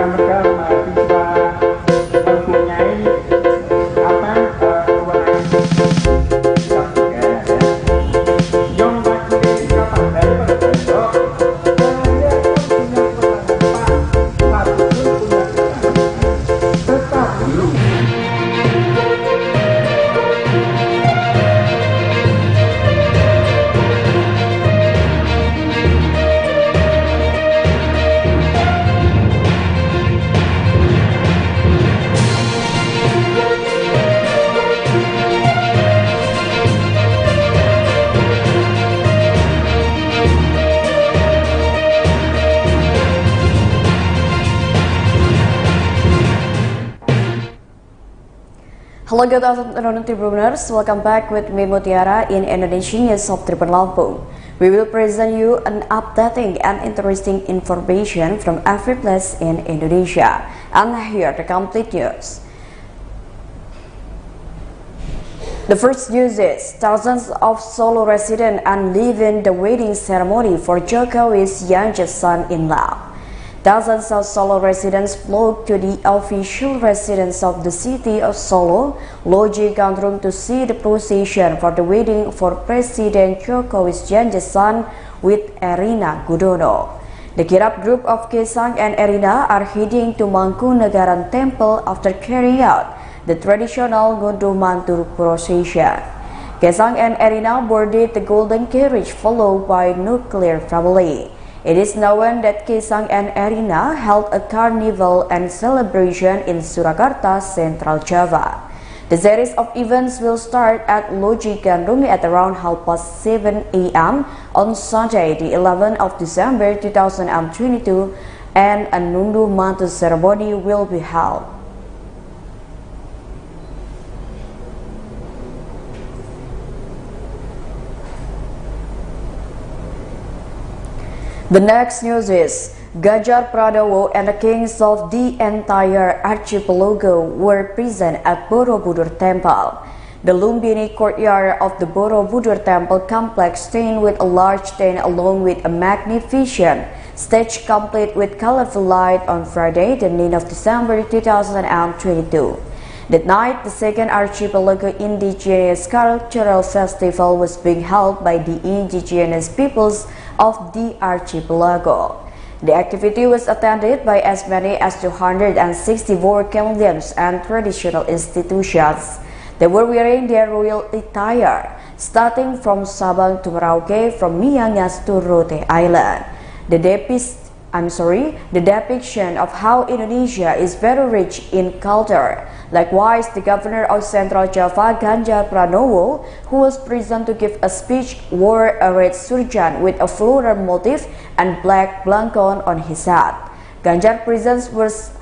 mereka mahasiswa mempunyai kewenangan yang wakili berapa dari besok dia punya kewenangan Pak Gubernur punya kewenangan tetapi Hello, good afternoon, Tribuners. Welcome back with me, Mutiara, in Indonesia News of Tribun Lampung. We will present you an updating and interesting information from every place in Indonesia. And here the complete news. The first news is thousands of Solo residents and leaving the wedding ceremony for Jokowi's youngest son-in-law. Thousands of Solo residents flocked to the official residence of the city of Solo, Loji Gandrung, to see the procession for the wedding for President Jokowi's youngest son with Erina Gudono. The kirap group of Kaesang and Erina are heading to Mangkunagaran Temple after carrying out the traditional Ngunduh Mantu procession. Kaesang and Erina boarded the golden carriage followed by nuclear family. It is known that Kaesang and Erina held a carnival and celebration in Surakarta, Central Java. The series of events will start at Loji Gandrung at around 7:30 a.m. on Sunday, the 11th of December 2022, and a Ngunduh Mantu ceremony will be held. The next news is Ganjar Pranowo and the kings of the entire archipelago were present at Borobudur Temple. The Lumbini courtyard of the Borobudur Temple complex stained with a large tent along with a magnificent stage complete with colorful light on Friday, the 9th of December 2022. That night, the second Archipelago Indigenous Cultural Festival was being held by the indigenous peoples of the archipelago. The activity was attended by as many as 264 kingdoms and traditional institutions. They were wearing their royal attire, starting from Sabang to Merauke, from Miangas to Rote Island. The depiction of how Indonesia is very rich in culture. Likewise, the governor of Central Java, Ganjar Pranowo, who was present to give a speech, wore a red surjan with a floral motif and black blankon on his hat. Ganjar's presence was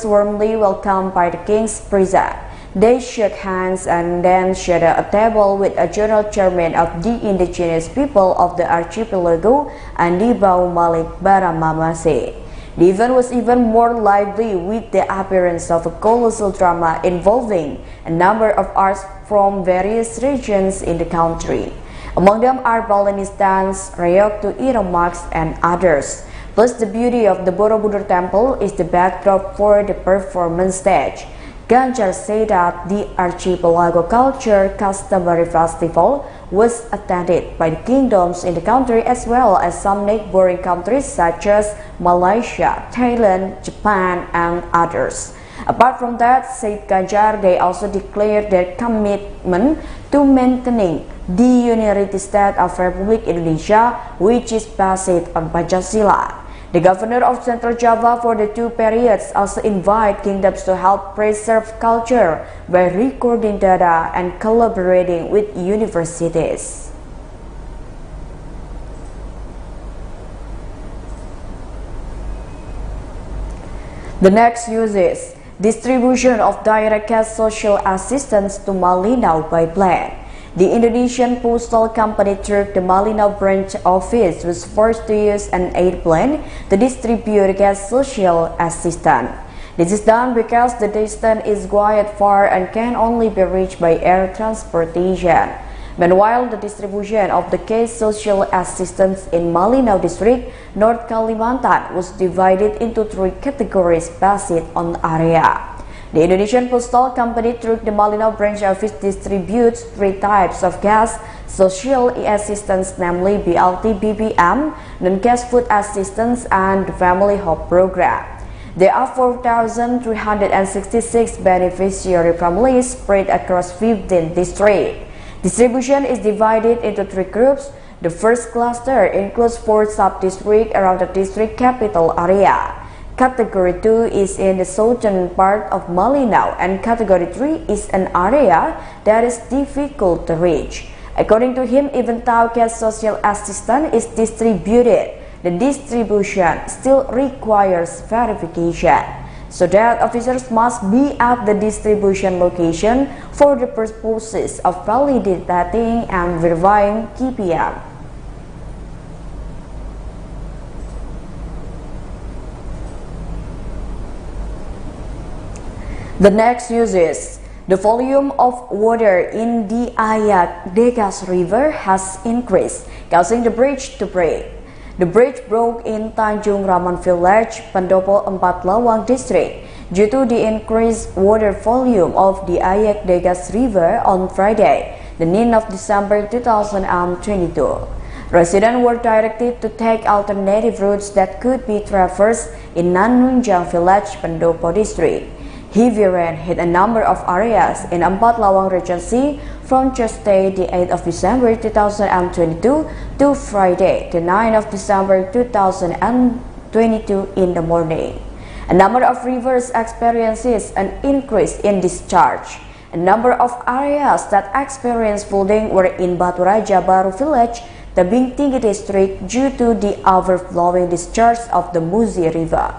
warmly welcomed by the kings present. They shook hands and then shared a table with a general chairman of the indigenous people of the archipelago, Andi Bau Malik Baramamase. The event was even more lively with the appearance of a colossal drama involving a number of arts from various regions in the country. Among them are Balinese dance, reok to Iromax, and others. Plus, the beauty of the Borobudur Temple is the backdrop for the performance stage. Ganjar said that the Archipelago Culture Customary Festival was attended by the kingdoms in the country as well as some neighboring countries such as Malaysia, Thailand, Japan, and others. Apart from that, said Ganjar, they also declared their commitment to maintaining the unitary state of Republic Indonesia, which is based on Pancasila. The governor of Central Java for the two periods also invite kingdoms to help preserve culture by recording data and collaborating with universities. The next news is distribution of direct cash social assistance to Malinau by plan. The Indonesian Postal Company took the Malinau branch office was forced to use an aid plan to distribute cash social assistance. This is done because the distance is quite far and can only be reached by air transportation. Meanwhile, the distribution of the case social assistance in Malinau District, North Kalimantan, was divided into 3 categories based on area. The Indonesian Postal Company through the Malinau branch office distributes 3 types of cash social assistance, namely BLT BBM, non-cash food assistance, and the Family Hope Program. There are 4,366 beneficiary families spread across 15 districts. Distribution is divided into 3 groups. The first cluster includes 4 sub-districts around the district capital area. Category 2 is in the southern part of Malinau, and Category 3 is an area that is difficult to reach. According to him, even though cash social assistance is distributed, the distribution still requires verification, so that officers must be at the distribution location for the purposes of validating and verifying KPM. The next news is the volume of water in the Ayak Degas River has increased, causing the bridge to break. The bridge broke in Tanjung Raman Village, Pendopo Empat Lawang District, due to the increased water volume of the Ayak Degas River on Friday, the 9th of December 2022. Residents were directed to take alternative routes that could be traversed in Nanunjang Village, Pendopo District. Heavy rain hit a number of areas in Empat Lawang Regency from Tuesday, the 8th of December 2022 to Friday, the 9th of December 2022 in the morning. A number of rivers experiences an increase in discharge. A number of areas that experienced flooding were in Batu Raja Baru Village, Tebing Tinggi District, due to the overflowing discharge of the Musi River.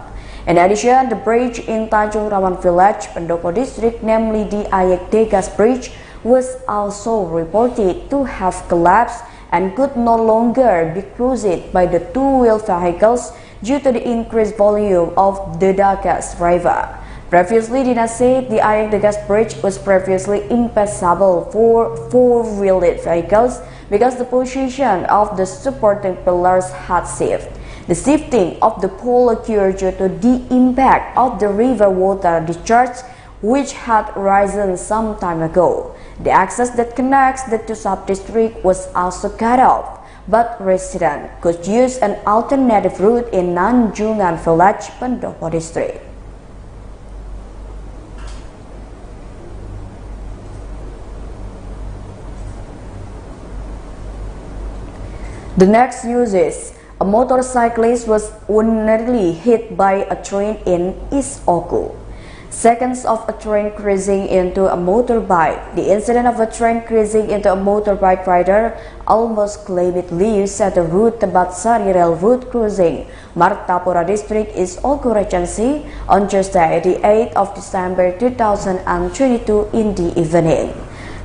In addition, the bridge in Tanjung Raman Village, Pendopo District, namely the Ayak Degas Bridge, was also reported to have collapsed and could no longer be crossed by the 2-wheel vehicles due to the increased volume of the Degas River. Previously, Dinas said the Ayak Degas Bridge was previously impassable for 4-wheeled vehicles because the position of the supporting pillars had shifted. The shifting of the pole occurred due to the impact of the river water discharge, which had risen some time ago. The access that connects the 2 sub-districts was also cut off, but residents could use an alternative route in Nanjungan Village, Pendopo District. The next news is a motorcyclist was nearly hit by a train in East Oku. Seconds of a train crashing into a motorbike. The incident of a train crashing into a motorbike rider almost claimed lives at the route Tebatsari Railroad crossing, Martapura District, East Oku Regency, on Tuesday, the 8th of December 2022 in the evening.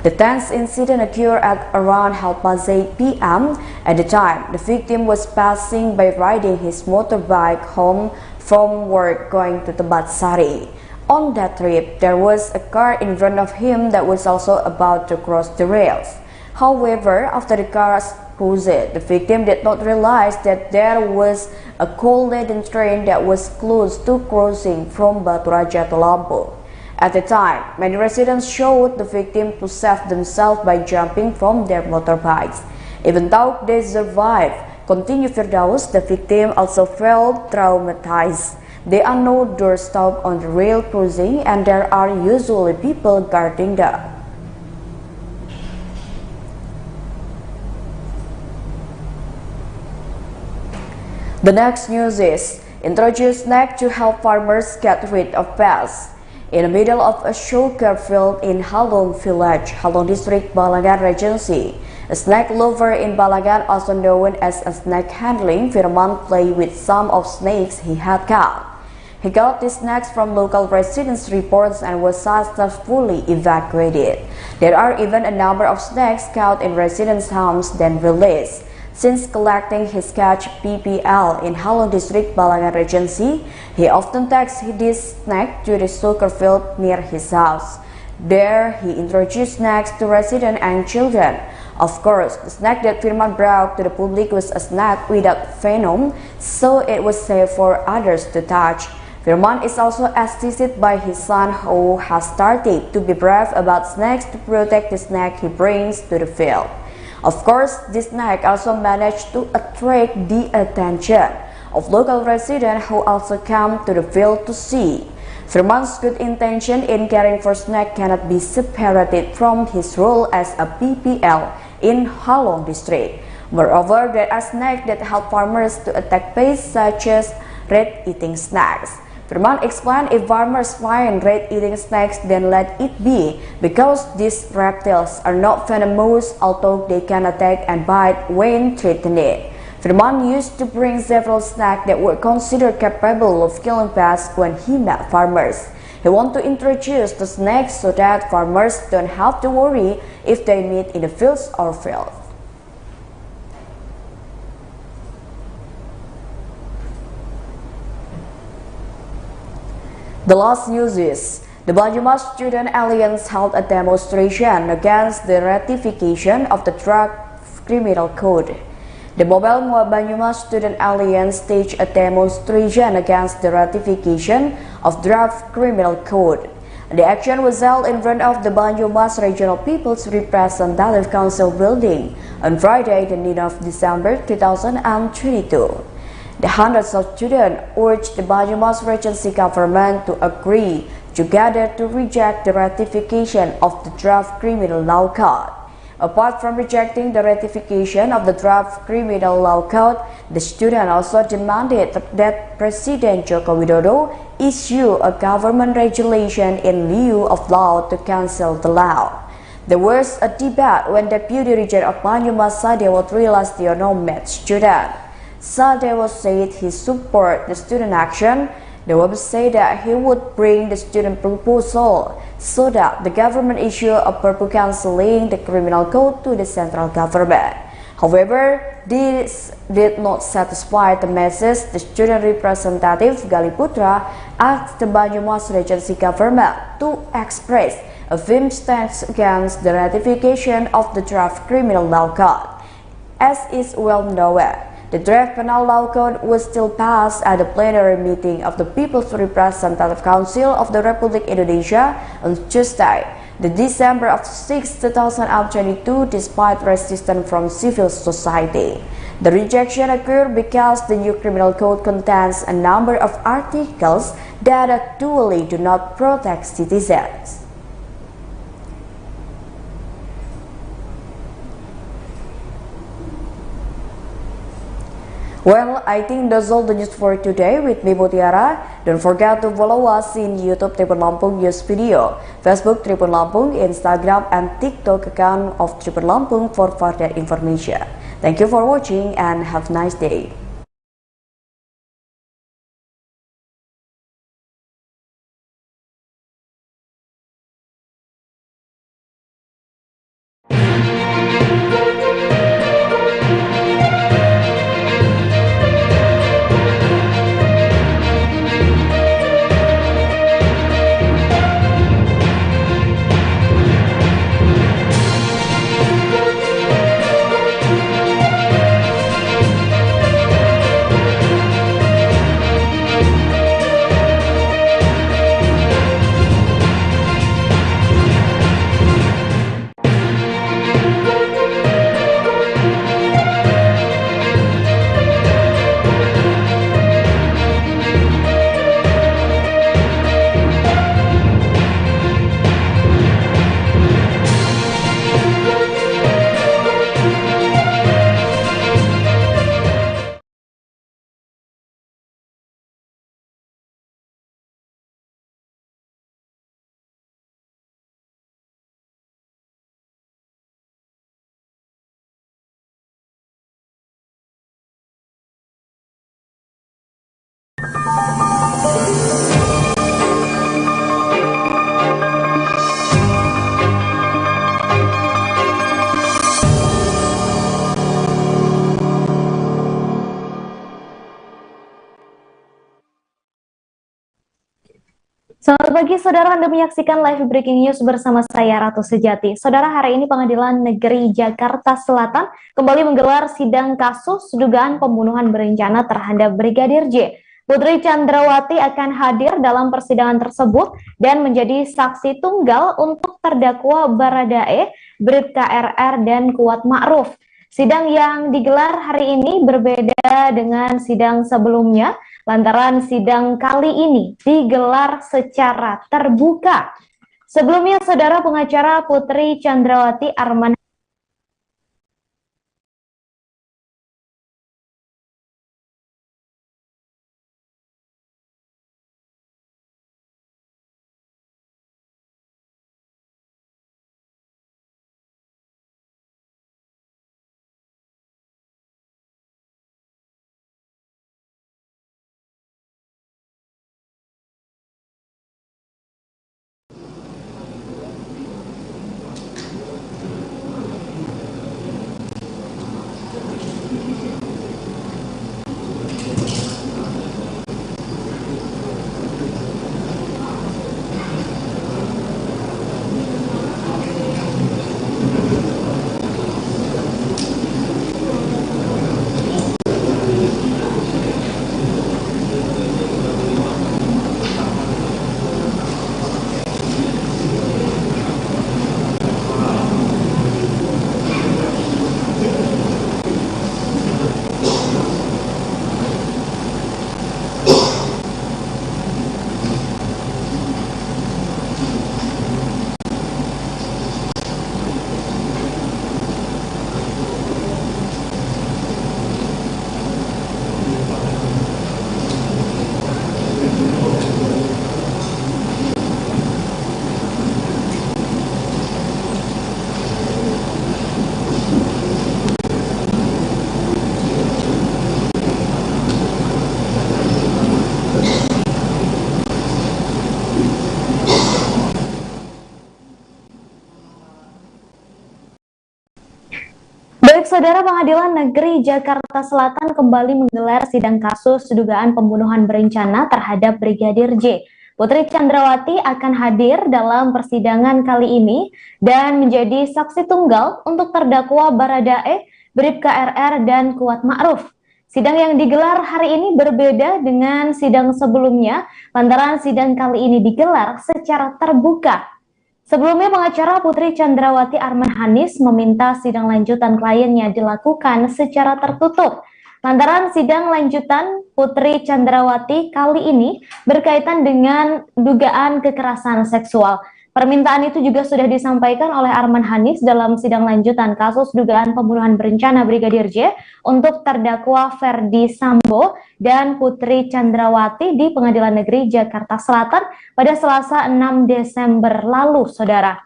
The tense incident occurred at around 8:30 p.m. At the time, the victim was passing by riding his motorbike home from work going to Tebatsari. On that trip, there was a car in front of him that was also about to cross the rails. However, after the car crossed, the victim did not realize that there was a coal-laden train that was close to crossing from Batu Raja to Lampung. At the time, many residents showed the victim to save themselves by jumping from their motorbikes. Even though they survived, continued Firdaus, the victim also felt traumatized. There are no doorstops on the rail crossing, and there are usually people guarding them. The next news is introduce snack to help farmers get rid of pests. In the middle of a sugar field in Halong Village, Halong District, Balangan Regency, a snake lover in Balangan, also known as a snake handling, Firman played with some of snakes he had caught. He got these snakes from local residents' reports and was successfully evacuated. There are even a number of snakes caught in residents' homes then released. Since collecting his catch PPL in Halong District, Balangan Regency, he often takes this snake to the soccer field near his house. There, he introduced snacks to residents and children. Of course, the snack that Firman brought to the public was a snack without venom, so it was safe for others to touch. Firman is also assisted by his son, who has started to be brave about snacks to protect the snack he brings to the field. Of course, this snack also managed to attract the attention of local residents who also come to the field to see. Firman's good intention in caring for snack cannot be separated from his role as a PPL in Halong district. Moreover, there are snacks that help farmers to attack pests such as rat-eating snakes. Firman explained, if farmers find rat-eating snakes, then let it be, because these reptiles are not venomous, although they can attack and bite when threatened. Firman used to bring several snacks that were considered capable of killing pests when he met farmers. He wants to introduce the snakes so that farmers don't have to worry if they meet in the fields or field. The last news is, the Banyumas Student Alliance held a demonstration against the ratification of the Draft Criminal Code. The Mobile Banyumas Student Alliance staged a demonstration against the ratification of Draft Criminal Code. The action was held in front of the Banyumas Regional People's Representative Council building on Friday, the 9th of December 2022. The hundreds of students urged the Banyumas Regency government to agree together to reject the ratification of the Draft Criminal Law Code. Apart from rejecting the ratification of the Draft Criminal Law Code, the students also demanded that President Joko Widodo issue a government regulation in lieu of law to cancel the law. There was a debate when Deputy Regent of Banyumas Sadewo Trilastiono met students. Sadewo said he supported the student action. Dewa said that he would bring the student proposal so that the government issue a purple cancelling the criminal code to the central government. However, this did not satisfy the message. The student representative Gali Putra asked the Banyumas Regency government to express a firm stance against the ratification of the Draft Criminal Law Code. As is well known, the Draft Penal Law Code was still passed at the plenary meeting of the People's Representative Council of the Republic Indonesia on Tuesday, the December of 6, 2022, despite resistance from civil society. The rejection occurred because the new criminal code contains a number of articles that actually do not protect citizens. Well, I think that's all the news for today with me, Mutiara. Don't forget to follow us in YouTube Tribun Lampung News Video, Facebook Tribun Lampung, Instagram and TikTok account of Tribun Lampung for further information. Thank you for watching and have a nice day. Selamat pagi, saudara. Anda menyaksikan live breaking news bersama saya, Ratu Sejati. Saudara, hari ini Pengadilan Negeri Jakarta Selatan kembali menggelar sidang kasus dugaan pembunuhan berencana terhadap Brigadir J. Putri Chandrawati akan hadir dalam persidangan tersebut dan menjadi saksi tunggal untuk terdakwa Baradae, Bribka RR, dan Kuat Ma'ruf. Sidang yang digelar hari ini berbeda dengan sidang sebelumnya, lantaran sidang kali ini digelar secara terbuka. Sebelumnya, saudara, pengacara Putri Chandrawati Arman Baik, saudara, Pengadilan Negeri Jakarta Selatan kembali menggelar sidang kasus dugaan pembunuhan berencana terhadap Brigadir J. Putri Chandrawati akan hadir dalam persidangan kali ini dan menjadi saksi tunggal untuk terdakwa Baradae, Bribka RR, dan Kuat Ma'ruf. Sidang yang digelar hari ini berbeda dengan sidang sebelumnya, lantaran sidang kali ini digelar secara terbuka. Sebelumnya, pengacara Putri Chandrawati Arman Hanis meminta sidang lanjutan kliennya dilakukan secara tertutup. Lantaran sidang lanjutan Putri Chandrawati kali ini berkaitan dengan dugaan kekerasan seksual. Permintaan itu juga sudah disampaikan oleh Arman Hanis dalam sidang lanjutan kasus dugaan pembunuhan berencana Brigadir J untuk terdakwa Ferdi Sambo dan Putri Chandrawati di Pengadilan Negeri Jakarta Selatan pada Selasa 6 Desember lalu, saudara.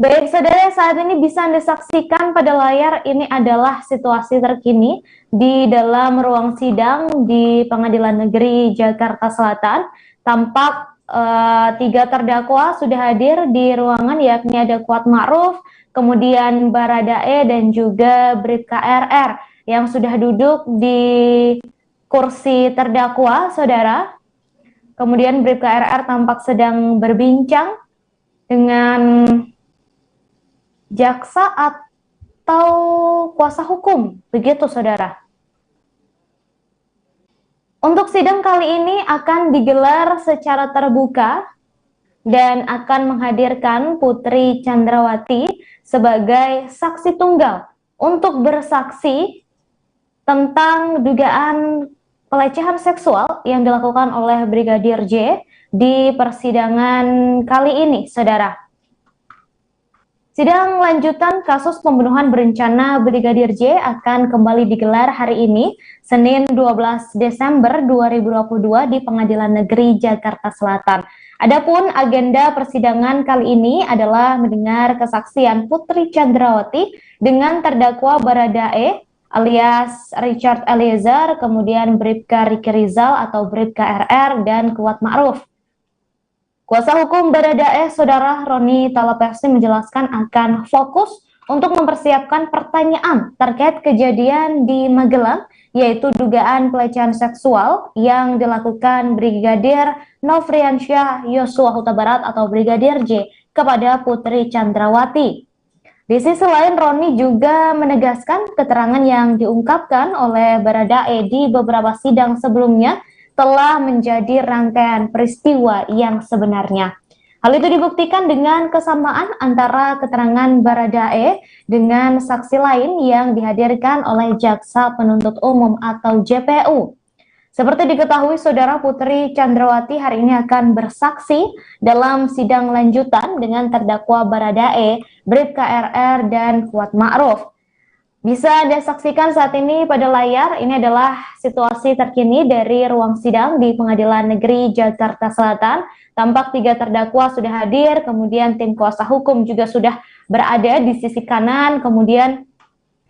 Baik, saudara, saat ini bisa Anda saksikan pada layar, ini adalah situasi terkini di dalam ruang sidang di Pengadilan Negeri Jakarta Selatan. Tampak 3 terdakwa sudah hadir di ruangan, yakni ada Kuat Ma'ruf, kemudian Baradae, dan juga Bribka RR yang sudah duduk di kursi terdakwa, saudara. Kemudian Bribka RR tampak sedang berbincang dengan jaksa atau kuasa hukum, begitu, saudara. Untuk sidang kali ini akan digelar secara terbuka dan akan menghadirkan Putri Chandrawati sebagai saksi tunggal untuk bersaksi tentang dugaan pelecehan seksual yang dilakukan oleh Brigadir J di persidangan kali ini, saudara. Sidang lanjutan kasus pembunuhan berencana Brigadir J akan kembali digelar hari ini, Senin 12 Desember 2022 di Pengadilan Negeri Jakarta Selatan. Adapun agenda persidangan kali ini adalah mendengar kesaksian Putri Chandrawati dengan terdakwa Baradae alias Richard Eliezer, kemudian Bribka Riki Rizal atau Bribka RR, dan Kuat Ma'ruf. Kuasa hukum Baradae, saudara Roni Talapesi, menjelaskan akan fokus untuk mempersiapkan pertanyaan terkait kejadian di Magelang, yaitu dugaan pelecehan seksual yang dilakukan Brigadir Nofriansyah Yosua Huta Barat atau Brigadir J kepada Putri Chandrawati. Di sisi lain, Roni juga menegaskan keterangan yang diungkapkan oleh Baradae di beberapa sidang sebelumnya telah menjadi rangkaian peristiwa yang sebenarnya. Hal itu dibuktikan dengan kesamaan antara keterangan Baradae dengan saksi lain yang dihadirkan oleh Jaksa Penuntut Umum atau JPU. Seperti diketahui, Saudara, Putri Chandrawati hari ini akan bersaksi dalam sidang lanjutan dengan terdakwa Baradae, Bribka RR, dan Kuat Ma'ruf. Bisa Anda saksikan saat ini pada layar, ini adalah situasi terkini dari ruang sidang di Pengadilan Negeri Jakarta Selatan. Tampak 3 terdakwa sudah hadir, kemudian tim kuasa hukum juga sudah berada di sisi kanan, kemudian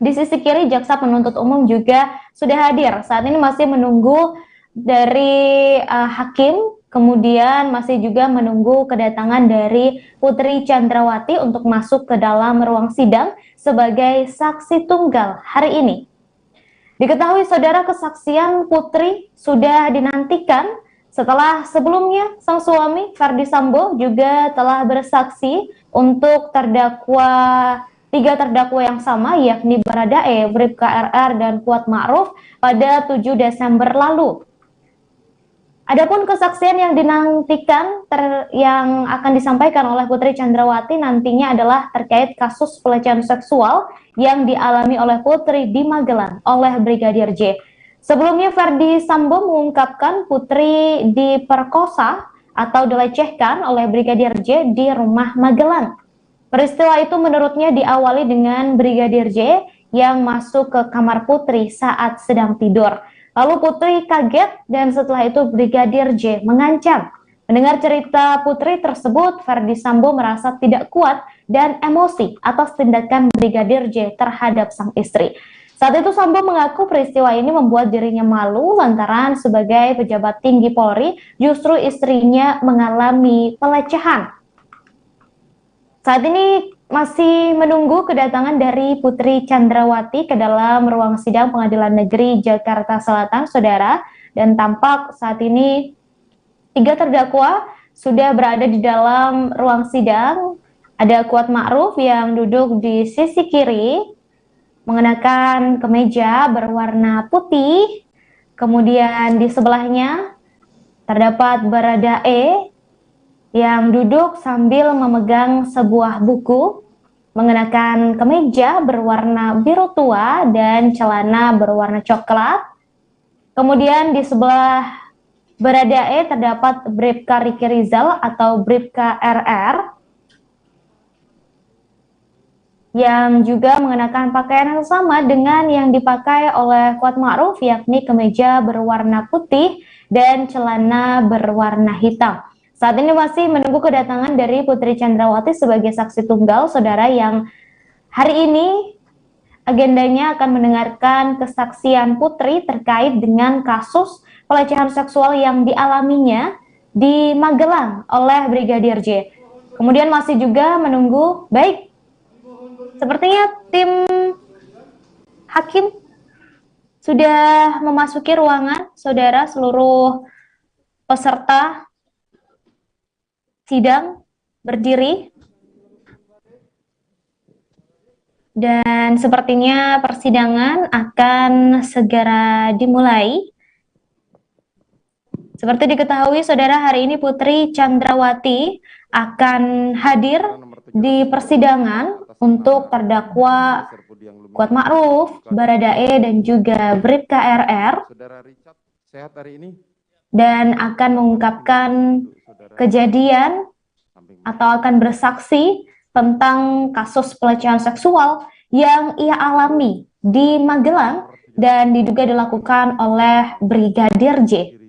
di sisi kiri Jaksa Penuntut Umum juga sudah hadir. Saat ini masih menunggu dari hakim, kemudian masih juga menunggu kedatangan dari Putri Chandrawati untuk masuk ke dalam ruang sidang sebagai saksi tunggal hari ini. Diketahui, Saudara, kesaksian Putri sudah dinantikan setelah sebelumnya sang suami Ferdi Sambo juga telah bersaksi untuk 3 terdakwa yang sama, yakni Baradae, Bribka RR, dan Kuat Ma'ruf pada 7 Desember lalu. Adapun kesaksian yang dinantikan yang akan disampaikan oleh Putri Chandrawati nantinya adalah terkait kasus pelecehan seksual yang dialami oleh Putri di Magelang oleh Brigadir J. Sebelumnya, Ferdi Sambo mengungkapkan Putri diperkosa atau dilecehkan oleh Brigadir J di rumah Magelang. Peristiwa itu menurutnya diawali dengan Brigadir J yang masuk ke kamar Putri saat sedang tidur. Lalu Putri kaget dan setelah itu Brigadir J mengancam. Mendengar cerita Putri tersebut, Ferdi Sambo merasa tidak kuat dan emosi atas tindakan Brigadir J terhadap sang istri. Saat itu Sambo mengaku peristiwa ini membuat dirinya malu lantaran sebagai pejabat tinggi Polri justru istrinya mengalami pelecehan. Saat ini masih menunggu kedatangan dari Putri Chandrawati ke dalam ruang sidang Pengadilan Negeri Jakarta Selatan, Saudara. Dan tampak saat ini 3 terdakwa sudah berada di dalam ruang sidang. Ada Kuat Ma'ruf yang duduk di sisi kiri, mengenakan kemeja berwarna putih. Kemudian di sebelahnya terdapat Baradae yang duduk sambil memegang sebuah buku, mengenakan kemeja berwarna biru tua dan celana berwarna coklat. Kemudian di sebelah Baradae terdapat Bribka Riki Rizal atau Bribka RR yang juga mengenakan pakaian yang sama dengan yang dipakai oleh Kuat Ma'ruf, yakni kemeja berwarna putih dan celana berwarna hitam. Saat ini masih menunggu kedatangan dari Putri Chandrawati sebagai saksi tunggal, Saudara, yang hari ini agendanya akan mendengarkan kesaksian Putri terkait dengan kasus pelecehan seksual yang dialaminya di Magelang oleh Brigadir J. Kemudian masih juga menunggu, baik, sepertinya tim hakim sudah memasuki ruangan, Saudara, seluruh peserta sidang berdiri dan sepertinya persidangan akan segera dimulai. Seperti diketahui, Saudara, hari ini Putri Chandrawati akan hadir di persidangan untuk terdakwa Kuat Ma'ruf, Baradae, dan juga Bribka RR, dan akan mengungkapkan kejadian atau akan bersaksi tentang kasus pelecehan seksual yang ia alami di Magelang dan diduga dilakukan oleh Brigadir J.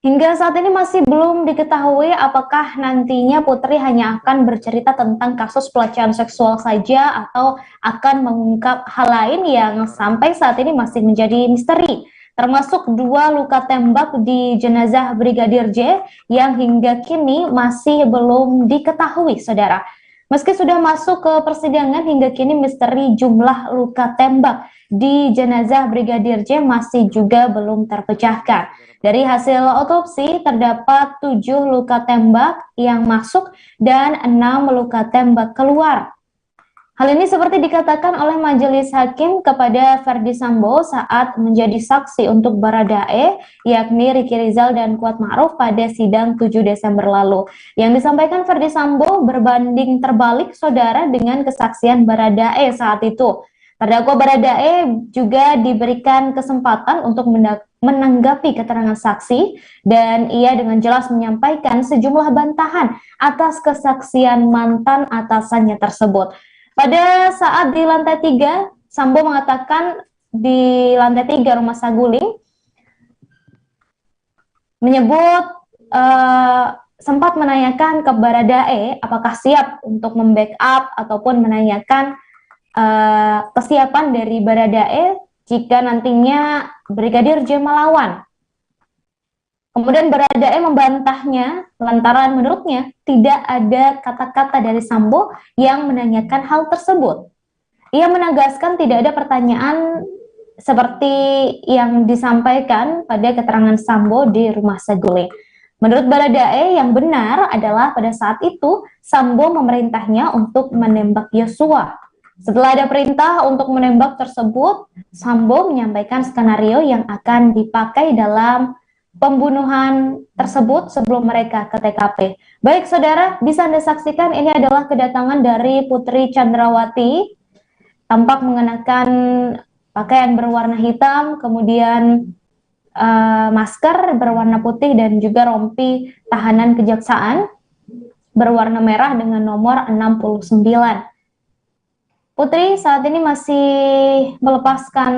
Hingga saat ini masih belum diketahui apakah nantinya Putri hanya akan bercerita tentang kasus pelecehan seksual saja atau akan mengungkap hal lain yang sampai saat ini masih menjadi misteri. termasuk 2 luka tembak di jenazah Brigadir J yang hingga kini masih belum diketahui, saudara. Meski sudah masuk ke persidangan, hingga kini misteri jumlah luka tembak di jenazah Brigadir J masih juga belum terpecahkan. Dari hasil otopsi terdapat 7 luka tembak yang masuk dan 6 luka tembak keluar. Hal ini seperti dikatakan oleh majelis hakim kepada Ferdi Sambo saat menjadi saksi untuk Baradae, yakni Ricky Rizal dan Kuat Ma'ruf pada sidang 7 Desember lalu. Yang disampaikan Ferdi Sambo berbanding terbalik, saudara, dengan kesaksian Baradae saat itu. Terdakwa Baradae juga diberikan kesempatan untuk menanggapi keterangan saksi dan ia dengan jelas menyampaikan sejumlah bantahan atas kesaksian mantan atasannya tersebut. Pada saat di lantai 3, Sambo mengatakan di lantai 3 Rumah Saguling menyebut sempat menanyakan ke Baradae apakah siap untuk membackup ataupun menanyakan kesiapan dari Baradae jika nantinya Brigadir J melawan. Kemudian Baradae membantahnya lantaran menurutnya tidak ada kata-kata dari Sambo yang menanyakan hal tersebut. Ia menegaskan tidak ada pertanyaan seperti yang disampaikan pada keterangan Sambo di Rumah Saguling. Menurut Baradae, yang benar adalah pada saat itu Sambo memerintahnya untuk menembak Yosua. Setelah ada perintah untuk menembak tersebut, Sambo menyampaikan skenario yang akan dipakai dalam pembunuhan tersebut sebelum mereka ke TKP. Baik, saudara, bisa Anda saksikan ini adalah kedatangan dari Putri Chandrawati, tampak mengenakan pakaian berwarna hitam, kemudian masker berwarna putih dan juga rompi tahanan kejaksaan berwarna merah dengan nomor 69. Putri saat ini masih melepaskan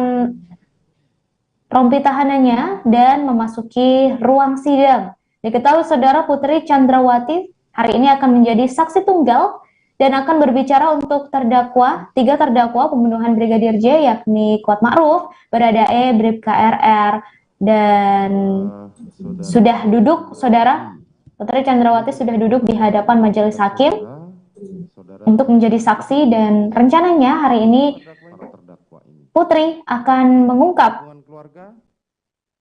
rompi tahanannya dan memasuki ruang sidang. Diketahui saudara, Putri Chandrawati hari ini akan menjadi saksi tunggal dan akan berbicara untuk terdakwa, 3 terdakwa pembunuhan Brigadir J, yakni Kuat Ma'ruf, Baradae, Bribka RR, dan sudah duduk, saudara. Putri Chandrawati sudah duduk di hadapan majelis hakim untuk menjadi saksi dan rencananya hari ini Putri akan mengungkap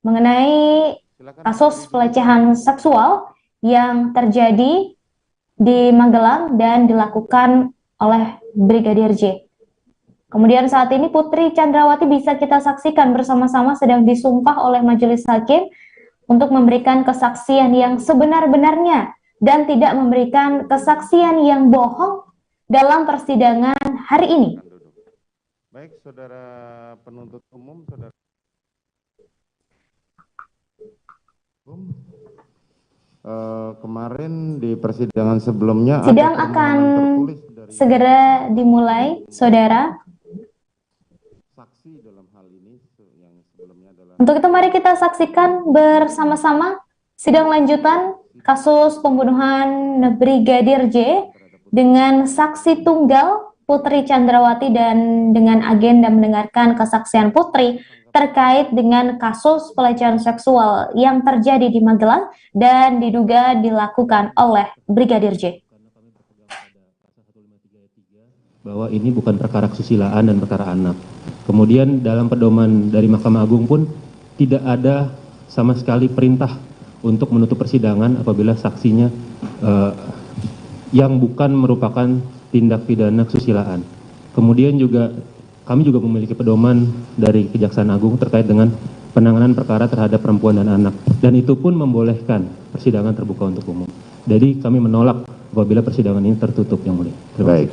mengenai kasus pelecehan seksual yang terjadi di Magelang dan dilakukan oleh Brigadir J. Kemudian saat ini Putri Chandrawati bisa kita saksikan bersama-sama sedang disumpah oleh majelis hakim untuk memberikan kesaksian yang sebenar-benarnya dan tidak memberikan kesaksian yang bohong dalam persidangan hari ini. Baik, saudara penuntut umum, saudara. Kemarin di persidangan sebelumnya sidang akan segera dimulai, saudara. Saksi dalam hal ini yang sebelumnya adalah. Untuk itu mari kita saksikan bersama-sama sidang lanjutan kasus pembunuhan Brigadir J dengan saksi tunggal Putri Chandrawati dan dengan agenda mendengarkan kesaksian Putri terkait dengan kasus pelecehan seksual yang terjadi di Magelang dan diduga dilakukan oleh Brigadir J. Bahwa ini bukan perkara kesusilaan dan perkara anak. Kemudian dalam pedoman dari Mahkamah Agung pun tidak ada sama sekali perintah untuk menutup persidangan apabila saksinya yang bukan merupakan tindak pidana kesusilaan. Kemudian juga kami juga memiliki pedoman dari Kejaksaan Agung terkait dengan penanganan perkara terhadap perempuan dan anak. Dan itu pun membolehkan persidangan terbuka untuk umum. Jadi kami menolak apabila persidangan ini tertutup, Yang Mulia. Baik,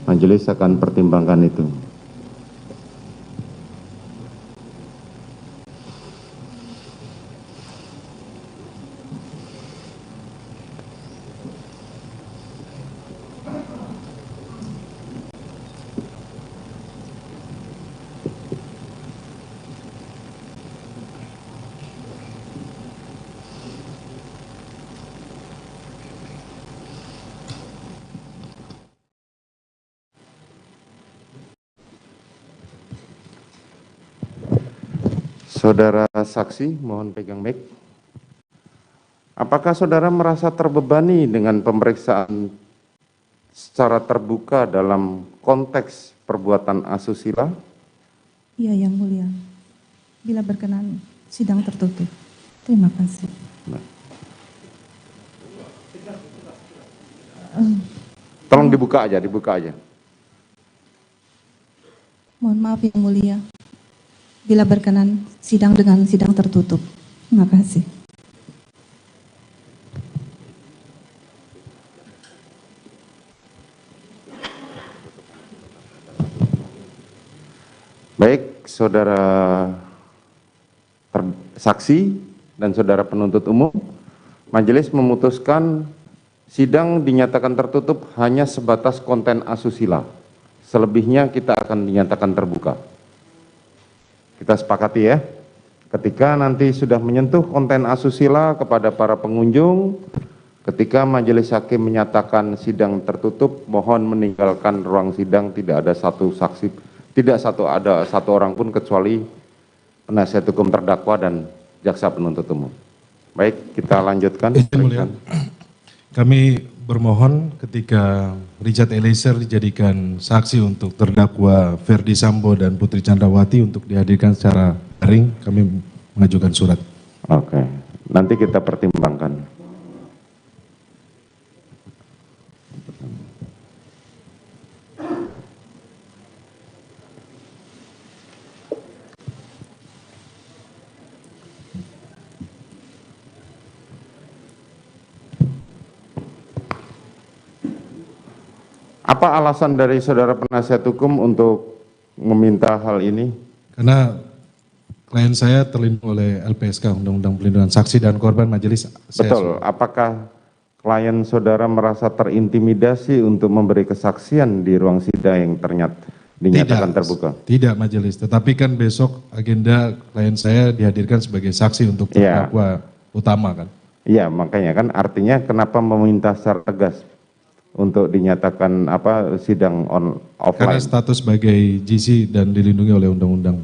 majelis akan pertimbangkan itu. Saudara saksi, mohon pegang mic. Apakah saudara merasa terbebani dengan pemeriksaan secara terbuka dalam konteks perbuatan asusila? Iya, Yang Mulia. Bila berkenan, sidang tertutup. Terima kasih. Tolong dibuka aja, dibuka aja. Mohon maaf Yang Mulia. Bila berkenan, sidang dengan sidang tertutup. Terima kasih. Baik, saudara saksi dan saudara penuntut umum, majelis memutuskan sidang dinyatakan tertutup hanya sebatas konten asusila. Selebihnya kita akan dinyatakan terbuka. Kita sepakati ya, ketika nanti sudah menyentuh konten asusila kepada para pengunjung, ketika majelis hakim menyatakan sidang tertutup, mohon meninggalkan ruang sidang, tidak ada satu saksi, ada satu orang pun kecuali penasihat hukum terdakwa dan jaksa penuntut umum. Baik, kita lanjutkan. Yang Mulia, kami bermohon ketika Richard Eliezer dijadikan saksi untuk terdakwa Ferdi Sambo dan Putri Chandrawati untuk dihadirkan secara daring, kami mengajukan surat. Oke, nanti kita pertimbangkan. Apa alasan dari saudara penasihat hukum untuk meminta hal ini? Karena klien saya terlindung oleh LPSK, Undang-Undang Perlindungan Saksi dan Korban, majelis. Betul, apakah klien saudara merasa terintimidasi untuk memberi kesaksian di ruang sidang yang dinyatakan terbuka? Tidak majelis, tetapi kan besok agenda klien saya dihadirkan sebagai saksi untuk terdakwa utama kan? Iya, makanya kan artinya kenapa meminta secara tegas untuk dinyatakan sidang offline? Karena status sebagai GC dan dilindungi oleh undang-undang.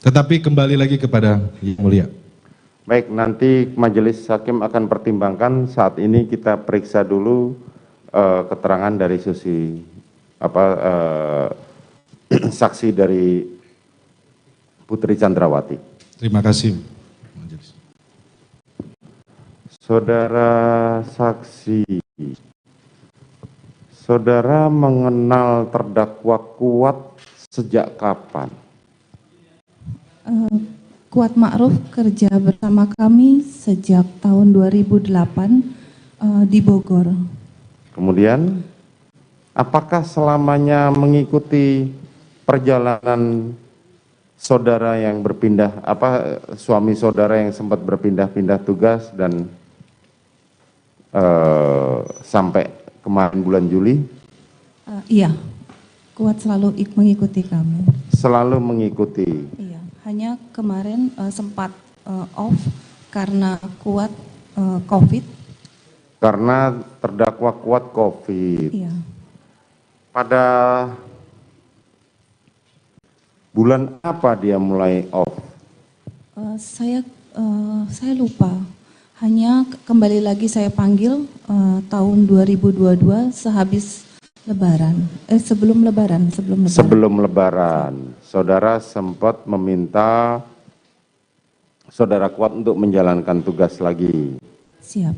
Tetapi kembali lagi kepada Yang Mulia. Baik, nanti majelis hakim akan pertimbangkan. Saat ini kita periksa dulu keterangan dari sisi saksi dari Putri Chandrawati. Terima kasih majelis. Saudara saksi, saudara mengenal terdakwa Kuat sejak kapan? Kuat Ma'ruf kerja bersama kami sejak tahun 2008 di Bogor. Kemudian, apakah selamanya mengikuti perjalanan saudara yang berpindah, suami saudara yang sempat berpindah-pindah tugas dan sampai kemarin bulan Juli? Iya, Kuat selalu mengikuti kami. Selalu mengikuti. Iya, hanya kemarin sempat off karena Kuat COVID. Karena terdakwa Kuat COVID. Iya. Pada bulan apa dia mulai off? Saya lupa. Hanya kembali lagi saya panggil tahun 2022 sehabis Lebaran. Sebelum Lebaran. Sebelum Lebaran, saudara sempat meminta saudara Kuat untuk menjalankan tugas lagi. Siap.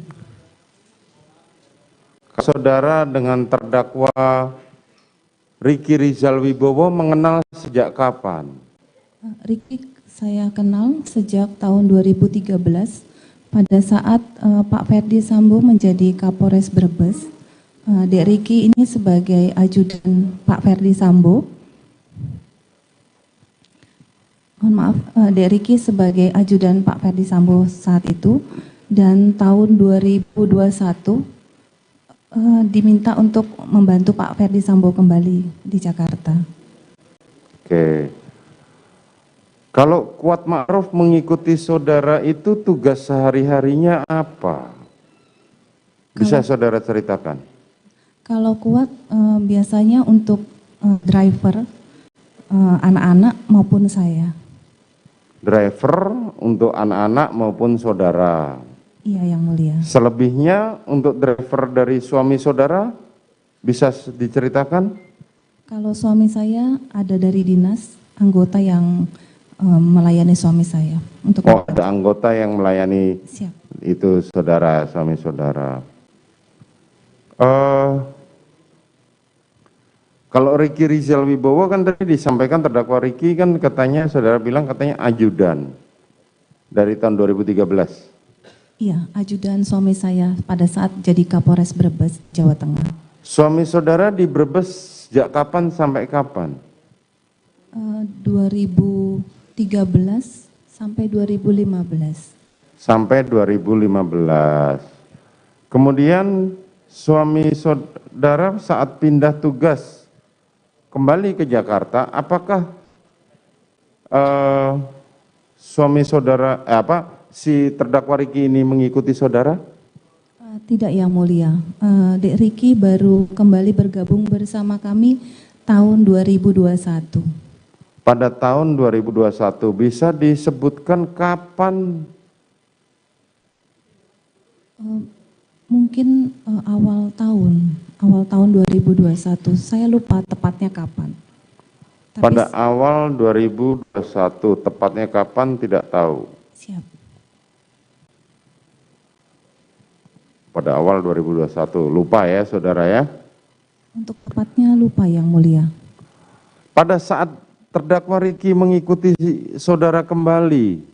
Saudara dengan terdakwa Riki Rizal Wibowo mengenal sejak kapan? Riki saya kenal sejak tahun 2013 pada saat Pak Ferdi Sambo menjadi Kapolres Brebes. Dek Riki ini sebagai ajudan Pak Ferdi Sambo. Mohon maaf, Dek Riki sebagai ajudan Pak Ferdi Sambo saat itu, dan tahun 2021 diminta untuk membantu Pak Ferdi Sambo kembali di Jakarta. Oke. Kalau Kuat Ma'ruf mengikuti saudara itu tugas sehari-harinya apa? Bisa saudara ceritakan? Kalau Kuat biasanya untuk driver anak-anak maupun saya. driver untuk anak-anak maupun saudara. Iya, Yang Mulia. Selebihnya untuk driver dari suami saudara bisa diceritakan? Kalau suami saya ada dari dinas, anggota yang melayani suami saya untuk Oh, ada anggota yang melayani. Siap. Itu saudara, suami saudara. Kalau Ricky Rizal Wibowo kan tadi disampaikan terdakwa Ricky kan katanya, saudara bilang katanya ajudan dari tahun 2013. Iya, ajudan suami saya pada saat jadi Kapolres Brebes, Jawa Tengah. Suami saudara di Brebes sejak kapan sampai kapan? 2013 sampai 2015. Sampai 2015. Kemudian suami saudara saat pindah tugas kembali ke Jakarta, apakah suami saudara si terdakwa Ricky ini mengikuti saudara? Tidak, Yang Mulia. Dek Ricky baru kembali bergabung bersama kami tahun 2021. Pada tahun 2021, bisa disebutkan kapan? Mungkin awal tahun 2021. Saya lupa tepatnya kapan. Tapi Pada awal 2021, tepatnya kapan tidak tahu. siap. Pada awal 2021, lupa ya saudara ya. Untuk tepatnya lupa, Yang Mulia. Pada saat terdakwa Ricky mengikuti saudara kembali,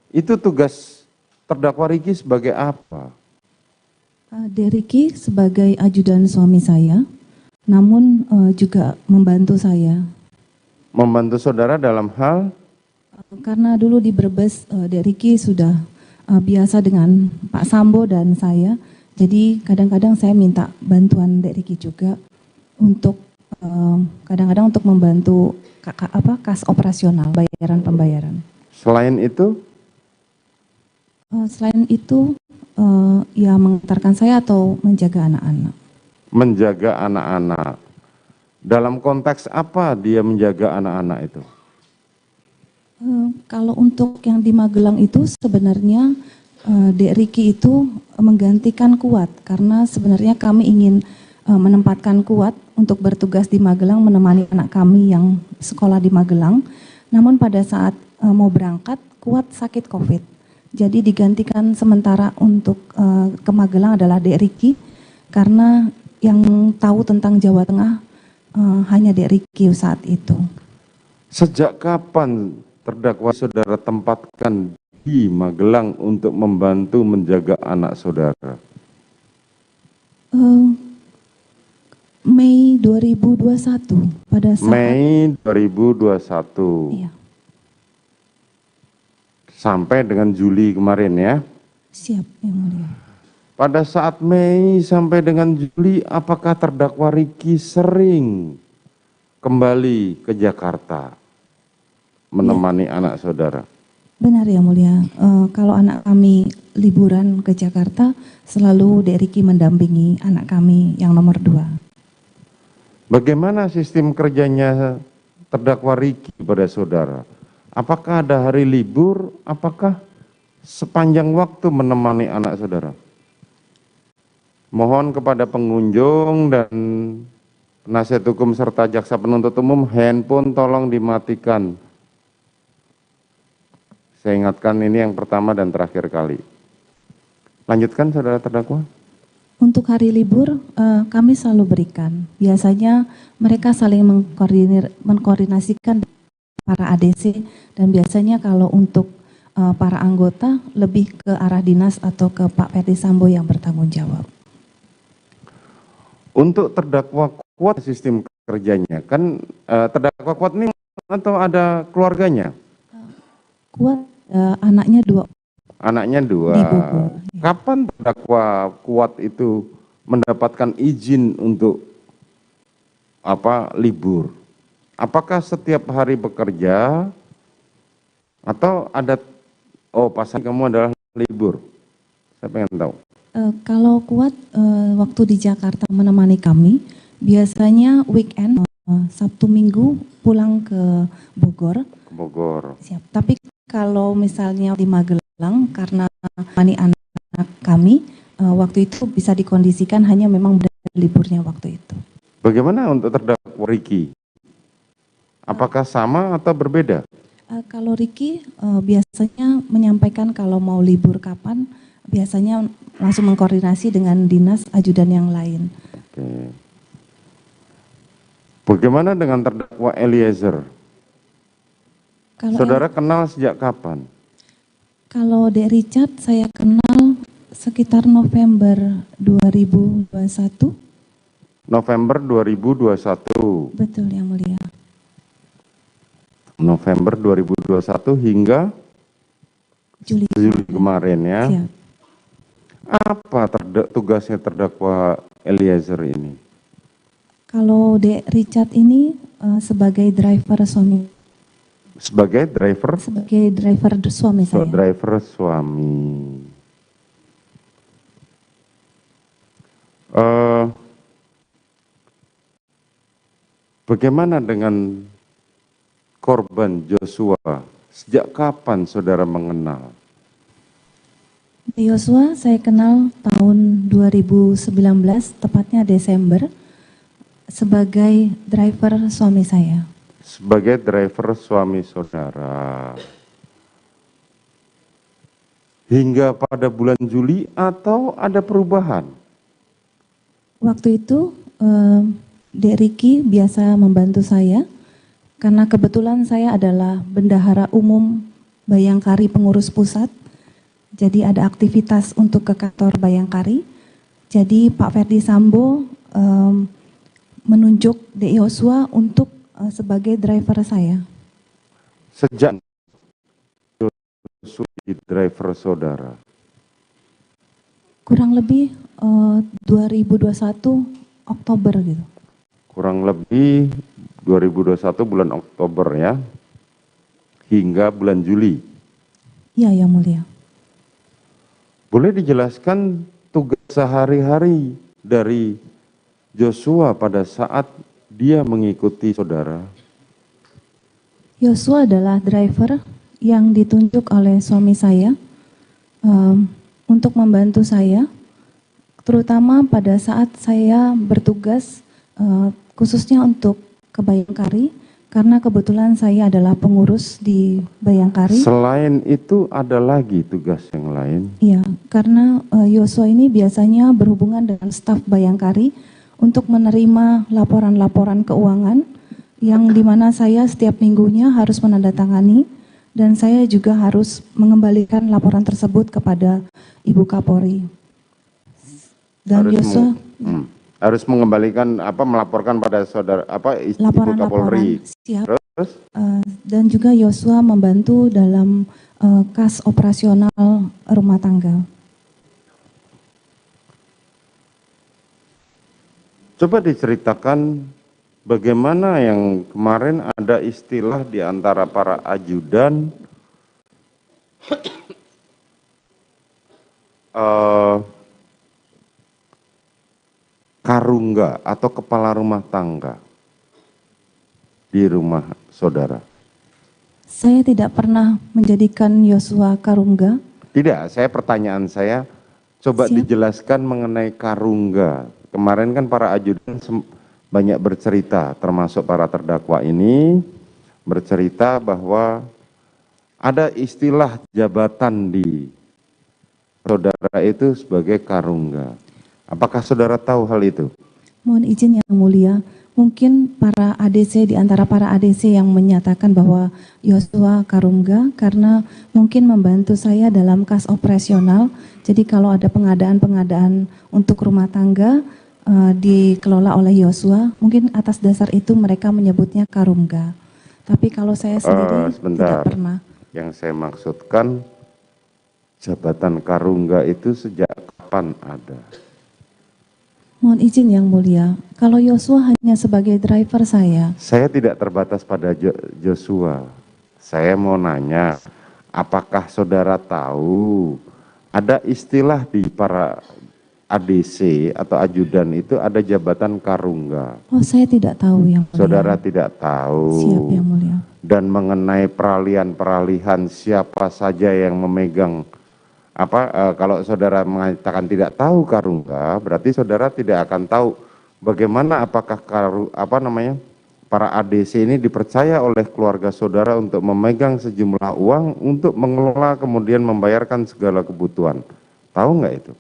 itu tugas terdakwa Ricky sebagai apa? Dek Ricky sebagai ajudan suami saya, namun juga membantu saya. Membantu saudara dalam hal? Karena dulu di Brebes, Dek Ricky sudah biasa dengan Pak Sambo dan saya, jadi kadang-kadang saya minta bantuan Dek Ricky juga untuk kadang-kadang untuk membantu kas operasional, pembayaran. Selain itu? Selain itu, ya mengantarkan saya atau menjaga anak-anak. Menjaga anak-anak. Dalam konteks apa dia menjaga anak-anak itu? Kalau untuk yang di Magelang itu sebenarnya Dek Ricky itu menggantikan Kuat, karena sebenarnya kami ingin menempatkan Kuat untuk bertugas di Magelang menemani anak kami yang sekolah di Magelang. Namun pada saat mau berangkat, Kuat sakit COVID. Jadi digantikan sementara untuk ke Magelang adalah Dek Ricky, karena yang tahu tentang Jawa Tengah hanya Dek Ricky saat itu. Sejak kapan terdakwa saudara tempatkan di Magelang untuk membantu menjaga anak saudara? Mei 2021 pada saat Mei 2021. Iya. Sampai dengan Juli kemarin ya. Siap, Yang Mulia. Pada saat Mei sampai dengan Juli, apakah terdakwa Ricky sering kembali ke Jakarta menemani anak saudara? Benar, Yang Mulia. Kalau anak kami liburan ke Jakarta, selalu Dek Ricky mendampingi anak kami yang nomor 2. Bagaimana sistem kerjanya terdakwa Ricky pada saudara? Apakah ada hari libur? Apakah sepanjang waktu menemani anak saudara? Mohon kepada pengunjung dan penasihat hukum serta jaksa penuntut umum, handphone tolong dimatikan. Saya ingatkan ini yang pertama dan terakhir kali. Lanjutkan saudara terdakwa. Untuk hari libur, kami selalu berikan. Biasanya mereka saling mengkoordinasikan para ADC, dan biasanya kalau untuk para anggota lebih ke arah dinas atau ke Pak Ferdi Sambo yang bertanggung jawab. Untuk terdakwa Kuat sistem kerjanya, kan terdakwa Kuat ini atau ada keluarganya? Kuat anaknya 2. Anaknya 2. Di Bogor. Kapan terdakwa Kuat itu mendapatkan izin untuk libur? Apakah setiap hari bekerja atau ada pasangan kamu adalah libur? Saya pengen tahu. Kalau Kuat waktu di Jakarta menemani kami, biasanya weekend Sabtu Minggu pulang ke Bogor. Ke Bogor. Siap. Tapi kalau misalnya di Magelang karena mani anak kami waktu itu bisa dikondisikan hanya memang liburnya waktu itu. Bagaimana untuk terdakwa Ricky? Apakah sama atau berbeda? Kalau Ricky biasanya menyampaikan kalau mau libur kapan, biasanya langsung mengkoordinasi dengan dinas ajudan yang lain. Oke. Bagaimana dengan terdakwa Eliezer? Kalau Saudara kenal sejak kapan? Kalau Dek Richard saya kenal sekitar November 2021. November 2021. Betul yang mulia. November 2021 hingga Juli kemarin ya. Siap. Apa tugasnya terdakwa Eliezer ini? Kalau Dek Richard ini sebagai driver suami. Sebagai driver? Sebagai driver suami saya. Driver suami. Bagaimana dengan korban Joshua? Sejak kapan saudara mengenal? Joshua saya kenal tahun 2019, tepatnya Desember, sebagai driver suami saya. Sebagai driver suami saudara. Hingga pada bulan Juli atau ada perubahan? Waktu itu Dek Ricky biasa membantu saya, karena kebetulan saya adalah bendahara umum Bayangkari pengurus pusat, jadi ada aktivitas untuk ke kantor Bayangkari. Jadi Pak Ferdi Sambo menunjuk Dek Joshua untuk sebagai driver saya. Sejak Joshua driver saudara? Kurang lebih 2021 Oktober gitu. Kurang lebih 2021 bulan Oktober ya, hingga bulan Juli. Iya yang mulia. Boleh dijelaskan tugas sehari-hari dari Joshua pada saat dia mengikuti saudara? Joshua adalah driver yang ditunjuk oleh suami saya untuk membantu saya, terutama pada saat saya bertugas khususnya untuk ke Bayangkari, karena kebetulan saya adalah pengurus di Bayangkari. Selain itu ada lagi tugas yang lain? Iya, karena Joshua ini biasanya berhubungan dengan staf Bayangkari untuk menerima laporan-laporan keuangan yang dimana saya setiap minggunya harus menandatangani, dan saya juga harus mengembalikan laporan tersebut kepada Ibu Kapolri. Dan Joshua harus mengembalikan melaporkan pada saudara Ibu Kapolri. Siap. Terus dan juga Joshua membantu dalam kas operasional rumah tangga. Coba diceritakan bagaimana yang kemarin ada istilah di antara para ajudan karungga atau kepala rumah tangga di rumah saudara. Saya tidak pernah menjadikan Joshua karungga. Tidak, pertanyaan saya coba dijelaskan mengenai karungga. Kemarin kan para ajudan banyak bercerita, termasuk para terdakwa ini bercerita bahwa ada istilah jabatan di saudara itu sebagai karungga. Apakah saudara tahu hal itu? Mohon izin yang mulia, mungkin para ADC, di antara para ADC yang menyatakan bahwa Joshua karungga karena mungkin membantu saya dalam kas operasional. Jadi kalau ada pengadaan-pengadaan untuk rumah tangga dikelola oleh Joshua, mungkin atas dasar itu mereka menyebutnya karungga. Tapi kalau saya sendiri tidak pernah. Yang saya maksudkan jabatan karungga itu sejak kapan ada? Mohon izin yang mulia, kalau Joshua hanya sebagai driver saya. Saya tidak terbatas pada Joshua. Saya mau nanya, apakah saudara tahu ada istilah di para ADC atau ajudan itu ada jabatan karungga? Oh, saya tidak tahu yang mulia. Saudara tidak tahu. Siap yang mulia. dan mengenai peralihan siapa saja yang memegang kalau saudara mengatakan tidak tahu Karungga, berarti saudara tidak akan tahu bagaimana apakah para ADC ini dipercaya oleh keluarga saudara untuk memegang sejumlah uang untuk mengelola kemudian membayarkan segala kebutuhan. Tahu nggak itu?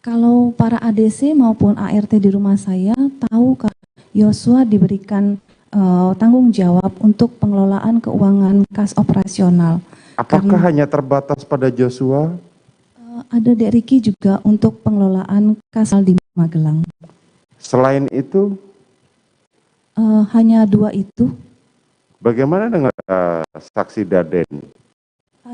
Kalau para ADC maupun ART di rumah saya tahu Kak, Yosua diberikan tanggung jawab untuk pengelolaan keuangan kas operasional. Apakah hanya terbatas pada Joshua? Ada Dek Riki juga untuk pengelolaan kas di Magelang. Selain itu? Hanya 2 itu. Bagaimana dengan saksi Daden?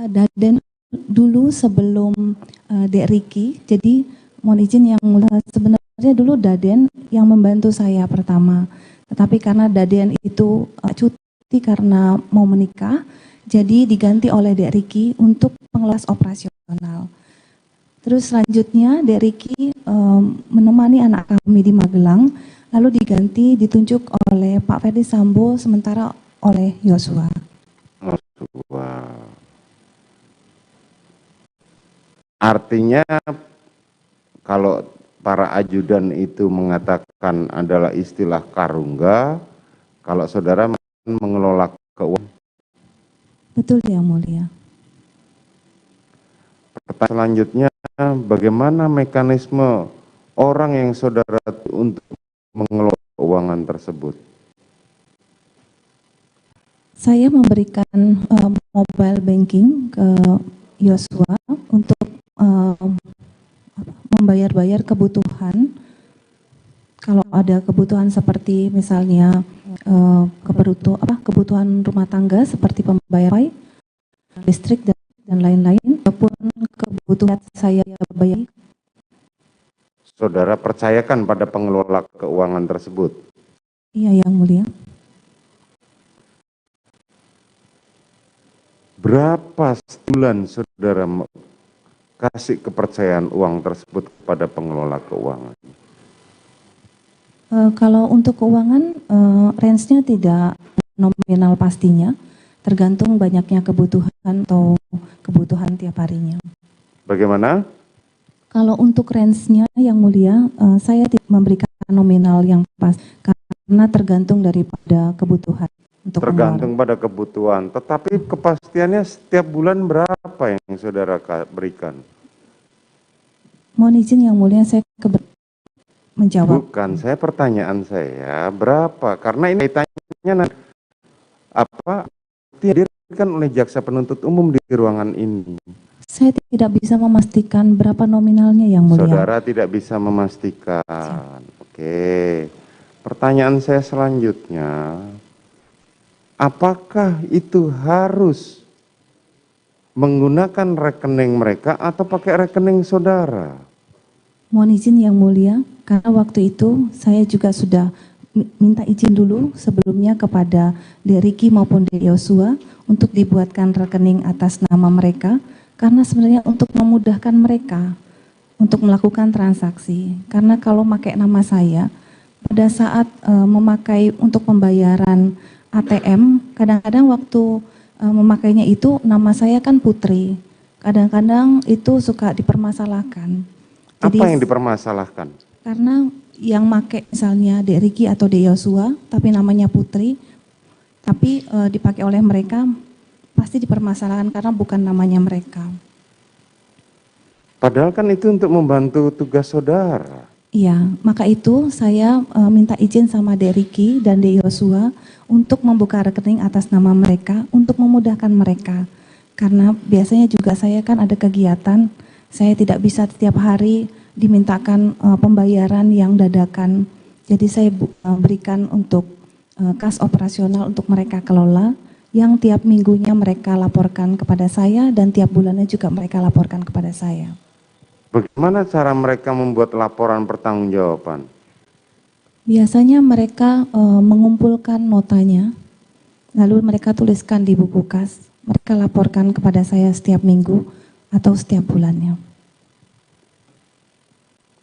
Daden dulu sebelum Dek Riki, jadi mohon izin yang mulia, sebenarnya dulu Daden yang membantu saya pertama. Tetapi karena Daden itu cuti karena mau menikah, jadi diganti oleh Dek Riki untuk pengelola operasional. Terus selanjutnya Dek Riki menemani anak kami di Magelang, lalu ditunjuk oleh Pak Ferdi Sambo sementara oleh Yosua. Artinya kalau para ajudan itu mengatakan adalah istilah Karungga, kalau saudara mengelola keuangan. Betul Yang Mulia. Pertanyaan selanjutnya, bagaimana mekanisme orang yang saudara untuk mengelola keuangan tersebut? Saya memberikan mobile banking ke Yosua untuk membayar-bayar kebutuhan. Kalau ada kebutuhan seperti misalnya kebutuhan rumah tangga seperti pembayaran listrik dan lain-lain, ataupun kebutuhan saya bayar. Saudara percayakan pada pengelola keuangan tersebut? Iya Yang Mulia. Berapa bulan saudara kasih kepercayaan uang tersebut kepada pengelola keuangan? Kalau untuk keuangan, range-nya tidak nominal pastinya, tergantung banyaknya kebutuhan atau kebutuhan tiap harinya. Bagaimana? Kalau untuk range-nya Yang Mulia, saya tidak memberikan nominal yang pas, karena tergantung daripada kebutuhan. Tergantung pada kebutuhan, tetapi kepastiannya setiap bulan berapa yang saudara berikan? Mohon izin Yang Mulia, saya menjawab. Bukan, pertanyaan saya berapa? Karena ini tanya dihadirkan oleh jaksa penuntut umum di ruangan ini. Saya tidak bisa memastikan berapa nominalnya Yang Mulia. Saudara tidak bisa memastikan. Oke. Pertanyaan saya selanjutnya, apakah itu harus menggunakan rekening mereka atau pakai rekening saudara? Mohon izin Yang Mulia, karena waktu itu saya juga sudah minta izin dulu sebelumnya kepada Dek Riki maupun Dek Yosua untuk dibuatkan rekening atas nama mereka, karena sebenarnya untuk memudahkan mereka untuk melakukan transaksi. Karena kalau pakai nama saya, pada saat memakai untuk pembayaran ATM, kadang-kadang waktu memakainya itu nama saya kan Putri, kadang-kadang itu suka dipermasalahkan. Jadi, apa yang dipermasalahkan? Karena yang make misalnya Dek Riki atau Dek Yosua, tapi namanya Putri, tapi dipakai oleh mereka, pasti dipermasalahkan karena bukan namanya mereka. Padahal kan itu untuk membantu tugas saudara. Iya, maka itu saya minta izin sama Dek Riki dan Dek Yosua untuk membuka rekening atas nama mereka untuk memudahkan mereka. Karena biasanya juga saya kan ada kegiatan, saya tidak bisa setiap hari dimintakan pembayaran yang dadakan. Jadi saya berikan untuk kas operasional untuk mereka kelola, yang tiap minggunya mereka laporkan kepada saya dan tiap bulannya juga mereka laporkan kepada saya. Bagaimana cara mereka membuat laporan pertanggungjawaban? Biasanya mereka mengumpulkan notanya, lalu mereka tuliskan di buku kas, mereka laporkan kepada saya setiap minggu atau setiap bulannya.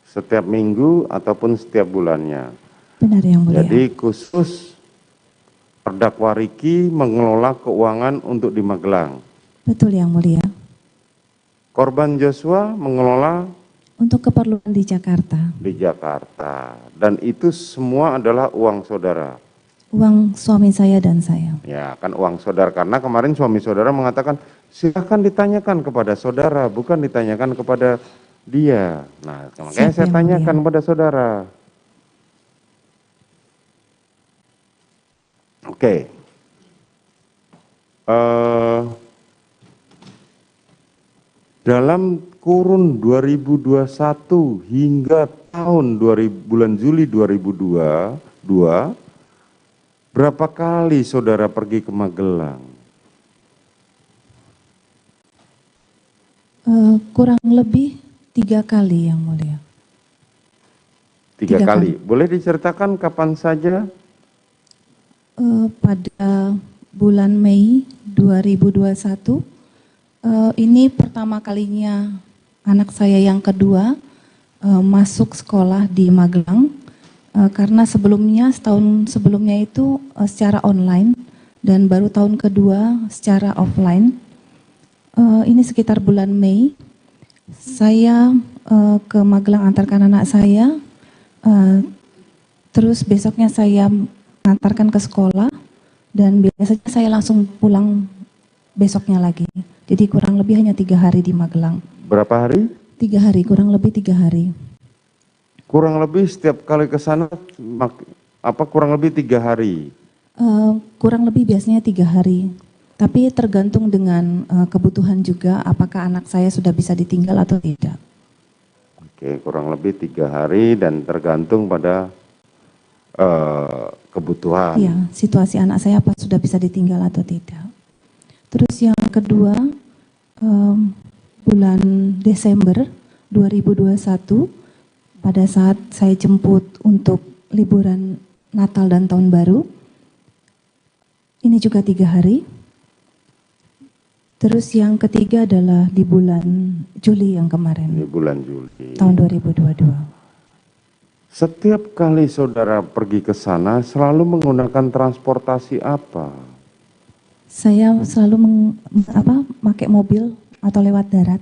Setiap minggu ataupun setiap bulannya? Benar Yang Mulia. Jadi khusus per terdakwa Riki mengelola keuangan untuk di Magelang. Betul Yang Mulia. Korban Joshua mengelola Untuk keperluan di Jakarta. di Jakarta. Dan itu semua adalah uang saudara. Uang suami saya dan saya. Ya, kan uang saudara. Karena kemarin suami saudara mengatakan, silakan ditanyakan kepada saudara, bukan ditanyakan kepada dia. Nah, makanya Siap, saya Yang tanyakan Mulia. kepada saudara. Oke. Dalam kurun 2021 hingga tahun bulan Juli 2022, berapa kali saudara pergi ke Magelang? Kurang lebih 3 kali Yang Mulia. Tiga Tiga kali. Boleh diceritakan kapan saja? Pada bulan Mei 2021, ini pertama kalinya anak saya yang kedua masuk sekolah di Magelang, karena sebelumnya setahun sebelumnya itu secara online dan baru tahun kedua secara offline. Ini sekitar bulan Mei, saya ke Magelang antarkan anak saya, terus besoknya saya mengantarkan ke sekolah dan biasanya saya langsung pulang besoknya lagi. Jadi kurang lebih hanya 3 hari di Magelang. Berapa hari? 3 hari, kurang lebih 3 hari. Kurang lebih setiap kali ke sana, kurang lebih 3 hari? Kurang lebih biasanya 3 hari. Tapi tergantung dengan kebutuhan juga, apakah anak saya sudah bisa ditinggal atau tidak. Oke, kurang lebih 3 hari dan tergantung pada kebutuhan. Iya, situasi anak saya apa sudah bisa ditinggal atau tidak. Terus yang kedua, bulan Desember 2021, pada saat saya jemput untuk liburan Natal dan Tahun Baru, ini juga 3 hari. Terus yang ketiga adalah di bulan Juli yang kemarin, Di bulan Juli. tahun 2022. Setiap kali saudara pergi ke sana selalu menggunakan transportasi apa? Saya selalu pakai mobil atau lewat darat.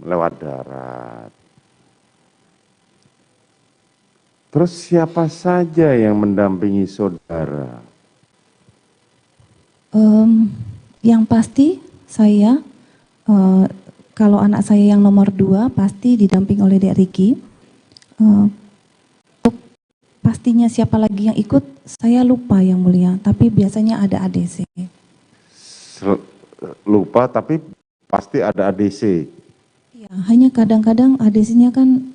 Lewat darat. Terus siapa saja yang mendampingi saudara? Yang pasti saya, kalau anak saya yang nomor 2 pasti didamping oleh Dek Riki. Pastinya siapa lagi yang ikut, saya lupa Yang Mulia, tapi biasanya ada ADC. Lupa tapi pasti ada ADC. Ya, hanya kadang-kadang ADC-nya kan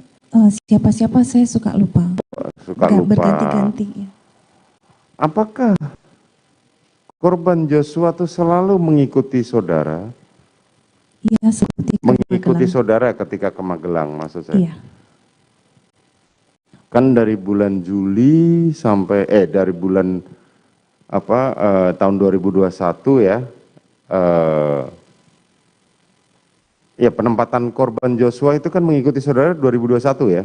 siapa-siapa saya suka lupa. Suka lupa. Berganti-ganti. Ya. Apakah korban Joshua itu selalu mengikuti saudara? Iya, seperti Mengikuti Magelang. saudara ketika ke Magelang maksud saya? Iya. Kan dari bulan Juli sampai dari bulan tahun 2021 ya. Ya penempatan korban Joshua itu kan mengikuti saudara 2021 ya?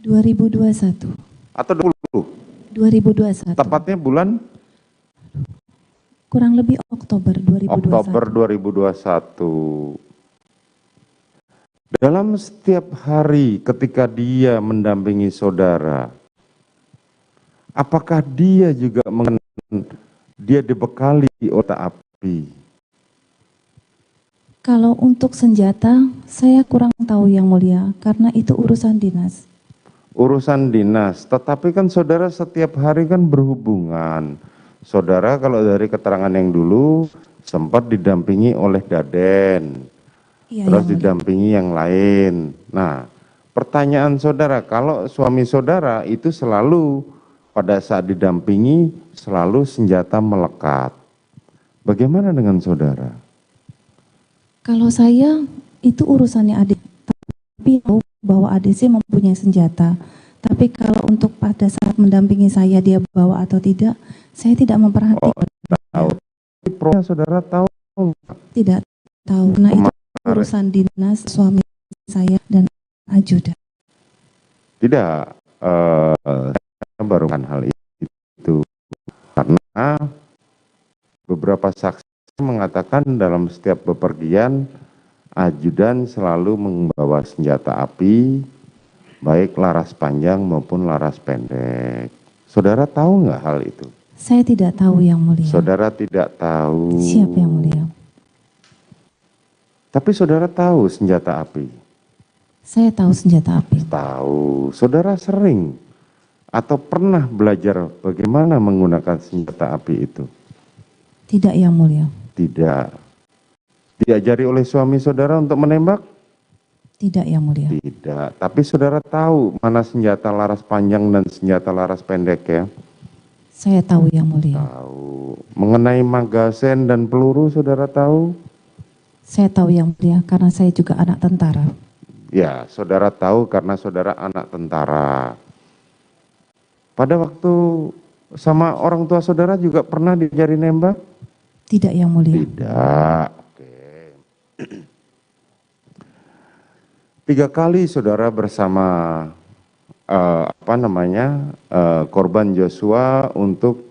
2021. Atau 20? 2021. Tepatnya bulan? Kurang lebih Oktober 2021. Oktober 2021. Dalam setiap hari ketika dia mendampingi saudara, apakah dia juga dia dibekali oleh api? Kalau untuk senjata, saya kurang tahu Yang Mulia, karena itu urusan dinas. Urusan dinas, tetapi kan saudara setiap hari kan berhubungan. Saudara kalau dari keterangan yang dulu sempat didampingi oleh Daden. Iya, Terus Yang Mulia. didampingi yang lain. Nah, pertanyaan saudara, kalau suami saudara itu selalu pada saat didampingi selalu senjata melekat. Bagaimana dengan saudara? Kalau saya, itu urusannya adik. Tapi tahu bahwa ADC mempunyai senjata. Tapi kalau untuk pada saat mendampingi saya dia bawa atau tidak, saya tidak memperhatikan. Tahu. Saudara tahu? Tidak tahu. Nah itu urusan dinas suami saya dan ajudan. Tidak, saya baru kan hal itu karena Beberapa saksi mengatakan dalam setiap bepergian, ajudan selalu membawa senjata api, baik laras panjang maupun laras pendek. Saudara tahu nggak hal itu? Saya tidak tahu yang mulia. Saudara tidak tahu. Siap yang mulia. Tapi saudara tahu senjata api? Saya tahu senjata api. Tahu. Saudara sering atau pernah belajar bagaimana menggunakan senjata api itu? Tidak yang mulia. Tidak. Diajari oleh suami saudara untuk menembak? Tidak yang mulia. Tidak. Tapi saudara tahu mana senjata laras panjang dan senjata laras pendek ya? Saya tahu yang mulia. Tahu. Mengenai magazen dan peluru saudara tahu? Saya tahu yang mulia karena saya juga anak tentara. Ya, saudara tahu karena saudara anak tentara. Pada waktu sama orang tua saudara juga pernah diajari nembak? Tidak yang mulia. Tidak. Oke. 3 kali saudara bersama korban Joshua untuk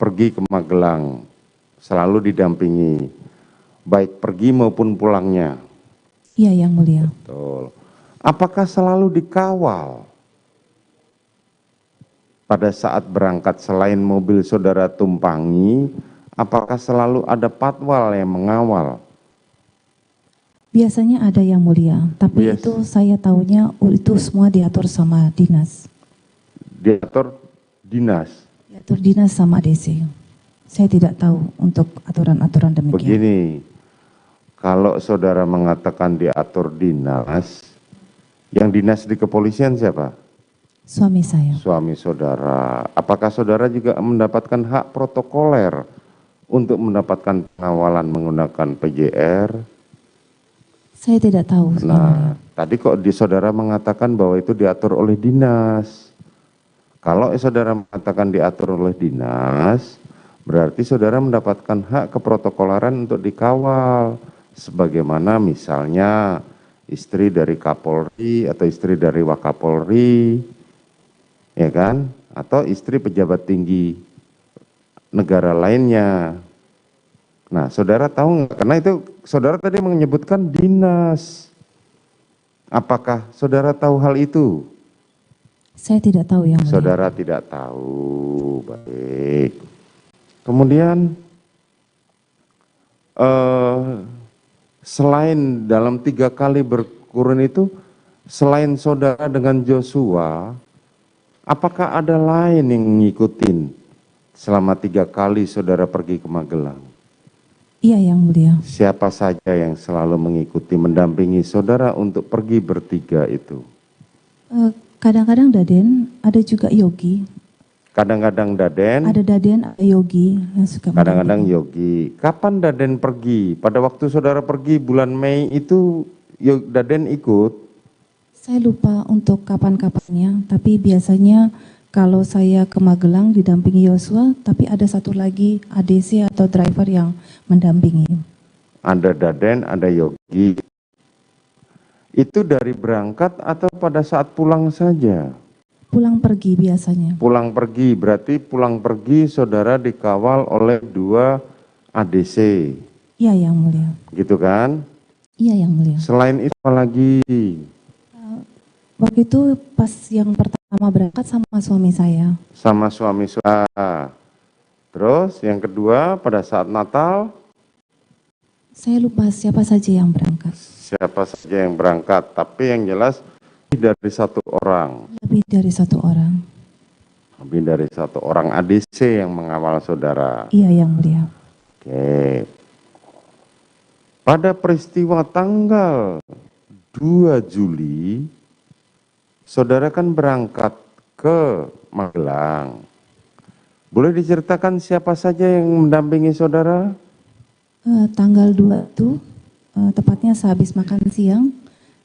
pergi ke Magelang, selalu didampingi, baik pergi maupun pulangnya. Iya yang mulia. Betul. Apakah selalu dikawal? Pada saat berangkat selain mobil saudara tumpangi, apakah selalu ada patwal yang mengawal? Biasanya ada yang mulia, tapi itu saya tahunya itu semua diatur sama dinas. Diatur dinas? Diatur dinas sama DC. Saya tidak tahu untuk aturan-aturan demikian. Begini, kalau saudara mengatakan diatur dinas, yang dinas di kepolisian siapa? Suami saya. Suami saudara. Apakah saudara juga mendapatkan hak protokoler untuk mendapatkan pengawalan menggunakan PJR? Saya tidak tahu. Nah, tadi kok saudara mengatakan bahwa itu diatur oleh dinas. Kalau saudara mengatakan diatur oleh dinas, berarti saudara mendapatkan hak keprotokoleran untuk dikawal. Sebagaimana misalnya istri dari Kapolri atau istri dari Wakapolri, ya kan? Atau istri pejabat tinggi negara lainnya. Nah, saudara tahu nggak? Karena itu saudara tadi menyebutkan dinas. Apakah saudara tahu hal itu? Saya tidak tahu yang mulia. Saudara tidak tahu. Baik. Kemudian selain dalam 3 kali berkurun itu, selain saudara dengan Joshua, apakah ada lain yang ngikutin selama 3 kali saudara pergi ke Magelang? Iya yang mulia. Siapa saja yang selalu mengikuti, mendampingi saudara untuk pergi bertiga itu? Kadang-kadang Daden, ada juga Yogi. Kadang-kadang Daden. Ada Daden, ada Yogi yang suka. Kadang-kadang Yogi. Kapan Daden pergi? Pada waktu saudara pergi bulan Mei itu Daden ikut? Saya lupa untuk kapan-kapannya, tapi biasanya kalau saya ke Magelang didampingi Yosua, tapi ada satu lagi ADC atau driver yang mendampingi. Ada Daden, ada Yogi. Itu dari berangkat atau pada saat pulang saja? Pulang pergi biasanya. Pulang pergi, berarti pulang pergi saudara dikawal oleh 2 ADC. Iya yang mulia. Gitu kan? Iya yang mulia. Selain itu apa lagi? Waktu itu pas yang pertama berangkat sama suami saya. Sama suami saudara. Terus yang kedua pada saat Natal? Saya lupa siapa saja yang berangkat. Siapa saja yang berangkat, tapi yang jelas lebih dari 1 orang. Lebih dari 1 orang. Lebih dari 1 orang ADC yang mengawal saudara. Iya yang mulia. Oke. Pada peristiwa tanggal 2 Juli, saudara kan berangkat ke Magelang. Boleh diceritakan siapa saja yang mendampingi saudara? Tanggal 2 itu, tepatnya sehabis makan siang,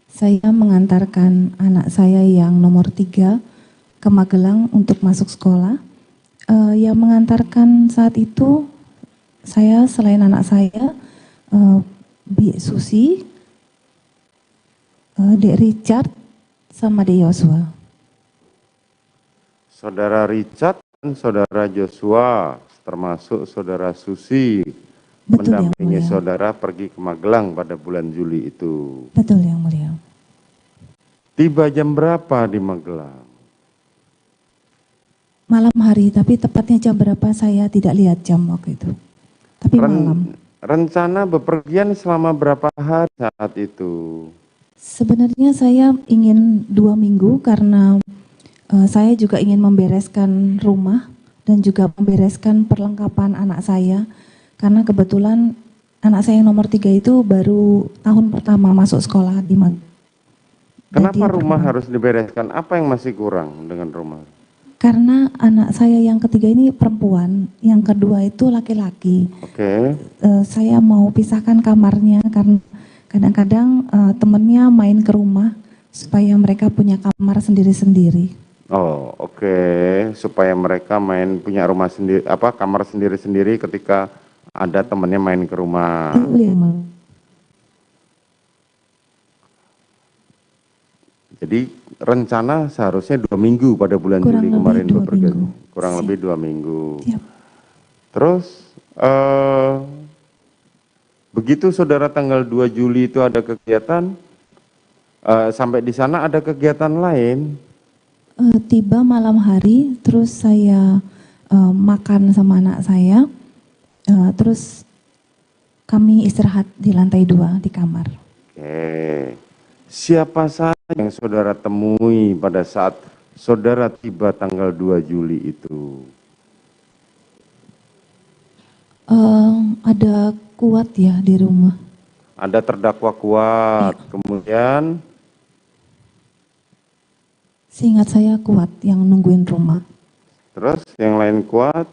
saya mengantarkan anak saya yang nomor 3 ke Magelang untuk masuk sekolah. Yang mengantarkan saat itu, saya selain anak saya, Bi Susi, Dek Richard, sama Dek Yosua. Saudara Richard dan Saudara Joshua, termasuk Saudara Susi, Betul, Yang mendampingi Mulia. saudara pergi ke Magelang pada bulan Juli itu. Betul, Yang Mulia. Tiba jam berapa di Magelang? Malam hari, tapi tepatnya jam berapa saya tidak lihat jam waktu itu. Tapi malam. Rencana bepergian selama berapa hari saat itu? Sebenarnya saya ingin 2 minggu karena saya juga ingin membereskan rumah dan juga membereskan perlengkapan anak saya. Karena kebetulan anak saya yang nomor 3 itu baru tahun pertama masuk sekolah di Magelang. Kenapa rumah harus dibereskan? Apa yang masih kurang dengan rumah? Karena anak saya yang ketiga ini perempuan, yang kedua itu laki-laki. Oke. Saya mau pisahkan kamarnya karena kadang-kadang temennya main ke rumah supaya mereka punya kamar sendiri-sendiri. Oh, oke. Supaya mereka punya rumah sendiri, kamar sendiri-sendiri ketika ada temannya main ke rumah. Jadi rencana seharusnya 2 minggu pada bulan Juli kemarin bepergian. Kurang lebih 2 minggu. Siap. Terus begitu saudara tanggal 2 Juli itu ada kegiatan, sampai di sana ada kegiatan lain? Tiba malam hari, terus saya makan sama anak saya, terus kami istirahat di lantai 2 di kamar. Oke. Siapa saja yang saudara temui pada saat saudara tiba tanggal 2 Juli itu? Ada Kuat ya di rumah. Ada terdakwa Kuat, ya. Kemudian seingat saya Kuat yang nungguin rumah. Terus yang lain Kuat?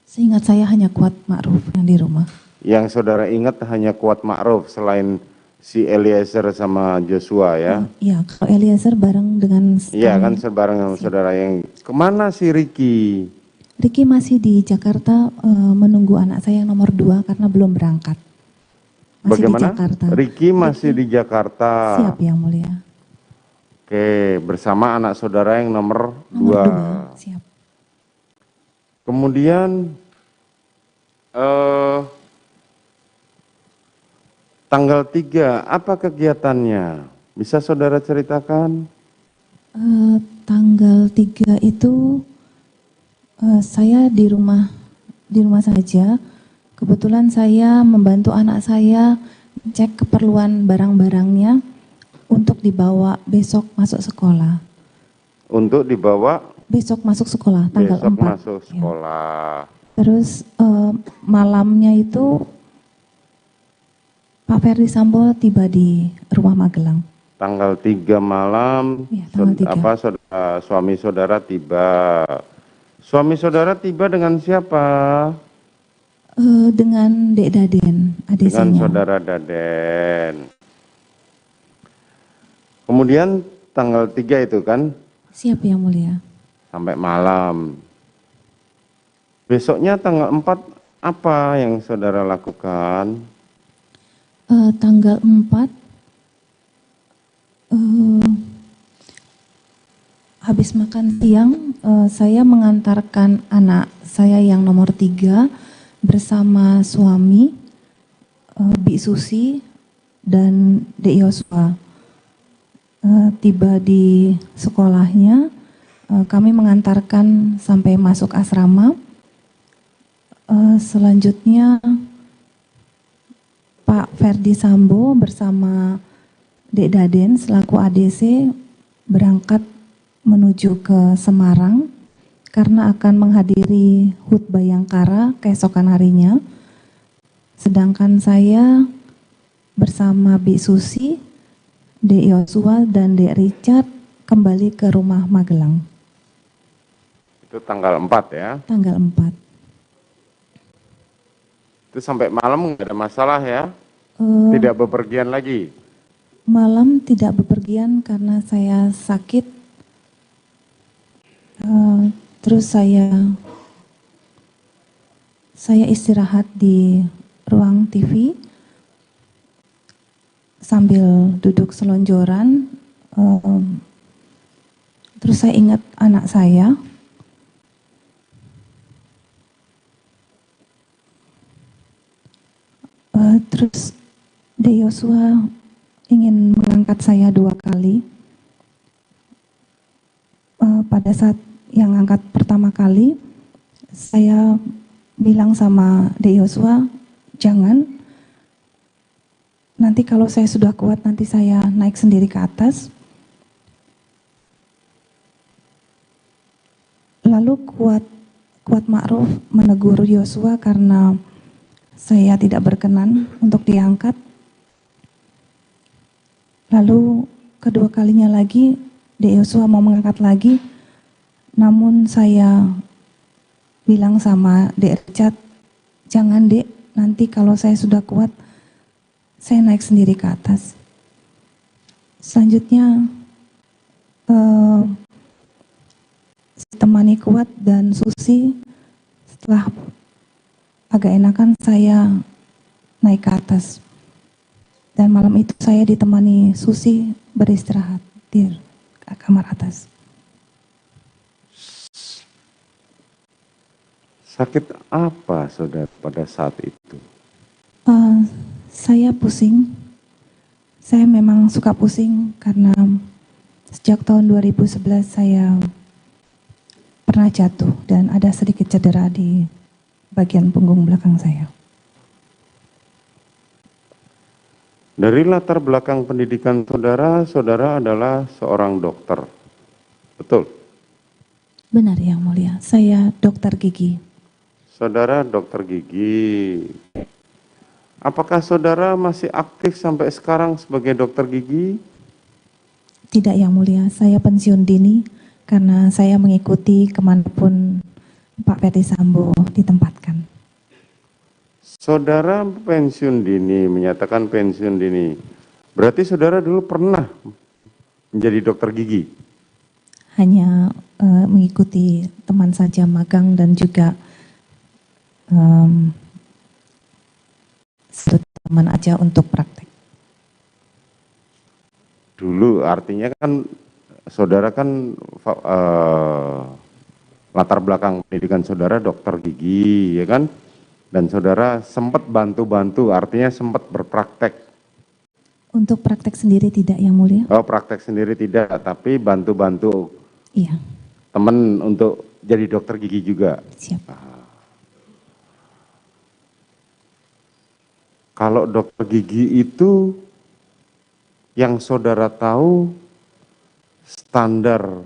Seingat saya hanya Kuat Ma'ruf yang di rumah. Yang saudara ingat hanya Kuat Ma'ruf selain si Eliezer sama Joshua ya? Iya, kalau Eliezer bareng dengan... Iya kan bareng sama saudara yang... Kemana si Ricky? Ricky masih di Jakarta menunggu anak saya yang nomor 2 karena belum berangkat. Masih Bagaimana? Di Jakarta. Ricky masih di Jakarta. Siap Yang Mulia. Oke, bersama anak saudara yang nomor 2. Siap. Kemudian tanggal 3, apa kegiatannya? Bisa saudara ceritakan? Tanggal 3 itu saya di rumah saja. Kebetulan saya membantu anak saya cek keperluan barang-barangnya untuk dibawa besok masuk sekolah. Untuk dibawa? Besok masuk sekolah, tanggal 4. Besok masuk sekolah. Ya. Terus malamnya itu Pak Ferdi Sambo tiba di rumah Magelang. Tanggal 3 malam, ya, tanggal 3. Suami saudara tiba. Suami saudara tiba dengan siapa? Dengan Dek Daden, adik saya. Dengan saudara Daden. Kemudian tanggal 3 itu kan? Siap Yang Mulia. Sampai malam. Besoknya tanggal 4 apa yang saudara lakukan? Tanggal 4 habis makan siang saya mengantarkan anak saya yang nomor 3 bersama suami Bi Susi dan Dek Yosua. Tiba di sekolahnya, kami mengantarkan sampai masuk asrama. Selanjutnya Pak Ferdi Sambo bersama Dek Daden selaku ADC berangkat menuju ke Semarang karena akan menghadiri HUT Bayangkara keesokan harinya. Sedangkan saya bersama Bi Susi, Dek Yosua dan Dek Richard kembali ke rumah Magelang. Itu tanggal 4 ya? Tanggal 4. Itu sampai malam nggak ada masalah ya? Tidak bepergian lagi? Malam tidak bepergian karena saya sakit. Terus saya istirahat di ruang TV sambil duduk selonjoran. Terus saya ingat anak saya. Terus De Yosua ingin mengangkat saya 2 kali. Pada saat yang angkat pertama kali, saya bilang sama De Yosua, jangan, nanti kalau saya sudah kuat nanti saya naik sendiri ke atas. Lalu Kuat Ma'ruf menegur Yosua karena saya tidak berkenan untuk diangkat. Lalu kedua kalinya lagi, De Yosua mau mengangkat lagi, namun saya bilang sama Dek Richard, jangan Dek, nanti kalau saya sudah kuat, saya naik sendiri ke atas. Selanjutnya, temani Kuat dan Susi, setelah agak enakan saya naik ke atas. Dan malam itu saya ditemani Susi beristirahat di kamar atas. Sakit apa saudara pada saat itu? Saya pusing. Saya memang suka pusing karena sejak tahun 2011 saya pernah jatuh dan ada sedikit cedera di bagian punggung belakang saya. Dari latar belakang pendidikan saudara, saudara adalah seorang dokter. Betul? Benar Yang Mulia, saya dokter gigi. Saudara dokter gigi. Apakah saudara masih aktif sampai sekarang sebagai dokter gigi? Tidak Yang Mulia, saya pensiun dini karena saya mengikuti kemanapun Pak Ferdi Sambo ditempatkan. Saudara pensiun dini, menyatakan pensiun dini. Berarti saudara dulu pernah menjadi dokter gigi? Hanya mengikuti teman saja magang dan juga satu teman aja untuk praktek. Dulu artinya kan saudara kan latar belakang pendidikan saudara dokter gigi, ya kan? Dan saudara sempat bantu-bantu, artinya sempat berpraktek. Untuk praktek sendiri tidak Yang Mulia? Oh, praktek sendiri tidak, tapi bantu-bantu Iya. teman untuk jadi dokter gigi juga. Siap. Kalau dokter gigi itu yang saudara tahu standar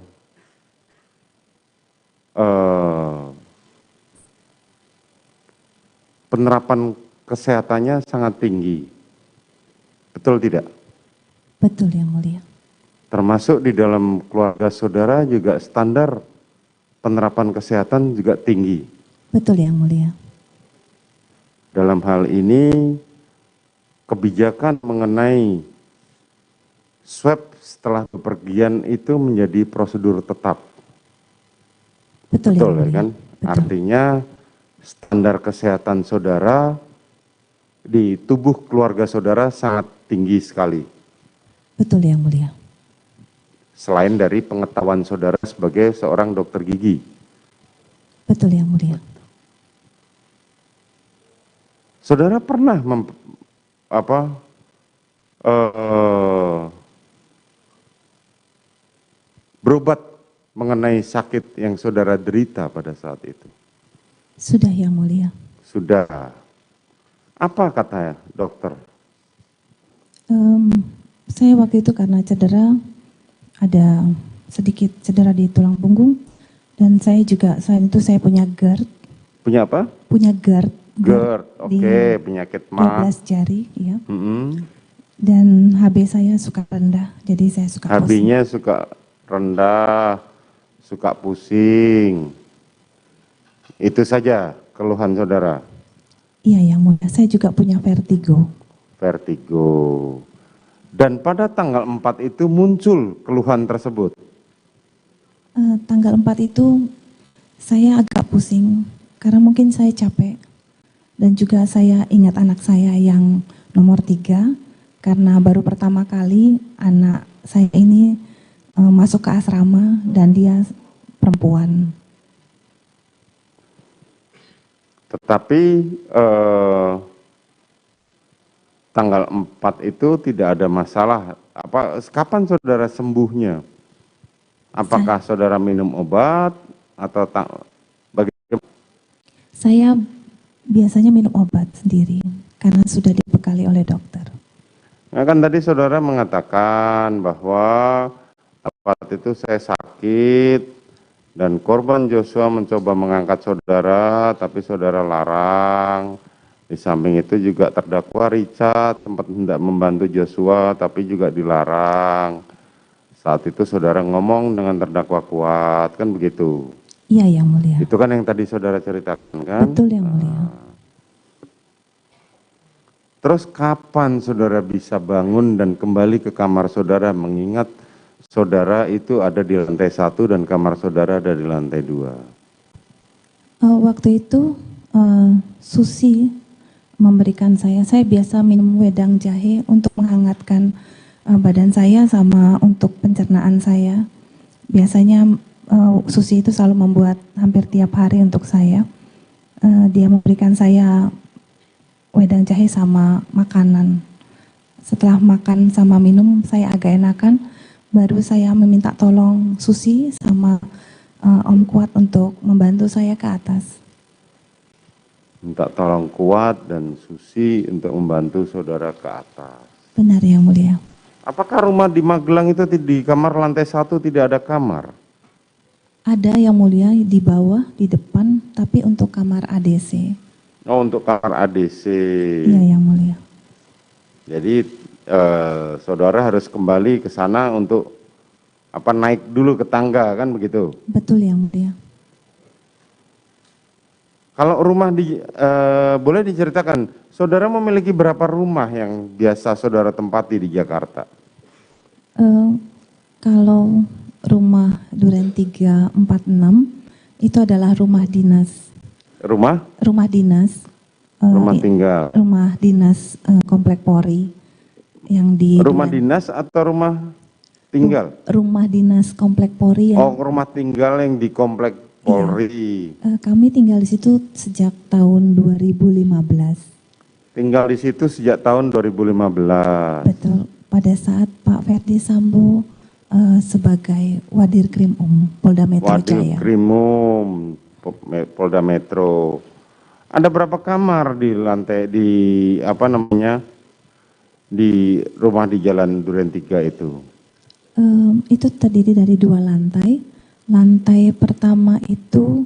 penerapan kesehatannya sangat tinggi. Betul tidak? Betul Yang Mulia. Termasuk di dalam keluarga saudara juga standar penerapan kesehatan juga tinggi. Betul Yang Mulia. Dalam hal ini kebijakan mengenai swab setelah bepergian itu menjadi prosedur tetap. Betul Betul Yang ya Mulia. kan? Betul. Artinya standar kesehatan saudara di tubuh keluarga saudara sangat tinggi sekali. Betul Yang Mulia. Selain dari pengetahuan saudara sebagai seorang dokter gigi. Betul Yang Mulia. Saudara pernah berobat mengenai sakit yang saudara derita pada saat itu? Sudah Yang Mulia. Sudah. Apa kata dokter? Saya waktu itu karena cedera, ada sedikit cedera di tulang punggung, dan saya juga selain itu saya punya GERD. Punya apa? Punya GERD. GERD, di oke, penyakit mah. 12 jari, ya. Mm-hmm. Dan HB saya suka rendah, jadi saya suka pusing. HB-nya suka rendah, suka pusing. Itu saja keluhan saudara. Iya Yang Mulia, saya juga punya vertigo. Vertigo. Dan pada tanggal 4 itu muncul keluhan tersebut. Tanggal 4 itu saya agak pusing, karena mungkin saya capek. Dan juga saya ingat anak saya yang nomor 3, karena baru pertama kali anak saya ini masuk ke asrama dan dia perempuan. Tetapi tanggal 4 itu tidak ada masalah. Kapan saudara sembuhnya? Apakah saudara minum obat atau bagaimana? Saya biasanya minum obat sendiri karena sudah dibekali oleh dokter. Nah, kan tadi saudara mengatakan bahwa pada itu saya sakit dan korban Joshua mencoba mengangkat saudara, tapi saudara larang. Di samping itu juga terdakwa Richard sempat hendak membantu Joshua, tapi juga dilarang. Saat itu saudara ngomong dengan terdakwa Kuat, kan begitu? Iya, Yang Mulia. Itu kan yang tadi saudara ceritakan, kan? Betul, Yang Mulia. Terus kapan saudara bisa bangun dan kembali ke kamar saudara, mengingat saudara itu ada di lantai 1 dan kamar saudara ada di lantai 2? Waktu itu Susi memberikan saya biasa minum wedang jahe untuk menghangatkan badan saya sama untuk pencernaan saya. Biasanya Susi itu selalu membuat hampir tiap hari untuk saya. Dia memberikan saya wedang jahe sama makanan. Setelah makan sama minum saya agak enakan, baru saya meminta tolong Susi sama Om Kuat untuk membantu saya ke atas. Minta tolong Kuat dan Susi untuk membantu saudara ke atas. Benar, Yang Mulia. Apakah rumah di Magelang itu di kamar lantai 1 tidak ada kamar? Ada, Yang Mulia, di bawah, di depan, tapi untuk kamar ADC. Oh, untuk kamar ADC. Iya, Yang Mulia. Jadi saudara harus kembali ke sana untuk naik dulu ke tangga, kan begitu? Betul, Yang Mulia. Kalau rumah boleh diceritakan, saudara memiliki berapa rumah yang biasa saudara tempati di Jakarta? Kalau rumah Duren 346 itu adalah rumah dinas. Rumah dinas. Rumah tinggal. Rumah dinas Komplek Polri yang di. Rumah dinas atau rumah tinggal? Rumah dinas Komplek Polri. Oh, rumah tinggal yang di Komplek Polri. Iya. Kami tinggal di situ sejak tahun 2015. Tinggal di situ sejak tahun 2015. Betul. Pada saat Pak Ferdi Sambo sebagai Wadir Krim Polda Metro Jaya. Wadir Krimum Polda Metro. Ada berapa kamar di lantai di rumah di Jalan Duren 3 itu? Itu terdiri dari 2 lantai. Lantai pertama itu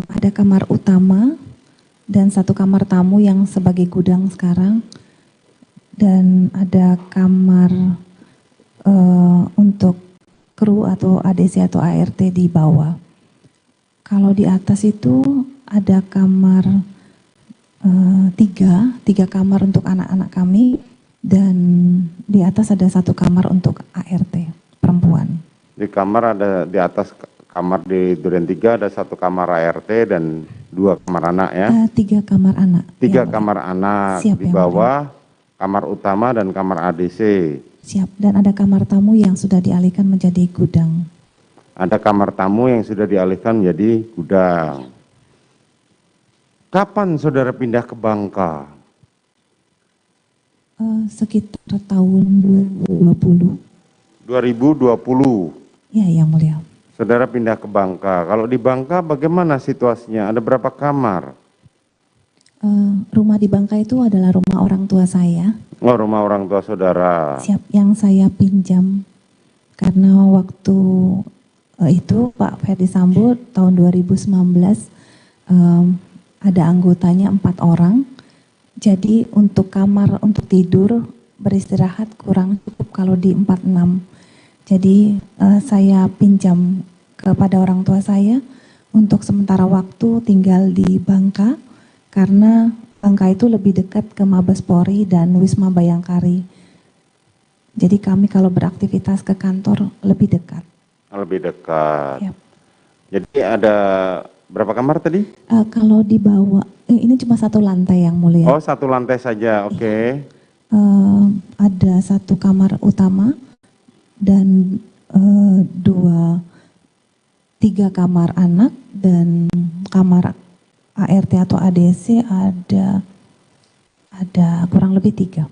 ada kamar utama dan 1 kamar tamu yang sebagai gudang sekarang, dan ada kamar untuk kru atau ADC atau ART di bawah. Kalau di atas itu ada kamar 3 kamar untuk anak-anak kami, dan di atas ada 1 kamar untuk ART perempuan. Di atas kamar di Duren 3 ada 1 kamar ART dan 2 kamar anak ya? 3 kamar anak. 3 kamar anak. Siap, di bawah kamar utama dan kamar ADC. Siap, dan ada kamar tamu yang sudah dialihkan menjadi gudang. Ada kamar tamu yang sudah dialihkan menjadi gudang. Kapan saudara pindah ke Bangka? Sekitar tahun 2020. 2020? Ya, Yang Mulia. Saudara pindah ke Bangka. Kalau di Bangka bagaimana situasinya? Ada berapa kamar? Rumah di Bangka itu adalah rumah orang tua saya. Oh, rumah orang tua saudara. Siap, yang saya pinjam. Karena waktu itu Pak Ferdi Sambo tahun 2019 ada anggotanya 4 orang. Jadi untuk kamar untuk tidur beristirahat kurang cukup kalau di 46. Jadi saya pinjam kepada orang tua saya untuk sementara waktu tinggal di Bangka, karena Bangka itu lebih dekat ke Mabes Polri dan Wisma Bayangkari. Jadi kami kalau beraktivitas ke kantor lebih dekat. Lebih dekat. Yep. Jadi ada berapa kamar tadi? Kalau di bawah, ini cuma 1 lantai, Yang Mulia. Oh, 1 lantai saja, oke. Okay. Ada 1 kamar utama dan tiga kamar anak dan kamar ART atau ADC ada kurang lebih 3.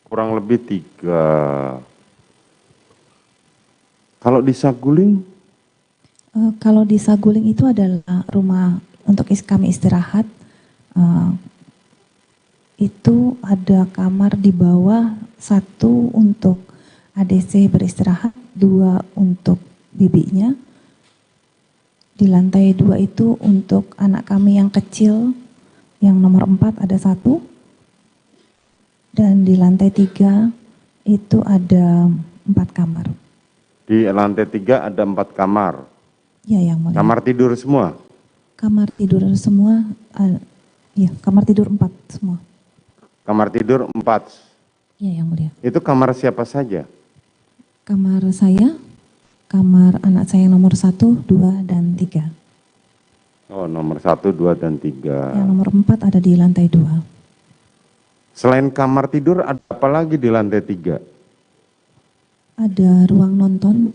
Kurang lebih 3. Kalau di Saguling? Kalau di Saguling itu adalah rumah untuk kami istirahat. Itu ada kamar di bawah, 1 untuk ADC beristirahat, 2 untuk bibinya. Di lantai 2 itu untuk anak kami yang kecil, yang nomor 4 ada 1. Dan di lantai 3 itu ada 4 kamar. Di lantai 3 ada 4 kamar. Ya, yang mulia. Kamar tidur semua? Kamar tidur semua, ya, kamar tidur 4 semua. Kamar tidur 4? Ya, yang mulia. Itu kamar siapa saja? Kamar saya, kamar anak saya nomor 1, 2, dan 3. Oh, nomor 1, 2, dan 3. Yang nomor 4 ada di lantai 2. Selain kamar tidur, ada apa lagi di lantai 3? Ada ruang nonton.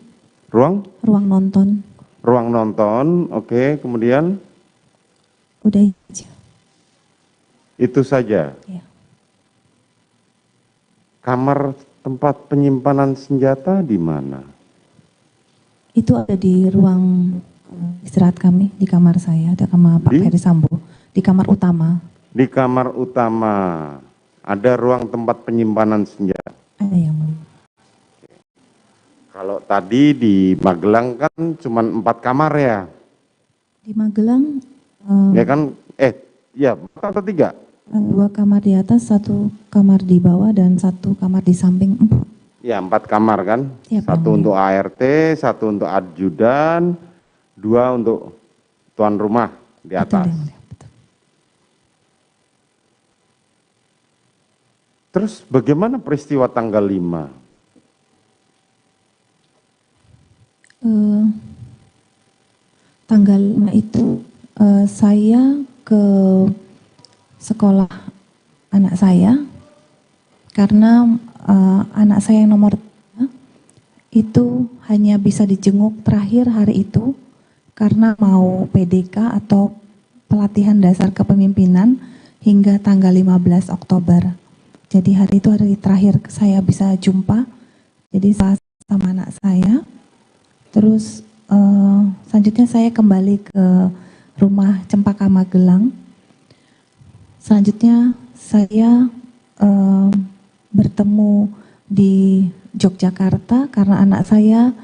Ruang? Ruang nonton. Ruang nonton, oke. Kemudian? Udah aja. Itu saja? Ya. Kamar tempat penyimpanan senjata di mana? Itu ada di ruang istirahat kami, di kamar saya, ada kamar Pak Ferdi Sambo, di kamar utama. Di kamar utama, ada ruang tempat penyimpanan senjata? Ada yang mulia. Kalau tadi di Magelang kan cuma 4 kamar ya? Di Magelang, Ya kan, ya 4 atau 3? 2 kamar di atas, 1 kamar di bawah, dan 1 kamar di samping. 4. Ya 4 kamar kan? Ya, 1 untuk ART, 1 untuk ajudan, 2 untuk tuan rumah di atas. Betul, yang mulia. Betul. Terus bagaimana peristiwa tanggal 5? Tanggal 5 itu saya ke sekolah anak saya karena anak saya yang nomor 3 itu hanya bisa dijenguk terakhir hari itu karena mau PDK atau pelatihan dasar kepemimpinan hingga tanggal 15 Oktober. Jadi hari itu hari terakhir saya bisa jumpa. Jadi saya sama anak saya. Terus selanjutnya saya kembali ke rumah Cempaka Magelang. Selanjutnya saya bertemu di Yogyakarta karena anak saya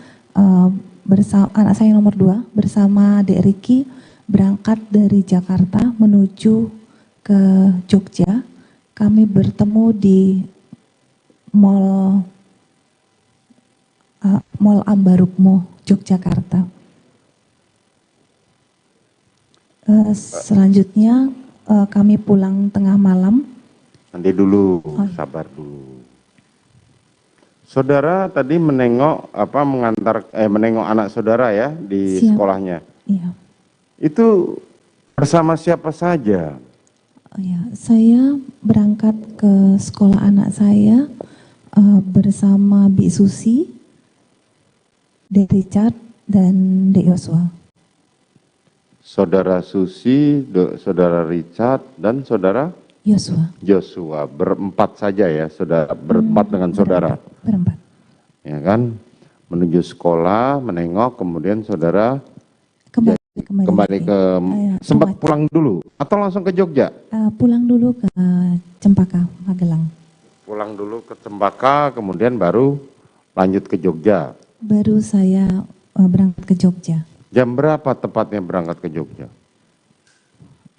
anak saya nomor 2 bersama Dek Riki berangkat dari Jakarta menuju ke Jogja. Kami bertemu di Mall Ambarukmo, Yogyakarta. Selanjutnya kami pulang tengah malam. Nanti dulu, sabar dulu. Saudara tadi menengok menengok anak saudara ya di sekolahnya. Iya. Itu bersama siapa saja? Ya, saya berangkat ke sekolah anak saya bersama Bi Susi, Dek Richard, dan Dek Yosua. Saudara Susi, Saudara Richard, dan Saudara Yosua. Berempat saja ya, saudara berempat dengan saudara. Berempat. Ya kan, menuju sekolah, menengok, kemudian saudara kembali ke sempat pulang dulu atau langsung ke Jogja? Pulang dulu ke Cempaka, Magelang. Pulang dulu ke Cempaka, kemudian baru lanjut ke Jogja. Baru saya berangkat ke Jogja. Jam berapa tepatnya berangkat ke Jogja?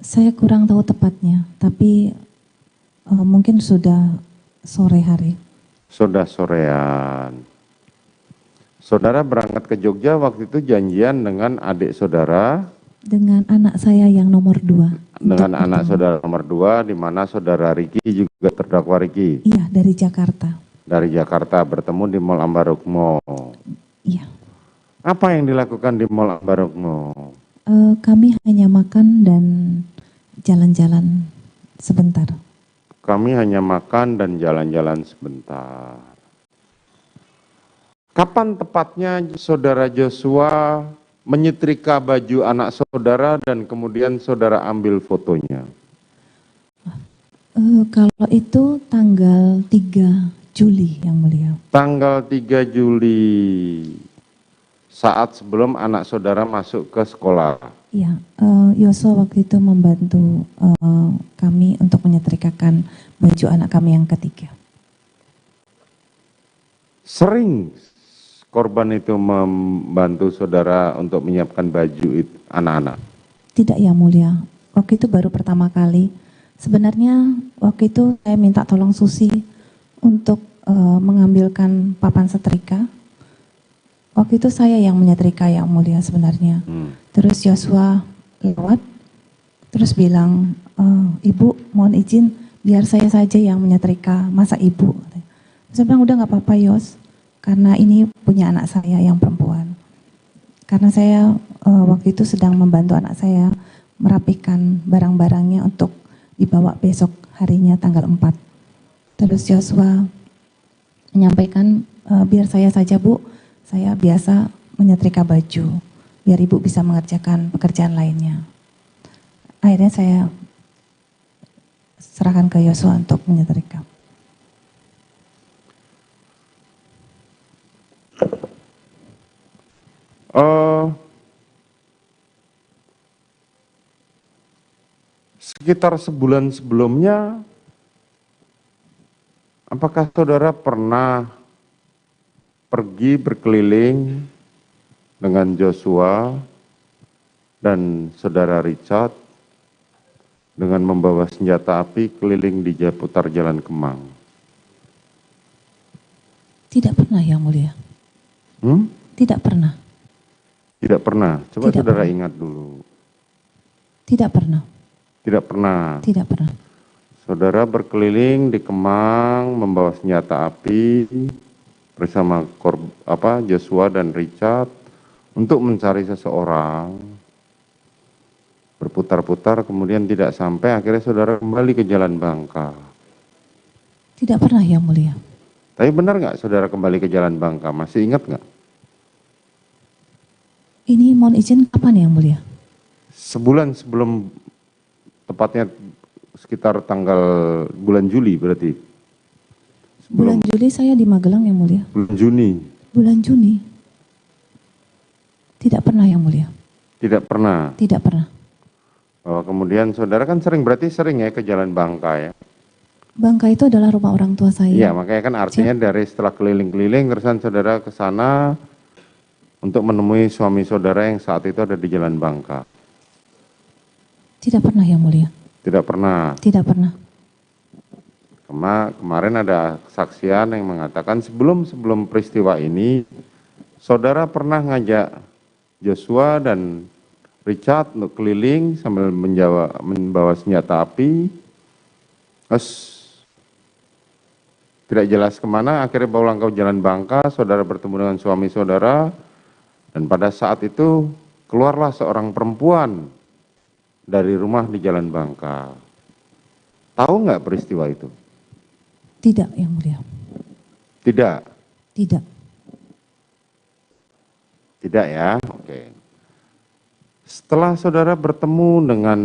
Saya kurang tahu tepatnya, tapi mungkin sudah sore hari. Sudah sorean. Saudara berangkat ke Jogja waktu itu janjian dengan adik saudara? Dengan anak saya yang nomor 2. Dengan anak saudara nomor 2, di mana saudara Riki juga terdakwa Riki? Iya, dari Jakarta. Dari Jakarta, bertemu di Mall Ambarukmo. Iya. Apa yang dilakukan di Mall Ambarukmo? Kami hanya makan dan jalan-jalan sebentar. Kami hanya makan dan jalan-jalan sebentar. Kapan tepatnya saudara Joshua menyetrika baju anak saudara dan kemudian saudara ambil fotonya? Kalau itu tanggal 3 Juli yang mulia. Tanggal 3 Juli, saat sebelum anak saudara masuk ke sekolah. Iya, Yosua waktu itu membantu kami untuk menyetrikakan baju anak kami yang ketiga. Sering korban itu membantu saudara untuk menyiapkan baju anak-anak? Tidak yang mulia, waktu itu baru pertama kali. Sebenarnya waktu itu saya minta tolong Susi untuk mengambilkan papan setrika. Waktu itu saya yang menyetrika yang mulia sebenarnya. Terus Yosua lewat, terus bilang, Ibu mohon izin biar saya saja yang menyetrika, masa Ibu? Saya bilang udah gak apa-apa Yos, karena ini punya anak saya yang perempuan. Karena saya waktu itu sedang membantu anak saya merapikan barang-barangnya untuk dibawa besok harinya tanggal 4. Terus Yosua menyampaikan, biar saya saja Bu, saya biasa menyetrika baju, biar Ibu bisa mengerjakan pekerjaan lainnya. Akhirnya saya serahkan ke Yosua untuk menyetrika. Sekitar sebulan sebelumnya, apakah saudara pernah pergi berkeliling dengan Joshua dan saudara Richard dengan membawa senjata api keliling di seputar Jalan Kemang? Tidak pernah yang mulia. Tidak pernah. Tidak pernah. Coba Tidak saudara pernah. ingat dulu. Tidak pernah. Tidak pernah. Tidak pernah. Saudara berkeliling di Kemang membawa senjata api bersama Joshua dan Richard untuk mencari seseorang. Berputar-putar kemudian tidak sampai, akhirnya saudara kembali ke Jalan Bangka. Tidak pernah yang mulia. Tapi benar nggak saudara kembali ke Jalan Bangka? Masih ingat nggak? Ini mohon izin kapan yang mulia? Sebulan sebelum, tepatnya sekitar tanggal bulan Juli berarti. Bulan Juli saya di Magelang yang mulia. Bulan Juni. Bulan Juni. Tidak pernah yang mulia. Tidak pernah. Tidak pernah. Oh, kemudian saudara kan berarti sering ya ke Jalan Bangka ya? Bangka itu adalah rumah orang tua saya. Iya, makanya kan artinya dari setelah keliling-keliling terusan saudara ke sana untuk menemui suami saudara yang saat itu ada di Jalan Bangka. Tidak pernah yang mulia. Tidak pernah. Tidak pernah. Kemarin ada kesaksian yang mengatakan sebelum peristiwa ini, saudara pernah ngajak Joshua dan Richard untuk keliling sambil membawa senjata api. Terus tidak jelas kemana, akhirnya pulang ke Jalan Bangka, saudara bertemu dengan suami saudara, dan pada saat itu keluarlah seorang perempuan dari rumah di Jalan Bangka. Tahu nggak peristiwa itu? Tidak yang mulia. Tidak? Tidak. Tidak ya, oke. Setelah saudara bertemu dengan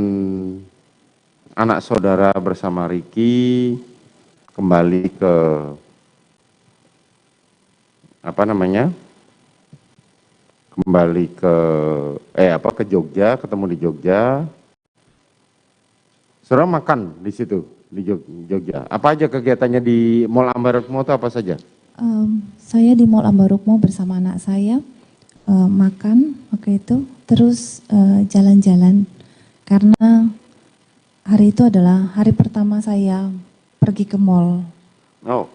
anak saudara bersama Ricky, kembali ke ke Jogja, ketemu di Jogja. Saudara makan di situ di Jogja. Apa aja kegiatannya di Mall Ambarukmo itu apa saja? Saya di Mall Ambarukmo bersama anak saya, makan waktu itu, terus jalan-jalan. Karena hari itu adalah hari pertama saya pergi ke mall. Oh.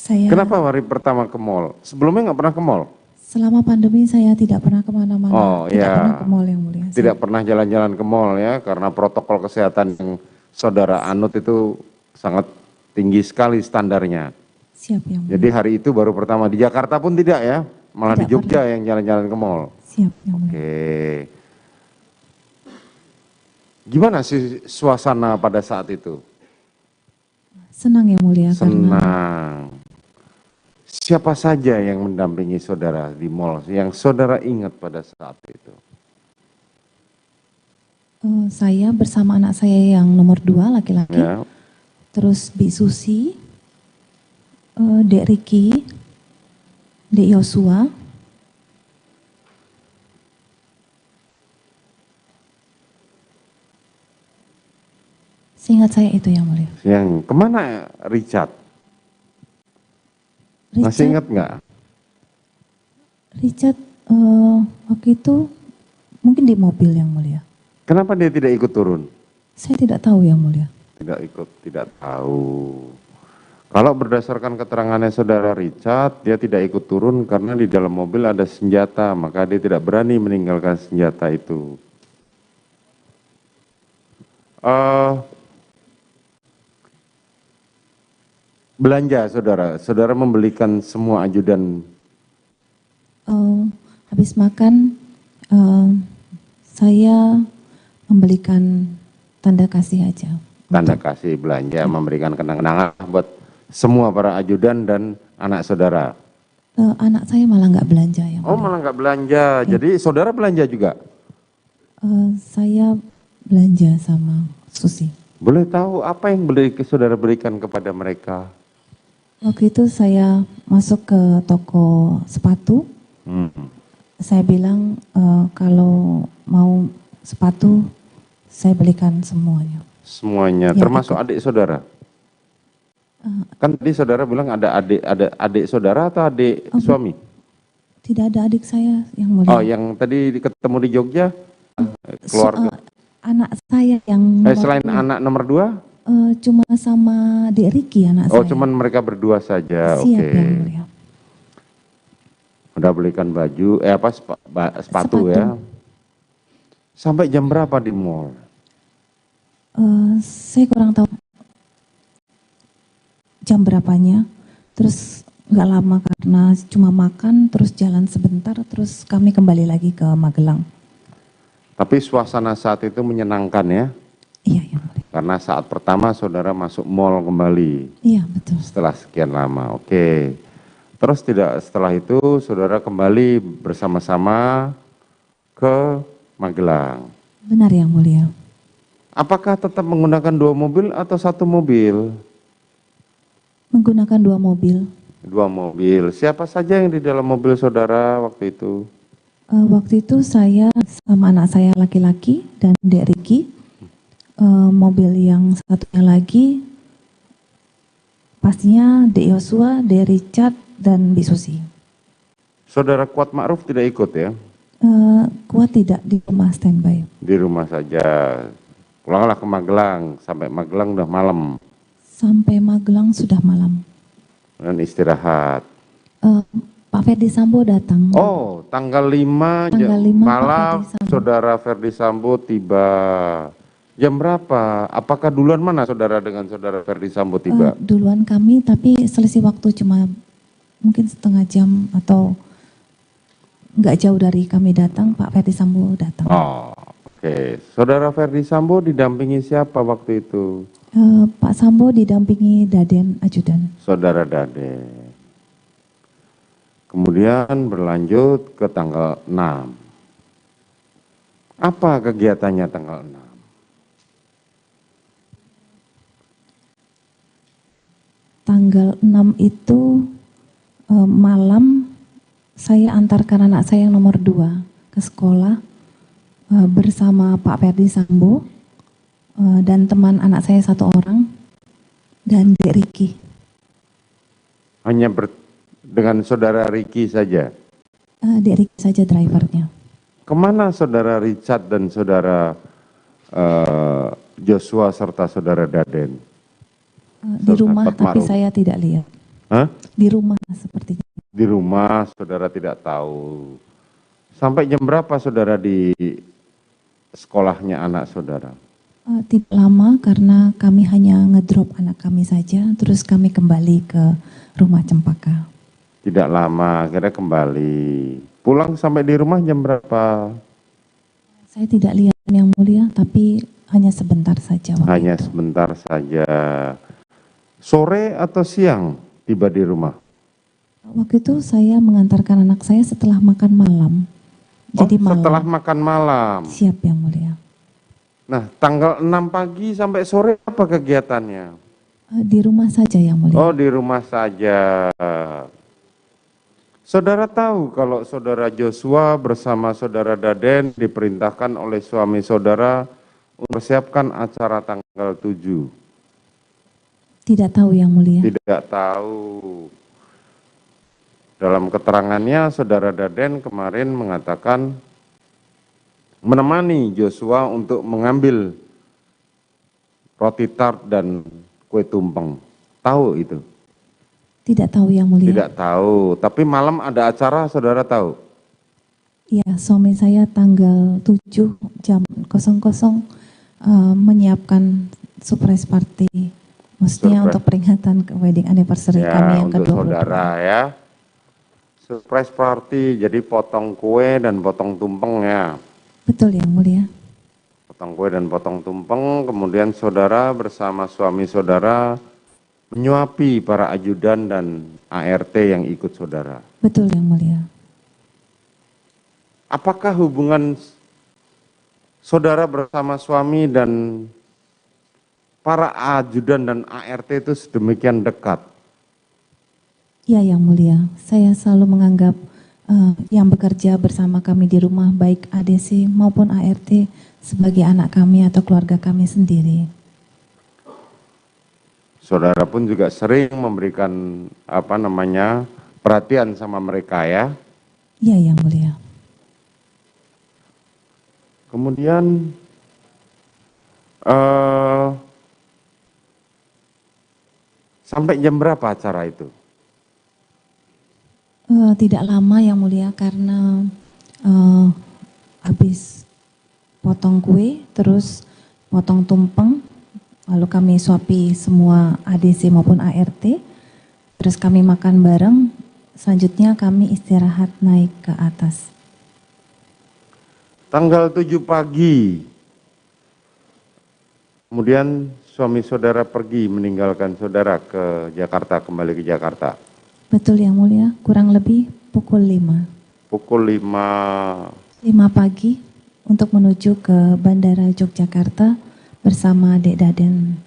Kenapa hari pertama ke mall? Sebelumnya nggak pernah ke mall? Selama pandemi saya tidak pernah kemana-mana. Oh, tidak ya. pernah ke mall yang mulia. Tidak pernah jalan-jalan ke mall ya, karena protokol kesehatan yang saudara anut itu sangat tinggi sekali standarnya. Siap yang mulia. Jadi hari itu baru pertama, di Jakarta pun tidak ya, malah Tidak di Jogja pernah. yang jalan-jalan ke mall. Siap yang mulia. Oke. Gimana sih suasana pada saat itu? Senang yang mulia. Karena Senang. Siapa saja yang mendampingi saudara di mall yang saudara ingat pada saat itu? Saya bersama anak saya yang nomor 2 laki-laki, Ya. terus Bi Susi, Dek Riki, Dek Yosua, seingat saya itu yang mulia. Yang kemana Richard? Masih ingat nggak? Richard waktu itu mungkin di mobil yang mulia. Kenapa dia tidak ikut turun? Saya tidak tahu yang mulia. Tidak ikut, tidak tahu. Kalau berdasarkan keterangannya saudara Richard, dia tidak ikut turun karena di dalam mobil ada senjata, maka dia tidak berani meninggalkan senjata itu. Belanja saudara membelikan semua ajudan. Habis makan, saya membelikan tanda kasih aja. Tanda kasih belanja, memberikan kenang-kenangan buat semua para ajudan dan anak saudara. Anak saya malah nggak belanja yang Oh, mulia. malah nggak belanja. Jadi saudara belanja juga? Saya belanja sama Susi. Boleh tahu apa yang saudara berikan kepada mereka? Waktu itu saya masuk ke toko sepatu. Saya bilang kalau mau sepatu saya belikan semuanya. Semuanya, Ya, termasuk adik saudara? Kan tadi saudara bilang ada adik saudara atau adik suami? Tidak ada adik saya yang mulia. Oh, yang tadi ketemu di Jogja? Keluarga? Anak saya yang Selain anak nomor 2? cuma sama Dek Riki anak Oh, saya. cuman mereka berdua saja. Siap Oke. yang mulia. Udah belikan baju, sepatu ya. Sampai jam berapa di mall? Saya kurang tahu jam berapanya. Terus nggak lama karena cuma makan, terus jalan sebentar, terus kami kembali lagi ke Magelang. Tapi suasana saat itu menyenangkan ya? Iya, yang mulia. Karena saat pertama saudara masuk mall kembali. Iya, betul. Setelah sekian lama, oke. Terus setelah itu saudara kembali bersama-sama ke Magelang. Benar yang mulia. Apakah tetap menggunakan 2 mobil atau 1 mobil? Menggunakan 2 mobil. 2 mobil. Siapa saja yang di dalam mobil saudara waktu itu? Waktu itu saya sama anak saya laki-laki dan Dek Riki. Mobil yang satunya lagi pastinya Dek Yosua, Dek Richard, dan Bi Susi. Saudara Kuat Ma'ruf tidak ikut ya? Kuat tidak, di rumah standby. Di rumah saja. Pulanglah ke Magelang, sampai Magelang udah malam. Sampai Magelang sudah malam. Dan istirahat. Pak Ferdi Sambo datang. Oh, tanggal 5, Tanggal 5 Pak malam Ferdi Sambo. saudara Ferdi Sambo tiba. Jam berapa? Apakah duluan mana saudara dengan saudara Ferdi Sambo tiba? Duluan kami, tapi selisih waktu cuma mungkin setengah jam atau nggak jauh dari kami datang, Pak Ferdi Sambo datang. Oh, oke. Saudara Ferdi Sambo didampingi siapa waktu itu? Pak Sambo didampingi Daden Ajudan. Saudara Dade. Kemudian berlanjut ke tanggal 6. Apa kegiatannya tanggal 6? Tanggal 6 itu malam saya antarkan anak saya yang nomor 2 ke sekolah bersama Pak Ferdi Sambo dan teman anak saya 1 orang dan Dek Riki. Hanya dengan saudara Riki saja? Dek Riki saja drivernya. Kemana saudara Richard dan saudara Joshua serta saudara Daden? Di rumah, tapi Ma'ruf. saya tidak lihat. Hah? Di rumah sepertinya. Di rumah saudara tidak tahu. Sampai jam berapa saudara di sekolahnya anak saudara? Tidak lama karena kami hanya ngedrop anak kami saja, terus kami kembali ke rumah Cempaka. Tidak lama, akhirnya kembali. Pulang sampai di rumah jam berapa? Saya tidak lihat yang mulia, tapi hanya sebentar saja. Hanya sebentar saja. Sore atau siang tiba di rumah? Waktu itu saya mengantarkan anak saya setelah makan malam. Jadi malam. Setelah makan malam. Siap Yang Mulia. Nah, tanggal 6 pagi sampai sore apa kegiatannya? Di rumah saja Yang Mulia. Oh, di rumah saja. Saudara tahu kalau saudara Joshua bersama saudara Daden diperintahkan oleh suami saudara mempersiapkan acara tanggal 7. Tidak tahu Yang Mulia. Tidak tahu. Dalam keterangannya saudara Daden kemarin mengatakan menemani Joshua untuk mengambil roti tart dan kue tumpeng. Tahu itu? Tidak tahu Yang Mulia. Tidak tahu, tapi malam ada acara saudara tahu? Ya, suami saya tanggal 7 jam 00 menyiapkan surprise party. Maksudnya Surprise. untuk peringatan ke wedding anniversary Ya, kami yang untuk ke-22. saudara ya. Surprise party, jadi potong kue dan potong tumpeng ya. Betul Yang Mulia. Potong kue dan potong tumpeng, kemudian saudara bersama suami saudara menyuapi para ajudan dan ART yang ikut saudara. Betul Yang Mulia. Apakah hubungan saudara bersama suami dan para ajudan dan ART itu sedemikian dekat? Ya Yang Mulia, saya selalu menganggap yang bekerja bersama kami di rumah baik ADC maupun ART sebagai anak kami atau keluarga kami sendiri. Saudara pun juga sering memberikan perhatian sama mereka ya. Ya Yang Mulia. Kemudian sampai jam berapa acara itu? Tidak lama Yang Mulia karena habis potong kue, terus potong tumpeng, lalu kami suapi semua ADC maupun ART, terus kami makan bareng, selanjutnya kami istirahat naik ke atas. Tanggal 7 pagi, kemudian suami saudara pergi meninggalkan saudara ke Jakarta, kembali ke Jakarta. Betul Yang Mulia, kurang lebih pukul 5. Pukul 5. 5 pagi untuk menuju ke Bandara Yogyakarta bersama Dek Daden.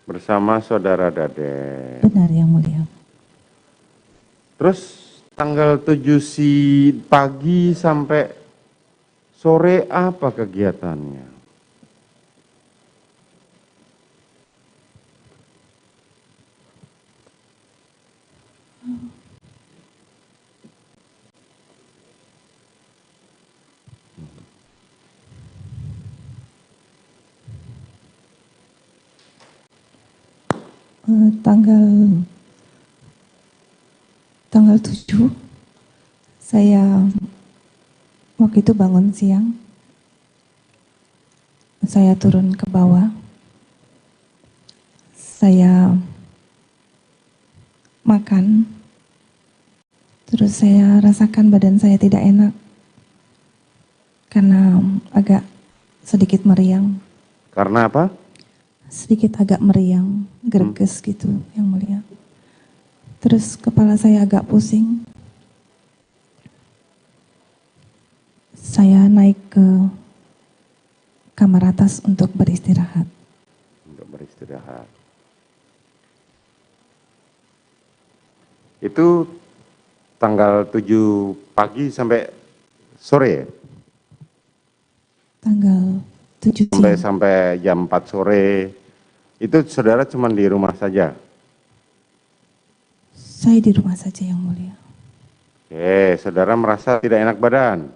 Bersama saudara Daden. Benar Yang Mulia. Terus tanggal 7 pagi sampai sore apa kegiatannya? Tanggal 7 saya waktu itu bangun siang, saya turun ke bawah, saya makan, terus saya rasakan badan saya tidak enak karena agak sedikit meriang. Karena apa? Sedikit agak meriang, greges gitu Yang Mulia. Terus kepala saya agak pusing. Saya naik ke kamar atas untuk beristirahat. Untuk beristirahat. Itu tanggal 7 pagi sampai sore ya? Tanggal 7 siang. Sampai jam 4 sore. Itu saudara cuma di rumah saja? Saya di rumah saja Yang Mulia. Oke, saudara merasa tidak enak badan?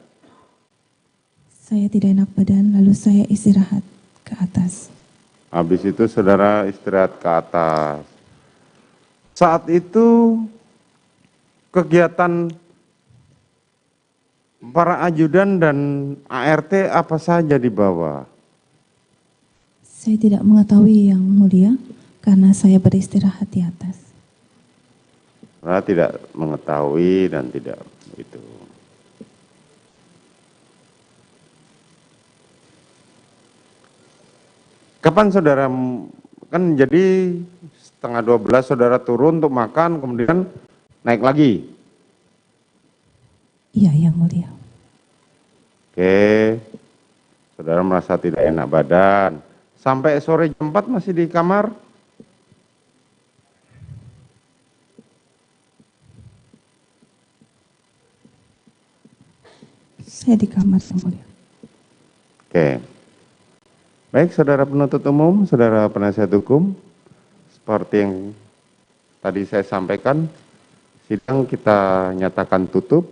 Saya tidak enak badan, lalu saya istirahat ke atas. Habis itu saudara istirahat ke atas. Saat itu kegiatan para ajudan dan ART apa saja di bawah? Saya tidak mengetahui Yang Mulia karena saya beristirahat di atas. Saudara tidak mengetahui dan tidak itu. Kapan saudara, kan jadi 11:30 saudara turun untuk makan, kemudian naik lagi Iya, Yang Mulia. Oke, saudara merasa tidak enak badan. Sampai sore jam 4 masih di kamar? Saya di kamar, Yang Mulia. Oke. Baik, saudara penuntut umum, saudara penasihat hukum, seperti yang tadi saya sampaikan, sidang kita nyatakan tutup,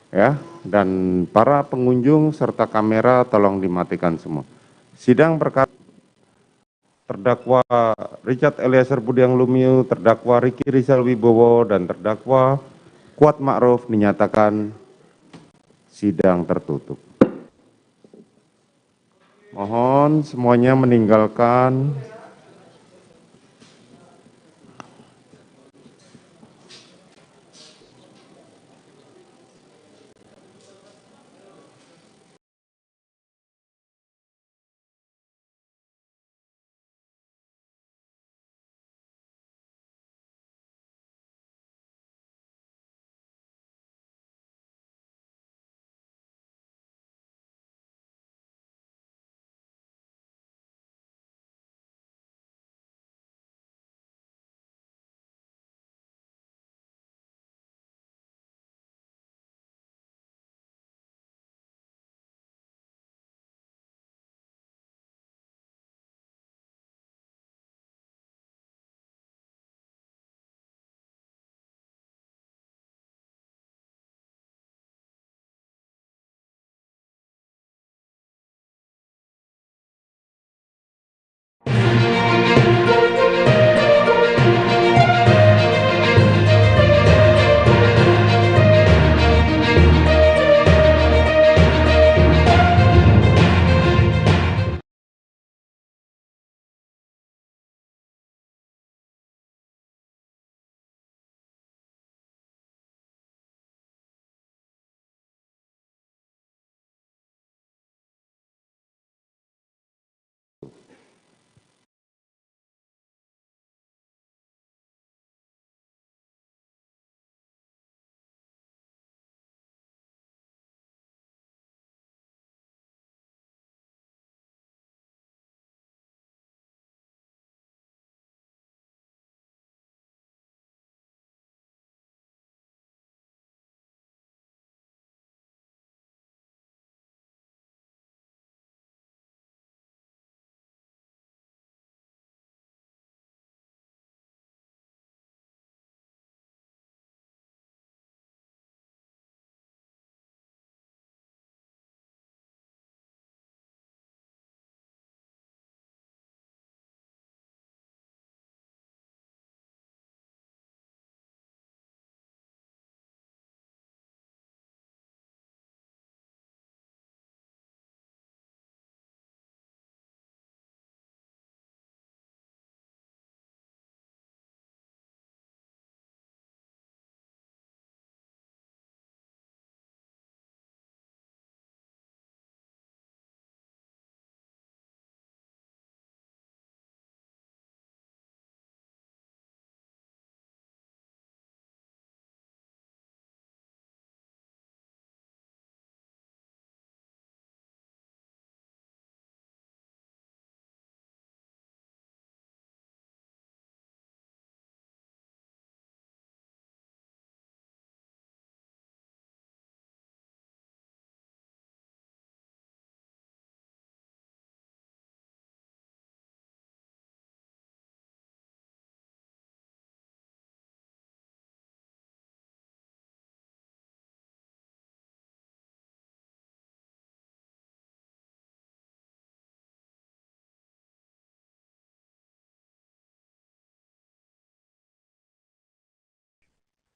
ya, dan para pengunjung serta kamera tolong dimatikan semua. Sidang perkara terdakwa Richard Eliezer Budiang Lumiu, terdakwa Ricky Rizal Wibowo, dan terdakwa Kuat Ma'ruf dinyatakan sidang tertutup. Mohon semuanya meninggalkan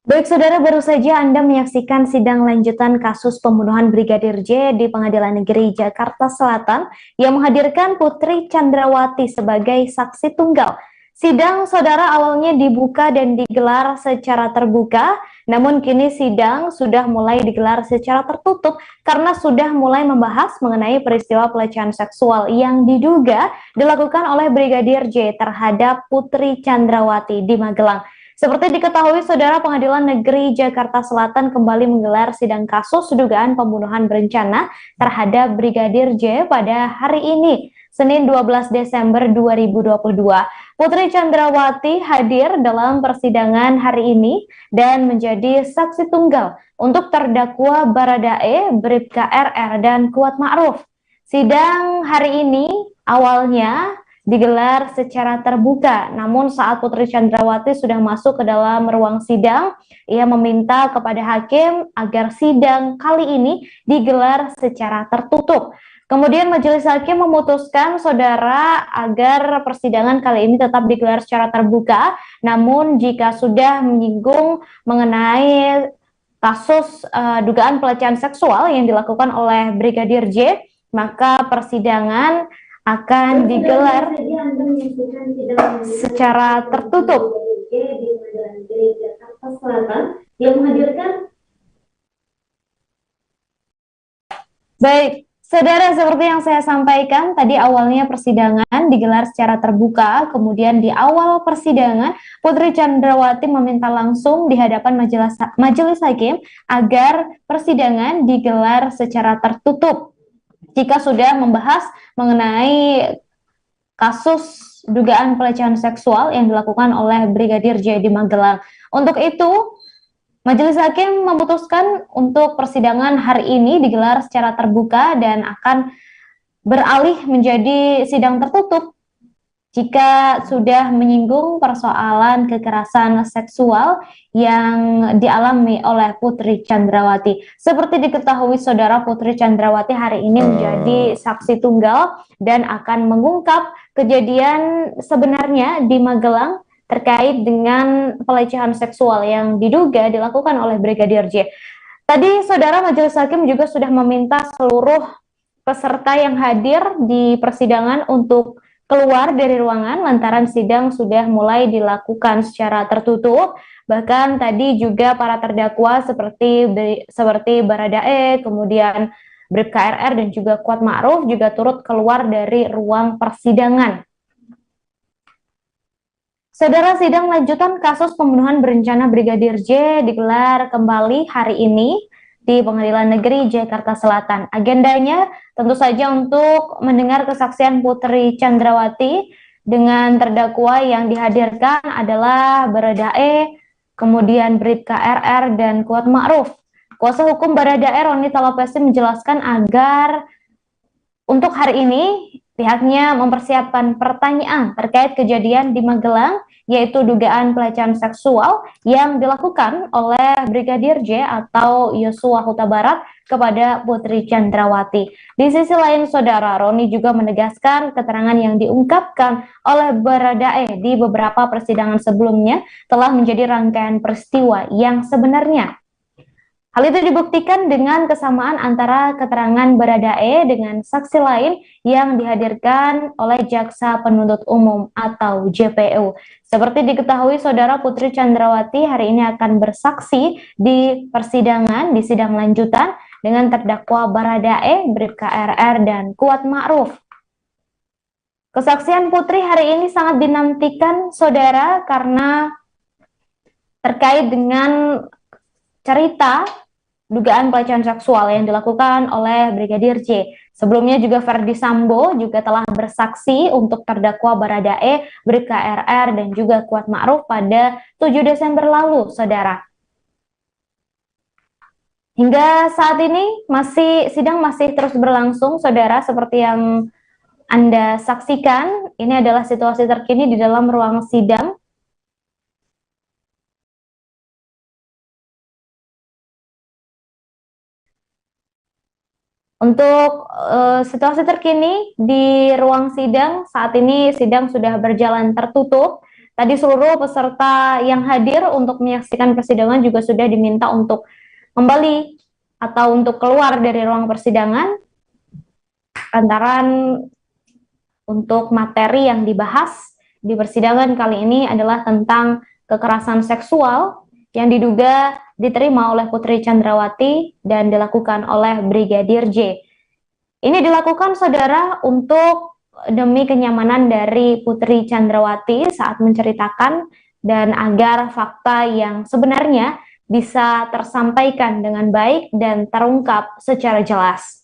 Baik saudara, baru saja Anda menyaksikan sidang lanjutan kasus pembunuhan Brigadir J di Pengadilan Negeri Jakarta Selatan yang menghadirkan Putri Chandrawati sebagai saksi tunggal. Sidang saudara awalnya dibuka dan digelar secara terbuka, namun kini sidang sudah mulai digelar secara tertutup karena sudah mulai membahas mengenai peristiwa pelecehan seksual yang diduga dilakukan oleh Brigadir J terhadap Putri Chandrawati di Magelang. Seperti diketahui, Saudara, Pengadilan Negeri Jakarta Selatan kembali menggelar sidang kasus dugaan pembunuhan berencana terhadap Brigadir J pada hari ini, Senin 12 Desember 2022. Putri Chandrawati hadir dalam persidangan hari ini dan menjadi saksi tunggal untuk terdakwa Baradae, Bribka RR, dan Kuat Ma'ruf. Sidang hari ini awalnya digelar secara terbuka, namun saat Putri Chandrawati sudah masuk ke dalam ruang sidang, ia meminta kepada hakim agar sidang kali ini digelar secara tertutup. Kemudian majelis hakim memutuskan, Saudara, agar persidangan kali ini tetap digelar secara terbuka, namun jika sudah menyinggung mengenai kasus dugaan pelecehan seksual yang dilakukan oleh Brigadir J, maka persidangan akan digelar secara tertutup. Baik, Saudara, seperti yang saya sampaikan tadi, awalnya persidangan digelar secara terbuka, kemudian di awal persidangan Putri Chandrawati meminta langsung di hadapan majelis hakim agar persidangan digelar secara tertutup jika sudah membahas mengenai kasus dugaan pelecehan seksual yang dilakukan oleh Brigadir J di Magelang. Untuk itu, majelis hakim memutuskan untuk persidangan hari ini digelar secara terbuka dan akan beralih menjadi sidang tertutup jika sudah menyinggung persoalan kekerasan seksual yang dialami oleh Putri Chandrawati. Seperti diketahui, Saudara, Putri Chandrawati hari ini menjadi saksi tunggal dan akan mengungkap kejadian sebenarnya di Magelang terkait dengan pelecehan seksual yang diduga dilakukan oleh Brigadir J. Tadi, Saudara, majelis hakim juga sudah meminta seluruh peserta yang hadir di persidangan untuk keluar dari ruangan lantaran sidang sudah mulai dilakukan secara tertutup. Bahkan tadi juga para terdakwa seperti Baradae, kemudian Bribka RR, dan juga Kuat Ma'ruf juga turut keluar dari ruang persidangan. Saudara, sidang lanjutan kasus pembunuhan berencana Brigadir J digelar kembali hari ini di Pengadilan Negeri Jakarta Selatan. Agendanya tentu saja untuk mendengar kesaksian Putri Chandrawati dengan terdakwa yang dihadirkan adalah Baradae, kemudian Bribka RR, dan Kuat Ma'ruf. Kuasa hukum Baradae, Roni Talapesi, menjelaskan agar untuk hari ini pihaknya mempersiapkan pertanyaan terkait kejadian di Magelang, yaitu dugaan pelecehan seksual yang dilakukan oleh Brigadir J atau Yosua Huta Barat kepada Putri Chandrawati. Di sisi lain, Saudara, Roni juga menegaskan keterangan yang diungkapkan oleh Baradae di beberapa persidangan sebelumnya telah menjadi rangkaian peristiwa yang sebenarnya. Hal itu dibuktikan dengan kesamaan antara keterangan Baradae dengan saksi lain yang dihadirkan oleh Jaksa Penuntut Umum atau JPU. Seperti diketahui, Saudara, Putri Chandrawati hari ini akan bersaksi di persidangan, di sidang lanjutan dengan terdakwa Baradae, Bribka RR, dan Kuat Ma'ruf. Kesaksian Putri hari ini sangat dinantikan, Saudara, karena terkait dengan cerita dugaan pelecehan seksual yang dilakukan oleh Brigadir J. Sebelumnya juga Ferdi Sambo juga telah bersaksi untuk terdakwa Baradae, Bribka RR, dan juga Kuat Ma'ruf pada 7 Desember lalu, Saudara. Hingga saat ini sidang masih terus berlangsung, Saudara, seperti yang Anda saksikan. Ini adalah situasi terkini di dalam ruang sidang. Untuk situasi terkini di ruang sidang, saat ini sidang sudah berjalan tertutup. Tadi seluruh peserta yang hadir untuk menyaksikan persidangan juga sudah diminta untuk kembali atau untuk keluar dari ruang persidangan. Lantaran untuk materi yang dibahas di persidangan kali ini adalah tentang kekerasan seksual yang diduga diterima oleh Putri Chandrawati dan dilakukan oleh Brigadir J. Ini dilakukan, Saudara, untuk demi kenyamanan dari Putri Chandrawati saat menceritakan dan agar fakta yang sebenarnya bisa tersampaikan dengan baik dan terungkap secara jelas.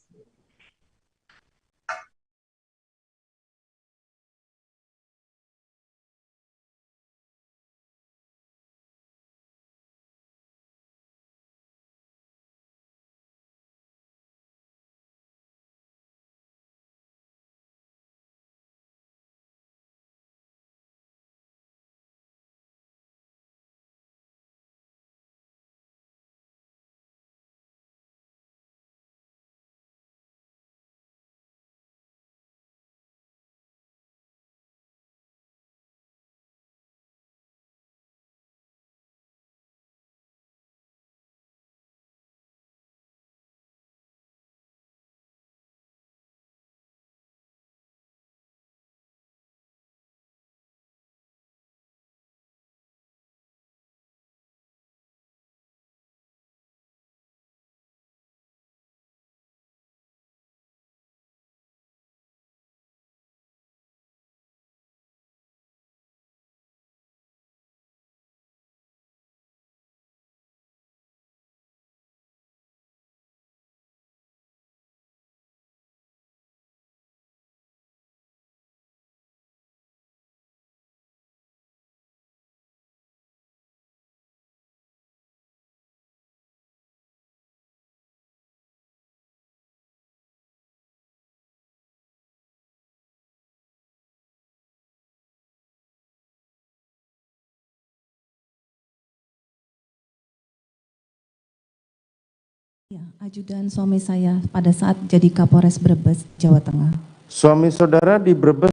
Ya, ajudan suami saya pada saat jadi Kapolres Brebes, Jawa Tengah. Suami saudara di Brebes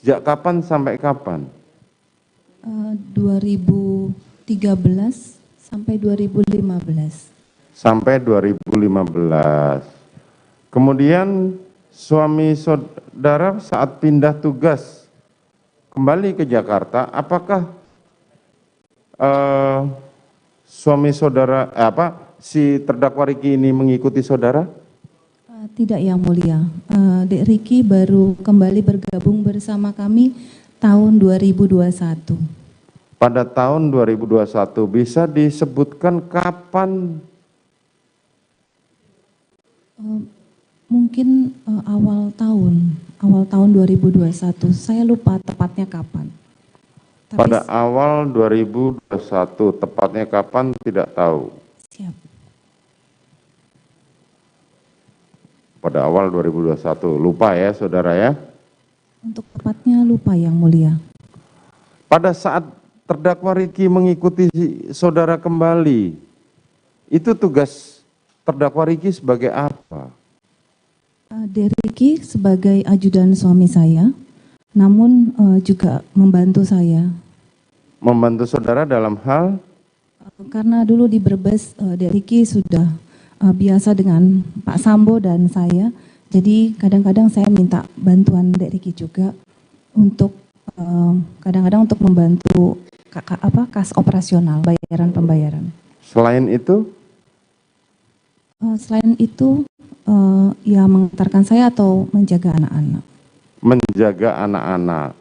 sejak kapan sampai kapan? 2013 sampai 2015. Sampai 2015. Kemudian suami saudara saat pindah tugas kembali ke Jakarta, apakah suami saudara si terdakwa Riki ini mengikuti saudara? Tidak, Yang Mulia. Dek Riki baru kembali bergabung bersama kami tahun 2021. Pada tahun 2021, bisa disebutkan kapan? Mungkin awal tahun 2021. Saya lupa tepatnya kapan. Tapi Pada awal 2021, tepatnya kapan tidak tahu. siap. Pada awal 2021, lupa ya saudara ya. Untuk tepatnya lupa, Yang Mulia. Pada saat terdakwa Riki mengikuti saudara kembali, itu tugas terdakwa Riki sebagai apa? Dek Riki sebagai ajudan suami saya, namun juga membantu saya. Membantu saudara dalam hal? Karena dulu di Brebes, Dek Riki sudah biasa dengan Pak Sambo dan saya, jadi kadang-kadang saya minta bantuan Dek Riki juga untuk kadang-kadang untuk membantu kas operasional, pembayaran. Selain itu? Selain itu, ya mengantarkan saya atau menjaga anak-anak. Menjaga anak-anak.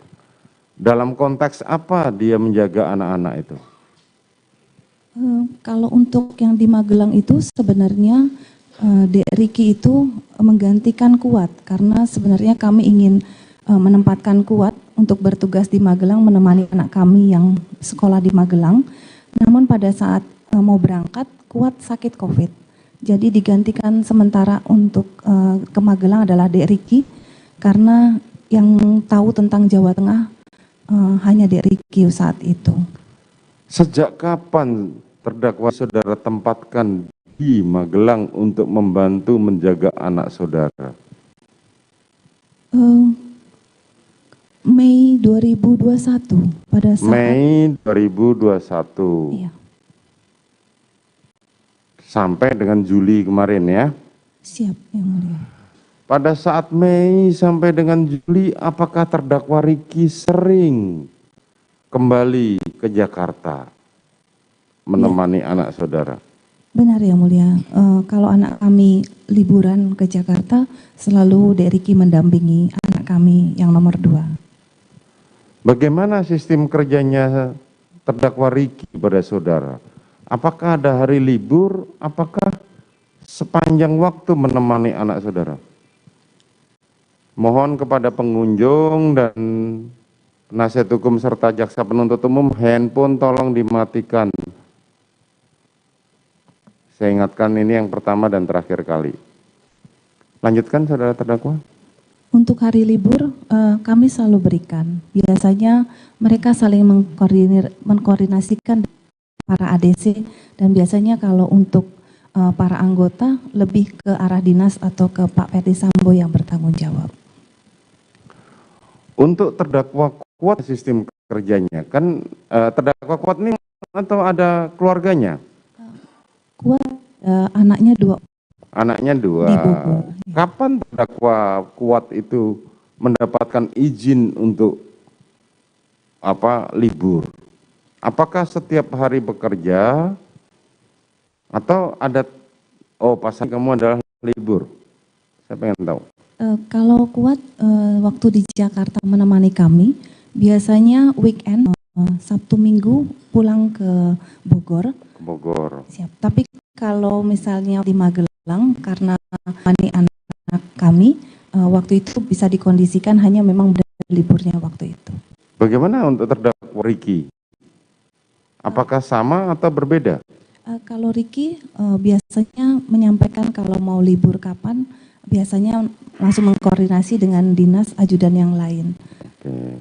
Dalam konteks apa dia menjaga anak-anak itu? Kalau untuk yang di Magelang itu sebenarnya Dek Riki itu menggantikan Kuat, karena sebenarnya kami ingin menempatkan Kuat untuk bertugas di Magelang menemani anak kami yang sekolah di Magelang. Namun pada saat mau berangkat, Kuat sakit COVID. Jadi digantikan sementara untuk ke Magelang adalah Dek Riki, karena yang tahu tentang Jawa Tengah hanya Dek Riki saat itu. Sejak kapan terdakwa saudara tempatkan di Magelang untuk membantu menjaga anak saudara? Mei 2021 pada saat Mei 2021. Iya. Sampai dengan Juli kemarin ya. Siap, Yang Mulia. Pada saat Mei sampai dengan Juli, apakah terdakwa Riki sering kembali ke Jakarta menemani anak saudara? Benar, Yang Mulia. Kalau anak kami liburan ke Jakarta, selalu Dek Riki mendampingi anak kami yang nomor 2. Bagaimana sistem kerjanya terdakwa Riki pada saudara? Apakah ada hari libur? Apakah sepanjang waktu menemani anak saudara? Mohon kepada pengunjung dan penasihat hukum serta jaksa penuntut umum, handphone tolong dimatikan. Saya ingatkan ini yang pertama dan terakhir kali. Lanjutkan saudara terdakwa. Untuk hari libur kami selalu berikan. Biasanya mereka saling mengkoordinasikan para ADC, dan biasanya kalau untuk para anggota lebih ke arah dinas atau ke Pak Ferdi Sambo yang bertanggung jawab. Untuk terdakwa Kuat sistem kerjanya, kan terdakwa Kuat ini atau ada keluarganya? Kuat anaknya 2. Anaknya 2. Di Bogor. Kapan terdakwa Kuat itu mendapatkan izin untuk libur? Apakah setiap hari bekerja atau ada pas kamu adalah libur? Saya pengen tahu. Kalau Kuat waktu di Jakarta menemani kami, biasanya weekend Sabtu Minggu pulang ke Bogor. Siap. Tapi kalau misalnya di Magelang karena anak kami waktu itu bisa dikondisikan hanya memang liburnya waktu itu. Bagaimana untuk terdakwa Riki? Apakah sama atau berbeda? Kalau Riki biasanya menyampaikan kalau mau libur kapan, biasanya langsung mengkoordinasi dengan dinas ajudan yang lain. Oke.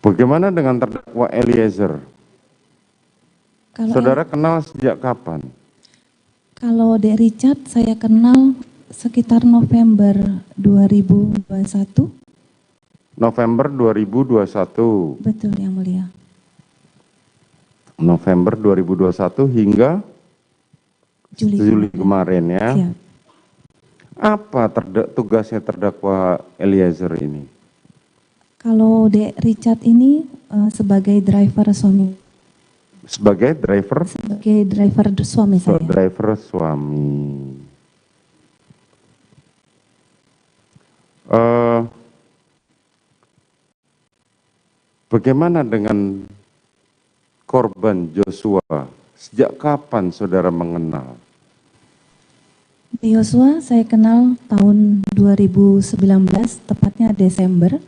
Bagaimana dengan terdakwa Eliezer? Saudara kenal sejak kapan? Kalau Dek Richard saya kenal sekitar November 2021. November 2021. Betul yang mulia. November 2021 hingga Juli kemarin ya. Siap. Apa tugasnya terdakwa Eliezer ini? Kalau Dek Richard ini sebagai driver suami. Sebagai driver? Sebagai driver suami saya. Driver suami. Bagaimana dengan korban Joshua? Sejak kapan saudara mengenal? Joshua saya kenal tahun 2019, tepatnya Desember,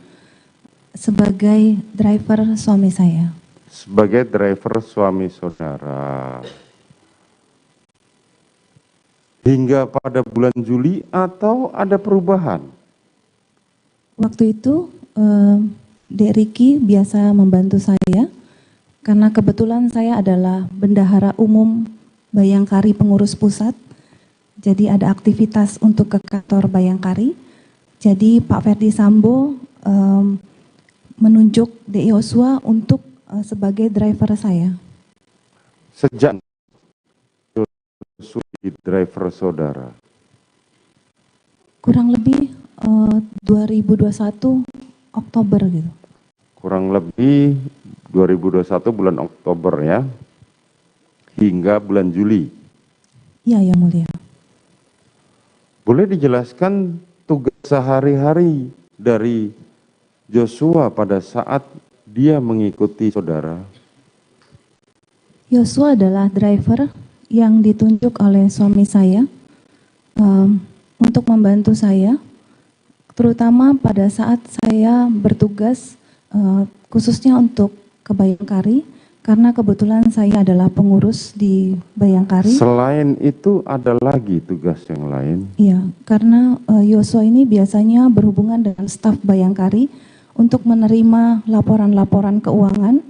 sebagai driver suami saya. Sebagai driver suami saudara. Hingga pada bulan Juli atau ada perubahan? Waktu itu Dek Riki biasa membantu saya karena kebetulan saya adalah bendahara umum Bayangkari pengurus pusat. Jadi ada aktivitas untuk ke kantor Bayangkari. Jadi Pak Ferdi Sambo menunjuk Dek Joshua untuk sebagai driver saya. Sejak driver saudara? Kurang lebih 2021 Oktober gitu. Kurang lebih 2021 bulan Oktober ya, hingga bulan Juli. Iya yang mulia. Boleh dijelaskan tugas sehari-hari dari Joshua pada saat dia mengikuti saudara? Joshua adalah driver yang ditunjuk oleh suami saya untuk membantu saya, terutama pada saat saya bertugas khususnya untuk ke Bayangkari, karena kebetulan saya adalah pengurus di Bayangkari. Selain itu ada lagi tugas yang lain? Iya, karena Joshua ini biasanya berhubungan dengan staf Bayangkari untuk menerima laporan-laporan keuangan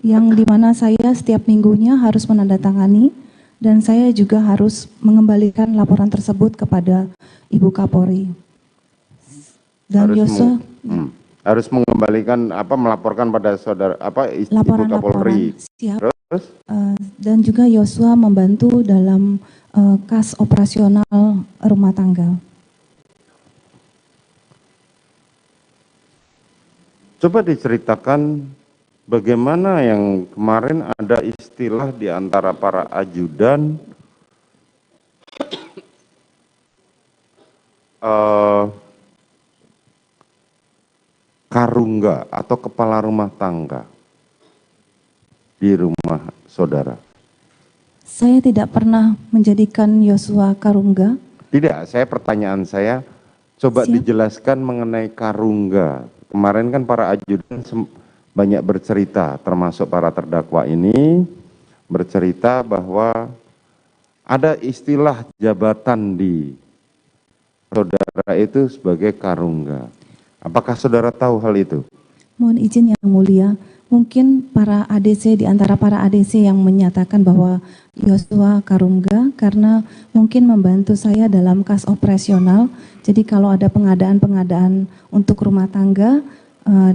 yang dimana saya setiap minggunya harus menandatangani, dan saya juga harus mengembalikan laporan tersebut kepada Ibu Kapolri. Dan Joshua harus mengembalikan melaporkan pada saudara Ibu Kapolri. Siap. Terus dan juga Joshua membantu dalam kas operasional rumah tangga. Coba diceritakan bagaimana yang kemarin ada istilah di antara para ajudan karungga atau kepala rumah tangga. di rumah saudara? Saya tidak pernah menjadikan Yosua Karungga. Tidak, pertanyaan saya, coba Siap. dijelaskan mengenai Karungga. Kemarin kan para ajudan banyak bercerita, termasuk para terdakwa ini, bercerita bahwa ada istilah jabatan di saudara itu sebagai Karungga. Apakah saudara tahu hal itu? Mohon izin yang mulia, mungkin para ADC, di antara para ADC yang menyatakan bahwa Yosua Karungga karena mungkin membantu saya dalam kas operasional. Jadi kalau ada pengadaan-pengadaan untuk rumah tangga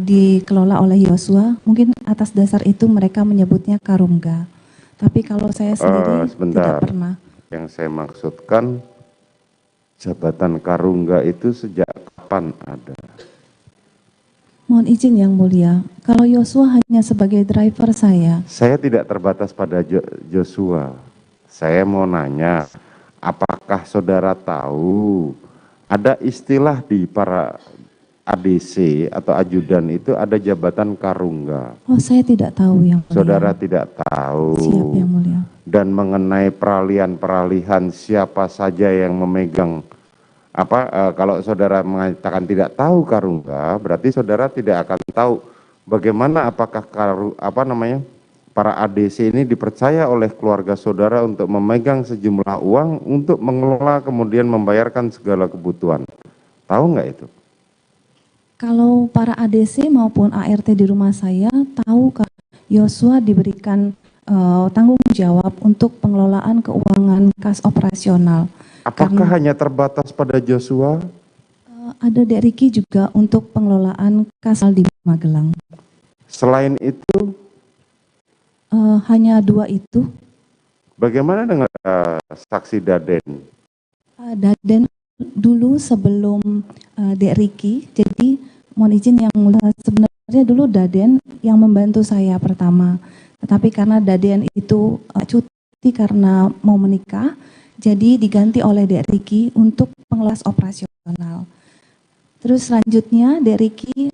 dikelola oleh Yosua, mungkin atas dasar itu mereka menyebutnya Karungga. Tapi kalau saya sendiri tidak pernah. Yang saya maksudkan, jabatan Karungga itu sejak kapan ada? Mohon izin yang mulia, kalau Yosua hanya sebagai driver saya. Saya tidak terbatas pada Joshua. Saya mau nanya, apakah saudara tahu ada istilah di para ADC atau ajudan itu ada jabatan Karungga? Oh, saya tidak tahu yang mulia. Saudara tidak tahu. Siap yang mulia. Dan mengenai peralihan siapa saja yang memegang kalau saudara mengatakan tidak tahu Karungga, berarti saudara tidak akan tahu bagaimana apakah para ADC ini dipercaya oleh keluarga saudara untuk memegang sejumlah uang untuk mengelola kemudian membayarkan segala kebutuhan. Tahu nggak itu? Kalau para ADC maupun ART di rumah saya tahu Yosua diberikan tanggung jawab untuk pengelolaan keuangan kas operasional. Apakah hanya terbatas pada Joshua? Ada Dek Riki juga untuk pengelolaan kas di Magelang. Selain itu? Hanya dua itu. Bagaimana dengan saksi Daden? Daden dulu sebelum Dek Riki, jadi mohon izin yang mulia, sebenarnya dulu Daden yang membantu saya pertama. Tetapi karena Daden itu cuti karena mau menikah, jadi diganti oleh Dek Riki untuk pengelola operasional. Terus selanjutnya Dek Riki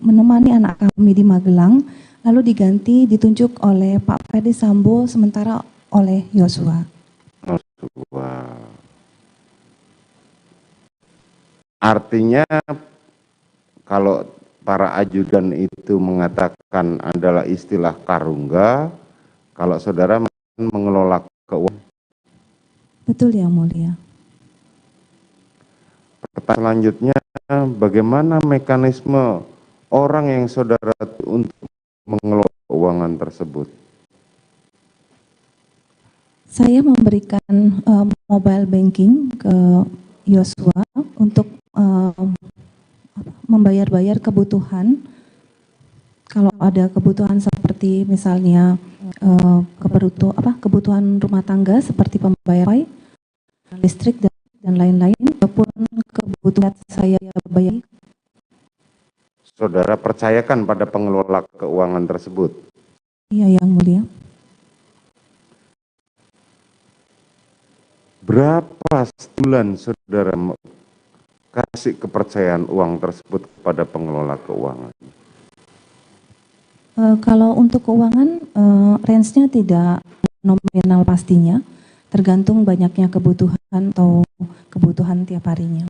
menemani anak kami di Magelang, lalu ditunjuk oleh Pak Ferdi Sambo sementara oleh Yosua. Artinya kalau para ajudan itu mengatakan adalah istilah Karungga, kalau saudara mengelola keuangan. Betul yang mulia. Pertanyaan selanjutnya, bagaimana mekanisme orang yang saudara untuk mengelola keuangan tersebut? Saya memberikan mobile banking ke Yosua untuk membayar-bayar kebutuhan. Kalau ada kebutuhan seperti misalnya kebutuhan rumah tangga seperti pembayaran listrik dan lain-lain, ataupun kebutuhan saya bayar. Saudara percayakan pada pengelola keuangan tersebut? Iya yang mulia. Berapa bulan saudara kasih kepercayaan uang tersebut kepada pengelola keuangan? Kalau untuk keuangan, range-nya tidak nominal pastinya, tergantung banyaknya kebutuhan atau kebutuhan tiap harinya.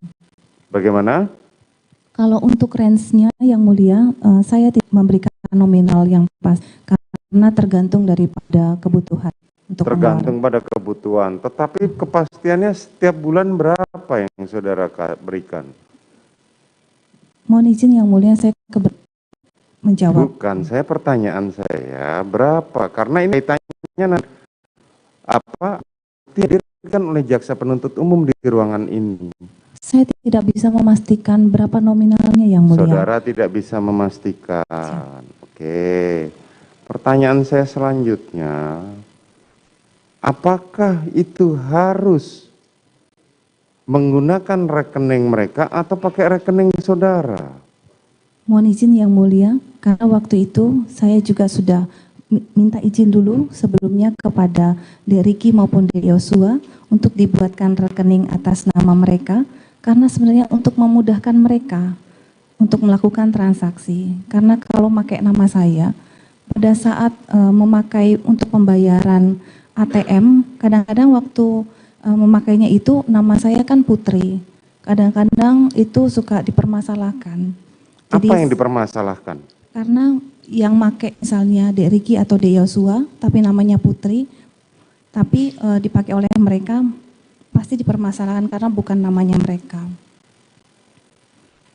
Bagaimana? Kalau untuk range-nya yang mulia, saya tidak memberikan nominal yang pas, karena tergantung daripada kebutuhan. Tergantung pada kebutuhan, tetapi kepastiannya setiap bulan berapa yang saudara berikan? Mohon izin yang mulia, saya menjawab. Bukan, pertanyaan saya berapa? Karena ini tanya apa dihadirkan oleh jaksa penuntut umum di ruangan ini. Saya tidak bisa memastikan berapa nominalnya yang mulia. Saudara tidak bisa memastikan. Oke. Pertanyaan saya selanjutnya, apakah itu harus menggunakan rekening mereka atau pakai rekening saudara? Mohon izin yang mulia, karena waktu itu saya juga sudah minta izin dulu sebelumnya kepada Dek Riki maupun Dek Yosua untuk dibuatkan rekening atas nama mereka, karena sebenarnya untuk memudahkan mereka untuk melakukan transaksi. Karena kalau pakai nama saya, pada saat memakai untuk pembayaran ATM, kadang-kadang waktu memakainya itu nama saya kan Putri. Kadang-kadang itu suka dipermasalahkan. Jadi, Apa yang dipermasalahkan? karena yang make misalnya Dek Riki atau Dek Yosua, tapi namanya Putri, tapi dipakai oleh mereka, pasti dipermasalahkan karena bukan namanya mereka.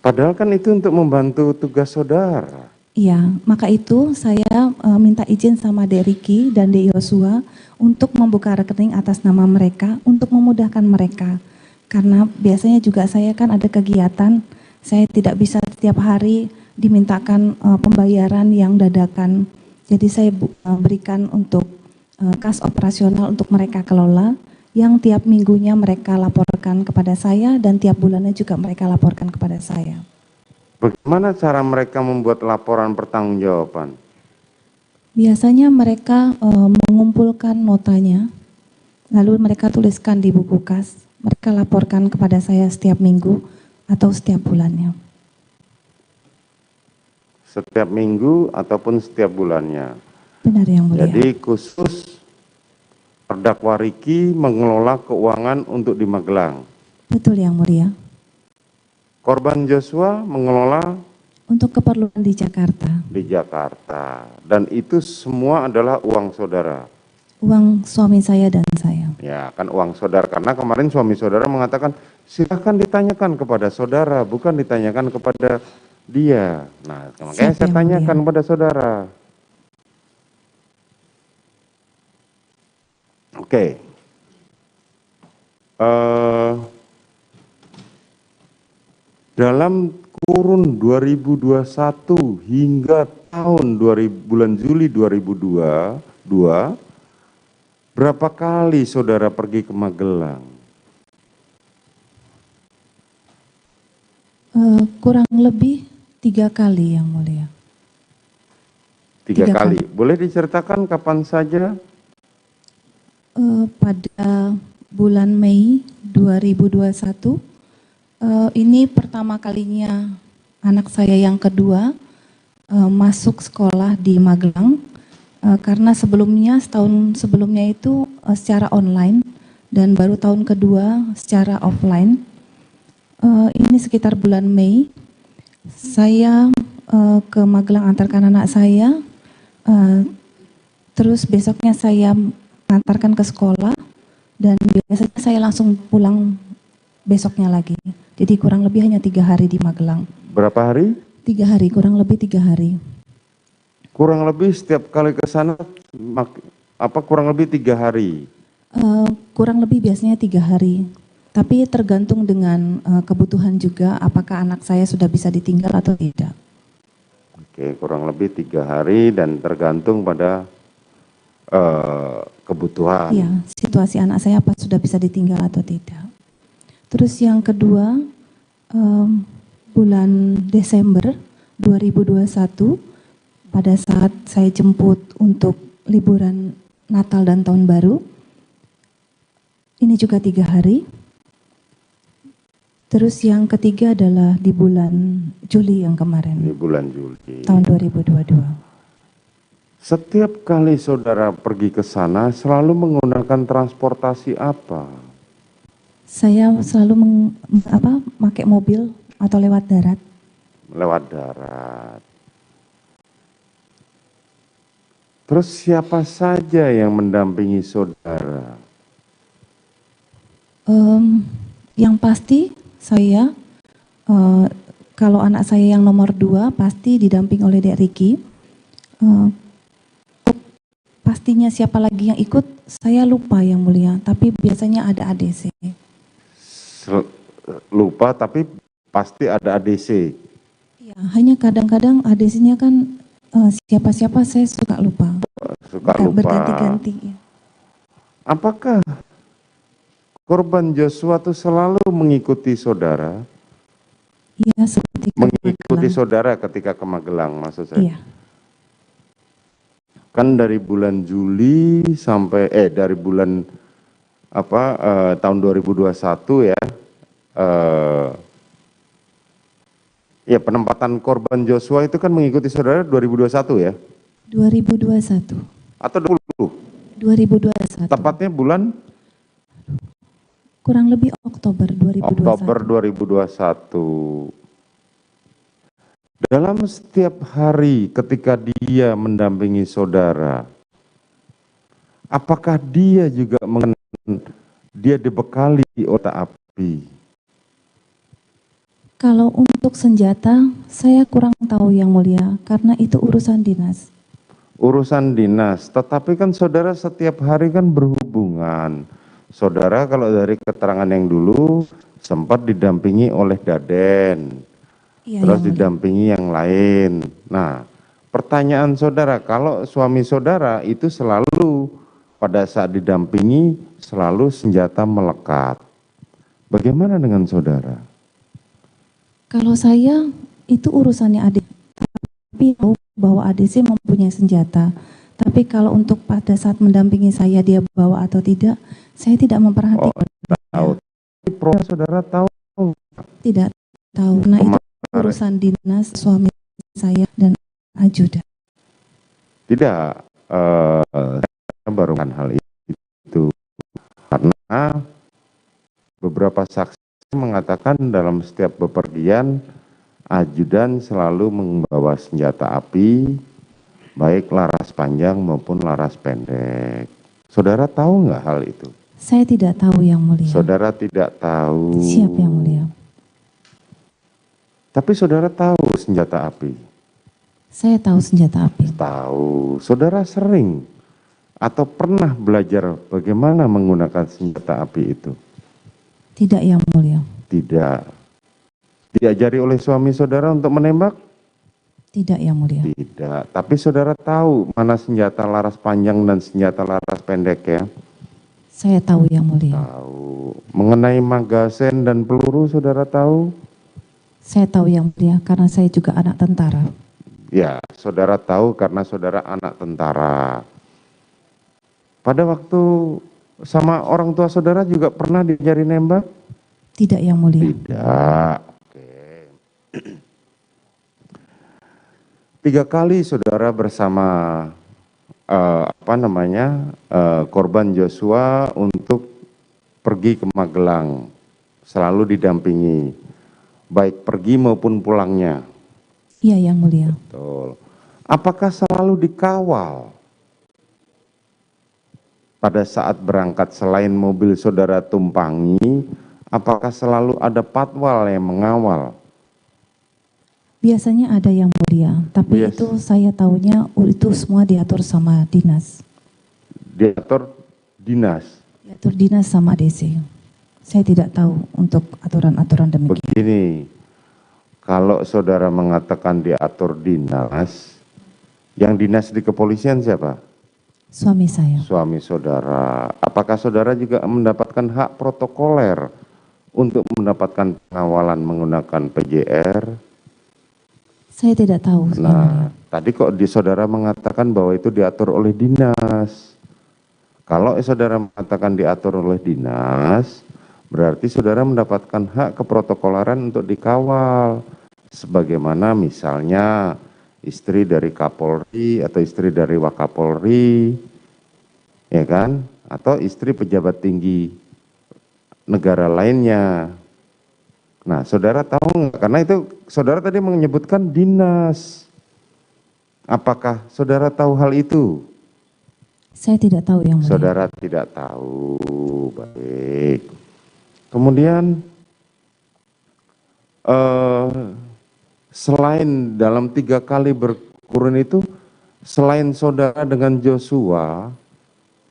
Padahal kan itu untuk membantu tugas saudara. Iya, maka itu saya minta izin sama Dek Riki dan Dek Yosua untuk membuka rekening atas nama mereka untuk memudahkan mereka. Karena biasanya juga saya kan ada kegiatan, saya tidak bisa setiap hari dimintakan pembayaran yang dadakan. Jadi saya berikan untuk kas operasional untuk mereka kelola, yang tiap minggunya mereka laporkan kepada saya dan tiap bulannya juga mereka laporkan kepada saya. Bagaimana cara mereka membuat laporan pertanggungjawaban? Biasanya mereka mengumpulkan notanya, lalu mereka tuliskan di buku kas, mereka laporkan kepada saya setiap minggu atau setiap bulannya. Setiap minggu ataupun setiap bulannya. Benar yang mulia. Jadi khusus terdakwa Riki mengelola keuangan untuk di Magelang. Betul yang mulia. Korban Joshua mengelola Untuk keperluan di Jakarta. di Jakarta. Dan itu semua adalah uang saudara. Uang suami saya dan saya. Ya kan uang saudara. Karena kemarin suami saudara mengatakan silahkan ditanyakan kepada saudara, bukan ditanyakan kepada dia. Nah makanya saya tanyakan kepada saudara. Oke. Dalam kurun 2021 hingga tahun bulan Juli 2022, berapa kali saudara pergi ke Magelang? Kurang lebih 3 kali yang mulia. 3 kali. Boleh diceritakan kapan saja? Pada bulan Mei 2021, ini pertama kalinya anak saya yang kedua masuk sekolah di Magelang, karena sebelumnya setahun sebelumnya itu secara online dan baru tahun kedua secara offline. Ini sekitar bulan Mei, saya ke Magelang antarkan anak saya, terus besoknya saya antarkan ke sekolah dan biasanya saya langsung pulang besoknya lagi. Jadi kurang lebih hanya 3 hari di Magelang. Berapa hari? 3 hari, kurang lebih 3 hari. Kurang lebih setiap kali ke sana kurang lebih 3 hari. Kurang lebih biasanya 3 hari. Tapi tergantung dengan kebutuhan juga apakah anak saya sudah bisa ditinggal atau tidak. Oke, kurang lebih 3 hari dan tergantung pada kebutuhan. Iya, situasi anak saya apa sudah bisa ditinggal atau tidak. Terus yang kedua, bulan Desember 2021, pada saat saya jemput untuk liburan Natal dan Tahun Baru, ini juga 3 hari. Terus yang ketiga adalah di bulan Juli yang kemarin. Di bulan Juli. Tahun 2022. Setiap kali saudara pergi ke sana selalu menggunakan transportasi apa? Saya selalu pakai mobil atau lewat darat. Lewat darat. Terus siapa saja yang mendampingi saudara? Yang pasti saya, kalau anak saya yang nomor 2 pasti didamping oleh Dek Riki. Pastinya siapa lagi yang ikut, saya lupa yang mulia, tapi biasanya ada ADC. Lupa tapi pasti ada ADC. Ya, hanya kadang-kadang ADC-nya kan siapa-siapa saya suka lupa. Suka lupa. Berganti-ganti. Ya. Apakah korban Joshua itu selalu mengikuti saudara? Iya, seperti mengikuti saudara ketika ke Magelang maksud saya. Iya. Kan dari bulan Juli sampai dari bulan tahun 2021 ya. Ya penempatan korban Joshua itu kan mengikuti saudara 2021 ya. 2021. Atau 20? 2021. Tepatnya bulan? Kurang lebih Oktober 2021. Oktober 2021. Dalam setiap hari ketika dia mendampingi saudara, apakah dia juga dia dibekali otak api? Kalau untuk senjata, saya kurang tahu Yang Mulia, karena itu urusan dinas. Urusan dinas, tetapi kan saudara setiap hari kan berhubungan. Saudara kalau dari keterangan yang dulu sempat didampingi oleh Daden, Iya, terus Yang Mulia. didampingi yang lain. Nah, pertanyaan saudara, kalau suami saudara itu selalu pada saat didampingi selalu senjata melekat. Bagaimana dengan saudara? Kalau saya, itu urusannya adik. Tapi tahu bahwa ADC mempunyai senjata. Tapi kalau untuk pada saat mendampingi saya, dia bawa atau tidak, saya tidak memperhatikan. Tahu. Saudara tahu? Tidak tahu. Nah, itu urusan dinas suami saya dan ajudan. Tidak, saya baru kan hal itu karena beberapa saksi mengatakan dalam setiap bepergian ajudan selalu membawa senjata api, baik laras panjang maupun laras pendek. Saudara tahu nggak hal itu? Saya tidak tahu Yang Mulia. Saudara tidak tahu. Siap Yang Mulia. Tapi saudara tahu senjata api? Saya tahu senjata api. Tahu. Saudara sering atau pernah belajar bagaimana menggunakan senjata api itu? Tidak Yang Mulia. Tidak. Diajari oleh suami saudara untuk menembak? Tidak Yang Mulia. Tidak. Tapi saudara tahu mana senjata laras panjang dan senjata laras pendek ya? Saya tahu Yang Mulia. Tahu. Mengenai magazen dan peluru saudara tahu? Saya tahu Yang Mulia karena saya juga anak tentara. Ya, saudara tahu karena saudara anak tentara. Pada waktu sama orang tua saudara juga pernah diajari nembak? Tidak Yang Mulia. Tidak. Oke. 3 kali saudara bersama korban Joshua untuk pergi ke Magelang, selalu didampingi, baik pergi maupun pulangnya. Iya Yang Mulia. Betul. Apakah selalu dikawal? Pada saat berangkat selain mobil saudara tumpangi, apakah selalu ada patwal yang mengawal? Biasanya ada Yang Mulia, tapi itu saya tahunya itu semua diatur sama dinas. Diatur dinas? Diatur dinas sama DC. Saya tidak tahu untuk aturan-aturan demikian. Begini, kalau saudara mengatakan diatur dinas, yang dinas di kepolisian siapa? Suami saya. Suami saudara. Apakah saudara juga mendapatkan hak protokoler untuk mendapatkan pengawalan menggunakan PJR? Saya tidak tahu. Nah, tadi kok saudara mengatakan bahwa itu diatur oleh dinas. Kalau saudara mengatakan diatur oleh dinas, berarti saudara mendapatkan hak keprotokoleran untuk dikawal. Sebagaimana misalnya istri dari Kapolri atau istri dari Wakapolri, ya kan? Atau istri pejabat tinggi negara lainnya. Nah, saudara tahu nggak? Karena itu saudara tadi menyebutkan dinas. Apakah saudara tahu hal itu? Saya tidak tahu Yang Mulia. Saudara tidak tahu. Baik. Kemudian selain dalam 3 kali berkurun itu, selain saudara dengan Joshua,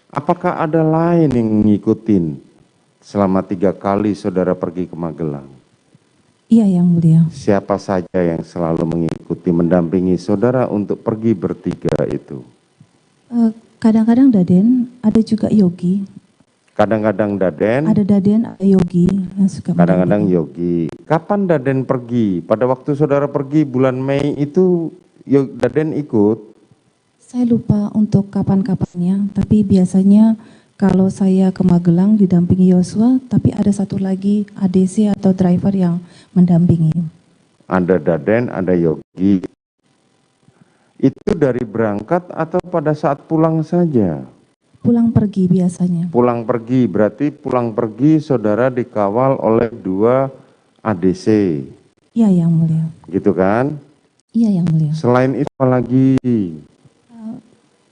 apakah ada lain yang ngikutin selama 3 kali saudara pergi ke Magelang? Iya Yang Mulia. Siapa saja yang selalu mengikuti, mendampingi saudara untuk pergi bertiga itu? Kadang-kadang Daden, ada juga Yogi. Kadang-kadang Daden. Ada Daden, ada Yogi yang suka. Kadang-kadang Yogi. Kapan Daden pergi? Pada waktu saudara pergi bulan Mei itu Daden ikut? Saya lupa untuk kapan-kapannya, tapi biasanya kalau saya ke Magelang didampingi Yosua, tapi ada satu lagi ADC atau driver yang mendampingi. Ada Daden, ada Yogi. Itu dari berangkat atau pada saat pulang saja? Pulang pergi biasanya. Pulang pergi, berarti pulang pergi saudara dikawal oleh 2 ADC. Iya yang mulia. Gitu kan? Iya yang mulia. Selain itu apa lagi?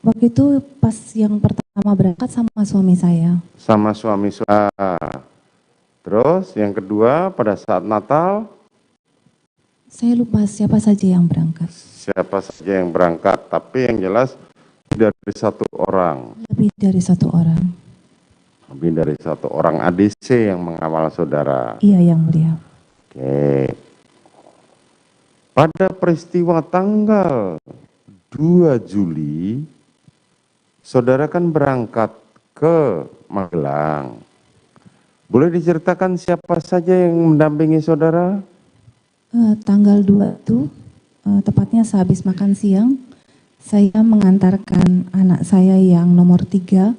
Waktu itu pas yang pertama berangkat sama suami saya. Sama suami saudara. Terus yang kedua pada saat Natal? Saya lupa siapa saja yang berangkat. Siapa saja yang berangkat, tapi yang jelas dari 1 orang. Lebih dari 1 orang. Lebih dari 1 orang ADC yang mengawal saudara. Iya yang mulia. Oke. Pada peristiwa tanggal 2 Juli, saudara kan berangkat ke Magelang. Boleh diceritakan siapa saja yang mendampingi saudara? Tanggal 2 itu, tepatnya sehabis makan siang, saya mengantarkan anak saya yang nomor 3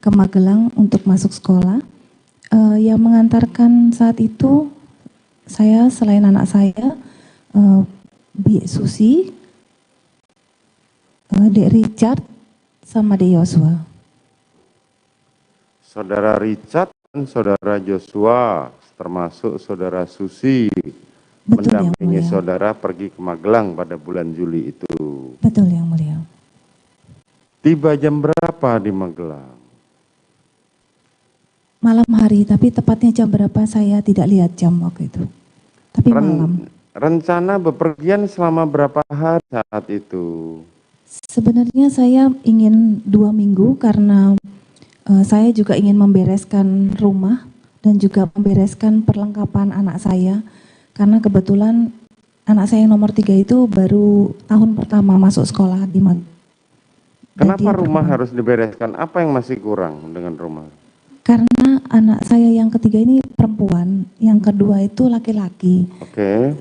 ke Magelang untuk masuk sekolah. Yang mengantarkan saat itu, saya selain anak saya, Bi Susi, Dek Richard, sama Dek Yosua. Saudara Richard dan saudara Joshua, termasuk saudara Susi, Betul yang mendampingi mulia. saudara pergi ke Magelang pada bulan Juli itu. Betul yang mulia. Tiba jam berapa di Magelang? Malam hari, tapi tepatnya jam berapa saya tidak lihat jam waktu itu. Tapi malam. Rencana bepergian selama berapa hari saat itu? Sebenarnya saya ingin 2 minggu karena saya juga ingin membereskan rumah dan juga membereskan perlengkapan anak saya. Karena kebetulan anak saya yang nomor 3 itu baru tahun pertama masuk sekolah di Magelang. Kenapa rumah harus dibereskan? Apa yang masih kurang dengan rumah? Karena anak saya yang ketiga ini perempuan, yang kedua itu laki-laki. Oke.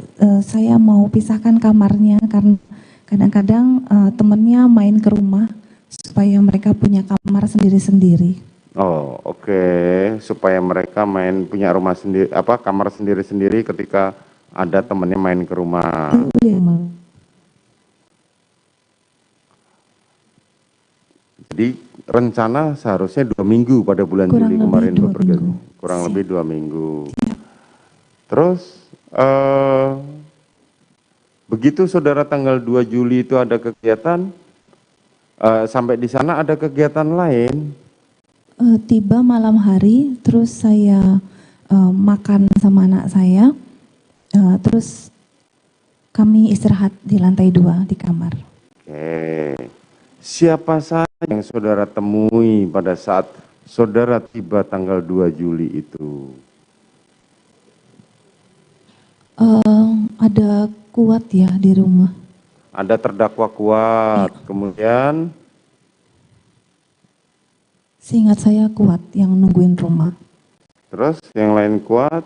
Saya mau pisahkan kamarnya karena kadang-kadang temennya main ke rumah supaya mereka punya kamar sendiri-sendiri. Oh, oke. Supaya mereka punya rumah sendiri, kamar sendiri-sendiri ketika ada temennya main ke rumah. Jadi rencana seharusnya 2 minggu pada bulan Juli kemarin bepergian. Kurang lebih 2 minggu. Terus begitu saudara tanggal 2 Juli itu ada kegiatan, sampai di sana ada kegiatan lain? Tiba malam hari, terus saya makan sama anak saya, terus kami istirahat di lantai 2 di kamar. Oke. Siapa saja yang saudara temui pada saat saudara tiba tanggal 2 Juli itu? Ada Kuat ya di rumah. Ada terdakwa Kuat, kemudian seingat saya Kuat yang nungguin rumah. terus yang lain Kuat?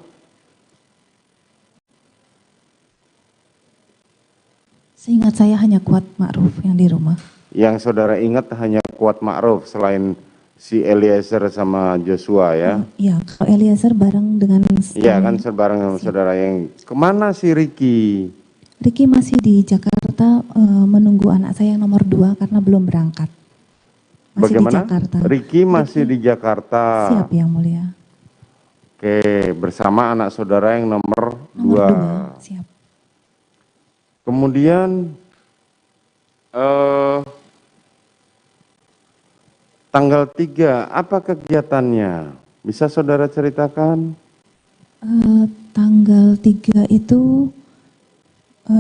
Seingat saya hanya Kuat Ma'ruf yang di rumah. Yang saudara ingat hanya Kuat Ma'ruf selain si Eliezer sama Joshua ya? Iya, kalau Eliezer bareng dengan... Iya kan bareng sama saudara yang... Kemana si Ricky? Ricky masih di Jakarta menunggu anak saya yang nomor 2 karena belum berangkat. Masih Bagaimana? di Jakarta. Ricky masih di Jakarta. Siap yang mulia. Oke, bersama anak saudara yang nomor 2. Siap. Kemudian tanggal 3, apa kegiatannya? Bisa saudara ceritakan? Tanggal 3 itu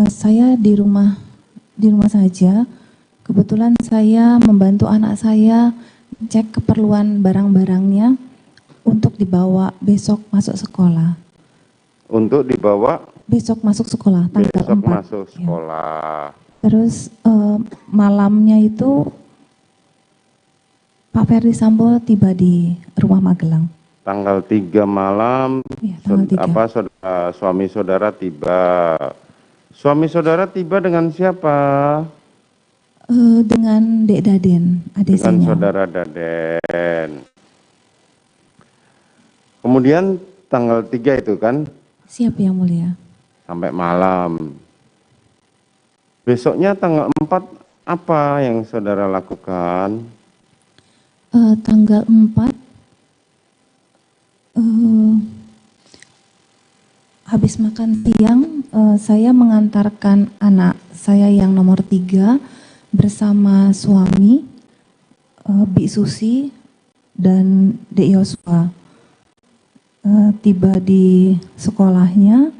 saya di rumah saja. Kebetulan saya membantu anak saya cek keperluan barang-barangnya untuk dibawa besok masuk sekolah. Untuk dibawa? Besok masuk sekolah, tanggal 4. Besok masuk sekolah. Terus malamnya itu Pak Ferdi Sambo tiba di rumah Magelang. Tanggal 3 malam, Ya, tanggal 3. Suami saudara tiba. Suami saudara tiba dengan siapa? Dengan Dek Daden, adiknya. Dengan saudara Daden. Kemudian tanggal 3 itu kan? Siap yang mulia. Sampai malam. Besoknya tanggal 4 Apa yang saudara lakukan? Tanggal 4, habis makan siang, saya mengantarkan anak saya yang nomor 3 bersama suami, Bi Susi dan Dek Yosua. Tiba di sekolahnya,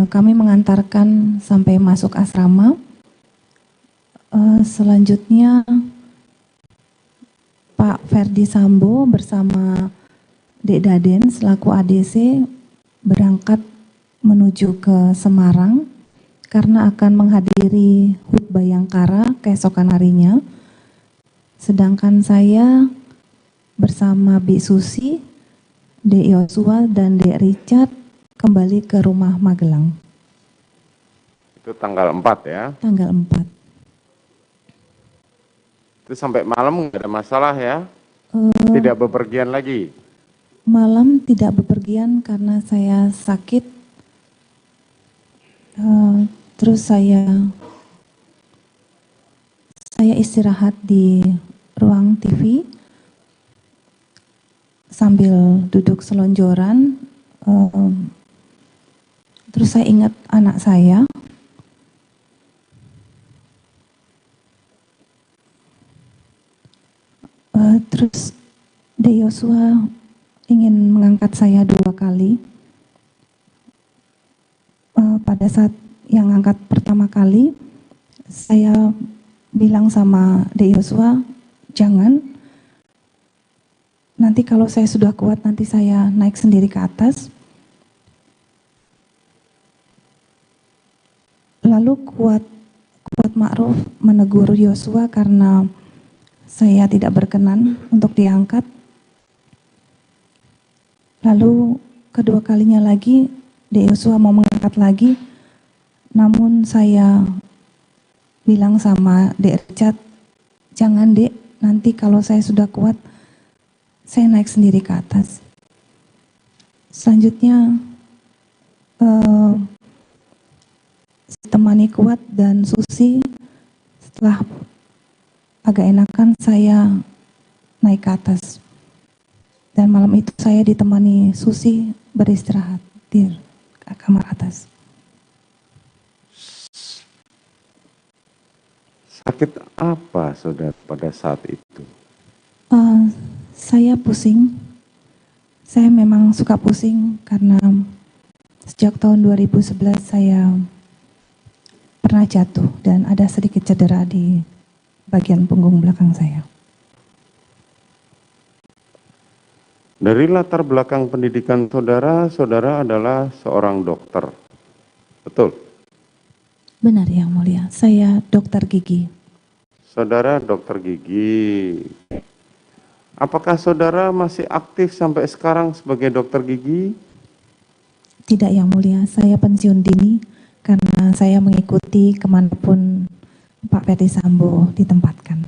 kami mengantarkan sampai masuk asrama. Selanjutnya Pak Ferdi Sambo bersama Dek Daden selaku ADC berangkat menuju ke Semarang karena akan menghadiri HUT Bayangkara keesokan harinya. Sedangkan saya bersama Bi Susi, Dek Yosua dan Dek Richard kembali ke rumah Magelang. Itu tanggal 4 ya? Tanggal 4. Itu sampai malam nggak ada masalah ya? Tidak bepergian lagi? Malam tidak bepergian karena saya sakit. Terus saya istirahat di ruang TV sambil duduk selonjoran. Terus saya ingat anak saya. Terus Dek Yosua ingin mengangkat saya 2 kali. Pada saat yang angkat pertama kali, saya bilang sama Dek Yosua, jangan, nanti kalau saya sudah kuat nanti saya naik sendiri ke atas. Lalu Kuat Ma'ruf menegur Yosua karena saya tidak berkenan untuk diangkat. Lalu kedua kalinya lagi, Dek Yosua mau mengangkat lagi, namun saya bilang sama Dek Richard, jangan Dek, nanti kalau saya sudah kuat, saya naik sendiri ke atas. Selanjutnya, temani Kuat dan Susi, setelah agak enakan saya naik ke atas. Dan malam itu saya ditemani Susi beristirahat di kamar atas. Sakit apa saudara pada saat itu? Saya pusing. Saya memang suka pusing karena sejak tahun 2011 saya pernah jatuh dan ada sedikit cedera di bagian punggung belakang saya. Dari latar belakang pendidikan saudara, saudara adalah seorang dokter. Betul? Benar Yang Mulia, saya dokter gigi. Saudara dokter gigi. Apakah saudara masih aktif sampai sekarang sebagai dokter gigi? Tidak Yang Mulia, saya pensiun dini karena saya mengikuti kemanapun Pak Ferdi Sambo ditempatkan.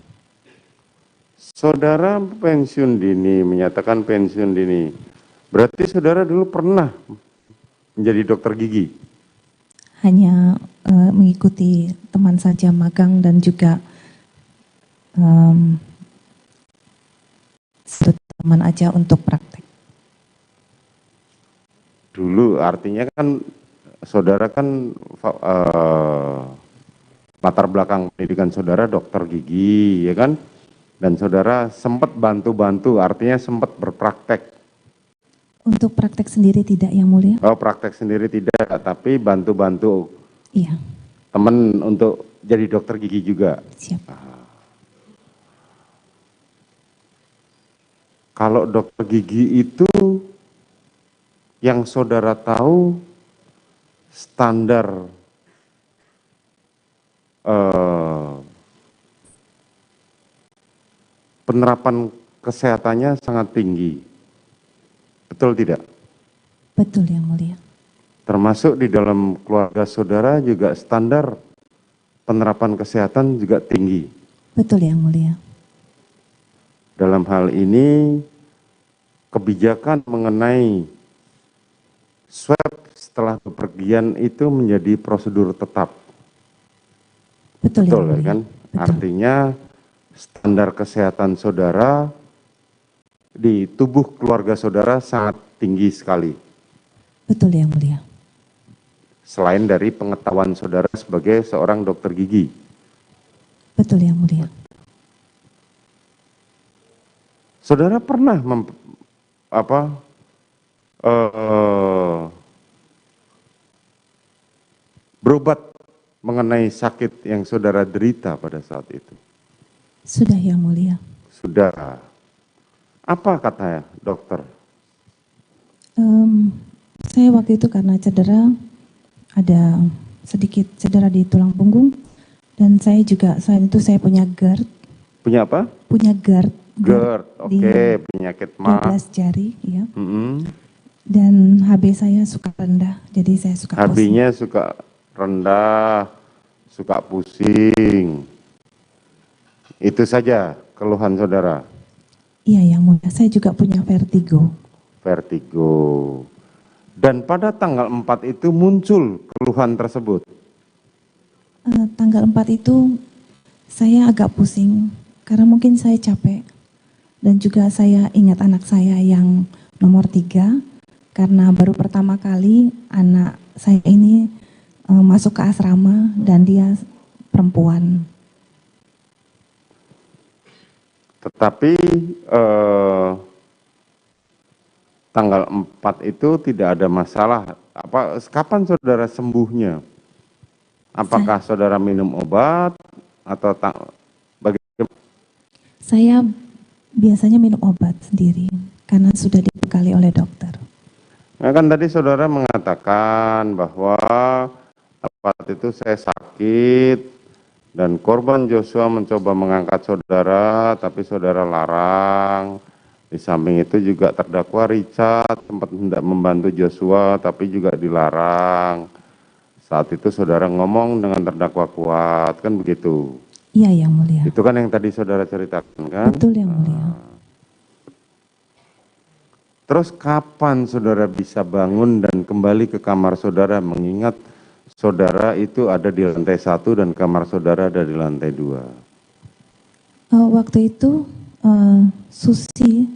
Saudara pensiun dini, menyatakan pensiun dini. Berarti saudara dulu pernah menjadi dokter gigi? Hanya mengikuti teman saja magang dan juga teman aja untuk praktek. Dulu artinya kan saudara kan latar belakang pendidikan saudara dokter gigi, ya kan? Dan saudara sempat bantu-bantu, artinya sempat berpraktek. Untuk praktek sendiri tidak Yang Mulia? Oh, praktek sendiri tidak, tapi bantu-bantu. Iya. Teman untuk jadi dokter gigi juga. Siap. Kalau dokter gigi itu yang saudara tahu standar penerapan kesehatannya sangat tinggi. Betul tidak? Betul Yang Mulia. Termasuk di dalam keluarga saudara juga standar penerapan kesehatan juga tinggi. Betul Yang Mulia. Dalam hal ini kebijakan mengenai swab setelah bepergian itu menjadi prosedur tetap. Betul Yang Betul Mulia. kan? Artinya standar kesehatan saudara di tubuh keluarga saudara sangat tinggi sekali. Betul Yang Mulia. Selain dari pengetahuan saudara sebagai seorang dokter gigi. Betul Yang Mulia. Saudara pernah berobat mengenai sakit yang saudara derita pada saat itu? Sudah Yang Mulia. Sudah. Apa kata dokter? Saya waktu itu karena cedera, ada sedikit cedera di tulang punggung, dan saya juga selain itu saya punya GERD. Punya apa? Punya GERD. GERD, oke, penyakit mah. 12 jari, ya. Mm-hmm. Dan HB saya suka rendah, jadi saya suka pusing. HB-nya suka rendah, suka pusing. Itu saja keluhan saudara? Iya Yang Mulia, saya juga punya vertigo. Vertigo. Dan pada tanggal 4 itu muncul keluhan tersebut? Tanggal 4 itu saya agak pusing, karena mungkin saya capek. Dan juga saya ingat anak saya yang nomor 3, karena baru pertama kali anak saya ini masuk ke asrama dan dia perempuan. Tetapi tanggal 4 itu tidak ada masalah. Kapan saudara sembuhnya? Apakah saudara minum obat atau bagaimana? Saya biasanya minum obat sendiri karena sudah dibekali oleh dokter. Nah, kan tadi saudara mengatakan bahwa pada itu saya sakit dan korban Joshua mencoba mengangkat saudara, tapi saudara larang. Di samping itu juga terdakwa Richard sempat hendak membantu Joshua, tapi juga dilarang. Saat itu saudara ngomong dengan terdakwa Kuat, kan begitu? Iya Yang Mulia. Itu kan yang tadi saudara ceritakan kan? Betul Yang Mulia. Terus kapan saudara bisa bangun dan kembali ke kamar saudara, mengingat saudara itu ada di lantai 1 dan kamar saudara ada di lantai 2? Waktu itu Susi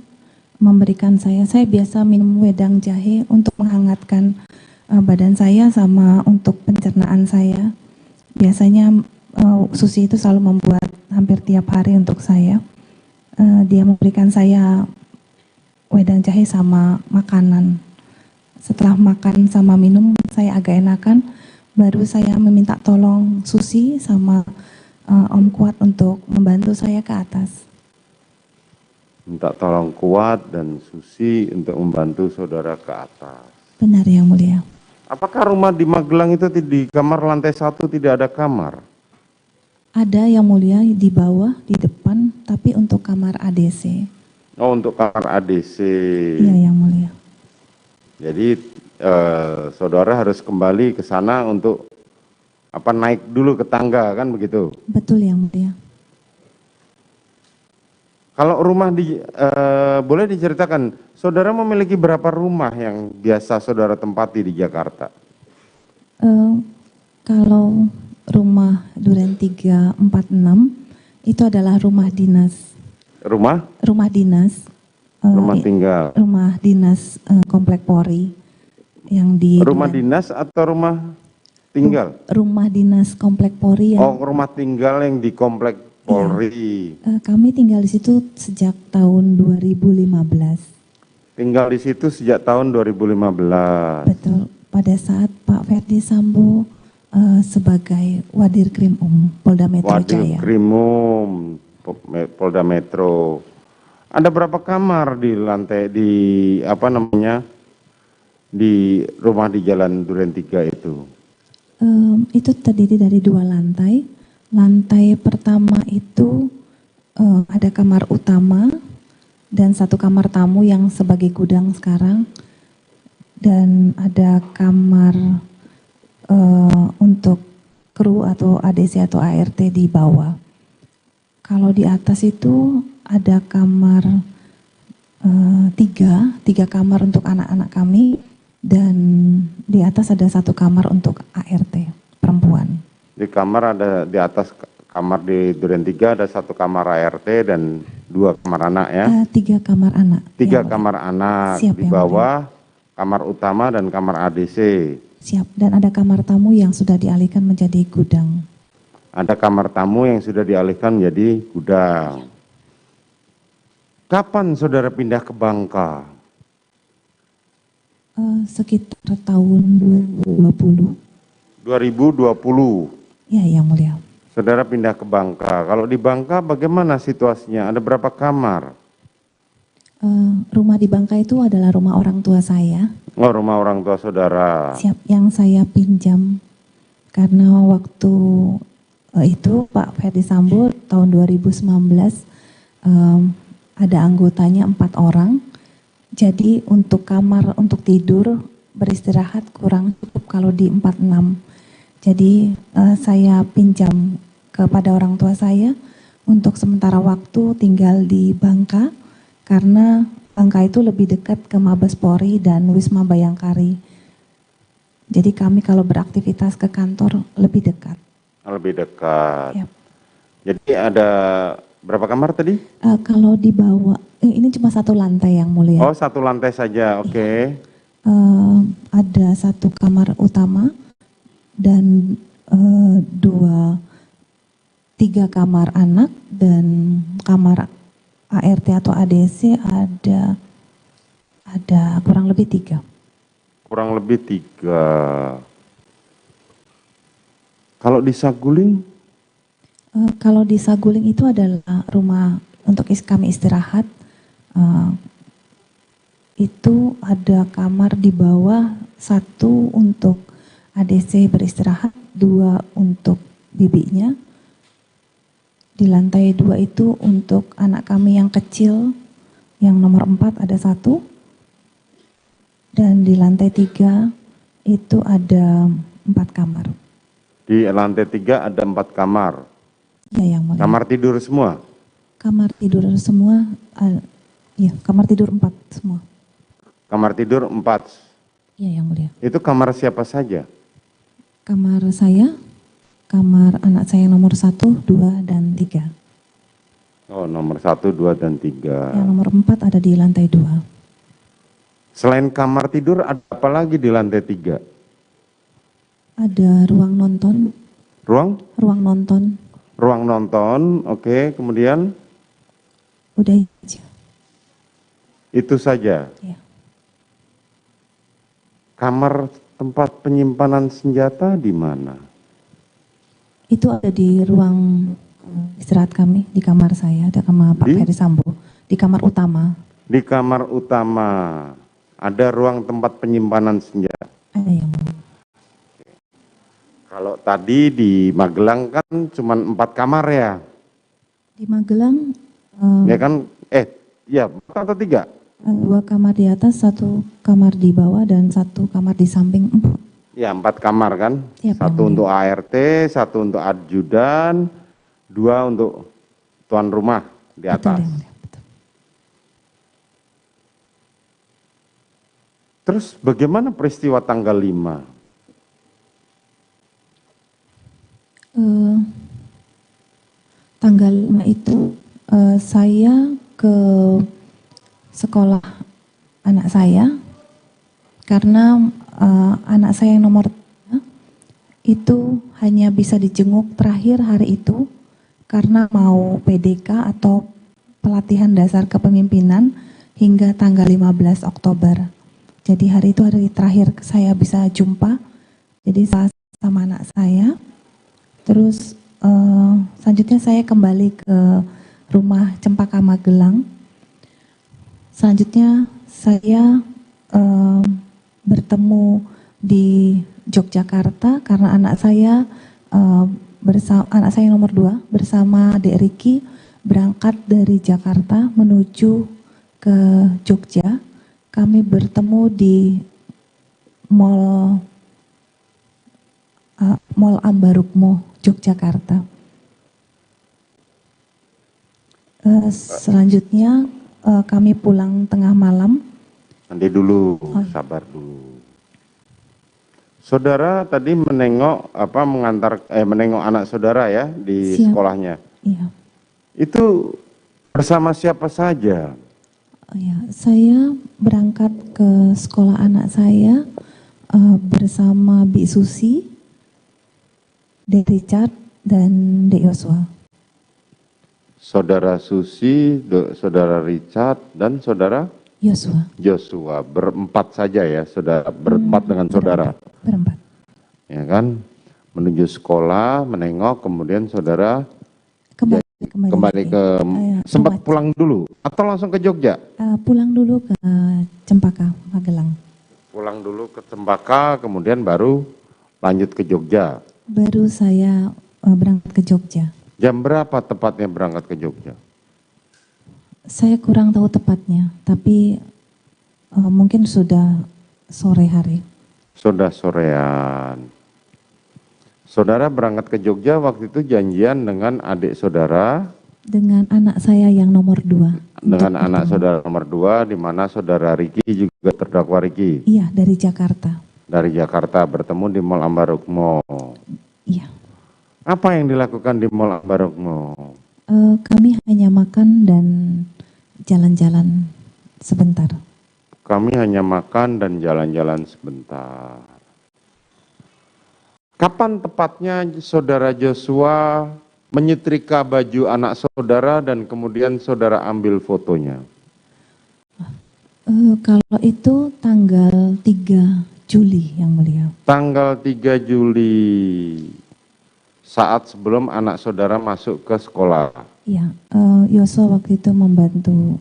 memberikan saya biasa minum wedang jahe untuk menghangatkan badan saya sama untuk pencernaan saya. Biasanya Susi itu selalu membuat hampir tiap hari untuk saya. Dia memberikan saya wedang jahe sama makanan. Setelah makan sama minum saya agak enakan, baru saya meminta tolong Susi sama Om Kuat untuk membantu saya ke atas. Minta tolong Kuat dan Susi untuk membantu saudara ke atas. Benar Yang Mulia. Apakah rumah di Magelang itu di kamar lantai 1 tidak ada kamar? Ada Yang Mulia di bawah, di depan, tapi untuk kamar ADC. Oh, untuk kamar ADC. Iya Yang Mulia. Jadi saudara harus kembali ke sana untuk naik dulu ke tangga, kan begitu? Betul Yang Mulia. Kalau rumah boleh diceritakan, saudara memiliki berapa rumah yang biasa saudara tempati di Jakarta? Kalau rumah Duren 346 itu adalah rumah dinas. Rumah dinas. Rumah tinggal. Rumah dinas Komplek Polri yang di. Rumah dinas atau rumah tinggal? Rumah dinas Komplek Polri. Oh, rumah tinggal yang di Komplek Polri. Ya. Kami tinggal di situ sejak tahun 2015. Tinggal di situ sejak tahun 2015. Betul. Pada saat Pak Ferdi Sambo sebagai Wadir Krim Polda Metro Jaya. Wadir Krim Polda Metro. Ada berapa kamar di lantai di rumah di Jalan Duren 3 itu? Itu terdiri dari 2 lantai. Lantai pertama itu ada kamar utama dan 1 kamar tamu yang sebagai gudang sekarang, dan ada kamar untuk kru atau ADC atau ART di bawah. Kalau di atas itu ada kamar 3 kamar untuk anak-anak kami, dan di atas ada 1 kamar untuk ART perempuan. Di kamar ada di atas Kamar di Duren 3 ada 1 kamar ART dan 2 kamar anak ya? 3 kamar anak. 3 kamar anak. Siap, Di Yang bawah kamar utama dan kamar ADC. Siap, dan ada kamar tamu yang sudah dialihkan menjadi gudang. Ada kamar tamu yang sudah dialihkan menjadi gudang. Kapan saudara pindah ke Bangka? Sekitar tahun 2020. 2020. Ya, Yang Mulia. Saudara pindah ke Bangka. Kalau di Bangka bagaimana situasinya? Ada berapa kamar? Rumah di Bangka itu adalah rumah orang tua saya. Oh, rumah orang tua saudara. Siap, yang saya pinjam karena waktu itu Pak Ferdi Sambo tahun 2019 ada anggotanya 4 orang. Jadi untuk kamar untuk tidur beristirahat kurang cukup kalau di 46. Jadi saya pinjam kepada orang tua saya untuk sementara waktu tinggal di Bangka karena Bangka itu lebih dekat ke Mabes Polri dan Wisma Bayangkari. Jadi kami kalau beraktivitas ke kantor lebih dekat. Lebih dekat. Yep. Jadi ada berapa kamar tadi? Kalau di bawah, ini cuma 1 lantai Yang Mulia. Oh, 1 lantai saja, oke. Ada 1 kamar utama dan 3 kamar anak dan kamar ART atau ADC ada kurang lebih 3. Kurang lebih 3. Kalau di Saguling? Kalau di Saguling itu adalah rumah untuk kami istirahat. Itu ada kamar di bawah, 1 untuk ADC beristirahat, 2 untuk bibinya. Di lantai 2 itu untuk anak kami yang kecil, yang nomor 4 ada 1. Dan di lantai 3 itu ada 4 kamar. Di lantai 3 ada 4 kamar. Ya, Yang Mulia. Kamar tidur semua? Kamar tidur semua, ya kamar tidur 4 semua. Kamar tidur 4? Ya, Yang Mulia. Itu kamar siapa saja? Kamar saya, kamar anak saya nomor 1, 2, dan 3. Oh, nomor 1, 2, dan 3. Yang nomor 4 ada di lantai 2. Selain kamar tidur, ada apa lagi di lantai 3? Ada ruang nonton. Ruang? Ruang nonton. Ruang nonton, oke. Kemudian? Udah aja. Itu saja? Ya. Kamar tempat penyimpanan senjata di mana? Itu ada di ruang istirahat kami, di kamar saya, ada kamar Pak Ferdi Sambo, di kamar utama. Di kamar utama, ada ruang tempat penyimpanan senjata? Ada, Yang Mulia. Kalau tadi di Magelang kan cuma 4 kamar ya? Di Magelang, Ya kan, ya 4 atau 3? 2 kamar di atas, 1 kamar di bawah, dan 1 kamar di samping. 4. Ya 4 kamar kan? Ya, 1 untuk ART, 1 untuk ajudan, 2 untuk tuan rumah di atas. Betul, Yang Mulia. Betul. Terus bagaimana peristiwa tanggal 5? Tanggal 5 itu saya ke sekolah anak saya karena anak saya yang nomor 3 itu hanya bisa dijenguk terakhir hari itu karena mau PDK atau pelatihan dasar kepemimpinan hingga tanggal 15 Oktober. Jadi hari itu hari terakhir saya bisa jumpa. Jadi sama anak saya. Terus selanjutnya saya kembali ke rumah Cempaka Magelang. Selanjutnya saya bertemu di Yogyakarta karena anak saya anak saya nomor 2 bersama Dek Riki berangkat dari Jakarta menuju ke Jogja. Kami bertemu di Mall Ambarukmo, Yogyakarta. Selanjutnya kami pulang tengah malam. Nanti dulu, sabar dulu. Saudara tadi menengok menengok anak saudara ya di Siap. sekolahnya. Iya. Itu bersama siapa saja? Ya, saya berangkat ke sekolah anak saya bersama Bi Susi, Dek Richard, dan Dek Yosua. Saudara Susi, saudara Richard, dan saudara Yosua. Joshua. Berempat saja ya, saudara berempat dengan saudara. Berempat. Ya kan? Menuju sekolah, menengok, kemudian saudara kembali ke sempat pulang dulu atau langsung ke Jogja? Pulang dulu ke Cempaka, Magelang. Pulang dulu ke Cempaka, kemudian baru lanjut ke Jogja. Baru saya berangkat ke Jogja. Jam berapa tepatnya berangkat ke Jogja? Saya kurang tahu tepatnya, tapi mungkin sudah sore hari. Sudah sorean. Saudara berangkat ke Jogja waktu itu janjian dengan adik saudara. Dengan anak saya yang nomor 2. Dengan anak saudara nomor 2, di mana saudara Riki juga terdakwa Riki. Iya, dari Jakarta. Dari Jakarta bertemu di Mall Ambarukmo. Iya. Apa yang dilakukan di Mall Ambarukmo? Kami hanya makan dan jalan-jalan sebentar. Kami hanya makan dan jalan-jalan sebentar. Kapan tepatnya saudara Joshua menyetrika baju anak saudara dan kemudian saudara ambil fotonya? Kalau itu tanggal 3 Juli yang mulia. Tanggal 3 Juli, saat sebelum anak saudara masuk ke sekolah. Iya, Yosua waktu itu membantu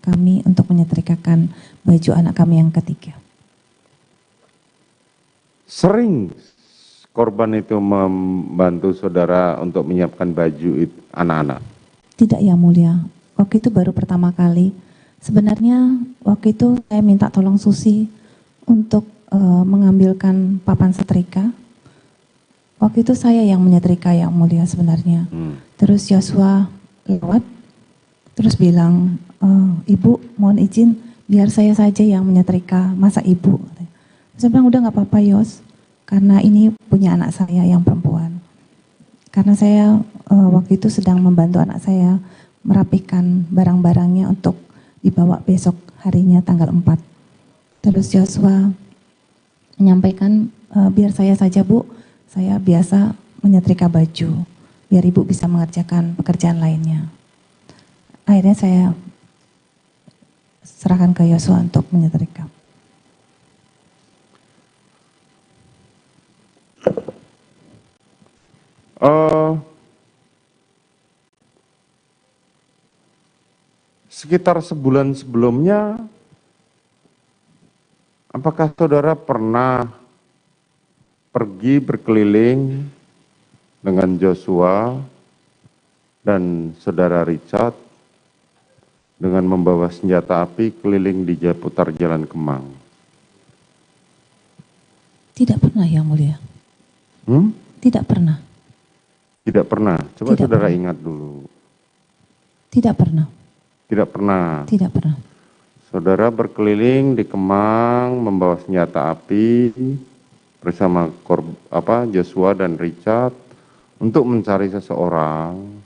kami untuk menyetrikakan baju anak kami yang ketiga. Sering korban itu membantu saudara untuk menyiapkan baju anak-anak? Tidak ya mulia, waktu itu baru pertama kali. Sebenarnya waktu itu saya minta tolong Susi untuk mengambilkan papan setrika. Waktu itu saya yang menyetrika yang mulia sebenarnya. Terus Yosua lewat, terus bilang, Ibu mohon izin biar saya saja yang menyetrika, masa Ibu? Saya bilang udah gak apa-apa Yos, karena ini punya anak saya yang perempuan. Karena saya waktu itu sedang membantu anak saya merapikan barang-barangnya untuk dibawa besok harinya tanggal 4. Terus Yosua menyampaikan, biar saya saja Bu, saya biasa menyetrika baju, biar Ibu bisa mengerjakan pekerjaan lainnya. Akhirnya saya serahkan ke Yosua untuk menyetrika. Sekitar sebulan sebelumnya, apakah saudara pernah pergi berkeliling dengan Joshua dan saudara Richard dengan membawa senjata api keliling di seputar Jalan Kemang? Tidak pernah yang mulia. Tidak pernah. Tidak pernah. Coba Tidak saudara pernah. ingat dulu. Tidak pernah. Tidak pernah. Tidak pernah. Saudara berkeliling di Kemang membawa senjata api bersama Joshua dan Richard untuk mencari seseorang.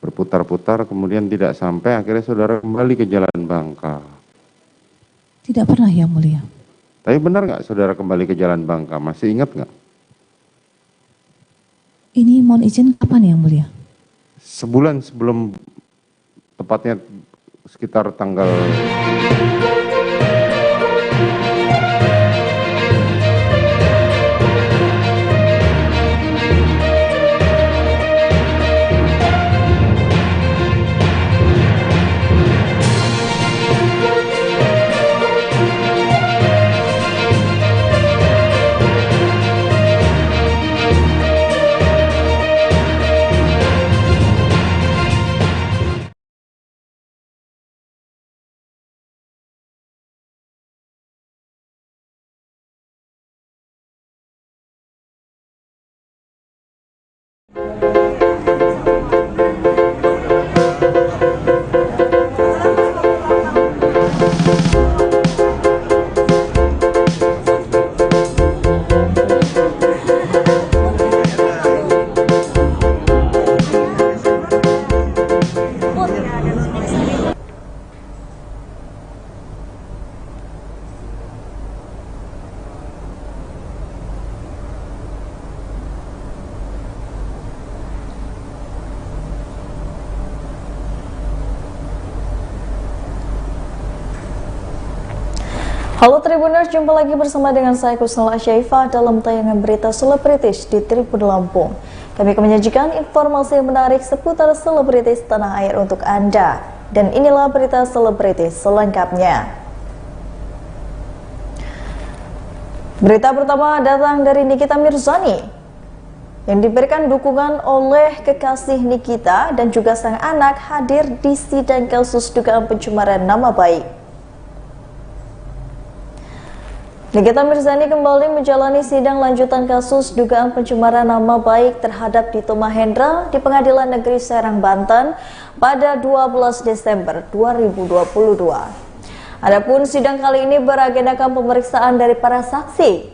Berputar-putar kemudian tidak sampai, akhirnya saudara kembali ke Jalan Bangka. Tidak pernah yang mulia. Tapi benar nggak saudara kembali ke Jalan Bangka? Masih ingat nggak? Ini mohon izin kapan yang mulia? Sebulan sebelum, tepatnya sekitar tanggal Halo Tribuners, jumpa lagi bersama dengan saya Kusnala Syaifah dalam tayangan berita selebritis di Tribun Lampung. Kami akan menyajikan informasi yang menarik seputar selebritis tanah air untuk Anda. Dan inilah berita selebritis selengkapnya. Berita pertama datang dari Nikita Mirzani yang diberikan dukungan oleh kekasih Nikita dan juga sang anak hadir di sidang kasus dugaan pencemaran nama baik. Nikita Mirzani kembali menjalani sidang lanjutan kasus dugaan pencemaran nama baik terhadap Dito Mahendra di Pengadilan Negeri Serang, Banten pada 12 Desember 2022. Adapun sidang kali ini beragendakan pemeriksaan dari para saksi.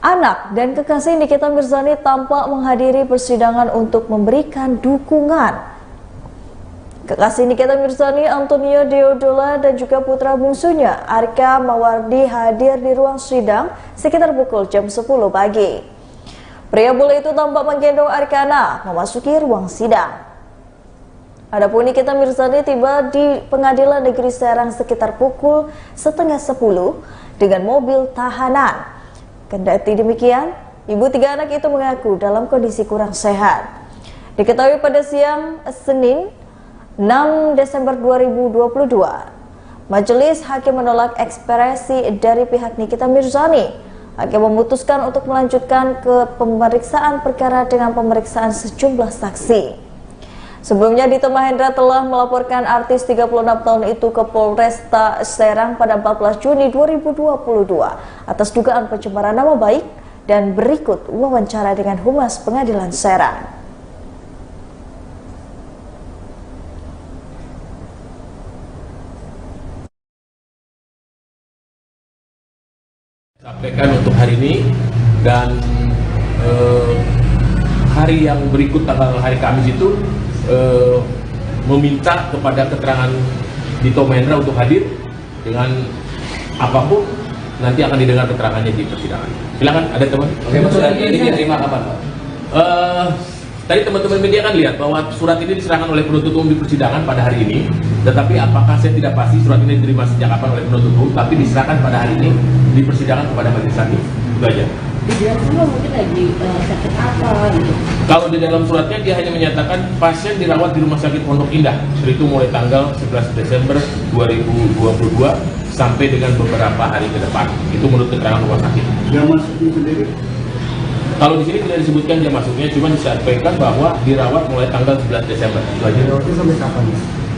Anak dan kekasih Nikita Mirzani tampak menghadiri persidangan untuk memberikan dukungan. Kekasih Nikita Mirzani, Antonio Deodola, dan juga putra bungsunya, Arka Mawardi, hadir di ruang sidang sekitar pukul jam 10 pagi. Pria bule itu tampak menggendong Arkana memasuki ruang sidang. Adapun Nikita Mirzani tiba di Pengadilan Negeri Serang sekitar pukul setengah 10 dengan mobil tahanan. Kendati demikian, ibu tiga anak itu mengaku dalam kondisi kurang sehat. Diketahui pada siang Senin 6 Desember 2022, Majelis Hakim menolak ekspresi dari pihak Nikita Mirzani. Hakim memutuskan untuk melanjutkan ke pemeriksaan perkara dengan pemeriksaan sejumlah saksi. Sebelumnya Dito Mahendra telah melaporkan artis 36 tahun itu ke Polresta Serang pada 14 Juni 2022 atas dugaan pencemaran nama baik, dan berikut wawancara dengan Humas Pengadilan Serang. Sampaikan untuk hari ini dan hari yang berikut tanggal hari Kamis itu meminta kepada keterangan Dito Mahendra untuk hadir dengan apapun, nanti akan didengar keterangannya di persidangan. Silakan, ada teman. Oke, Mas, surat ini diterima kapan, Pak? Tadi teman-teman media kan lihat bahwa surat ini diserahkan oleh penuntut umum di persidangan pada hari ini. Tetapi apakah saya tidak pasti surat ini diterima sejak kapan oleh penuntut umum, tapi diserahkan pada hari ini di persidangan kepada majelis hakim. Itu aja. Dia mungkin lagi sakit apa gitu. Kalau di dalam suratnya dia hanya menyatakan pasien dirawat di Rumah Sakit Pondok Indah. Itu mulai tanggal 11 Desember 2022 sampai dengan beberapa hari ke depan. Itu menurut keterangan rumah sakit. Dia masuknya sendiri? Kalau di sini tidak disebutkan dia masuknya, cuma disampaikan bahwa dirawat mulai tanggal 11 Desember. Itu aja. Dirawatnya sampai kapan?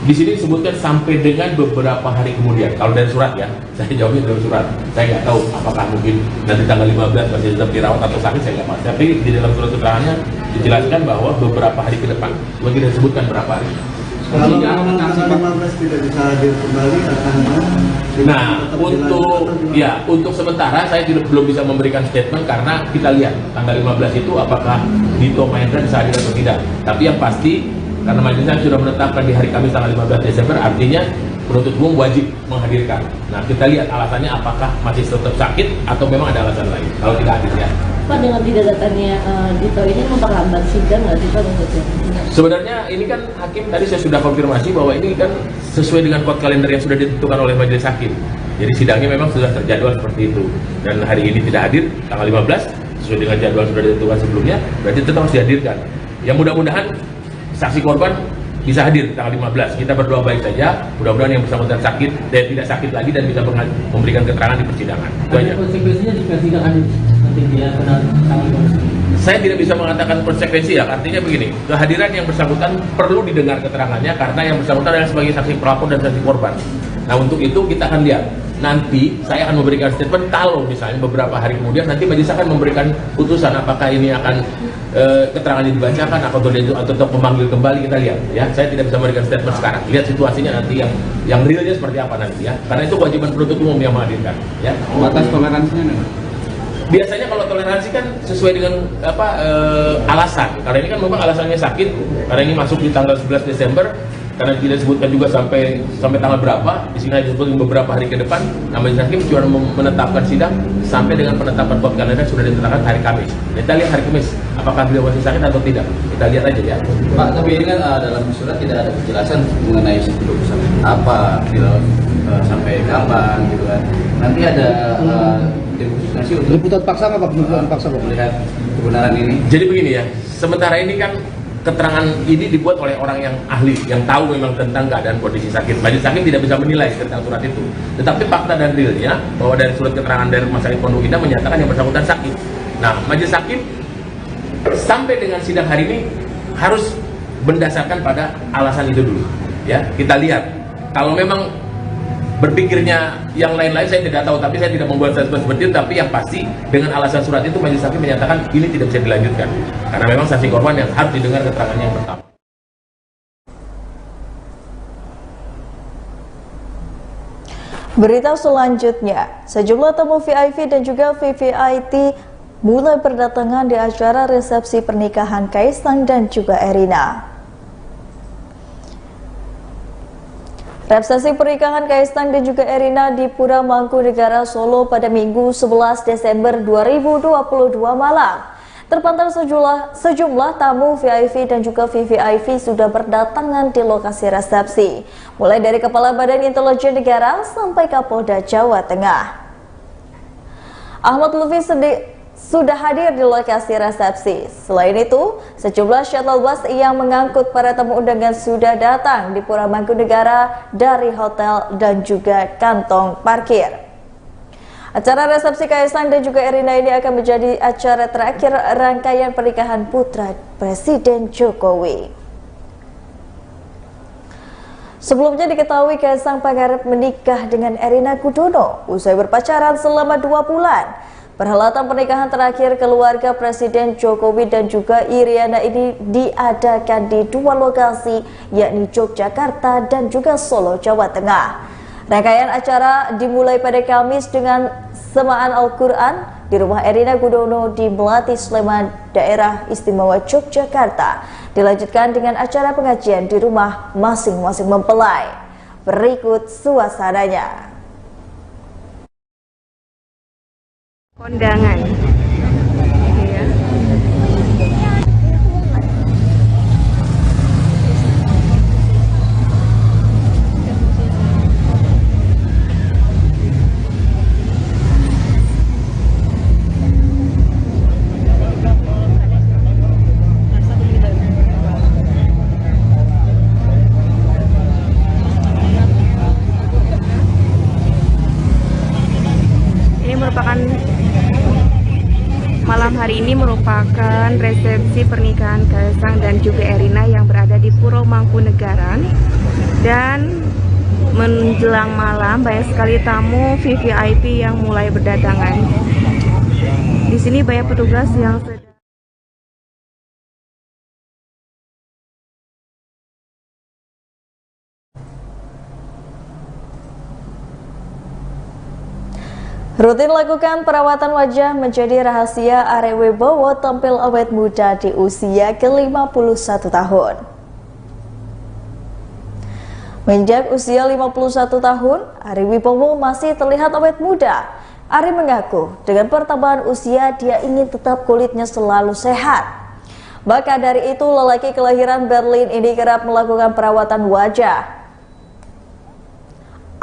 Di sini disebutkan sampai dengan beberapa hari kemudian. Kalau dari surat ya, saya jawabnya dari surat. Saya nggak tahu apakah mungkin nanti tanggal 15 masih tetap dirawat atau sakit, saya nggak pasti. Tapi di dalam surat keterangannya dijelaskan bahwa beberapa hari ke depan. Cuma tidak disebutkan berapa hari. Kalau tanggal 15 tidak bisa hadir kembali, akan untuk sementara saya belum bisa memberikan statement karena kita lihat tanggal 15 itu apakah Dito Mahendra bisa hadir atau tidak. Tapi yang pasti karena majelisnya sudah menetapkan di hari Kamis tanggal 15 Desember, artinya penuntut umum wajib menghadirkan. Nah, kita lihat alasannya apakah masih tetap sakit atau memang ada alasan lain. Kalau tidak hadir ya. Pak, dengan tidak datangnya Dito ini memperlambat sidang nggak sih Pak? Sebenarnya ini kan hakim tadi saya sudah konfirmasi bahwa ini kan sesuai dengan kode kalender yang sudah ditentukan oleh majelis hakim. Jadi sidangnya memang sudah terjadwal seperti itu. Dan hari ini tidak hadir tanggal 15 sesuai dengan jadwal sudah ditentukan sebelumnya, berarti tetap harus dihadirkan. Yang mudah-mudahan saksi korban bisa hadir tanggal 15. Kita berdoa baik saja, mudah-mudahan yang bersangkutan sakit dan tidak sakit lagi dan bisa memberikan keterangan di persidangan. Itu aja. Konsekuensinya jika tidak hadir nanti dia kena tanggung. Saya tidak bisa mengatakan konsekuensi ya, artinya begini, kehadiran yang bersangkutan perlu didengar keterangannya karena yang bersangkutan adalah sebagai saksi pelapor dan saksi korban. Nah, untuk itu kita akan lihat. Nanti saya akan memberikan statement kalau misalnya beberapa hari kemudian nanti majelis akan memberikan putusan apakah ini akan keterangannya dibacakan atau tetap memanggil kembali, kita lihat ya. Saya tidak bisa memberikan statement sekarang. Lihat situasinya nanti yang realnya seperti apa nanti ya. Karena itu kewajiban penuntut umum yang menghadirkan ya. Batas toleransinya nih? Biasanya kalau toleransi kan sesuai dengan alasan. Karena ini kan memang alasannya sakit. Karena ini masuk di tanggal 11 Desember. Karena tidak disebutkan juga sampai tanggal berapa, di sini disebutkan beberapa hari ke depan. Majelis hakim cuma menetapkan sidang sampai dengan penetapan kode kalender sudah ditetapkan hari Kamis. Kita lihat hari Kamis apakah beliau masih sakit atau tidak. Kita lihat aja ya. Pak, tapi ini kan dalam surat tidak ada penjelasan mengenai sebelum apa sampai kapan gitu kan. Nanti ada demonstrasi untuk Penjemputan paksa nggak Pak? Penjemputan paksa Pak? Melihat kebenaran ini. Jadi begini ya, sementara ini kan keterangan ini dibuat oleh orang yang ahli, yang tahu memang tentang keadaan kondisi sakit. Majelis hakim tidak bisa menilai tentang surat itu. Tetapi fakta dan realnya bahwa dari surat keterangan dari Rumah Sakit Pondok Indah menyatakan yang bersangkutan sakit. Nah, majelis hakim sampai dengan sidang hari ini harus berdasarkan pada alasan itu dulu. Ya, kita lihat. Kalau memang berpikirnya yang lain-lain saya tidak tahu, tapi saya tidak membuat statement seperti itu. Tapi yang pasti dengan alasan surat itu majelis hakim menyatakan ini tidak bisa dilanjutkan karena memang saksi korban yang harus didengar keterangannya yang pertama. Berita selanjutnya, sejumlah tamu VIP dan juga VVIP mulai berdatangan di acara resepsi pernikahan Kaisang dan juga Erina. Resepsi pernikahan Kaisang dan juga Erina di Pura Mangkunegara Solo pada Minggu 11 Desember 2022 malam. Terpantau sejumlah tamu VIP dan juga VVIP sudah berdatangan di lokasi resepsi, mulai dari Kepala Badan Intelijen Negara sampai Kapolda Jawa Tengah. Ahmad Lutfi sudah hadir di lokasi resepsi. Selain itu, sejumlah shuttle bus yang mengangkut para tamu undangan sudah datang di Pura Mangkunegara dari hotel dan juga kantong parkir. Acara resepsi Kaisang dan juga Erina ini akan menjadi acara terakhir rangkaian pernikahan putra Presiden Jokowi. Sebelumnya diketahui Kaisang Pangarep menikah dengan Erina Gudono usai berpacaran selama 2 bulan. Perhelatan pernikahan terakhir keluarga Presiden Jokowi dan juga Iriana ini diadakan di 2 lokasi, yakni Yogyakarta dan juga Solo, Jawa Tengah. Rangkaian acara dimulai pada Kamis dengan semaan Al-Quran di rumah Erina Gudono di Melati, Sleman, Daerah Istimewa Yogyakarta. Dilanjutkan dengan acara pengajian di rumah masing-masing mempelai. Berikut suasananya. Kondangan. Ya. Malam hari ini merupakan resepsi pernikahan Kaisang dan juga Erina yang berada di Pura Mangkunagaran, dan menjelang malam banyak sekali tamu VVIP yang mulai berdatangan. Di sini banyak petugas yang rutin lakukan perawatan wajah menjadi rahasia Ari Wibowo tampil awet muda di usia ke-51 tahun. Menginjak usia 51 tahun, Ari Wibowo masih terlihat awet muda. Ari mengaku dengan pertambahan usia dia ingin tetap kulitnya selalu sehat. Maka dari itu lelaki kelahiran Berlin ini kerap melakukan perawatan wajah.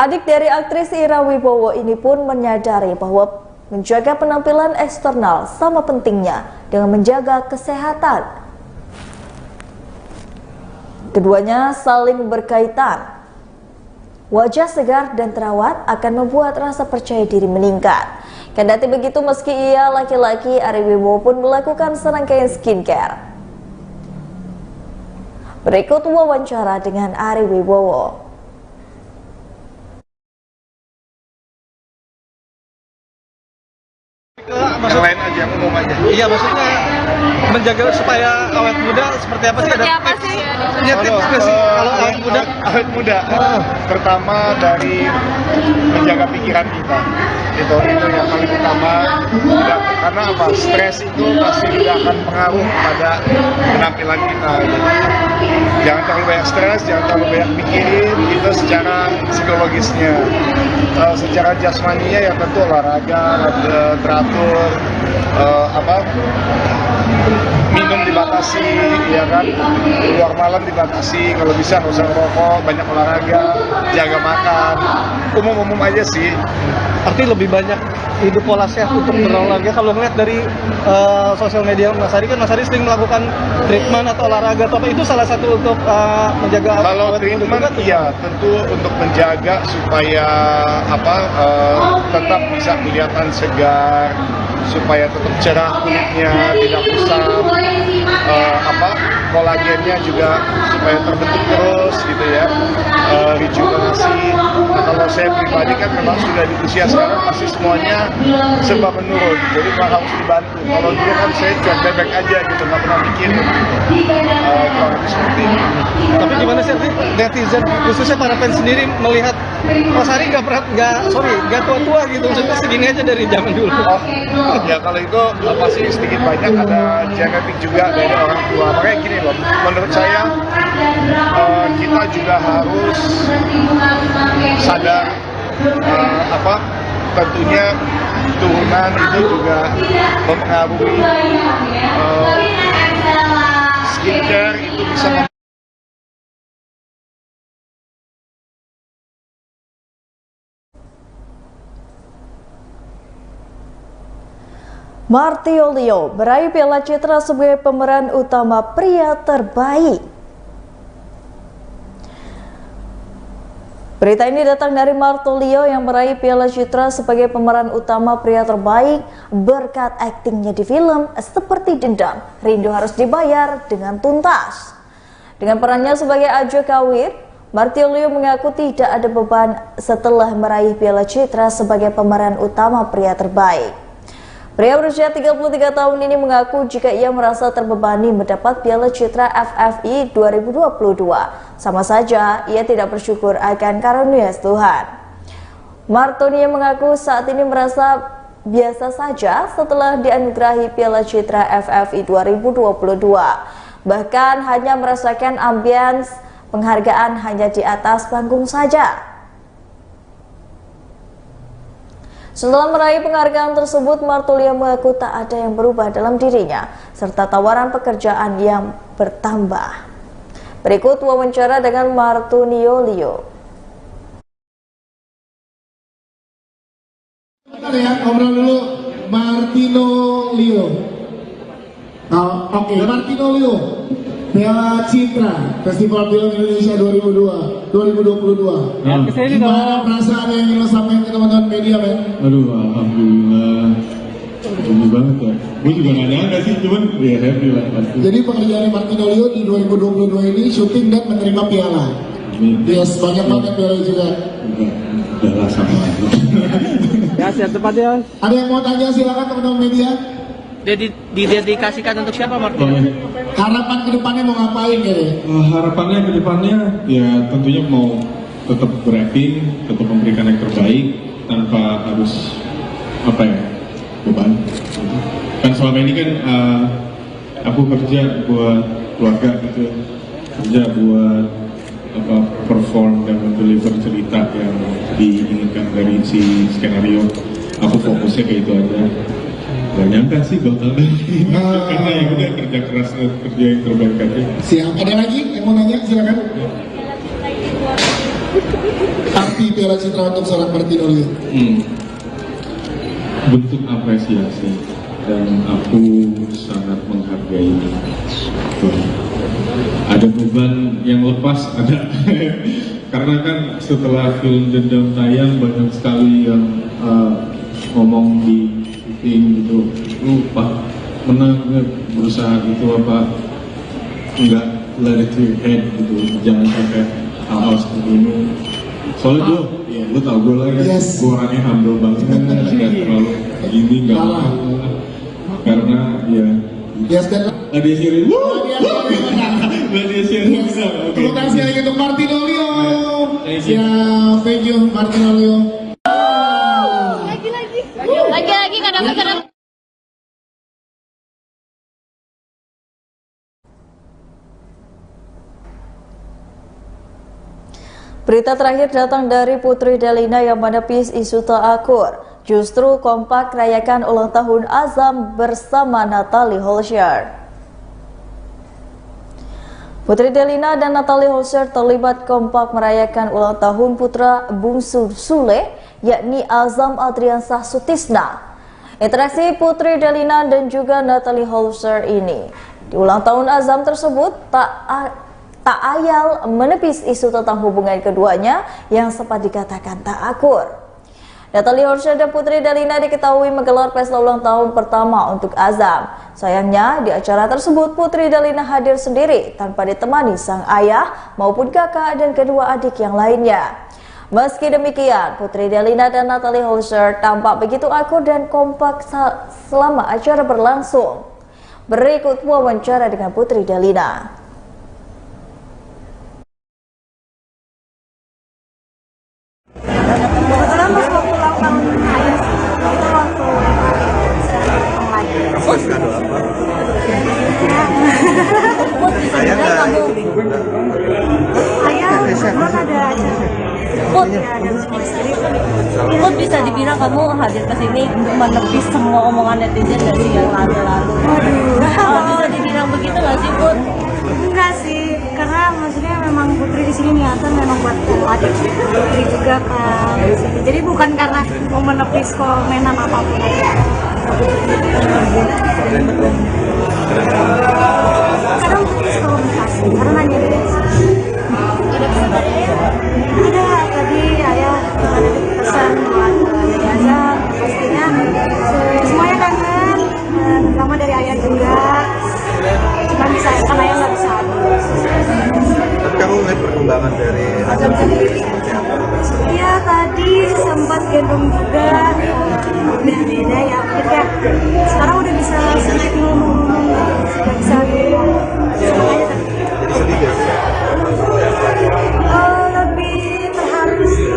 Adik dari aktris Ira Wibowo ini pun menyadari bahwa menjaga penampilan eksternal sama pentingnya dengan menjaga kesehatan. Keduanya saling berkaitan. Wajah segar dan terawat akan membuat rasa percaya diri meningkat. Kendati begitu, meski ia laki-laki, Ari Wibowo pun melakukan serangkaian skincare. Berikut wawancara dengan Ari Wibowo. Yang lain aja, umum aja. Iya, maksudnya menjaga supaya awet muda seperti apa sih? Seperti apa sih? Punya tips nggak sih kalau awet muda? Awet muda. Pertama dari menjaga pikiran kita. Itu yang paling utama. Karena apa? Stres itu pasti juga akan pengaruh pada penampilan kita. Jangan terlalu banyak stres, jangan terlalu banyak mikirin. Itu secara psikologisnya. Secara jasmaninya ya tentu olahraga, teratur, minum dibatasi. dibatasi, ya kan, keluar malam dibatasi, kalau bisa nggak usah ngerokok, banyak olahraga, jaga makan, umum-umum aja sih. Artinya lebih banyak hidup pola sehat untuk berolahraga. Kalau ngeliat dari sosial media Mas Ari, kan Mas Ari sering melakukan treatment atau olahraga atau apa, itu salah satu untuk menjaga. Kalau treatment, iya tentu untuk menjaga supaya tetap bisa kelihatan segar, supaya tetap cerah kulitnya, tidak kusam, kolagennya juga supaya terbentuk terus gitu ya, rejuvenasi. Kalau saya pribadi kan memang sudah di usia sekarang pasti semuanya serba menurun, jadi memang harus dibantu. Kalau dulu kan saya cuek bebek aja gitu, nggak pernah mikirin kurang lebih seperti ini. Tapi gimana sih netizen, khususnya para fans sendiri melihat Mas Ari nggak tua-tua gitu, maksudnya segini aja dari zaman dulu. Ya kalau itu pasti sedikit banyak ada genetik juga dari orang tua. Makanya gini loh, menurut saya kita juga harus sadar tentunya turunan itu juga mempengaruhi skincare itu bisa Martiolio meraih Piala Citra sebagai pemeran utama pria terbaik. Berita ini datang dari Martiolio yang meraih Piala Citra sebagai pemeran utama pria terbaik berkat aktingnya di film Seperti Dendam, Rindu Harus Dibayar dengan Tuntas. Dengan perannya sebagai Ajo Kawir, Martiolio mengaku tidak ada beban setelah meraih Piala Citra sebagai pemeran utama pria terbaik. Pria berusia 33 tahun ini mengaku jika ia merasa terbebani mendapat Piala Citra FFI 2022. Sama saja, ia tidak bersyukur akan karunia Tuhan. Martiolio mengaku saat ini merasa biasa saja setelah dianugerahi Piala Citra FFI 2022. Bahkan hanya merasakan ambience penghargaan hanya di atas panggung saja. Setelah meraih penghargaan tersebut, Martiolio mengaku tak ada yang berubah dalam dirinya, serta tawaran pekerjaan yang bertambah. Berikut wawancara dengan Martiolio. Bentar ya, ngobrol dulu. Martiolio. Oke, Martiolio. Piala Citra Festival Film Indonesia 2022. Gimana perasaan yang ingin lo sampaikan ke teman-teman media, men? Aduh, alhamdulillah. Happy banget ya. Gue juga gak nyangka sih, cuman ya happy lah pasti. Jadi pekerjaan Martiolio di 2022 ini syuting dan menerima piala. Amin. Yes, banyak banget piala juga. Udah lah sama aja. Ya, siap tepat ya. Ada yang mau tanya, silakan teman-teman media. Jadi didedikasikan untuk siapa, Martiolio? Harapan kedepannya mau ngapain kayaknya? Harapannya kedepannya ya tentunya mau tetap berakting, tetap memberikan yang terbaik tanpa harus beban. Kan selama ini kan aku kerja buat keluarga gitu, kerja buat perform dan mendeliver cerita yang diinginkan dari si skenario. Aku fokusnya kayak itu aja. Gak nyangka sih bakal karena ya udah kerja keras, kerja yang terbaik aja. Siap. Ada lagi yang mau nanya? Silakan. Arti Piala Citra untuk seorang Martiolio. Bentuk apresiasi dan aku sangat menghargai. Ada beban yang lepas, ada. Karena kan setelah film Dendam tayang banyak sekali yang ngomong di gitu, lu Pak menang berusaha gitu apa enggak, let it to your head gitu, jangan sampai hal-hal seperti ini. Soalnya gue, ya lu tau gue lah kan, gue orangnya humble banget, nggak terlalu gini, nggak mau karena ya nggak dia sharing, nggak dia sharing. Terima kasih lagi untuk Martiolio. Siap, thank you Martiolio. Lagi nggak dapat. Berita terakhir datang dari Putri Delina yang menepis isu tak akur. Justru kompak rayakan ulang tahun Azam bersama Natalie Holscher. Putri Delina dan Natalie Holzer terlibat kompak merayakan ulang tahun putra bungsu Sule, yakni Azam Adriansah Sutisna. Interaksi Putri Delina dan juga Natalie Holzer ini di ulang tahun Azam tersebut tak ayal menepis isu tentang hubungan keduanya yang sempat dikatakan tak akur. Natalie Holzer dan Putri Delina diketahui menggelar pesta ulang tahun pertama untuk Azam. Sayangnya di acara tersebut Putri Delina hadir sendiri tanpa ditemani sang ayah maupun kakak dan kedua adik yang lainnya. Meski demikian, Putri Delina dan Natalie Holzer tampak begitu akur dan kompak selama acara berlangsung. Berikut wawancara dengan Putri Delina. Put, bisa dibilang kamu hadir ke sini untuk menepis semua omongan netizen dari yang lalu-lalu. Bisa dibilang begitu nggak sih, Put? Enggak sih, karena maksudnya memang Putri di sini niatan memang buat adik Putri juga kan. Jadi bukan karena mau menepis komenan apapun. Kadang putus komunikasi, karena nanya dari ada tadi ayah ada pesan buat dari Azam, pastinya semuanya kangen, terutama dari ayah juga. Cuma bisa kan ayah nggak bisa. Tapi kamu ngeliat perkembangan dari Azam sendiri seperti apa? Iya tadi sempat gendong juga, udah beda ya. Kayak sekarang udah bisa sedikit ngomong-ngomong, udah bisa ngomong. Semuanya tadi. Sedih gak sih? Lebih terharu sih.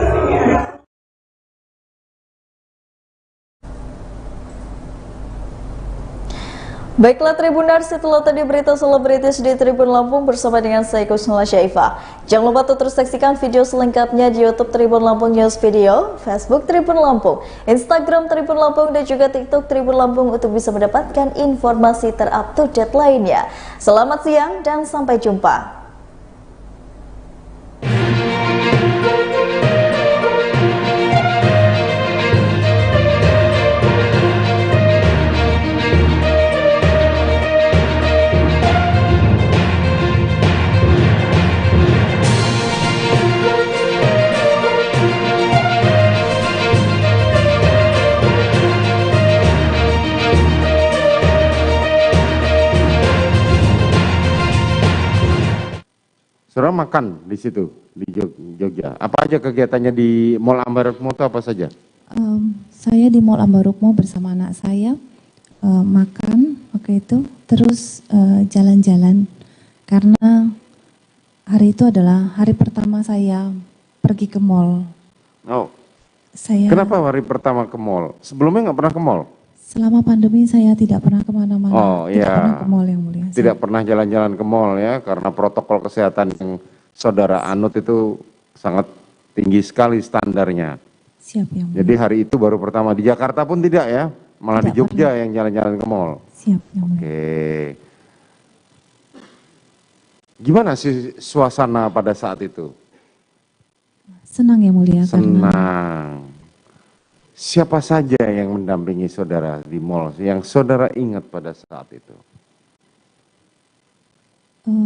Baiklah Tribuners, setelah tadi berita selebritis di Tribun Lampung bersama dengan saya Kusnula Syaifah. Jangan lupa terus saksikan video selengkapnya di YouTube Tribun Lampung News Video, Facebook Tribun Lampung, Instagram Tribun Lampung dan juga TikTok Tribun Lampung untuk bisa mendapatkan informasi terupdate lainnya. Selamat siang dan sampai jumpa. Saudara makan di situ, di Jogja. Apa aja kegiatannya di Mall Ambarukmo itu apa saja? Saya di Mall Ambarukmo bersama anak saya, makan waktu itu, terus jalan-jalan. Karena hari itu adalah hari pertama saya pergi ke mall. Oh, kenapa hari pertama ke mall? Sebelumnya nggak pernah ke mall? Selama pandemi saya tidak pernah kemana-mana. Oh iya, ke mall yang mulia. Tidak pernah jalan-jalan ke mall ya, karena protokol kesehatan yang saudara anut itu sangat tinggi sekali standarnya. Siap yang mulia. Jadi hari itu baru pertama, di Jakarta pun tidak ya, malah tidak di Jogja pernah. Yang jalan-jalan ke mall. Siap yang mulia. Oke. Gimana sih suasana pada saat itu? Senang yang mulia. Senang. Siapa saja yang mendampingi saudara di mall yang saudara ingat pada saat itu?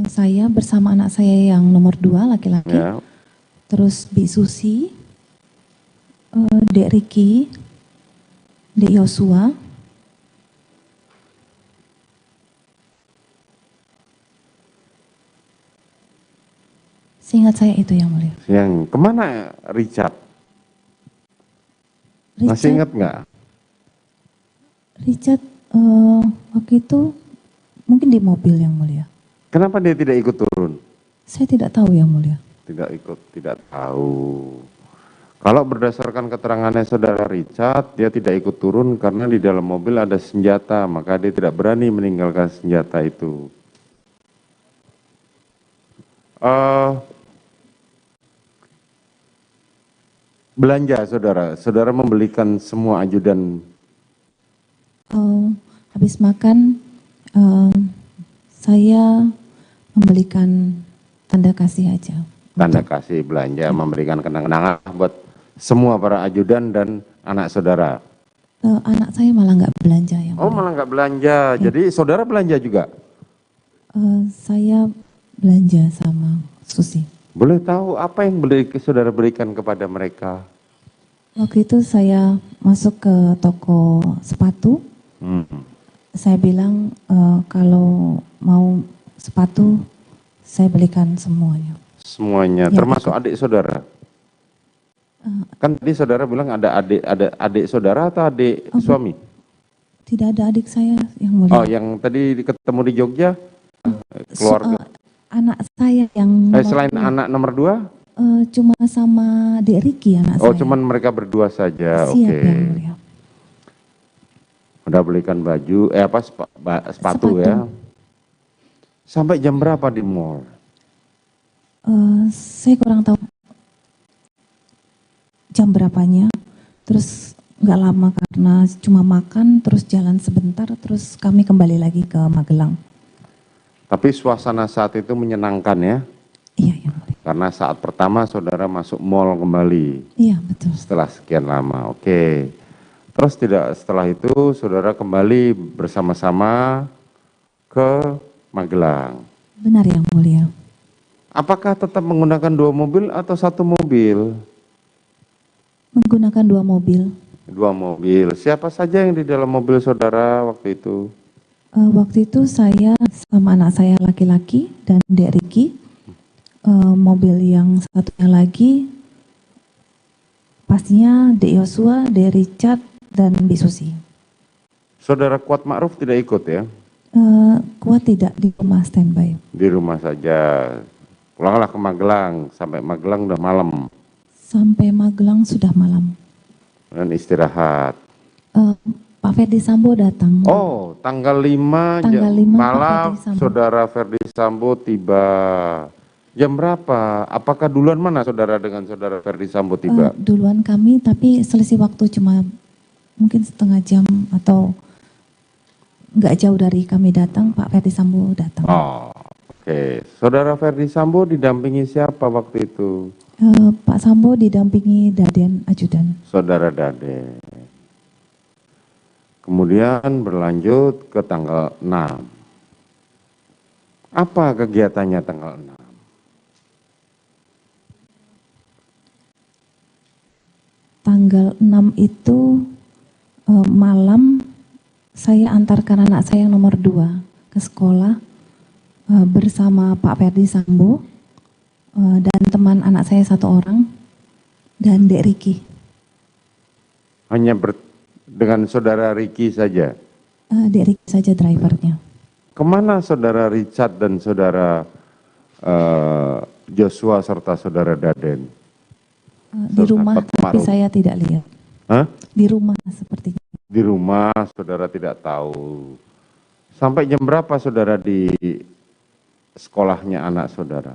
Saya bersama anak saya yang nomor 2 laki-laki, ya. Terus Bi Susi, Dek Riki, Dek Yosua, seingat saya itu yang mulia. Yang kemana Richard? Masih ingat nggak? Richard waktu itu mungkin di mobil yang mulia. Kenapa dia tidak ikut turun? Saya tidak tahu yang mulia. Tidak ikut, tidak tahu. Kalau berdasarkan keterangannya saudara Richard, dia tidak ikut turun karena di dalam mobil ada senjata, maka dia tidak berani meninggalkan senjata itu. Belanja saudara membelikan semua ajudan. Habis makan, saya memberikan tanda kasih aja. Tanda kasih belanja, memberikan kenang-kenangan buat semua para ajudan dan anak saudara. Anak saya malah nggak belanja yang Oh, malah nggak belanja. Jadi saudara belanja juga? saya belanja sama Susi. Boleh tahu apa yang saudara berikan kepada mereka? Waktu itu saya masuk ke toko sepatu. Saya bilang kalau mau sepatu saya belikan semuanya. Semuanya, Ya, termasuk adik saudara? Kan tadi saudara bilang ada adik saudara atau adik suami? Tidak ada adik saya yang mulia. Oh, yang tadi ketemu di Jogja? Keluarga? Anak saya yang Selain anak nomor 2? cuma sama Dek Riki anak Oh, saya. cuman mereka berdua saja. Siap, Oke. yang mulia. Udah belikan baju, sepatu ya. Sampai jam berapa di mall? Saya kurang tahu jam berapanya. Terus nggak lama karena cuma makan, terus jalan sebentar, terus kami kembali lagi ke Magelang. Tapi suasana saat itu menyenangkan ya? Iya, yang mulia. Karena saat pertama saudara masuk mall kembali. Iya, betul. Setelah sekian lama, oke. Terus setelah itu saudara kembali bersama-sama ke Magelang. Benar yang mulia. Apakah tetap menggunakan 2 mobil atau 1 mobil? Menggunakan 2 mobil. 2 mobil. Siapa saja yang di dalam mobil saudara waktu itu? Waktu itu saya sama anak saya laki-laki dan Dek Riki. Mobil yang satunya lagi pastinya Dek Yosua, Dek Richard, dan Bi Susi. Saudara Kuat Ma'ruf tidak ikut ya? Kuat tidak, di rumah standby. Di rumah saja. Pulanglah ke Magelang, sampai Magelang udah malam. Sampai Magelang sudah malam. Dan istirahat. Pak Ferdi Sambo datang. Oh, tanggal 5, Tanggal 5 malam Pak Ferdi Sambo. saudara Ferdi Sambo tiba. Jam berapa? Apakah duluan mana saudara dengan saudara Ferdi Sambo tiba? Duluan kami, tapi selisih waktu cuma mungkin setengah jam atau nggak jauh dari kami datang, Pak Ferdi Sambo datang. Oh, oke. Saudara Ferdi Sambo didampingi siapa waktu itu? Pak Sambo didampingi Daden Ajudan. Saudara Dade. Kemudian berlanjut ke tanggal 6. Apa kegiatannya tanggal 6? Tanggal 6 itu malam saya antarkan anak saya yang nomor 2 ke sekolah bersama Pak Ferdi Sambo dan teman anak saya 1 orang dan Dek Riki. Hanya dengan saudara Riki saja? Dek Riki saja drivernya. Kemana saudara Richard dan saudara Joshua serta saudara Daden? Di rumah, tapi saya tidak lihat. Hah? Di rumah sepertinya. Di rumah saudara tidak tahu. Sampai jam berapa saudara di sekolahnya anak saudara?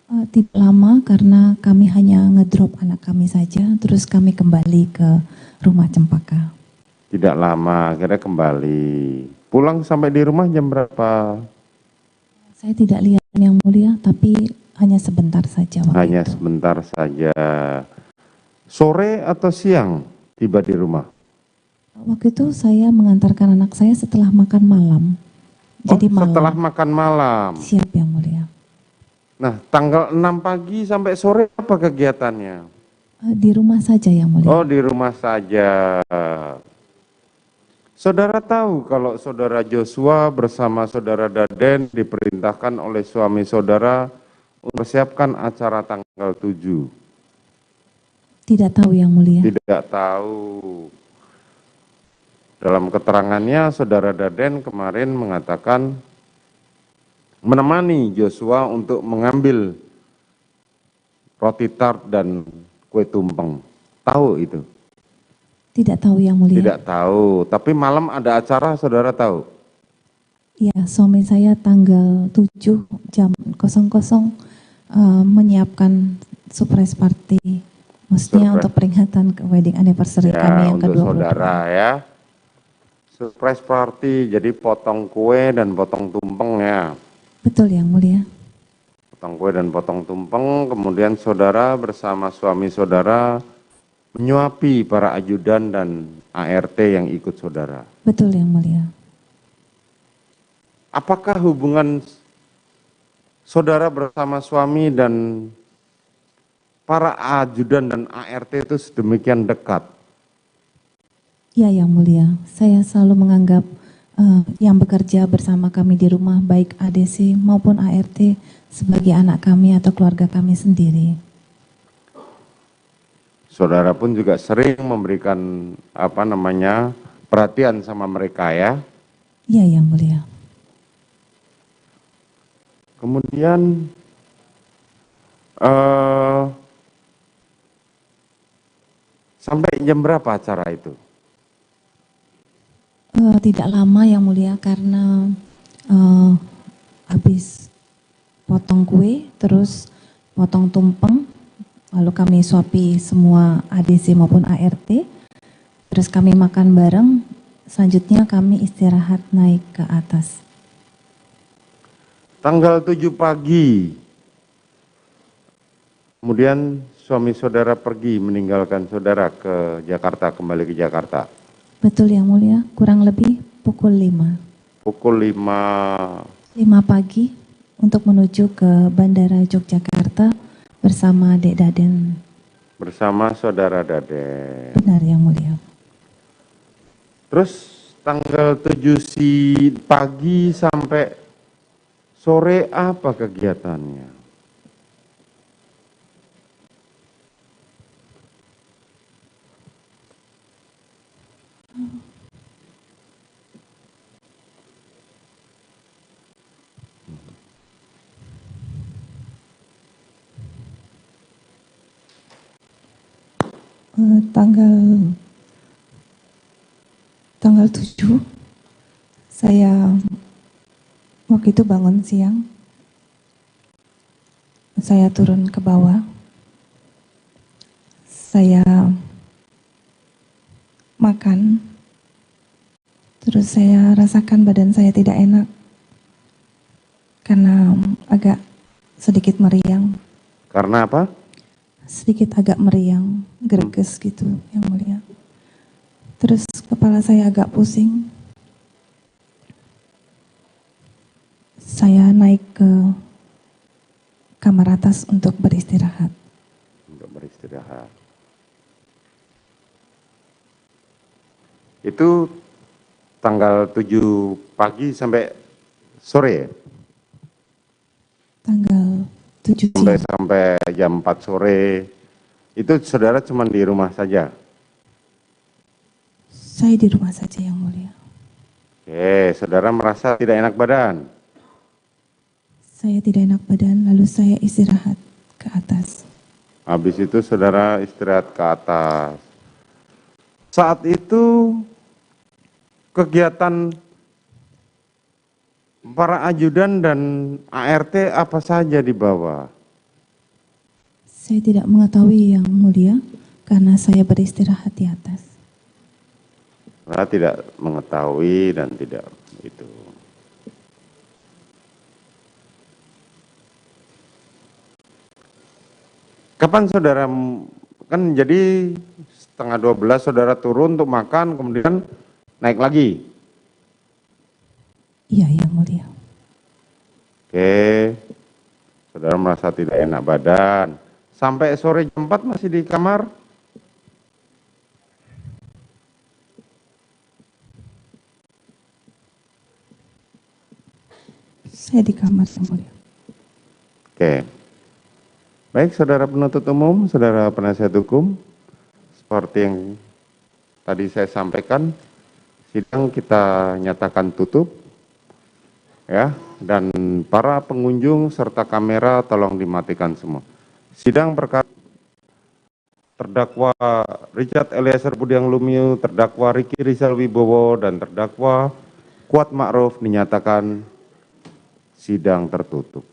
Tidak lama karena kami hanya ngedrop anak kami saja, terus kami kembali ke rumah Cempaka. Tidak lama, akhirnya kembali. Pulang sampai di rumah jam berapa? Saya tidak lihat yang mulia, tapi hanya sebentar saja. Hanya sebentar saja. Sore atau siang tiba di rumah? Waktu itu saya mengantarkan anak saya setelah makan malam. Jadi malam. Setelah makan malam. Siap yang mulia. Nah, tanggal 6 pagi sampai sore apa kegiatannya? Di rumah saja yang mulia. Oh, di rumah saja. Saudara tahu kalau saudara Joshua bersama saudara Daden diperintahkan oleh suami saudara mempersiapkan acara tanggal 7. Tidak tahu yang mulia. Tidak tahu. Dalam keterangannya saudara Daden kemarin mengatakan menemani Joshua untuk mengambil roti tart dan kue tumpeng. Tahu itu? Tidak tahu yang mulia. Tidak tahu, tapi malam ada acara saudara tahu? Ya, suami saya tanggal 7 jam 00 menyiapkan surprise party. Maksudnya untuk peringatan ke wedding anniversary kami yang untuk kedua. Saudara ya. Surprise party, jadi potong kue dan potong tumpeng ya. Betul yang mulia. potong kue dan potong tumpeng, kemudian saudara bersama suami saudara menyuapi para ajudan dan ART yang ikut saudara. Betul Yang Mulia. Apakah hubungan saudara bersama suami dan para ajudan dan ART itu sedemikian dekat? Ya Yang Mulia, saya selalu menganggap yang bekerja bersama kami di rumah, baik ADC maupun ART, sebagai anak kami atau keluarga kami sendiri. Saudara pun juga sering memberikan perhatian sama mereka ya. Ya Yang Mulia. Kemudian sampai jam berapa acara itu? Tidak lama Yang Mulia, karena habis potong kue, terus potong tumpeng, lalu kami suapi semua ADC maupun ART, terus kami makan bareng, selanjutnya kami istirahat naik ke atas. Tanggal 7 pagi, kemudian suami saudara pergi meninggalkan saudara ke Jakarta, kembali ke Jakarta. Betul Yang Mulia, kurang lebih pukul 5. Pukul 5. 5 pagi untuk menuju ke Bandara Yogyakarta bersama Dek Daden. Bersama saudara Daden. Benar Yang Mulia. Terus tanggal 7 pagi sampai sore apa kegiatannya? Tanggal 7 saya waktu itu bangun siang, saya turun ke bawah, saya makan, terus saya rasakan badan saya tidak enak karena agak sedikit meriang. Karena apa? Sedikit agak meriang, greges gitu Yang Mulia. Terus kepala saya agak pusing. Saya naik ke kamar atas untuk beristirahat. Untuk beristirahat. Itu tanggal 7 pagi sampai sore ya? Tanggal 7 sampai jam 4 sore. Itu saudara cuma di rumah saja? Saya di rumah saja Yang Mulia. Oke, saudara merasa tidak enak badan? Saya tidak enak badan, lalu saya istirahat ke atas. Habis itu saudara istirahat ke atas. Saat itu kegiatan para ajudan dan ART apa saja di bawah? Saya tidak mengetahui Yang Mulia, karena saya beristirahat di atas. Saudara tidak mengetahui dan tidak itu. Kapan saudara, kan jadi setengah 12 saudara turun untuk makan, kemudian naik lagi? Iya Yang Mulia. Oke, saudara merasa tidak enak badan. Sampai sore jam 4 masih di kamar? Saya di kamar Yang Mulia. Oke. Baik, saudara penuntut umum, saudara penasihat hukum, seperti yang tadi saya sampaikan, sidang kita nyatakan tutup, ya, dan para pengunjung serta kamera tolong dimatikan semua. Sidang perkara terdakwa Richard Eliezer Budiang Lumiu, terdakwa Ricky Rizal Wibowo, dan terdakwa Kuat Ma'ruf dinyatakan sidang tertutup.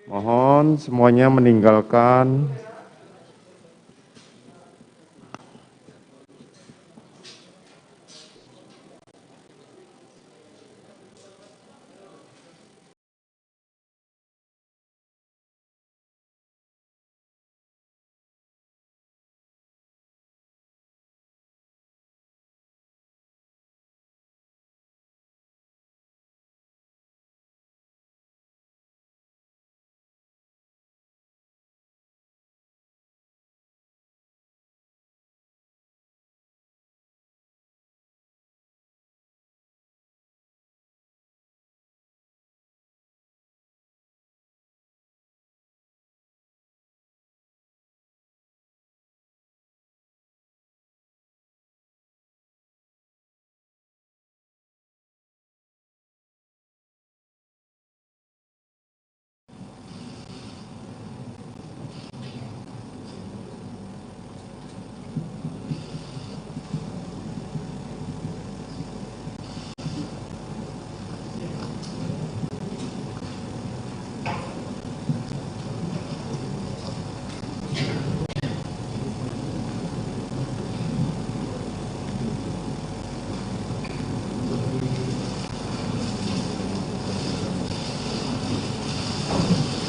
Mohon semuanya meninggalkan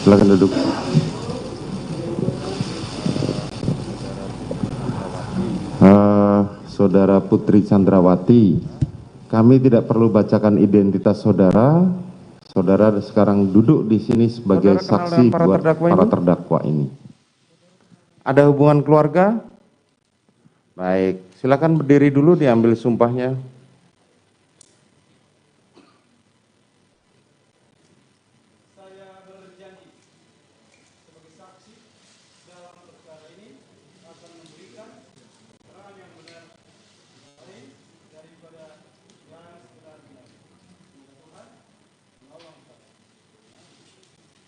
Silakan duduk. Saudara Putri Chandrawati, kami tidak perlu bacakan identitas saudara. Saudara sekarang duduk di sini sebagai saksi buat para terdakwa ini. Ada hubungan keluarga? Baik, silakan berdiri dulu, diambil sumpahnya.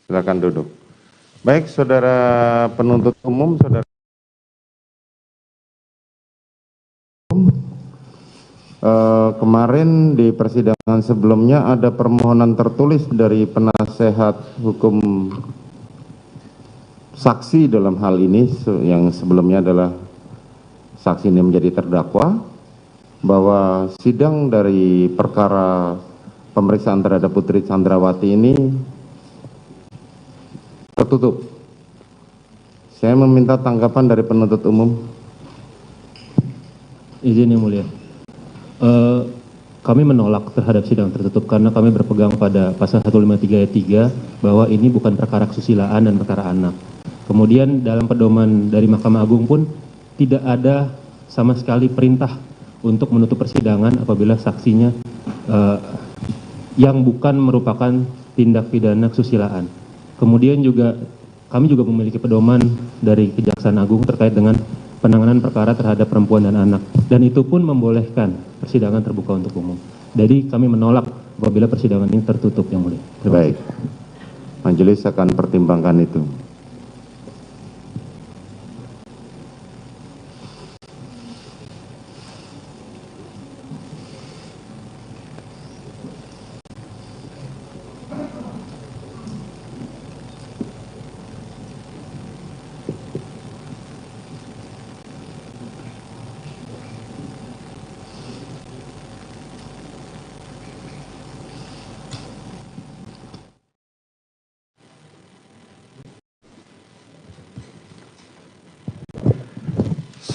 Silakan duduk. Baik, saudara penuntut umum, saudara kemarin di persidangan sebelumnya ada permohonan tertulis dari penasehat hukum saksi dalam hal ini, yang sebelumnya adalah saksi ini menjadi terdakwa, bahwa sidang dari perkara pemeriksaan terhadap Putri Chandrawati ini tertutup. Saya meminta tanggapan dari penuntut umum. Izin yang mulia. Kami menolak terhadap sidang tertutup karena kami berpegang pada pasal 153 ayat 3 bahwa ini bukan perkara kesusilaan dan perkara anak. Kemudian dalam pedoman dari Mahkamah Agung pun tidak ada sama sekali perintah untuk menutup persidangan apabila saksinya yang bukan merupakan tindak pidana kesusilaan. Kemudian juga kami juga memiliki pedoman dari Kejaksaan Agung terkait dengan penanganan perkara terhadap perempuan dan anak, dan itu pun membolehkan persidangan terbuka untuk umum. Jadi kami menolak apabila persidangan ini tertutup, yang mulia. Baik, majelis akan pertimbangkan itu.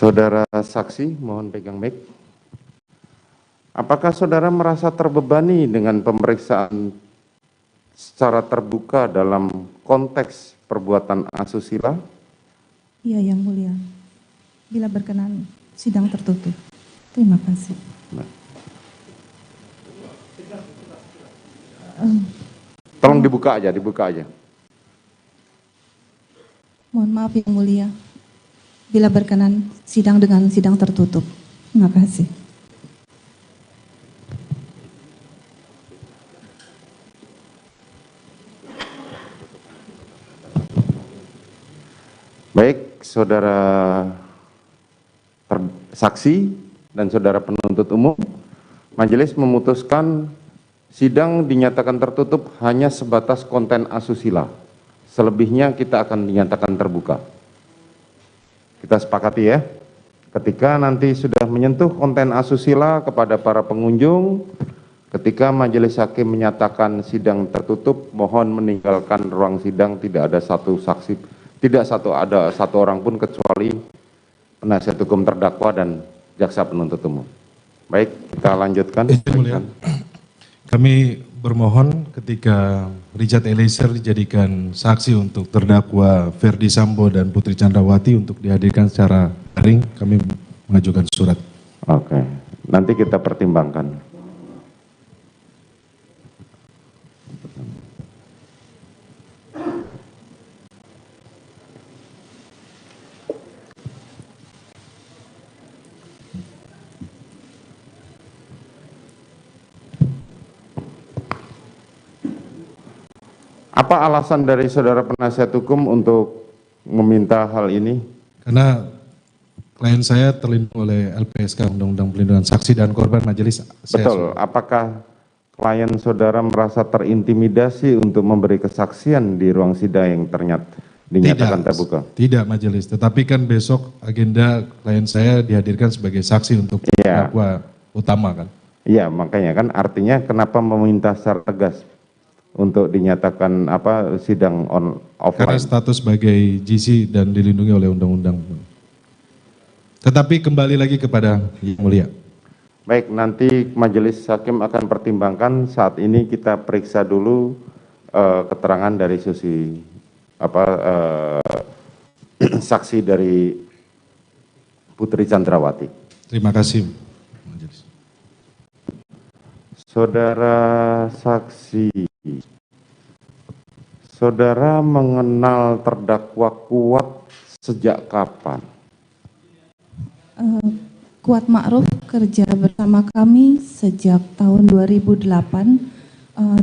Saudara saksi, mohon pegang mic. Apakah saudara merasa terbebani dengan pemeriksaan secara terbuka dalam konteks perbuatan asusila? Iya, yang mulia. Bila berkenan, sidang tertutup. Terima kasih. Tolong dibuka aja, dibuka aja. Mohon maaf yang mulia. Bila berkenan, sidang dengan sidang tertutup. Terima kasih. Baik, saudara saksi dan saudara penuntut umum, majelis memutuskan sidang dinyatakan tertutup hanya sebatas konten asusila. Selebihnya kita akan dinyatakan terbuka. Kita sepakati ya, ketika nanti sudah menyentuh konten asusila kepada para pengunjung, ketika majelis hakim menyatakan sidang tertutup, mohon meninggalkan ruang sidang. Tidak ada satu saksi, tidak ada satu orang pun kecuali penasihat hukum terdakwa dan jaksa penuntut umum. Baik, kita lanjutkan. Kami bermohon ketika Richard Eliezer dijadikan saksi untuk terdakwa Ferdi Sambo dan Putri Chandrawati untuk dihadirkan secara daring, kami mengajukan surat. Oke, nanti kita pertimbangkan. Apa alasan dari saudara penasihat hukum untuk meminta hal ini? Karena klien saya terlindung oleh LPSK, Undang-Undang Perlindungan Saksi dan Korban. Majelis. Betul, apakah klien saudara merasa terintimidasi untuk memberi kesaksian di ruang sidang yang ternyata dinyatakan terbuka? Tidak, majelis. Tetapi kan besok agenda klien saya dihadirkan sebagai saksi untuk terdakwa utama kan? Iya, makanya kan artinya kenapa meminta secara tegas? untuk dinyatakan sidang Karena offline. status sebagai GC dan dilindungi oleh undang-undang. Tetapi kembali lagi kepada Yang Mulia. Baik, nanti majelis hakim akan pertimbangkan. Saat ini kita periksa dulu keterangan dari Susi saksi dari Putri Chandrawati. Terima kasih. Saudara saksi, saudara mengenal terdakwa Kuat sejak kapan? Kuat Ma'ruf kerja bersama kami sejak tahun 2008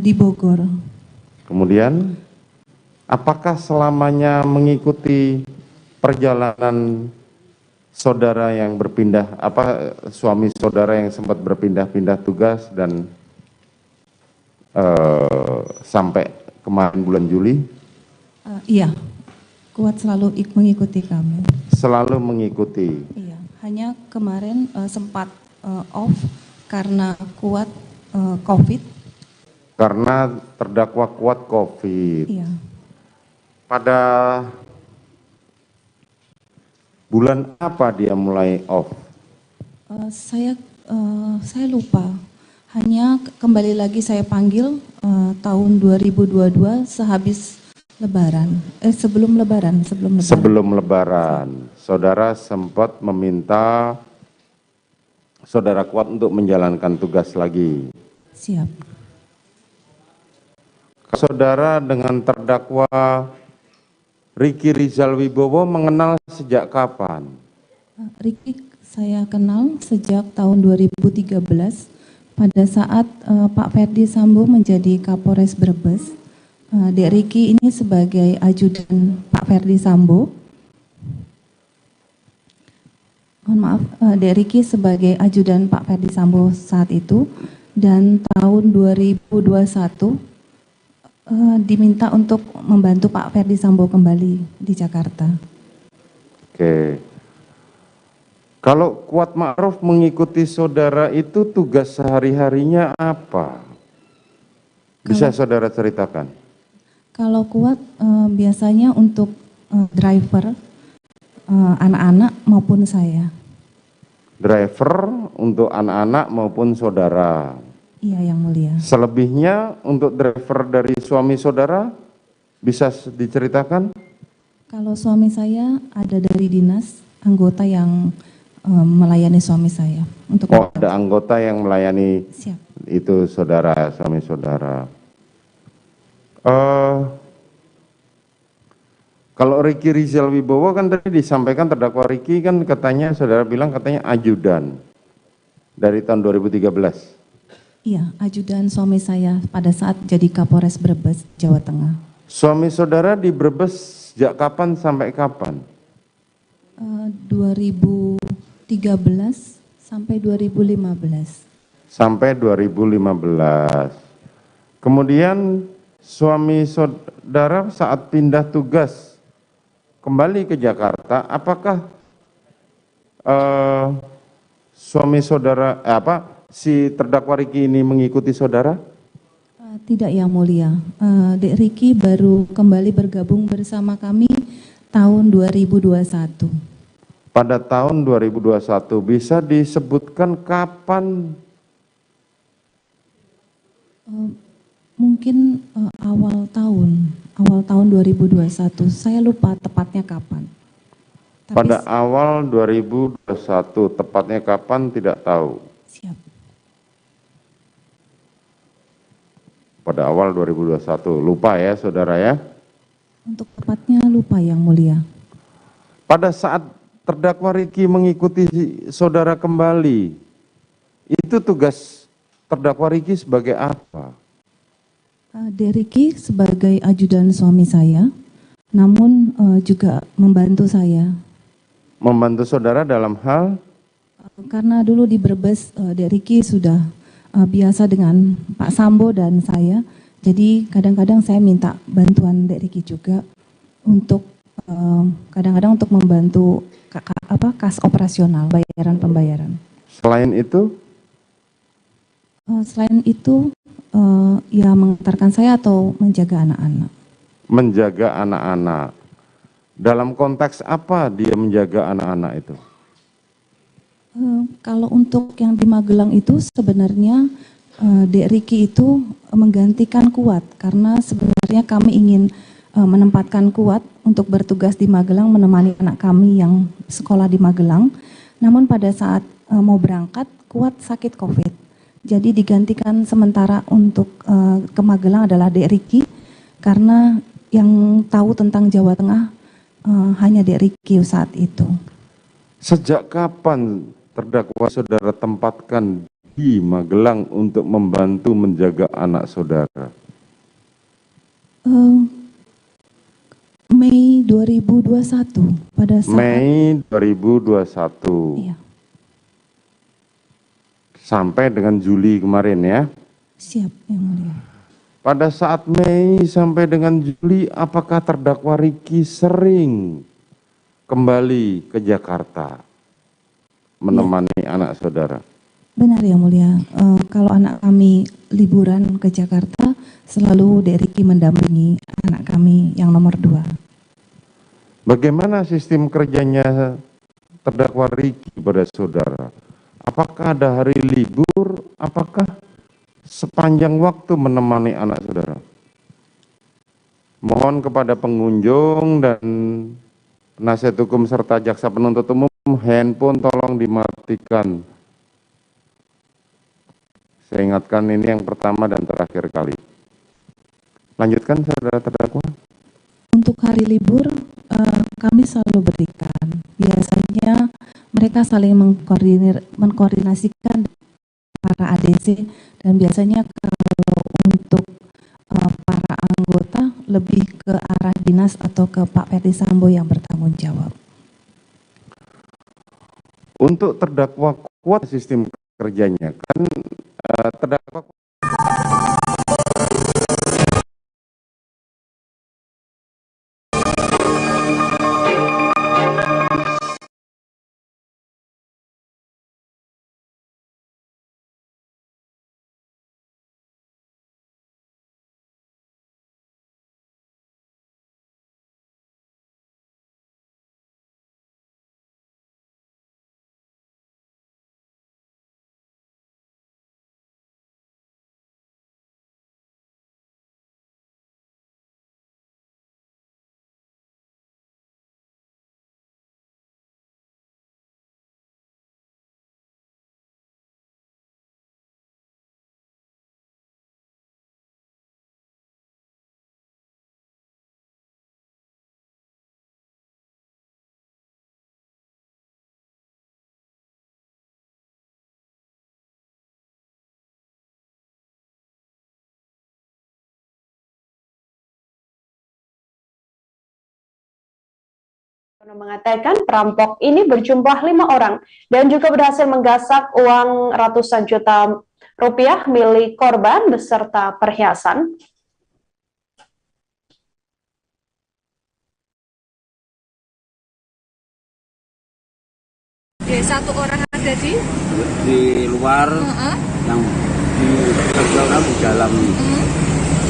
di Bogor. Kemudian, apakah selamanya mengikuti perjalanan saudara yang berpindah, suami saudara yang sempat berpindah-pindah tugas dan sampai kemarin bulan Juli? Iya, Kuat selalu mengikuti kami. Selalu mengikuti. Iya, hanya kemarin sempat off karena Kuat COVID. Karena terdakwa Kuat COVID. Iya. Pada bulan apa dia mulai off? Saya lupa. Hanya kembali lagi saya panggil tahun 2022 sehabis Lebaran. Sebelum Lebaran. Sebelum Lebaran, saudara sempat meminta saudara Kuat untuk menjalankan tugas lagi. Siap. Saudara dengan terdakwa Ricky Rizal Wibowo mengenal sejak kapan? Ricky saya kenal sejak tahun 2013 pada saat Pak Ferdi Sambo menjadi Kapolres Brebes. Dek Ricky ini sebagai ajudan Pak Ferdi Sambo. Mohon maaf, Dek Ricky sebagai ajudan Pak Ferdi Sambo saat itu, dan tahun 2021 diminta untuk membantu Pak Ferdi Sambo kembali di Jakarta. Oke. Kalau Kuat Ma'ruf mengikuti saudara itu tugas sehari-harinya apa? Bisa saudara ceritakan? Kalau Kuat biasanya untuk driver anak-anak maupun saya. Driver untuk anak-anak maupun saudara. Iya, Yang Mulia. Selebihnya untuk driver dari suami saudara bisa diceritakan? Kalau suami saya ada dari dinas, anggota yang melayani suami saya. Ada anggota yang melayani. Siap. Itu saudara, suami saudara. Kalau Ricky Rizal Wibowo kan tadi disampaikan terdakwa Ricky kan katanya, saudara bilang katanya ajudan dari tahun 2013. Iya, ajudan suami saya pada saat jadi Kapolres Brebes, Jawa Tengah. Suami saudara di Brebes sejak kapan sampai kapan? 2013 sampai 2015. Sampai 2015. Kemudian suami saudara saat pindah tugas kembali ke Jakarta, apakah suami saudara si terdakwa Ricky ini mengikuti saudara? Tidak, Yang Mulia. Dek Ricky baru kembali bergabung bersama kami tahun 2021. Pada tahun 2021, bisa disebutkan kapan? Mungkin awal tahun 2021. Saya lupa tepatnya kapan. Tapi Pada awal 2021, tepatnya kapan tidak tahu. Siap. Pada awal 2021, lupa ya saudara ya. Untuk tepatnya lupa, Yang Mulia. Pada saat terdakwa Ricky mengikuti saudara kembali, itu tugas terdakwa Ricky sebagai apa? Dek Ricky sebagai ajudan suami saya, namun juga membantu saya. Membantu saudara dalam hal? Karena dulu di Brebes, Dek Ricky sudah biasa dengan Pak Sambo dan saya, jadi kadang-kadang saya minta bantuan Dek Ricky juga untuk kadang-kadang untuk membantu kas operasional, bayaran pembayaran. Selain itu? Selain itu ya mengantarkan saya atau menjaga anak-anak. Menjaga anak-anak. Dalam konteks apa dia menjaga anak-anak itu? Kalau untuk yang di Magelang itu sebenarnya Dek Riki itu menggantikan Kuat, karena sebenarnya kami ingin menempatkan Kuat untuk bertugas di Magelang menemani anak kami yang sekolah di Magelang. Namun pada saat mau berangkat, Kuat sakit COVID. Jadi digantikan sementara untuk ke Magelang adalah Dek Riki, karena yang tahu tentang Jawa Tengah hanya Dek Riki saat itu. Sejak kapan terdakwa saudara tempatkan di Magelang untuk membantu menjaga anak saudara? Mei 2021 pada saat Mei 2021. Iya. Sampai dengan Juli kemarin ya. Siap, Yang Mulia. Pada saat Mei sampai dengan Juli, apakah terdakwa Riki sering kembali ke Jakarta menemani anak saudara? Benar Yang Mulia, kalau anak kami liburan ke Jakarta, selalu Dek Riki mendampingi anak kami yang nomor 2. Bagaimana sistem kerjanya terdakwa Riki pada saudara? Apakah ada hari libur? Apakah sepanjang waktu menemani anak saudara? Mohon kepada pengunjung dan penasihat hukum serta jaksa penuntut umum, handphone tolong dimatikan. Saya ingatkan ini yang pertama dan terakhir kali. Lanjutkan saudara terdakwa. Untuk hari libur kami selalu berikan. Biasanya mereka saling mengkoordinasikan para ADC, dan biasanya kalau untuk para anggota lebih ke arah dinas atau ke Pak Ferdi Sambo yang bertanggung jawab. Untuk terdakwa Kuat sistem kerjanya kan terdakwa mengatakan perampok ini berjumlah 5 orang dan juga berhasil menggasak uang ratusan juta rupiah milik korban beserta perhiasan. Satu orang ada di luar, yang di orang di dalam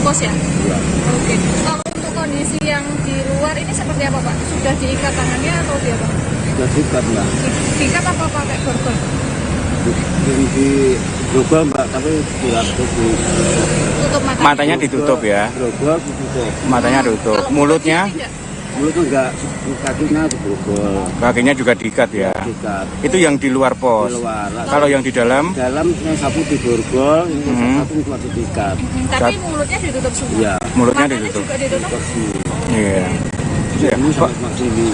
kos ya? Ya. Oke. Kalau untuk kondisi yang di luar ini seperti apa Pak? Sudah diikat tangannya atau di apa? Sudah diikat Mbak. Diikat apa pakai borgol? Di borgol Mbak, tapi tutup matanya ditutup ya? Borgol ditutup. Matanya ditutup. Mulutnya? Mulutnya enggak, kakinya diborgol. Kakinya juga diikat ya? Diikat. Itu yang di luar pos? Di luar. Kalau yang di dalam? Dalam yang satu diborgol, yang satu cuma diikat. Tapi mulutnya ditutup semua? Iya. Mulutnya matanya ditutup? juga ditutup? Iya. Ini sampai sini.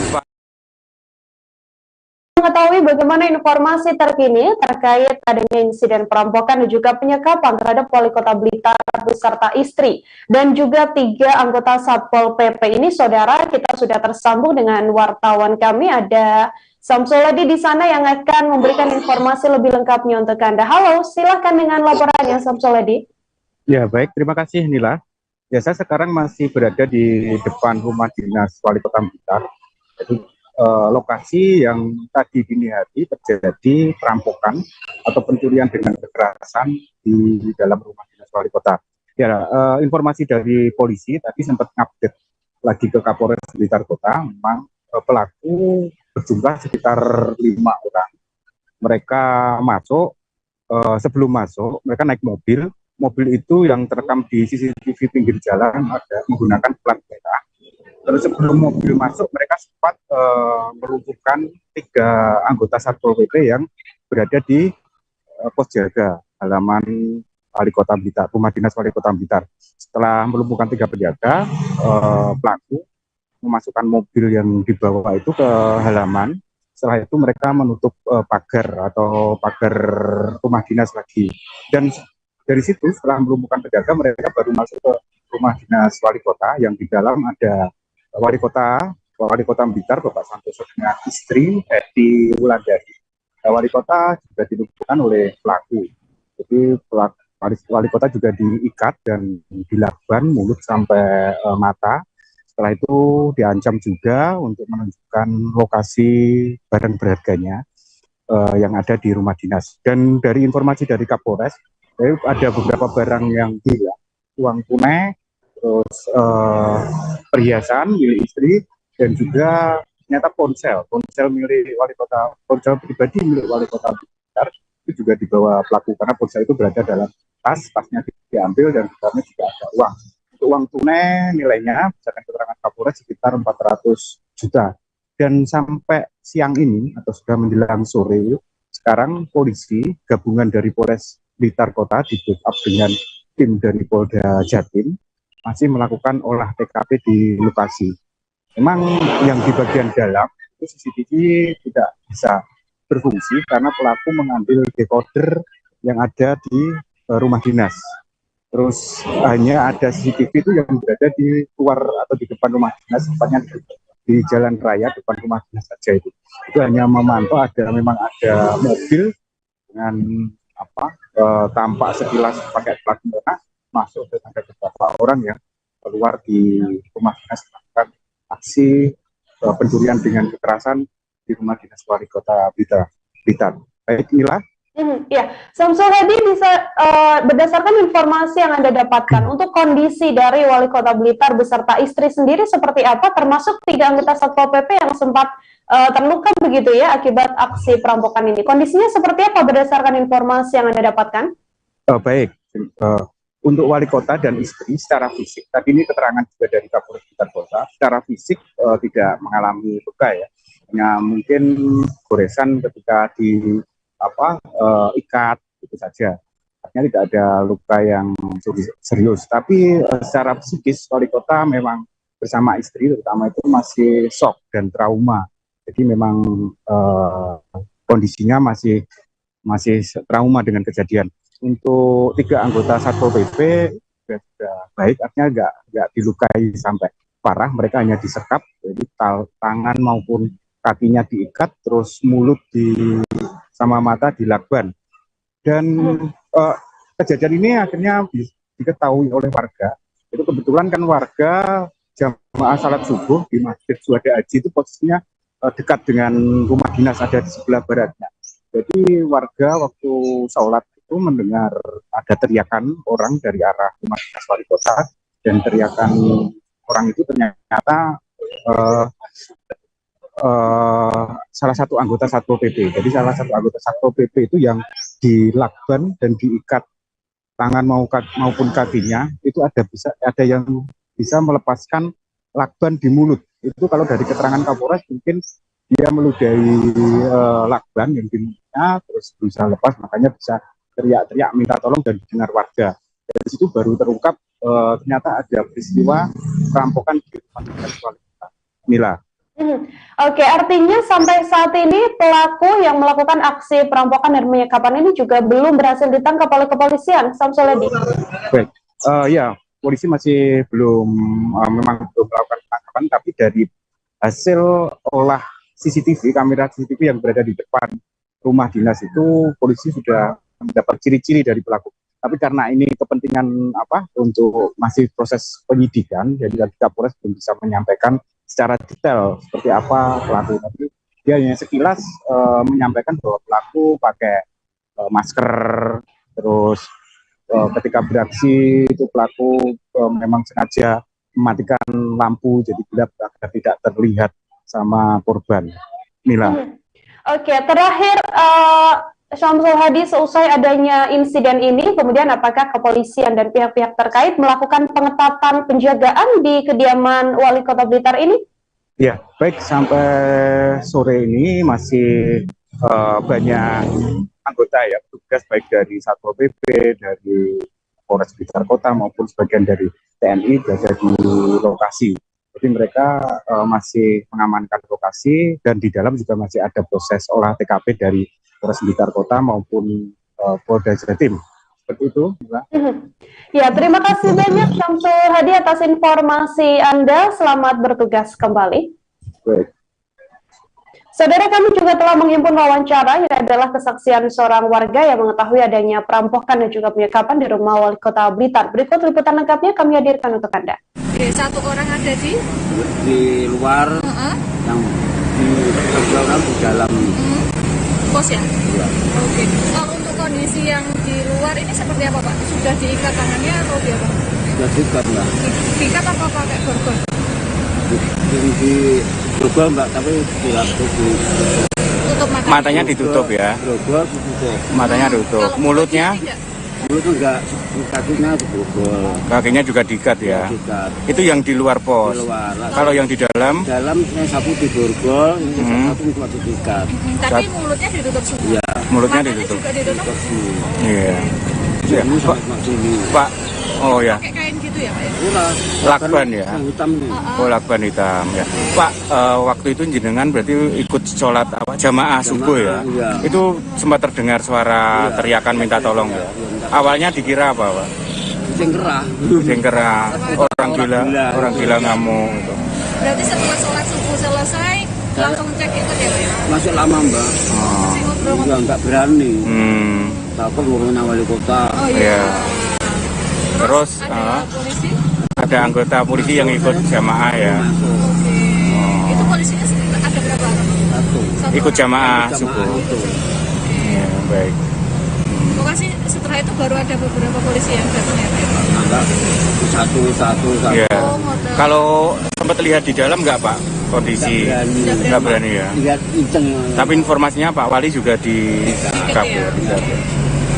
Mengetahui bagaimana informasi terkini terkait adanya insiden perampokan dan juga penyekapan terhadap Wali Kota Blitar beserta istri dan juga 3 anggota Satpol PP ini, saudara, kita sudah tersambung dengan wartawan kami, ada Samsuledi di sana yang akan memberikan informasi lebih lengkapnya untuk Anda. Halo, silahkan dengan laporannya Samsuledi. Ya baik, terima kasih Nila. Ya, saya sekarang masih berada di depan rumah dinas Wali Kota Blitar. Jadi lokasi yang tadi dini hari terjadi perampokan atau pencurian dengan kekerasan di dalam rumah dinas wali kota. Ya, informasi dari polisi tadi sempat update lagi ke Kapolres Blitar Kota, memang pelaku berjumlah sekitar 5 orang. Mereka masuk, sebelum masuk mereka naik mobil. Mobil itu yang terekam di CCTV pinggir jalan ada menggunakan plat merah. Terus sebelum mobil masuk, mereka sempat melumpuhkan 3 anggota Satpol PP yang berada di pos jaga halaman Wali Kota Blitar, rumah dinas Wali Kota Blitar. Setelah melumpuhkan 3 penjaga, pelaku memasukkan mobil yang dibawa itu ke halaman. Setelah itu mereka menutup pagar atau pagar rumah dinas lagi. Dan dari situ setelah melumpuhkan penjaga, mereka baru masuk ke rumah dinas Wali Kota yang di dalam ada Wali Kota Blitar, Bapak Santoso dengan istri Edi Wulandari. Wali Kota juga dilumpuhkan oleh pelaku. Jadi Wali Kota juga diikat dan dilakban mulut sampai mata. Setelah itu diancam juga untuk menunjukkan lokasi barang berharganya yang ada di rumah dinas. Dan dari informasi dari Kapolres, ada beberapa barang yang hilang, uang tunai, terus perhiasan milik istri, dan juga ternyata ponsel milik wali kota, ponsel pribadi milik wali kota Blitar itu juga dibawa pelaku karena ponsel itu berada dalam tasnya diambil dan di dalamnya juga ada uang. Untuk uang tunai nilainya berdasarkan keterangan Kapolres sekitar 400 juta. Dan sampai siang ini atau sudah menjelang sore, sekarang polisi gabungan dari Polres Blitar Kota di backup dengan tim dari Polda Jatim masih melakukan olah TKP di lokasi. Memang yang di bagian dalam itu CCTV tidak bisa berfungsi karena pelaku mengambil decoder yang ada di rumah dinas. Terus hanya ada CCTV itu yang berada di luar atau di depan rumah dinas, tepatnya di jalan raya depan rumah dinas saja itu. Itu hanya memantau memang ada mobil dengan tampak sekilas pakai plat merah masuk dan ada beberapa orang yang keluar di rumah dinas melakukan aksi pencurian dengan kekerasan di rumah dinas wali kota Blitar. Baik, Mila. Ya, Samsul Hedi bisa berdasarkan informasi yang Anda dapatkan untuk kondisi dari Wali Kota Blitar beserta istri sendiri seperti apa, termasuk 3 anggota Satpol PP yang sempat terluka begitu ya akibat aksi perampokan ini. Kondisinya seperti apa berdasarkan informasi yang Anda dapatkan? Baik, untuk Wali Kota dan istri secara fisik, tadi ini keterangan juga dari Kapolres Blitar Kota, secara fisik tidak mengalami luka ya, hanya mungkin goresan ketika di ikat itu saja. Artinya tidak ada luka yang serius. Tapi secara psikis Wali Kota memang bersama istri terutama itu masih shock dan trauma. Jadi memang kondisinya masih trauma dengan kejadian. Untuk 3 anggota Satpol PP sudah baik, artinya nggak dilukai sampai parah. Mereka hanya disekap, jadi tangan maupun kakinya diikat, terus mulut sama mata dilakban. Dan kejadian ini akhirnya diketahui oleh warga. Itu kebetulan kan warga jamaah salat subuh di Masjid Suhada Haji itu posisinya dekat dengan rumah dinas, ada di sebelah baratnya. Jadi warga waktu sholat itu mendengar ada teriakan orang dari arah rumah dinas wali kota, dan teriakan orang itu ternyata salah satu anggota Satpol PP. Jadi salah satu anggota Satpol PP itu yang dilakban dan diikat tangan maupun kakinya, itu ada yang bisa melepaskan lakban di mulut. Itu kalau dari keterangan Kapolres mungkin dia meludahi lakban yang di mulutnya, terus berusaha lepas, makanya bisa teriak-teriak minta tolong dan didengar warga. Dari situ baru terungkap ternyata ada peristiwa perampokan di rumah dinas wali kota. Mila. Oke, artinya sampai saat ini pelaku yang melakukan aksi perampokan dan penyekapan ini juga belum berhasil ditangkap oleh kepolisian, Samsul Hedi. Baik, ya polisi masih memang belum melakukan penangkapan, tapi dari hasil olah kamera CCTV yang berada di depan rumah dinas itu polisi sudah mendapat ciri-ciri dari pelaku. Tapi karena ini kepentingan untuk masih proses penyidikan, jadi Kapolres belum bisa menyampaikan secara detail seperti apa pelaku. Tapi dia hanya sekilas menyampaikan bahwa pelaku pakai masker, terus ketika beraksi itu pelaku memang sengaja mematikan lampu jadi gelap agar tidak terlihat sama korban. Mila. Oke, terakhir Syamsul Hadi, seusai adanya insiden ini, kemudian apakah kepolisian dan pihak-pihak terkait melakukan pengetatan penjagaan di kediaman Wali Kota Blitar ini? Ya, baik, sampai sore ini masih banyak anggota ya, petugas baik dari Satpol PP, dari Polres Blitar Kota maupun sebagian dari TNI berada di lokasi. Jadi mereka masih mengamankan lokasi dan di dalam juga masih ada proses olah TKP dari Polres Blitar Kota maupun Polda Jatim. Seperti itu, Mbak. Ya, terima kasih banyak Syamsul Hadi atas informasi Anda. Selamat bertugas kembali. Baik. Saudara, kami juga telah menghimpun wawancara yang adalah kesaksian seorang warga yang mengetahui adanya perampokan dan juga penyekapan di rumah Wali Kota Blitar. Berikut liputan lengkapnya kami hadirkan untuk Anda. Oke, satu orang ada di luar, yang di dalam pos ya? Oke. Untuk kondisi yang di luar ini seperti apa Pak? Sudah diikat tangannya atau di apa? Sudah diikat Mbak. Diikat apa pakai borgol? Di borgol Mbak, tapi tutup matanya ditutup ya. Borgol ditutup. Matanya ditutup. Mulutnya? Mulutnya enggak, kakinya diborgol. Kakinya juga diikat ya. Diikat. Itu yang di luar pos. Di luar. Kalau yang di dalam? Dalam sapu diborgol, sapu kudu diikat. Tapi mulutnya ditutup semua. Iya. Mulutnya matanya ditutup. juga ditutup. Iya. Ya, Pak. Oh ya. Pakai kain gitu ya Pak ya? Lakban ya. Hitam nih. Oh, lakban hitam ya. Pak, waktu itu jenengan berarti ikut sholat apa jamaah subuh ya? Iya. Itu sempat terdengar suara teriakan minta tolong ya. Awalnya dikira apa, Pak? Kucing kerah. Orang gila ngamuk gitu. Berarti setelah sholat subuh selesai langsung cek itu ya Pak ya? Masih lama Mbak. Masih ngobrol. Enggak berani. Takut ngomongin wali kota. Oh iya. Terus ada anggota polisi yang ikut jamaah ya. Itu polisinya ada berapa? Satu. Ikut jamaah subuh. Ya, baik. Lokasi setelah itu baru ada beberapa polisi yang datang ya Pak? Satu. Ya. Kalau sempat lihat di dalam nggak Pak kondisi? Nggak berani ya. Lihat inceng. Tapi informasinya Pak Wali juga di kabur.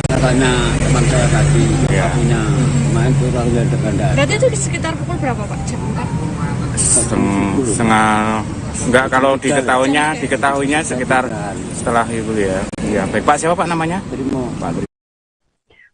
Katanya teman saya tadi, punya main kurang dari Bandar. Berarti itu di sekitar pukul berapa Pak? Jam 4? Setengah. Enggak, kalau diketahuinya sekitar setelah itu ya. Ya, baik Pak, siapa Pak namanya? Pak.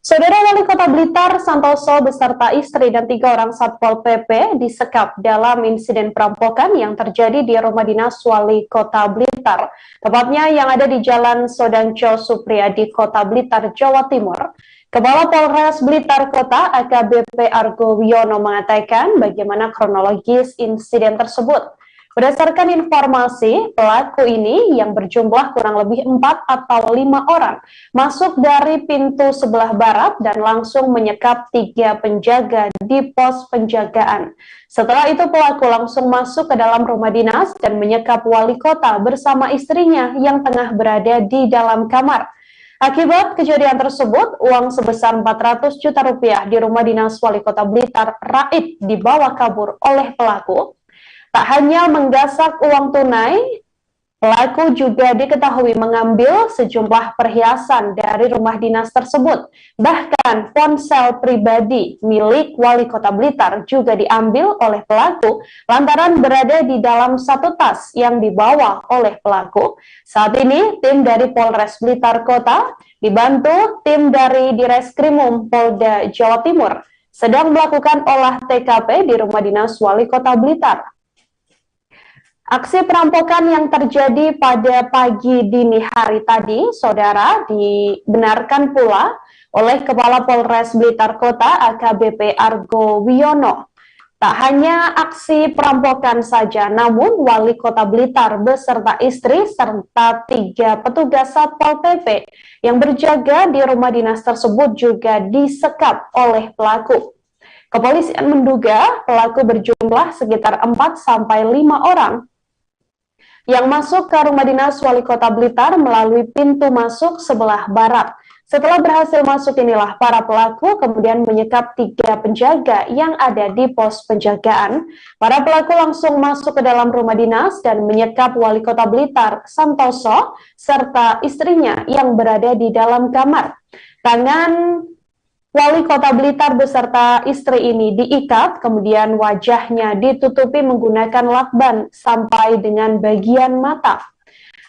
Saudara Wali Kota Blitar Santoso beserta istri dan 3 orang Satpol PP disekap dalam insiden perampokan yang terjadi di rumah dinas Wali Kota Blitar, tepatnya yang ada di Jalan Sodanco Supriyadi, Kota Blitar, Jawa Timur. Kepala Polres Blitar Kota AKBP Argo Wiono mengatakan bagaimana kronologis insiden tersebut. Berdasarkan informasi, pelaku ini yang berjumlah kurang lebih 4 atau 5 orang masuk dari pintu sebelah barat dan langsung menyekap 3 penjaga di pos penjagaan. Setelah itu pelaku langsung masuk ke dalam rumah dinas dan menyekap wali kota bersama istrinya yang tengah berada di dalam kamar. Akibat kejadian tersebut, uang sebesar 400 juta rupiah di rumah dinas wali kota Blitar raib dibawa kabur oleh pelaku. Tak hanya menggasak uang tunai, pelaku juga diketahui mengambil sejumlah perhiasan dari rumah dinas tersebut. Bahkan ponsel pribadi milik wali kota Blitar juga diambil oleh pelaku lantaran berada di dalam satu tas yang dibawa oleh pelaku. Saat ini tim dari Polres Blitar Kota dibantu tim dari Direskrimum Polda Jawa Timur sedang melakukan olah TKP di rumah dinas wali kota Blitar. Aksi perampokan yang terjadi pada pagi dini hari tadi, saudara, dibenarkan pula oleh Kepala Polres Blitar Kota AKBP Argo Wiono. Tak hanya aksi perampokan saja, namun Wali Kota Blitar beserta istri serta 3 petugas Satpol PP yang berjaga di rumah dinas tersebut juga disekap oleh pelaku. Kepolisian menduga pelaku berjumlah sekitar 4-5 orang yang masuk ke rumah dinas Wali Kota Blitar melalui pintu masuk sebelah barat. Setelah berhasil masuk inilah para pelaku kemudian menyekap 3 penjaga yang ada di pos penjagaan. Para pelaku langsung masuk ke dalam rumah dinas dan menyekap Wali Kota Blitar, Santoso, serta istrinya yang berada di dalam kamar. Tangan Wali Kota Blitar beserta istri ini diikat, kemudian wajahnya ditutupi menggunakan lakban sampai dengan bagian mata.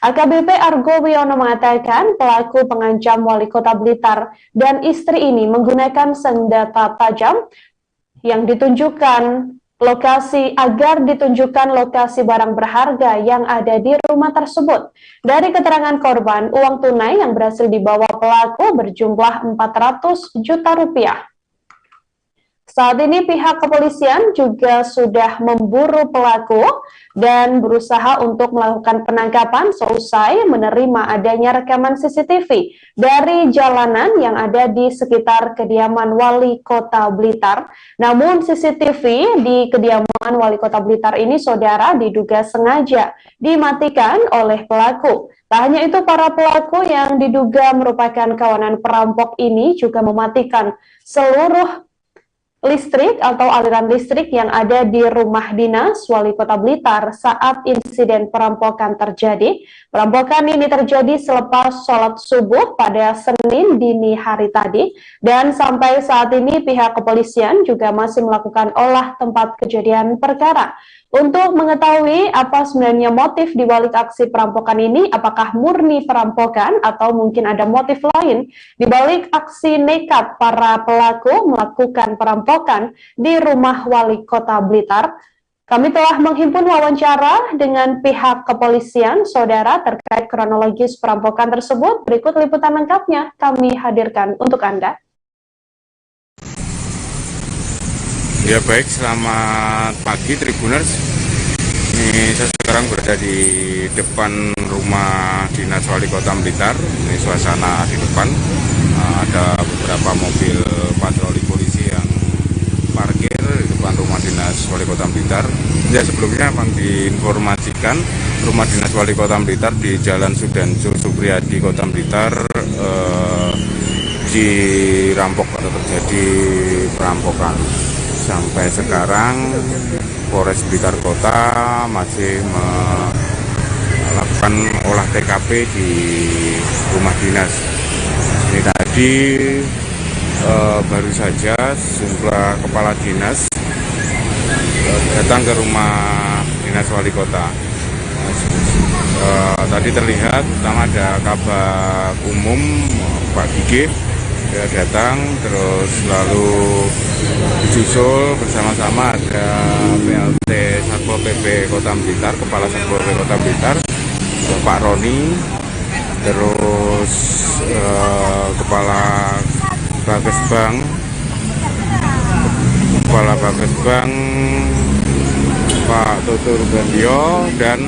AKBP Argo Wiono mengatakan pelaku pengancam Wali Kota Blitar dan istri ini menggunakan senjata tajam yang ditunjukkan lokasi barang berharga yang ada di rumah tersebut. Dari keterangan korban, uang tunai yang berhasil dibawa pelaku berjumlah 400 juta rupiah. Saat ini pihak kepolisian juga sudah memburu pelaku dan berusaha untuk melakukan penangkapan seusai menerima adanya rekaman CCTV dari jalanan yang ada di sekitar kediaman Wali Kota Blitar. Namun CCTV di kediaman Wali Kota Blitar ini, saudara, diduga sengaja dimatikan oleh pelaku. Tak hanya itu, para pelaku yang diduga merupakan kawanan perampok ini juga mematikan seluruh listrik atau aliran listrik yang ada di rumah dinas Wali Kota Blitar saat insiden perampokan terjadi. Perampokan ini terjadi selepas sholat subuh pada Senin dini hari tadi, dan sampai saat ini pihak kepolisian juga masih melakukan olah tempat kejadian perkara. Untuk mengetahui apa sebenarnya motif di balik aksi perampokan ini, apakah murni perampokan atau mungkin ada motif lain di balik aksi nekat para pelaku melakukan perampokan di rumah Wali Kota Blitar, kami telah menghimpun wawancara dengan pihak kepolisian, saudara, terkait kronologis perampokan tersebut. Berikut liputan lengkapnya kami hadirkan untuk Anda. Ya baik, selamat pagi Tribuners. Ini saya sekarang berada di depan rumah dinas Wali Kota Blitar. Ini suasana di depan. Ada beberapa mobil patroli polisi yang parkir di depan rumah dinas Wali Kota Blitar. Ya, sebelumnya memang diinformasikan rumah dinas Wali Kota Blitar di Jalan Sudanjo Supriyadi Kota Blitar dirampok atau terjadi perampokan. Sampai sekarang Polres Blitar Kota masih melakukan olah TKP di rumah dinas. Ini tadi baru saja sejumlah kepala dinas datang ke rumah dinas Wali Kota. Tadi terlihat pertama ada Kabag Umum Pak Gigi, dia datang, terus lalu disusul bersama-sama ada PLT Satpol PP Kota Blitar, Kepala Satpol PP Kota Blitar, Pak Roni, terus Kepala Bagespang, Pak Tutur Bandio, dan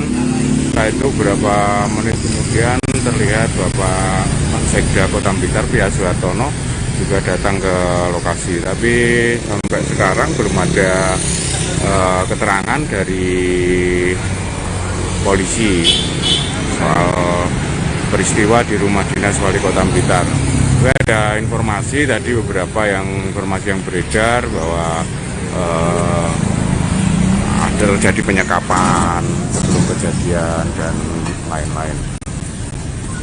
setelah itu beberapa menit kemudian terlihat Bapak Sekda Kota Blitar Pia Suhartono juga datang ke lokasi, tapi sampai sekarang belum ada keterangan dari polisi soal peristiwa di rumah dinas Wali Kota Blitar. Ada informasi tadi informasi yang beredar bahwa ada terjadi penyekapan sebelum kejadian dan lain-lain.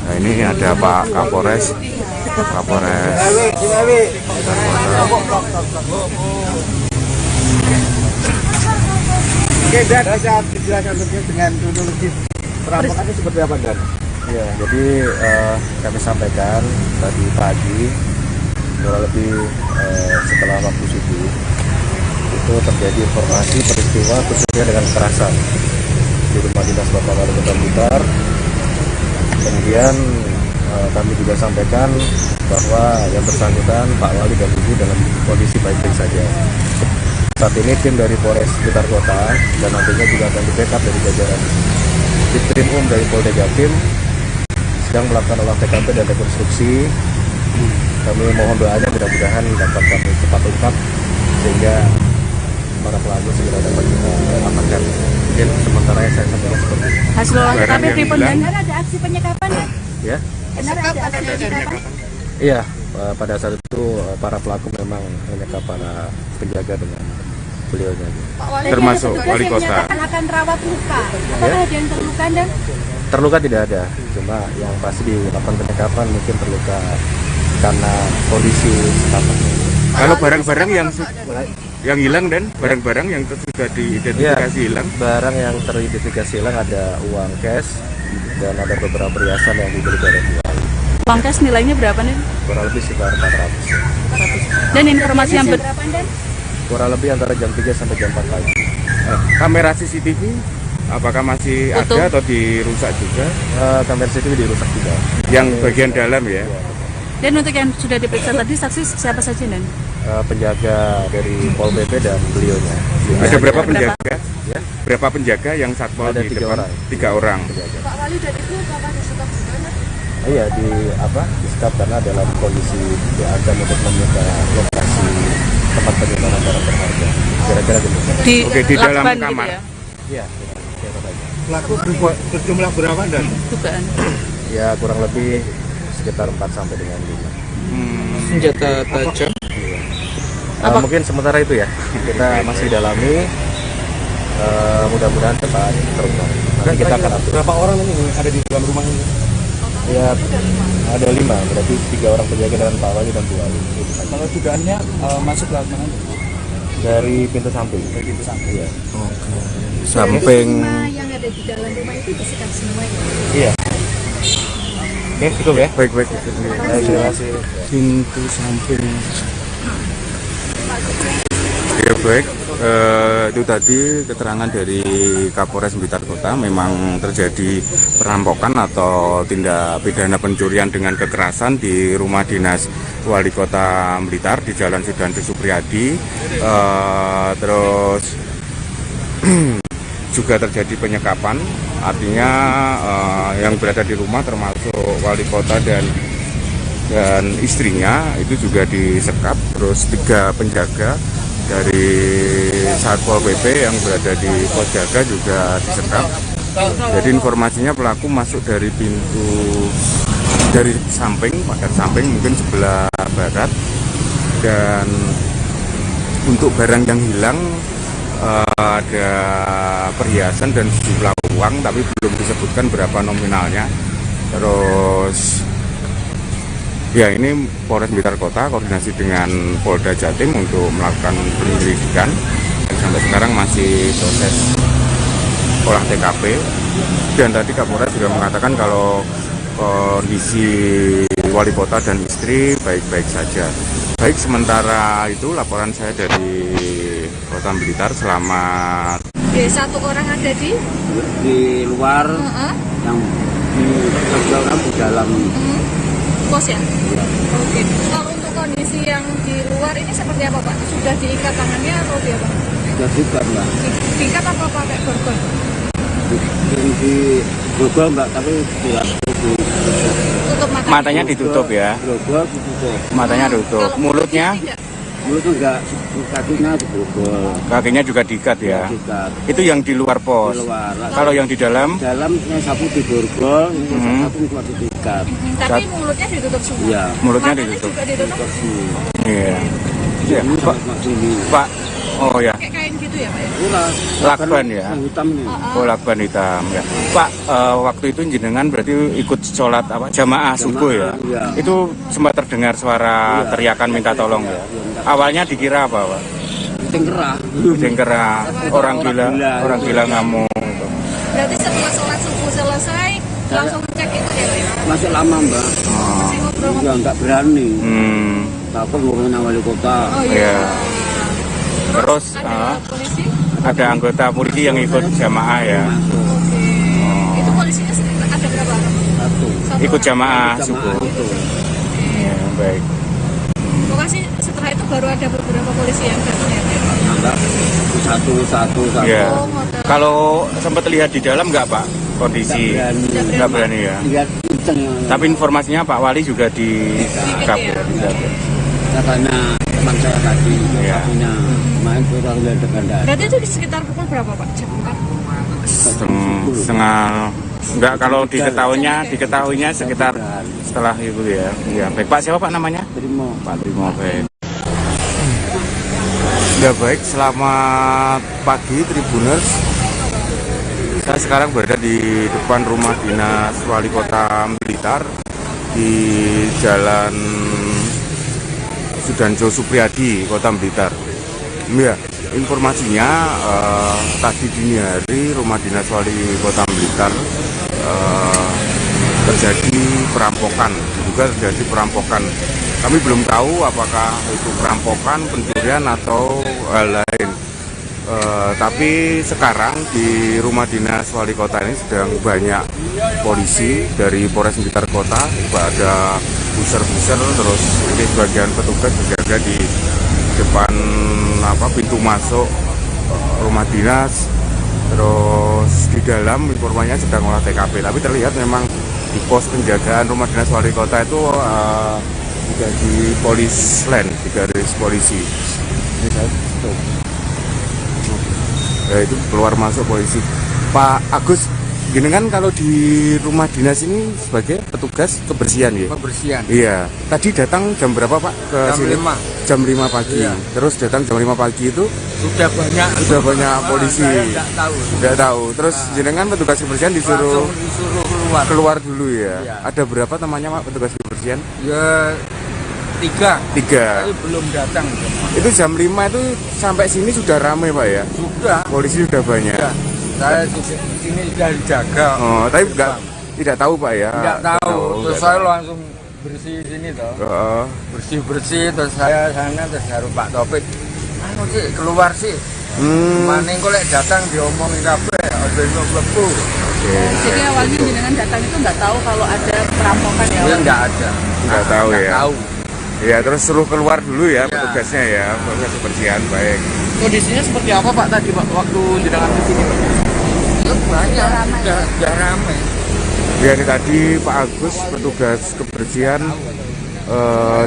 Nah, ini ada Pak Kapolres. Oke, Dan, bisa dijelaskan dengan kronologis perampokan itu seperti apa, Dan? Ya, jadi kami sampaikan tadi pagi, kurang lebih setelah waktu subuh, itu terjadi informasi peristiwa khususnya dengan kekerasan di rumah dinas Bapak Wali Kota Blitar. Kemudian kami juga sampaikan bahwa yang bersangkutan Pak Wali dan Ibu dalam kondisi baik-baik saja. Saat ini tim dari Polres Blitar Kota dan nantinya juga akan di-backup dari jajaran Ditkrimum dari Polda Jatim sedang melakukan olah TKP dan rekonstruksi. Kami mohon doanya mudah-mudahan dapat kami cepat ungkap sehingga para pelaku segera dapat kita amankan. Mungkin sementara yang saya sampaikan seperti itu. Hasil olah TKP pripun dan ada aksi penyekapan ya? Ya. Benar ada aksi penyekapan? Iya, pada saat itu para pelaku memang menyekap para penjaga dengan beliaunya. Pak Wali, termasuk wali kota. Akan rawat luka. Apakah ada yang terluka dan? Terluka tidak ada, cuma yang pasti dilakukan penyekapan mungkin terluka karena kondisi setempat. Kalau barang-barang yang hilang dan barang-barang yang sudah diidentifikasi hilang? Barang yang teridentifikasi hilang ada uang cash dan ada beberapa perhiasan yang dibeli oleh pelaku. Uang cash nilainya berapa nih? Kurang lebih sekitar 400. Dan informasi yang kurang lebih antara jam 3 sampai jam 4 pagi. Kamera CCTV apakah masih ada atau dirusak juga? Kamera CCTV dirusak juga. Yang bagian dalam ya? Dan untuk yang sudah diperiksa tadi saksi siapa saja dan? Penjaga dari Pol PP dan beliaunya. Ada berapa penjaga? Ya? Berapa penjaga yang satpol ada di 3 depan? orang. 3 orang. Pak Wali dari itu apa disekap di mana? Iya disekap karena dalam kondisi diancam untuk meminta lokasi tempat penyimpanan barang berharga. Kira-kira gitu. Di dalam kamar. Gitu ya? Iya. Pelaku berjumlah berapa dan? Dugaan. Ya kurang lebih sekitar 4 sampai dengan 5. Senjata tajam. Mungkin sementara itu ya. Kita masih dalami. Mudah-mudahan cepat terungkap. Nanti kita akan update. Berapa orang ini ada di dalam rumah ini? Ya ada 5, berarti 3 orang penjaga dan Pak Wali dan Bu Wali. Kalau dugaannya masuk lewat mana? Dari pintu samping. Dari pintu samping. Iya. Samping. Yang ada di dalam rumah itu disekap semua ya? Iya. Oke, cukup ya. Baik. Terima kasih. Pintu samping. Ya baik, itu tadi keterangan dari Kapolres Blitar Kota. Memang terjadi perampokan atau tindak pidana pencurian dengan kekerasan di rumah dinas Wali Kota Blitar di Jalan Sudanti Supriyadi. Terus juga terjadi penyekapan, artinya yang berada di rumah termasuk Wali Kota dan istrinya itu juga disekap. Terus 3 penjaga dari Satpol PP yang berada di pos jaga juga disekap. Jadi informasinya pelaku masuk dari samping, pagar samping mungkin sebelah barat. Dan untuk barang yang hilang ada perhiasan dan sejumlah uang, tapi belum disebutkan berapa nominalnya. Terus ya ini Polres Blitar Kota koordinasi dengan Polda Jatim untuk melakukan penyelidikan. Dan sampai sekarang masih proses olah TKP. Dan tadi Kapolres juga mengatakan kalau kondisi Wali Kota dan istri baik-baik saja. Baik, sementara itu laporan saya dari Kota Blitar. Selamat. Satu orang ada di luar, yang di dalam. Pos ya? Oke. Kalau untuk kondisi yang di luar ini seperti apa Pak? Sudah diikat tangannya atau dia Pak? Sudah diikat Mbak. Diikat apa pakai borgol? Di borgol Mbak, tapi tidak tutup matanya ditutup ya? Borgol ditutup. Matanya ditutup. Mulutnya? Mulutnya enggak, kakinya diborgol. Kakinya juga diikat ya? Diikat. Itu yang di luar pos? Di luar. Kalau yang di dalam? Di dalam sapu diborgol, sapu cuma diikat. Tapi mulutnya ditutup semua? Iya. Mulutnya matanya ditutup? juga ditutup? Iya. Ya, Pak. Oh ya. Kayak kain gitu ya Pak ya? Lakban ya? Hitam nih. Oh lakban hitam ya. Pak, waktu itu jenengan berarti ikut sholat apa? Jamaah subuh ya? Iya. Itu sempat terdengar suara teriakan minta tolong ya? Awalnya dikira apa Pak? Jengkera. Orang gila ngamuk. Berarti setelah sholat subuh selesai langsung cek itu ya Pak ya? Masih lama Mbak. Masih ngobrol-ngobrol? Enggak berani. Takut ngomongin Wali Kota. Oh iya. Terus ada anggota polisi yang ikut jamaah ya? Itu polisinya ada berapa orang? Satu. Ikut jamaah subuh. Ya, baik. Lokasi setelah itu baru ada beberapa polisi yang datang ya? Satu. Ya. Kalau sempat lihat di dalam nggak Pak kondisi? Nggak berani ya? Lihat Tapi informasinya Pak Wali juga di KP. Katanya teman saya tadi lokasinya main kurang lebih dekat. Berarti itu di sekitar pukul berapa Pak? Jam 4? Setengah enggak, kalau diketahuinya sekitar setelah itu ya. Iya, baik Pak, siapa Pak namanya? Trimo. Pak Trimo, baik. Ya baik, selamat pagi Tribuners. Saya sekarang berada di depan rumah dinas Wali Kota Blitar di Jalan Sudanjo Supriyadi, Kota Blitar. Ya, informasinya tadi dini hari rumah dinas Wali Kota Blitar terjadi perampokan, juga terjadi perampokan. Kami belum tahu apakah itu perampokan, pencurian atau hal lain. Tapi sekarang di rumah dinas wali kota ini sedang banyak polisi dari Polres Blitar Kota, ada buser-buser, terus ini sebagian petugas berjaga di depan pintu masuk rumah dinas. Terus di dalam informasinya sedang olah TKP, tapi terlihat memang di pos penjagaan rumah dinas wali kota itu juga di polis line, di garis polisi. Ini saya stop. Ya, itu keluar masuk polisi. Pak Agus, gini kan kalau di rumah dinas ini sebagai petugas kebersihan ya? Kebersihan. Iya. Tadi datang jam berapa Pak ke jam sini? 5. Jam 5 pagi. Iya. Terus datang jam 5 pagi itu Sudah banyak polisi. Tidak tahu. Terus jenengan petugas kebersihan disuruh keluar dulu ya? Iya. Ada berapa temannya Pak petugas kebersihan? Ya 3. Tapi belum datang. Itu jam 5 itu sampai sini sudah ramai Pak ya? Sudah. Polisi sudah banyak. Sudah. Saya di sini sudah dijaga. Oh, tapi tidak tahu Pak ya? Tidak tahu. Terus saya langsung bersih sini toh. Bersih terus saya sana terus harus Pak Taufik. Anu sih keluar sih. Maning kok lek datang diomongin kabeh, ada yang mlebu. Jadi awalnya jenengan datang itu nggak tahu kalau ada perampokan ya? Ya nggak ada. Nggak tahu ya? Tahu. Ya, terus suruh keluar dulu ya petugasnya ya, petugas kebersihan, baik. Kondisinya seperti apa Pak tadi Pak waktu jenengan ke sini Pak? Ya banyak, sudah ramai. Ya, ini tadi Pak Agus petugas kebersihan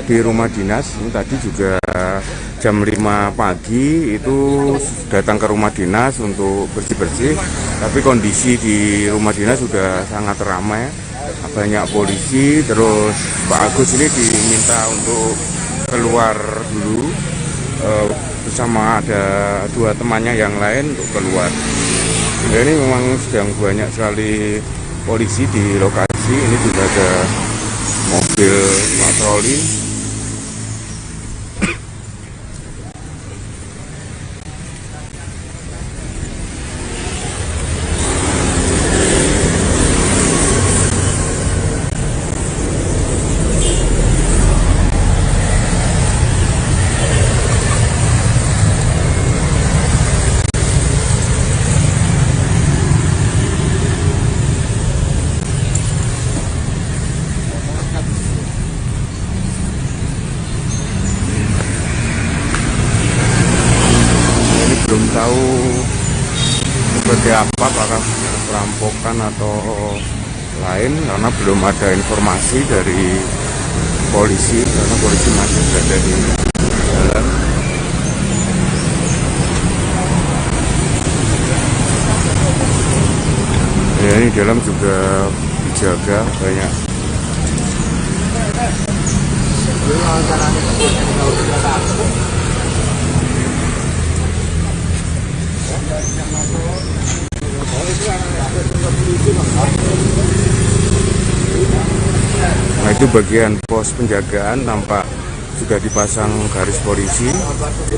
di rumah dinas ini tadi juga jam 5 pagi itu datang ke rumah dinas untuk bersih-bersih, tapi kondisi di rumah dinas sudah sangat ramai, banyak polisi. Terus Pak Agus ini diminta untuk keluar dulu bersama ada 2 temannya yang lain untuk keluar. Ya, ini memang sedang banyak sekali polisi di lokasi. Ini juga ada mobil patroli. Belum tahu seperti apa, apakah perampokan atau lain, karena belum ada informasi dari polisi, karena polisi masih berada di jalan. Ya, ini dalam juga dijaga banyak. Nah, itu bagian pos penjagaan, tampak sudah dipasang garis polisi.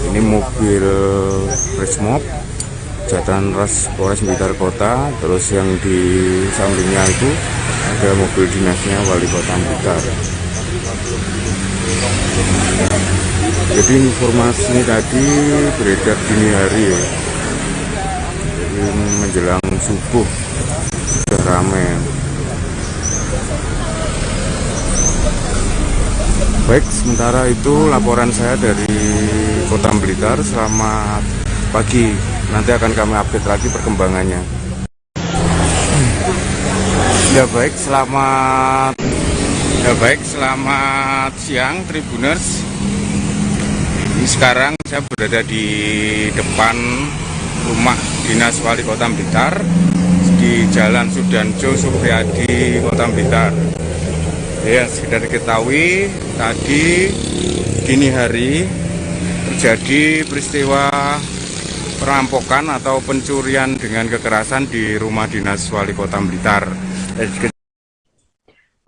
Ini mobil Resmob Jatan Ras Polres Blitar Kota, terus yang di sampingnya itu ada mobil dinasnya Wali Kota Blitar. Jadi informasi tadi beredar dini hari ya. Jadi menjelang subuh sudah ramai. Baik, sementara itu laporan saya dari Kota Blitar. Selamat pagi. Nanti akan kami update lagi perkembangannya. Ya baik, selamat siang Tribuners. Sekarang saya berada di depan rumah dinas Wali Kota Blitar di Jalan Sudanjo Supriyadi, Kota Blitar. Ya, sudah diketahui tadi dini hari terjadi peristiwa perampokan atau pencurian dengan kekerasan di rumah dinas Wali Kota Blitar.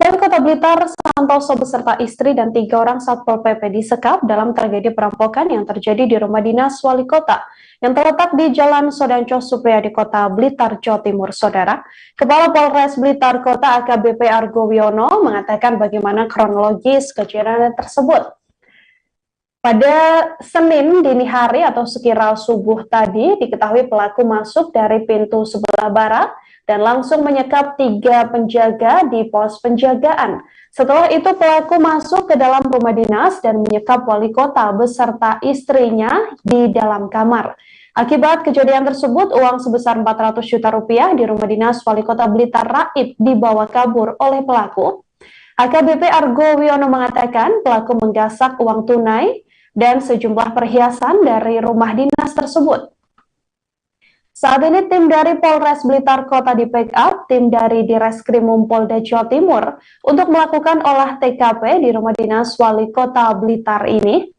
Wali Kota Blitar Santoso beserta istri dan 3 orang Satpol PP disekap dalam tragedi perampokan yang terjadi di rumah dinas Wali Kota yang terletak di Jalan Sudanjo Supriyadi, Kota Blitar, Jawa Timur, Saudara. Kepala Polres Blitar Kota AKBP Argo Wiono mengatakan bagaimana kronologis kejadian tersebut. Pada Senin dini hari atau sekira subuh tadi, diketahui pelaku masuk dari pintu sebelah barat dan langsung menyekap 3 penjaga di pos penjagaan. Setelah itu pelaku masuk ke dalam rumah dinas dan menyekap wali kota beserta istrinya di dalam kamar. Akibat kejadian tersebut, uang sebesar 400 juta rupiah di rumah dinas Wali Kota Blitar raib dibawa kabur oleh pelaku. AKBP Argo Wiono mengatakan pelaku menggasak uang tunai dan sejumlah perhiasan dari rumah dinas tersebut. Saat ini tim dari Polres Blitar Kota di backup tim dari Direskrimum Polda Jawa Timur untuk melakukan olah TKP di rumah dinas Wali Kota Blitar ini.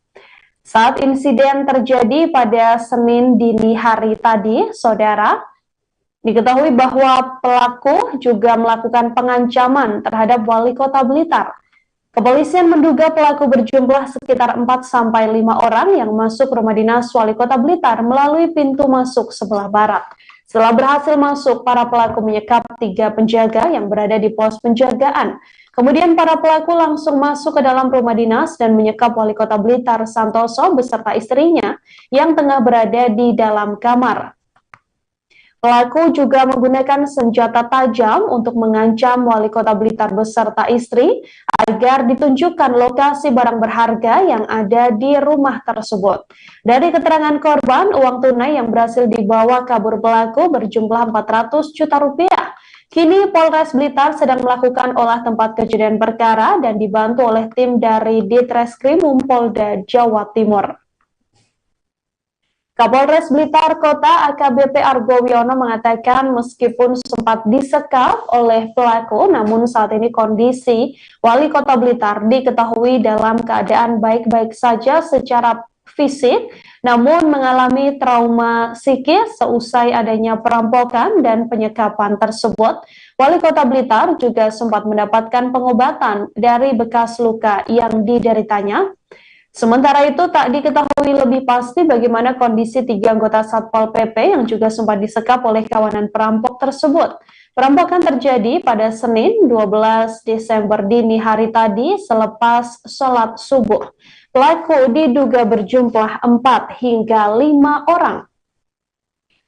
Saat insiden terjadi pada Senin dini hari tadi, Saudara, diketahui bahwa pelaku juga melakukan pengancaman terhadap Wali Kota Blitar. Kepolisian menduga pelaku berjumlah sekitar 4-5 orang yang masuk rumah dinas Wali Kota Blitar melalui pintu masuk sebelah barat. Setelah berhasil masuk, para pelaku menyekap 3 penjaga yang berada di pos penjagaan. Kemudian para pelaku langsung masuk ke dalam rumah dinas dan menyekap Wali Kota Blitar Santoso beserta istrinya yang tengah berada di dalam kamar. Pelaku juga menggunakan senjata tajam untuk mengancam Wali Kota Blitar beserta istri agar ditunjukkan lokasi barang berharga yang ada di rumah tersebut. Dari keterangan korban, uang tunai yang berhasil dibawa kabur pelaku berjumlah 400 juta rupiah. Kini Polres Blitar sedang melakukan olah tempat kejadian perkara dan dibantu oleh tim dari Ditreskrimum Polda Jawa Timur. Kapolres Blitar Kota AKBP Argo Wiono mengatakan meskipun sempat disekap oleh pelaku, namun saat ini kondisi Wali Kota Blitar diketahui dalam keadaan baik-baik saja secara fisik, namun mengalami trauma psikis seusai adanya perampokan dan penyekapan tersebut. Wali Kota Blitar juga sempat mendapatkan pengobatan dari bekas luka yang dideritanya. Sementara itu tak diketahui lebih pasti bagaimana kondisi 3 anggota Satpol PP yang juga sempat disekap oleh kawanan perampok tersebut. Perampokan terjadi pada Senin 12 Desember dini hari tadi selepas sholat subuh. Pelaku diduga berjumlah 4 hingga 5 orang.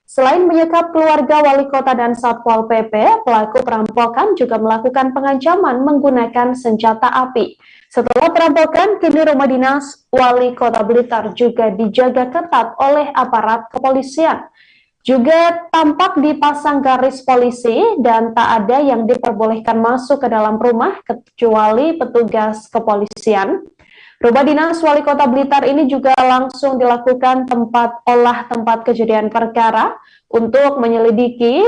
Selain menyekap keluarga wali kota dan Satpol PP, pelaku perampokan juga melakukan pengancaman menggunakan senjata api. Setelah perampokan, kini rumah dinas Wali Kota Blitar juga dijaga ketat oleh aparat kepolisian. Juga tampak dipasang garis polisi dan tak ada yang diperbolehkan masuk ke dalam rumah kecuali petugas kepolisian. Rumah dinas Wali Kota Blitar ini juga langsung dilakukan olah tempat kejadian perkara untuk menyelidiki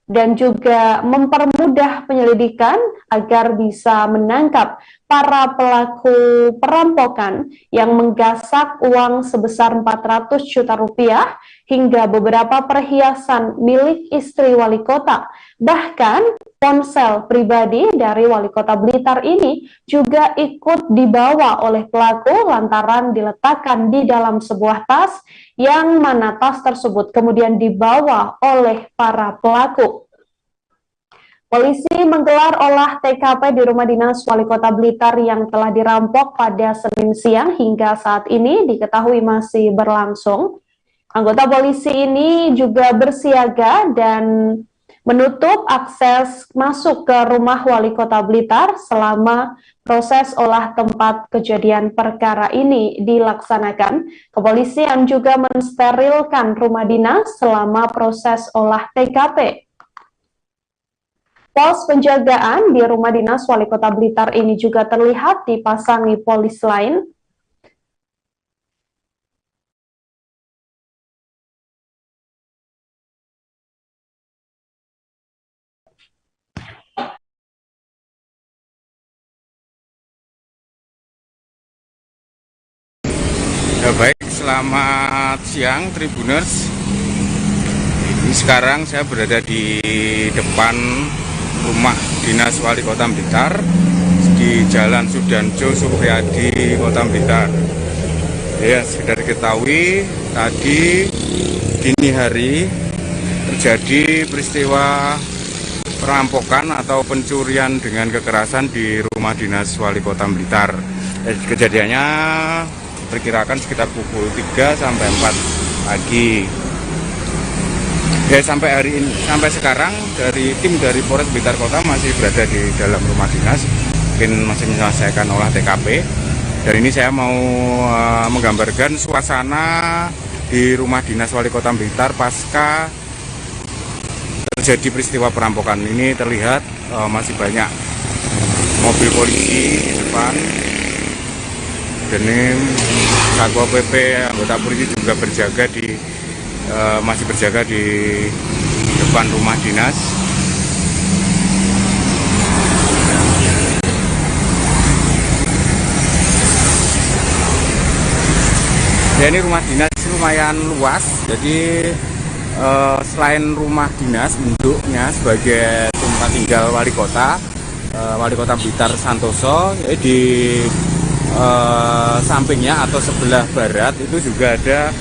dan juga mempermudah penyelidikan agar bisa menangkap para pelaku perampokan yang menggasak uang sebesar 400 juta rupiah hingga beberapa perhiasan milik istri wali kota. Bahkan ponsel pribadi dari Wali Kota Blitar ini juga ikut dibawa oleh pelaku lantaran diletakkan di dalam sebuah tas yang mana tas tersebut kemudian dibawa oleh para pelaku. Polisi menggelar olah TKP di rumah dinas Wali Kota Blitar yang telah dirampok pada Senin siang hingga saat ini diketahui masih berlangsung. Anggota polisi ini juga bersiaga dan menutup akses masuk ke rumah Wali Kota Blitar selama proses olah tempat kejadian perkara ini dilaksanakan. Kepolisian juga mensterilkan rumah dinas selama proses olah TKP. Pos penjagaan di rumah dinas Wali Kota Blitar ini juga terlihat dipasangi polis lain. Baik, selamat siang Tribuners. Sekarang saya berada di depan rumah dinas Wali Kota Blitar di Jalan Sudanjo Supriyadi, Kota Blitar. Ya, sudah diketahui tadi dini hari terjadi peristiwa perampokan atau pencurian dengan kekerasan di rumah dinas Wali Kota Blitar. Kejadiannya perkirakan sekitar pukul 3 sampai 4 pagi. Ya, sampai hari ini, sampai sekarang tim dari Polres Blitar Kota masih berada di dalam rumah dinas, mungkin masih menyelesaikan olah TKP. Dan ini saya mau menggambarkan suasana di rumah dinas Wali Kota Blitar pasca terjadi peristiwa perampokan. Ini terlihat masih banyak mobil polisi di depan. Dan ini Satpol PP, anggota polisi juga masih berjaga di depan rumah dinas. Ya, ini rumah dinas lumayan luas, jadi selain rumah dinas bentuknya sebagai tempat tinggal wali kota Blitar Santoso, di sampingnya atau sebelah barat itu juga ada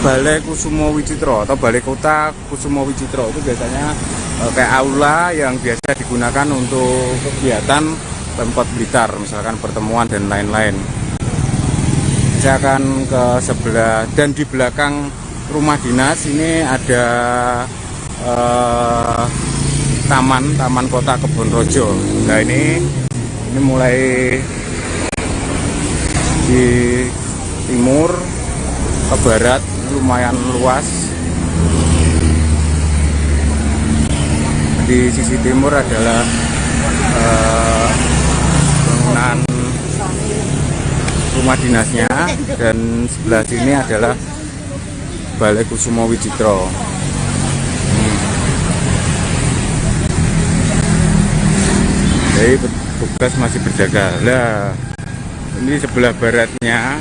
Balai Kusumo Wicitro atau Balai Kota Kusumo Wicitro. Itu biasanya kayak aula yang biasa digunakan untuk kegiatan Pemkot Blitar, misalkan pertemuan dan lain-lain. Saya akan ke sebelah, dan di belakang rumah dinas ini ada Taman Kota Kebonrojo. Nah, ini mulai di timur ke barat lumayan luas. Di sisi timur adalah bangunan rumah dinasnya, dan sebelah sini adalah Balai Kusumo Wicitro. Jadi petugas masih berjaga. Nah, ini sebelah baratnya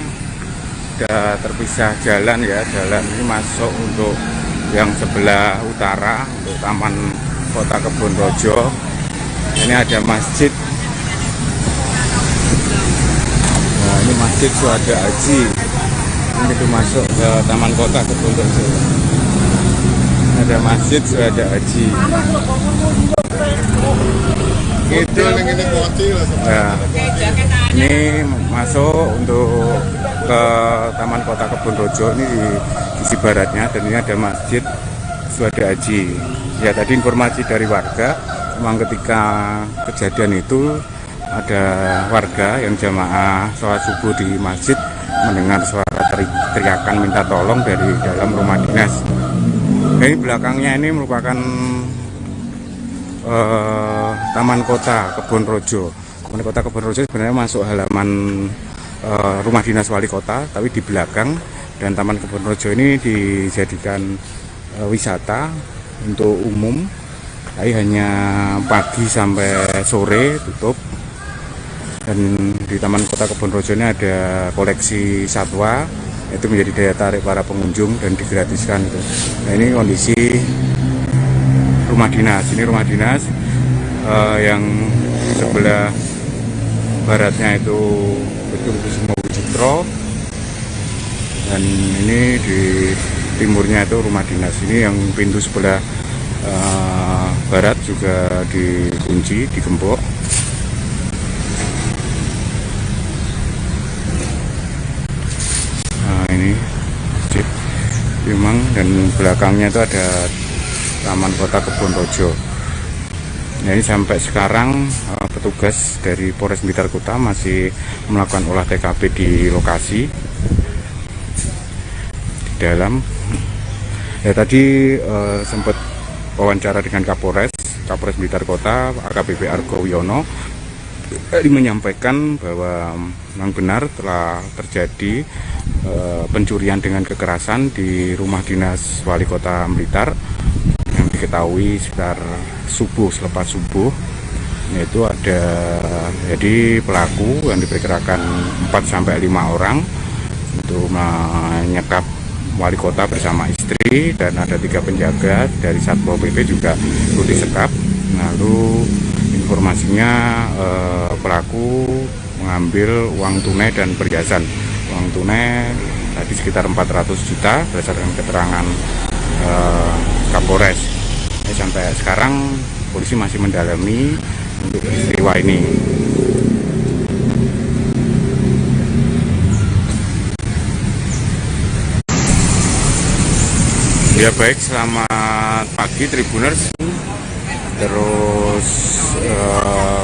sudah terpisah jalan ya, jalan ini masuk untuk yang sebelah utara untuk Taman Kota Kebonrojo. Ini ada masjid. Nah, ini Masjid Syuhada Haji. Ini itu masuk ke Taman Kota Kebonrojo. Ada Masjid Syuhada Haji. Nah, ini masuk untuk ke Taman Kota Kebonrojo, ini di sisi baratnya, dan ini ada Masjid Syuhada Haji. Ya, tadi informasi dari warga, memang ketika kejadian itu ada warga yang jamaah sholat subuh di masjid mendengar suara teriakan minta tolong dari dalam rumah dinas. Ini belakangnya ini merupakan Taman Kota Kebonrojo. Taman Kota Kebonrojo sebenarnya masuk halaman rumah dinas wali kota, tapi di belakang. Dan Taman Kebonrojo ini dijadikan wisata untuk umum, tapi hanya pagi sampai sore tutup. Dan di Taman Kota Kebonrojo ini ada koleksi satwa, itu menjadi daya tarik para pengunjung dan digratiskan itu. Nah, ini kondisi rumah dinas. Ini rumah dinas yang sebelah baratnya itu betul Kusumo Wicitro, dan ini di timurnya itu rumah dinas. Ini yang pintu sebelah barat juga dikunci, digembok. Nah, ini masjid memang, dan belakangnya itu ada Taman Kota Kebonrojo. Nah, ini sampai sekarang petugas dari Polres Blitar Kota masih melakukan olah TKP di lokasi di dalam. Ya, tadi sempat wawancara dengan Kapolres Blitar Kota, AKBP Argo Wiono. Menyampaikan bahwa memang benar telah terjadi pencurian dengan kekerasan di rumah dinas Wali Kota Blitar. Diketahui sekitar subuh, selepas subuh, yaitu ada jadi pelaku yang diperkirakan 4 sampai 5 orang untuk menyekap wali kota bersama istri, dan ada 3 penjaga dari Satpol PP juga ikut disekap. Lalu informasinya pelaku mengambil uang tunai dan perhiasan. Uang tunai tadi sekitar 400 juta berdasarkan keterangan Kapolres. Sampai sekarang polisi masih mendalami untuk peristiwa ini. Ya baik, selamat pagi Tribuners. Terus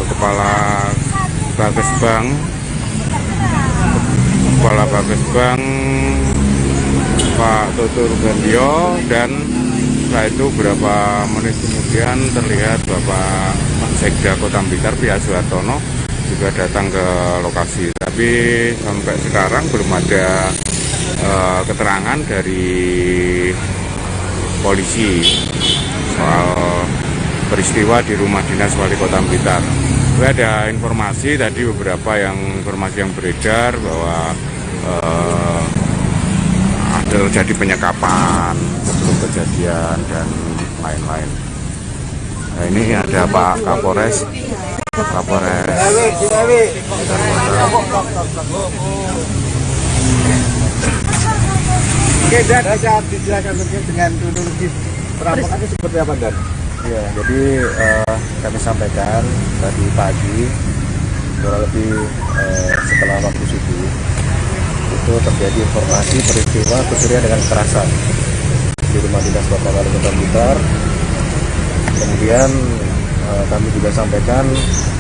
Kepala Bagespang Pak Toto Rubandio, dan setelah itu beberapa menit kemudian terlihat Bapak Sekda Kota Blitar Pia Suhartono juga datang ke lokasi. Tapi sampai sekarang belum ada keterangan dari polisi soal peristiwa di rumah dinas wali kota Blitar. Ada informasi tadi beberapa informasi yang beredar bahwa ada terjadi penyekapan sebelum kejadian dan lain-lain. Nah, ini ada Pak Kapolres. Oke, Dan, bisa dijelaskan dengan kronologis perampokan itu seperti apa, Dan? Ya, jadi kami sampaikan tadi pagi, kurang lebih setelah waktu subuh, itu terjadi informasi peristiwa pencurian dengan kekerasan di rumah dinas Bapak Wali Kota Blitar. Kemudian kami juga sampaikan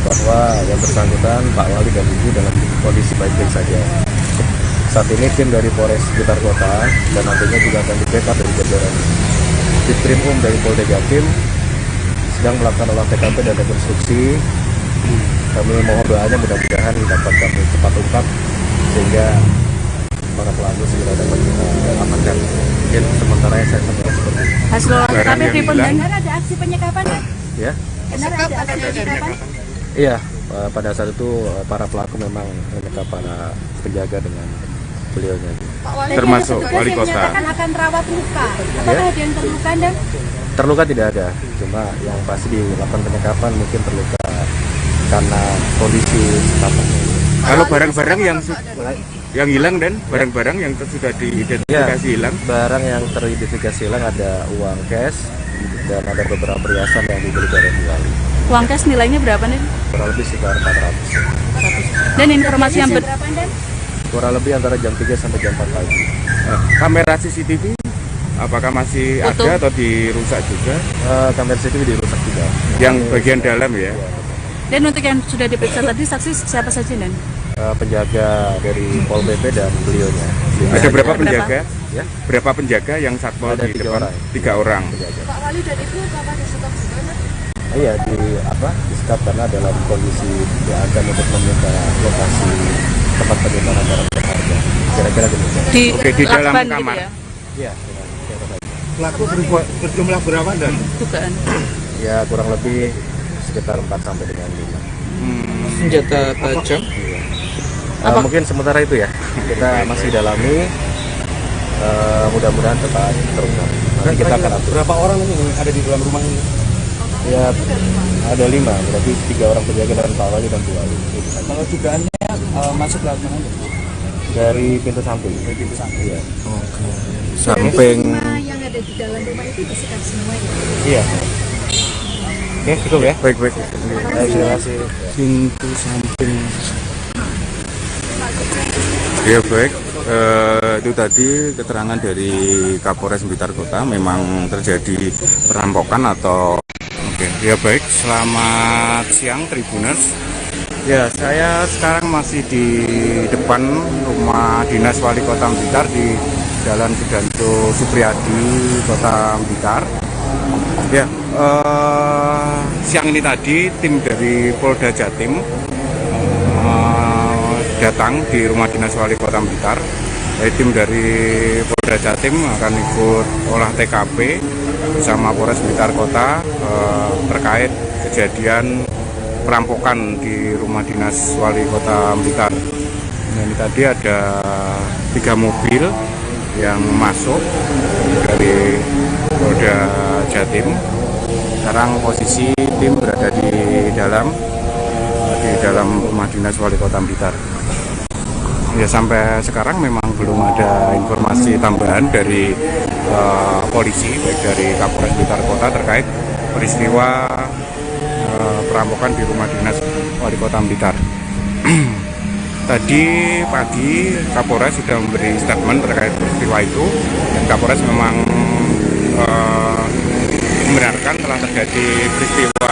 bahwa yang bersangkutan Pak Wali dan Ibu dalam kondisi baik-baik saja. Saat ini tim dari Polres Blitar Kota dan nantinya juga akan di-backup dari jajaran Ditkrimum dari Polda Jatim sedang melakukan olah TKP dan rekonstruksi. Kami mohon doanya mudah-mudahan dapat kami cepat ungkap sehingga para pelaku segera dapat kita amankan. Mungkin sementara yang saya sampaikan seperti itu. Hasil olah TKP pripun, Dan? Benar ada aksi penyekapan, Dan? Ya. Benar ada aksi penyekapan? Iya, pada saat itu para pelaku memang menyekap para penjaga dengan beliaunya. Termasuk wali kota. Menyatakan akan rawat luka. Apakah ada yang terluka, Dan? Terluka tidak ada, cuma yang pasti dilakukan penyekapan mungkin terluka karena kondisi sekapan. Kalau barang-barang yang hilang, Dan, barang-barang yang sudah diidentifikasi hilang? Barang yang teridentifikasi hilang ada uang cash dan ada beberapa perhiasan yang dibeli oleh Wali. Uang cash nilainya berapa, Dan? Kurang lebih sekitar 400. Dan informasi yang berapa, Dan? Kurang lebih antara jam 3 sampai jam 4 pagi. Kamera CCTV apakah masih ada atau dirusak juga? Kamera CCTV dirusak juga. Yang bagian dalam ya? Dan untuk yang sudah diperiksa tadi saksi siapa saja, Dan? Penjaga dari Pol PP dan beliaunya. Ada berapa penjaga? Ya? Berapa penjaga yang satpol di depan? 3 orang. Pak Wali dan Ibu apa disekap juga, Dan? Iya, disekap karena dalam kondisi akan untuk meminta lokasi tempat penyimpanan barang berharga. Kira-kira demikian. Di dalam kamar. Gitu ya? Iya. Pelaku berjumlah berapa, Dan? Dugaan. Ya kurang lebih sekitar 4 sampai dengan 5. Senjata tajam? Iya. Mungkin sementara itu ya. Kita masih dalami. Mudah-mudahan cepat terungkap. Nanti kita akan atur. Berapa orang ini ada di dalam rumah ini? Ya ada 5, berarti 3 orang penjaga dan Pak Wali dan Bu Wali. Kalau dugaannya masuk lewat mana? Dari pintu samping. Dari pintu samping. Iya. Oke. Samping. Yang ada di dalam rumah itu disekap semua ya? Iya. Oke, cukup ya. Baik. Terima kasih. Pintu samping. Ya baik. Itu tadi keterangan dari Kapolres Blitar Kota, memang terjadi perampokan atau ya baik. Selamat siang Tribuners. Ya, saya sekarang masih di depan rumah dinas Wali Kota Blitar di Jalan Sudanto Supriyadi, Kota Blitar. Ya, siang ini tadi tim dari Polda Jatim datang di rumah dinas Wali Kota Blitar. Tim dari Polda Jatim akan ikut olah TKP bersama Polres Blitar Kota terkait kejadian perampokan di rumah dinas Wali Kota Blitar. Ini tadi ada 3 mobil yang masuk dari Polda Jatim. Sekarang posisi tim berada di dalam rumah dinas Wali Kota Blitar. Ya, sampai sekarang memang belum ada informasi tambahan dari polisi, baik dari Kapolres Blitar Kota terkait peristiwa perampokan di rumah dinas Wali Kota Blitar. Tadi pagi Kapolres sudah memberi statement terkait peristiwa itu, dan Kapolres memang membenarkan telah terjadi peristiwa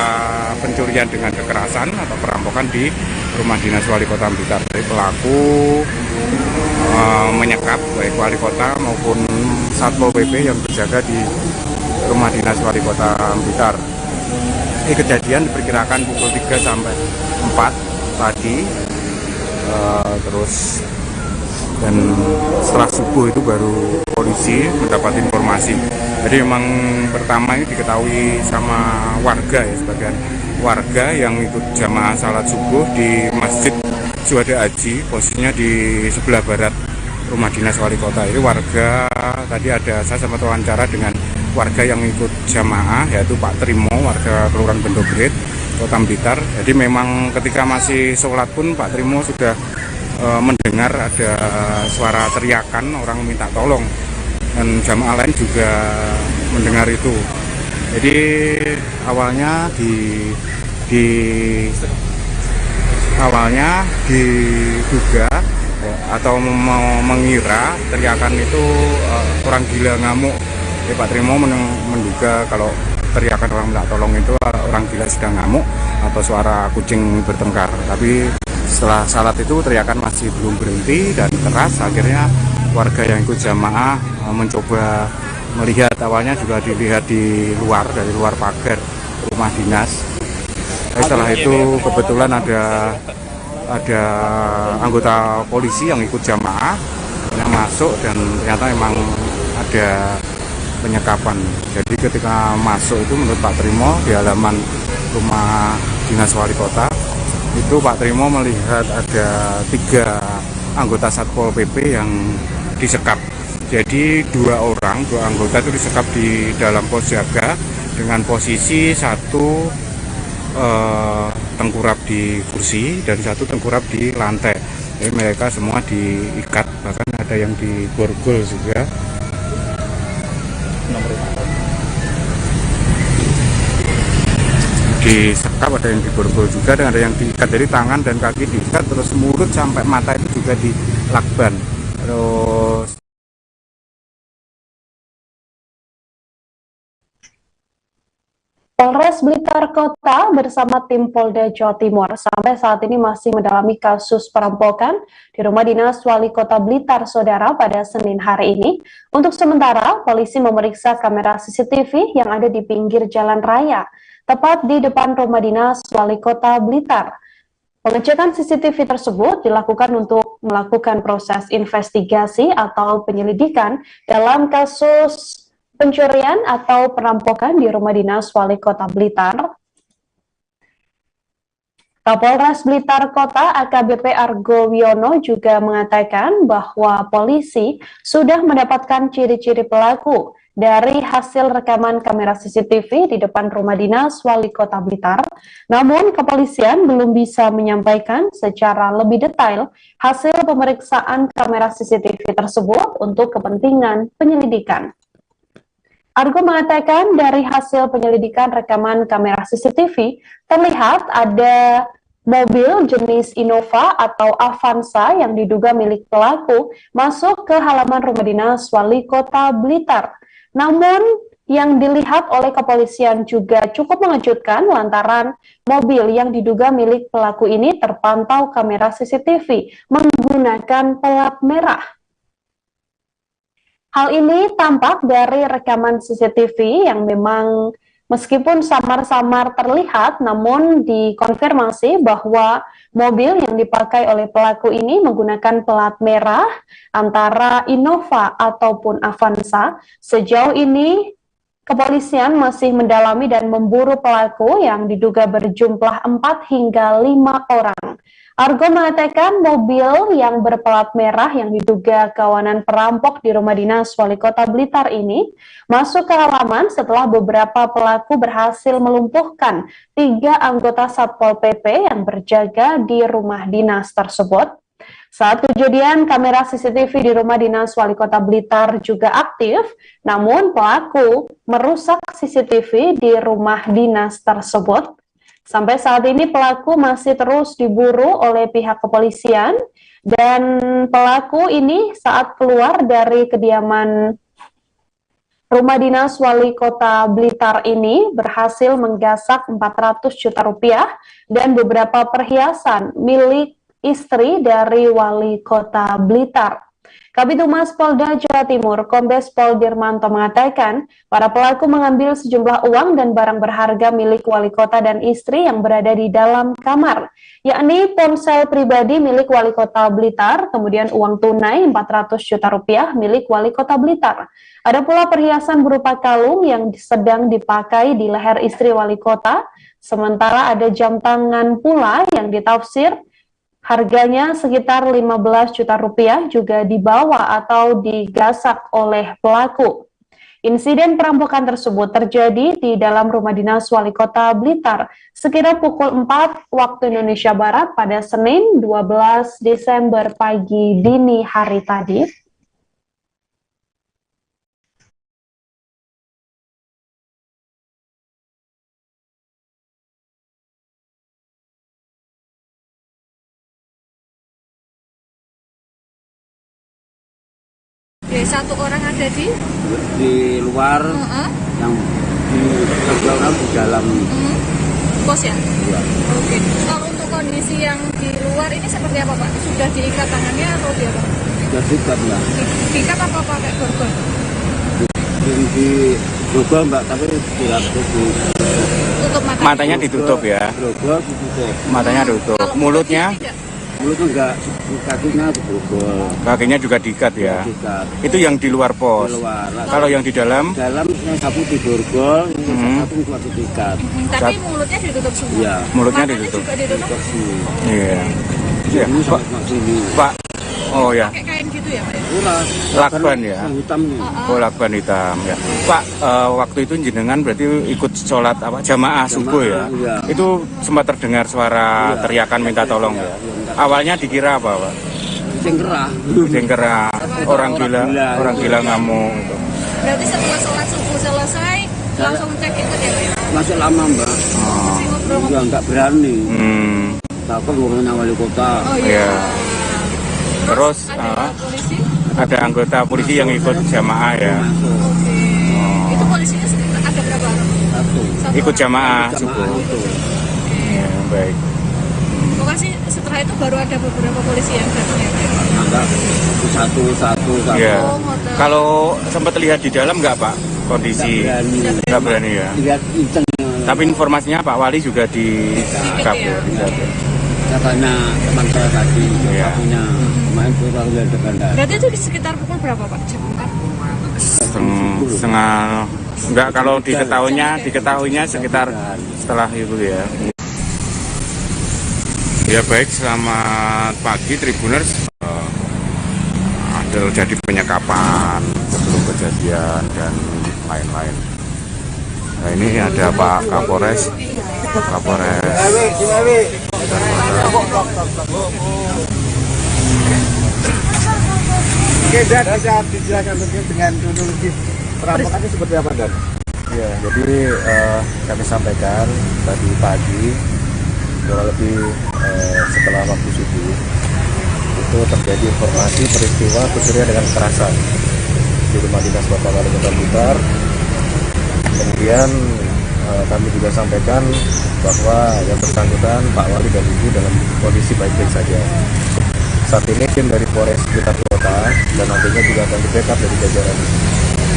pencurian dengan kekerasan atau perampokan di rumah dinas Wali Kota Blitar. Jadi pelaku menyekap baik Wali Kota maupun Satpol PP yang berjaga di rumah dinas Wali Kota Blitar. Ini kejadian diperkirakan pukul 3 sampai 4 tadi. Terus dan setelah subuh itu baru polisi mendapat informasi. Jadi memang pertama ini diketahui sama warga, ya, sebagian warga yang ikut jamaah salat subuh di Masjid Juanda Haji, posisinya di sebelah barat rumah dinas Wali Kota. Ini warga, tadi ada saya sempat wawancara dengan warga yang ikut jamaah, yaitu Pak Trimo, warga Kelurahan Bendogrit, Kota Blitar. Jadi memang ketika masih sholat pun Pak Trimo sudah mendengar ada suara teriakan orang minta tolong, dan jamaah lain juga mendengar itu. Jadi awalnya diduga atau mengira teriakan itu orang gila ngamuk. Pak Trimo menduga kalau teriakan orang minta tolong itu orang gila sedang ngamuk atau suara kucing bertengkar. Tapi setelah salat itu teriakan masih belum berhenti dan keras. Akhirnya warga yang ikut jamaah mencoba melihat, awalnya juga dilihat dari luar pagar rumah dinas. Setelah itu kebetulan ada anggota polisi yang ikut jamaah yang masuk, dan ternyata memang ada penyekapan. Jadi ketika masuk itu menurut Pak Trimo di halaman rumah dinas Wali Kota itu Pak Trimo melihat ada 3 anggota Satpol PP yang disekap. Jadi 2 anggota itu disekap di dalam pos jaga dengan posisi satu tengkurap di kursi dan satu tengkurap di lantai. Jadi mereka semua diikat, bahkan ada yang diborgol juga. Disekap, ada yang diborgol juga, dan ada yang diikat. Dari tangan dan kaki diikat, terus mulut sampai mata itu juga dilakban. Terus Polres Blitar Kota bersama tim Polda Jawa Timur sampai saat ini masih mendalami kasus perampokan di rumah dinas Wali Kota Blitar, Saudara, pada Senin hari ini. Untuk sementara, polisi memeriksa kamera CCTV yang ada di pinggir jalan raya, tepat di depan rumah dinas Wali Kota Blitar. Pengecekan CCTV tersebut dilakukan untuk melakukan proses investigasi atau penyelidikan dalam kasus pencurian atau perampokan di rumah dinas Wali Kota Blitar. Kapolres Blitar Kota AKBP Argo Wiono juga mengatakan bahwa polisi sudah mendapatkan ciri-ciri pelaku dari hasil rekaman kamera CCTV di depan rumah dinas Wali Kota Blitar. Namun kepolisian belum bisa menyampaikan secara lebih detail hasil pemeriksaan kamera CCTV tersebut untuk kepentingan penyelidikan. Argo mengatakan dari hasil penyelidikan rekaman kamera CCTV terlihat ada mobil jenis Innova atau Avanza yang diduga milik pelaku masuk ke halaman rumah dinas Wali Kota Blitar. Namun yang dilihat oleh kepolisian juga cukup mengejutkan lantaran mobil yang diduga milik pelaku ini terpantau kamera CCTV menggunakan pelat merah. Hal ini tampak dari rekaman CCTV yang memang meskipun samar-samar terlihat, namun dikonfirmasi bahwa mobil yang dipakai oleh pelaku ini menggunakan pelat merah antara Innova ataupun Avanza. Sejauh ini kepolisian masih mendalami dan memburu pelaku yang diduga berjumlah 4 hingga 5 orang. Argo mengatakan mobil yang berplat merah yang diduga kawanan perampok di rumah dinas Wali Kota Blitar ini masuk ke halaman setelah beberapa pelaku berhasil melumpuhkan 3 anggota Satpol PP yang berjaga di rumah dinas tersebut. Saat kejadian, kamera CCTV di rumah dinas Wali Kota Blitar juga aktif, namun pelaku merusak CCTV di rumah dinas tersebut. Sampai saat ini pelaku masih terus diburu oleh pihak kepolisian, dan pelaku ini saat keluar dari kediaman rumah dinas Wali Kota Blitar ini berhasil menggasak 400 juta rupiah dan beberapa perhiasan milik istri dari Wali Kota Blitar. Kabid Humas Polda Jawa Timur, Kombes Pol Dirmanto mengatakan, para pelaku mengambil sejumlah uang dan barang berharga milik Wali Kota dan istri yang berada di dalam kamar, yakni ponsel pribadi milik Wali Kota Blitar, kemudian uang tunai 400 juta rupiah milik Wali Kota Blitar. Ada pula perhiasan berupa kalung yang sedang dipakai di leher istri Wali Kota, sementara ada jam tangan pula yang ditafsir harganya sekitar 15 juta rupiah juga dibawa atau digasak oleh pelaku. Insiden perampokan tersebut terjadi di dalam rumah dinas Wali Kota Blitar sekitar pukul 4 waktu Indonesia Barat pada Senin 12 Desember pagi dini hari tadi. Satu orang ada di luar, yang di orang di dalam pos ya? Ya. Oke. Kalau untuk kondisi yang di luar ini seperti apa Pak? Sudah diikat tangannya atau di apa? Sudah diikat Mbak. Diikat apa pakai borgol? Di borgol Mbak, tapi tidak tutup. Tutup matanya ditutup ya? Borgol ditutup. Matanya ditutup. Mulutnya? Mulutnya enggak, kakinya diborgol. Kakinya juga diikat ya? Diikat. Itu yang di luar pos? Di luar. Kalau yang di dalam? Dalam yang satu diborgol, yang satu juga diikat. Tapi mulutnya ditutup semua? Iya. Mulutnya matanya ditutup? juga ditutup? Iya. Iya. Pak, oh ya. Pakai kain gitu ya Pak? Lakban ya? Hitam nih. Oh lakban hitam ya. Pak, waktu itu jenengan berarti ikut sholat apa jamaah subuh ya? Iya. Itu sempat terdengar suara teriakan minta tolong ya? Awalnya dikira apa Pak? Sengkera, orang gila ngamuk. Berarti setelah sholat subuh selesai langsung cek itu ya Pak ya? Masih lama Mbak. Ya nggak berani. Takut ngomongnya Wali Kota. Oh iya. Terus ada anggota polisi yang ikut jamaah ya. Itu polisinya ada berapa orang? Satu. Ikut jamaah subuh. Ya, baik. Lokasi setelah itu baru ada beberapa polisi yang datang ya? Enggak, satu. Ya. Kalau sempat lihat di dalam nggak Pak kondisi? Nggak berani ya. Tapi informasinya Pak Wali juga di kabur. Katanya teman saya tadi, punya main pulang dari Jakarta. Berarti itu di sekitar pukul berapa Pak? Jam 4? Setengah, enggak kalau diketahuinya sekitar setelah itu ya. Ya baik, selamat pagi Tribuners. Ada terjadi penyekapan sebelum kejadian dan lain-lain. Nah ini ada Pak Kapolres. Oke, Dan bisa dijelaskan dengan kronologi perampokannya seperti apa, Dan? Ya, jadi kami sampaikan tadi pagi kurang lebih setelah waktu subuh itu terjadi informasi peristiwa pencurian dengan kekerasan di rumah dinas Bapak Wali Kota Blitar. Kemudian kami juga sampaikan bahwa yang bersangkutan Pak Wali dan Ibu dalam kondisi baik-baik saja. Saat ini tim dari Polres Blitar Kota dan nantinya juga akan di-backup dari jajaran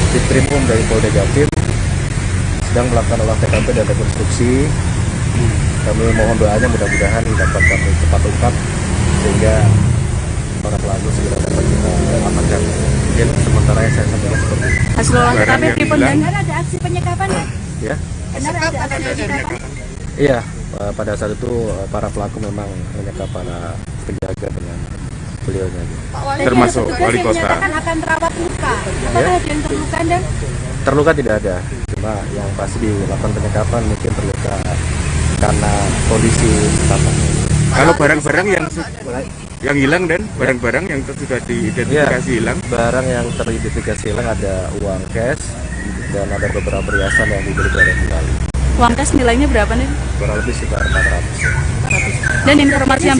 Ditkrimum dari Polda Jatim sedang melakukan olah TKP dan rekonstruksi. Kami mohon doanya mudah-mudahan dapat kami cepat ungkap sehingga para pelaku segera dapat kita amankan. Mungkin sementara yang saya sampaikan seperti itu. Hasil olah TKP pripun dan ada aksi penyekapan ya? Ya. Benar ada aksi penyekapan? Iya, pada saat itu para pelaku memang menyekap para penjaga dengan beliaunya. termasuk wali kota. Menyatakan akan terawat luka. Apakah ada yang terluka dan Terluka tidak ada, cuma yang pasti dilakukan penyekapan mungkin terluka karena kondisi bapak. Kalau barang-barang yang hilang dan barang-barang yang sudah diidentifikasi hilang, barang yang teridentifikasi hilang ada uang cash dan ada beberapa perhiasan yang dibeli oleh pelaku. Uang cash nilainya berapa nih? Kurang lebih sekitar 400. Dan informasi yang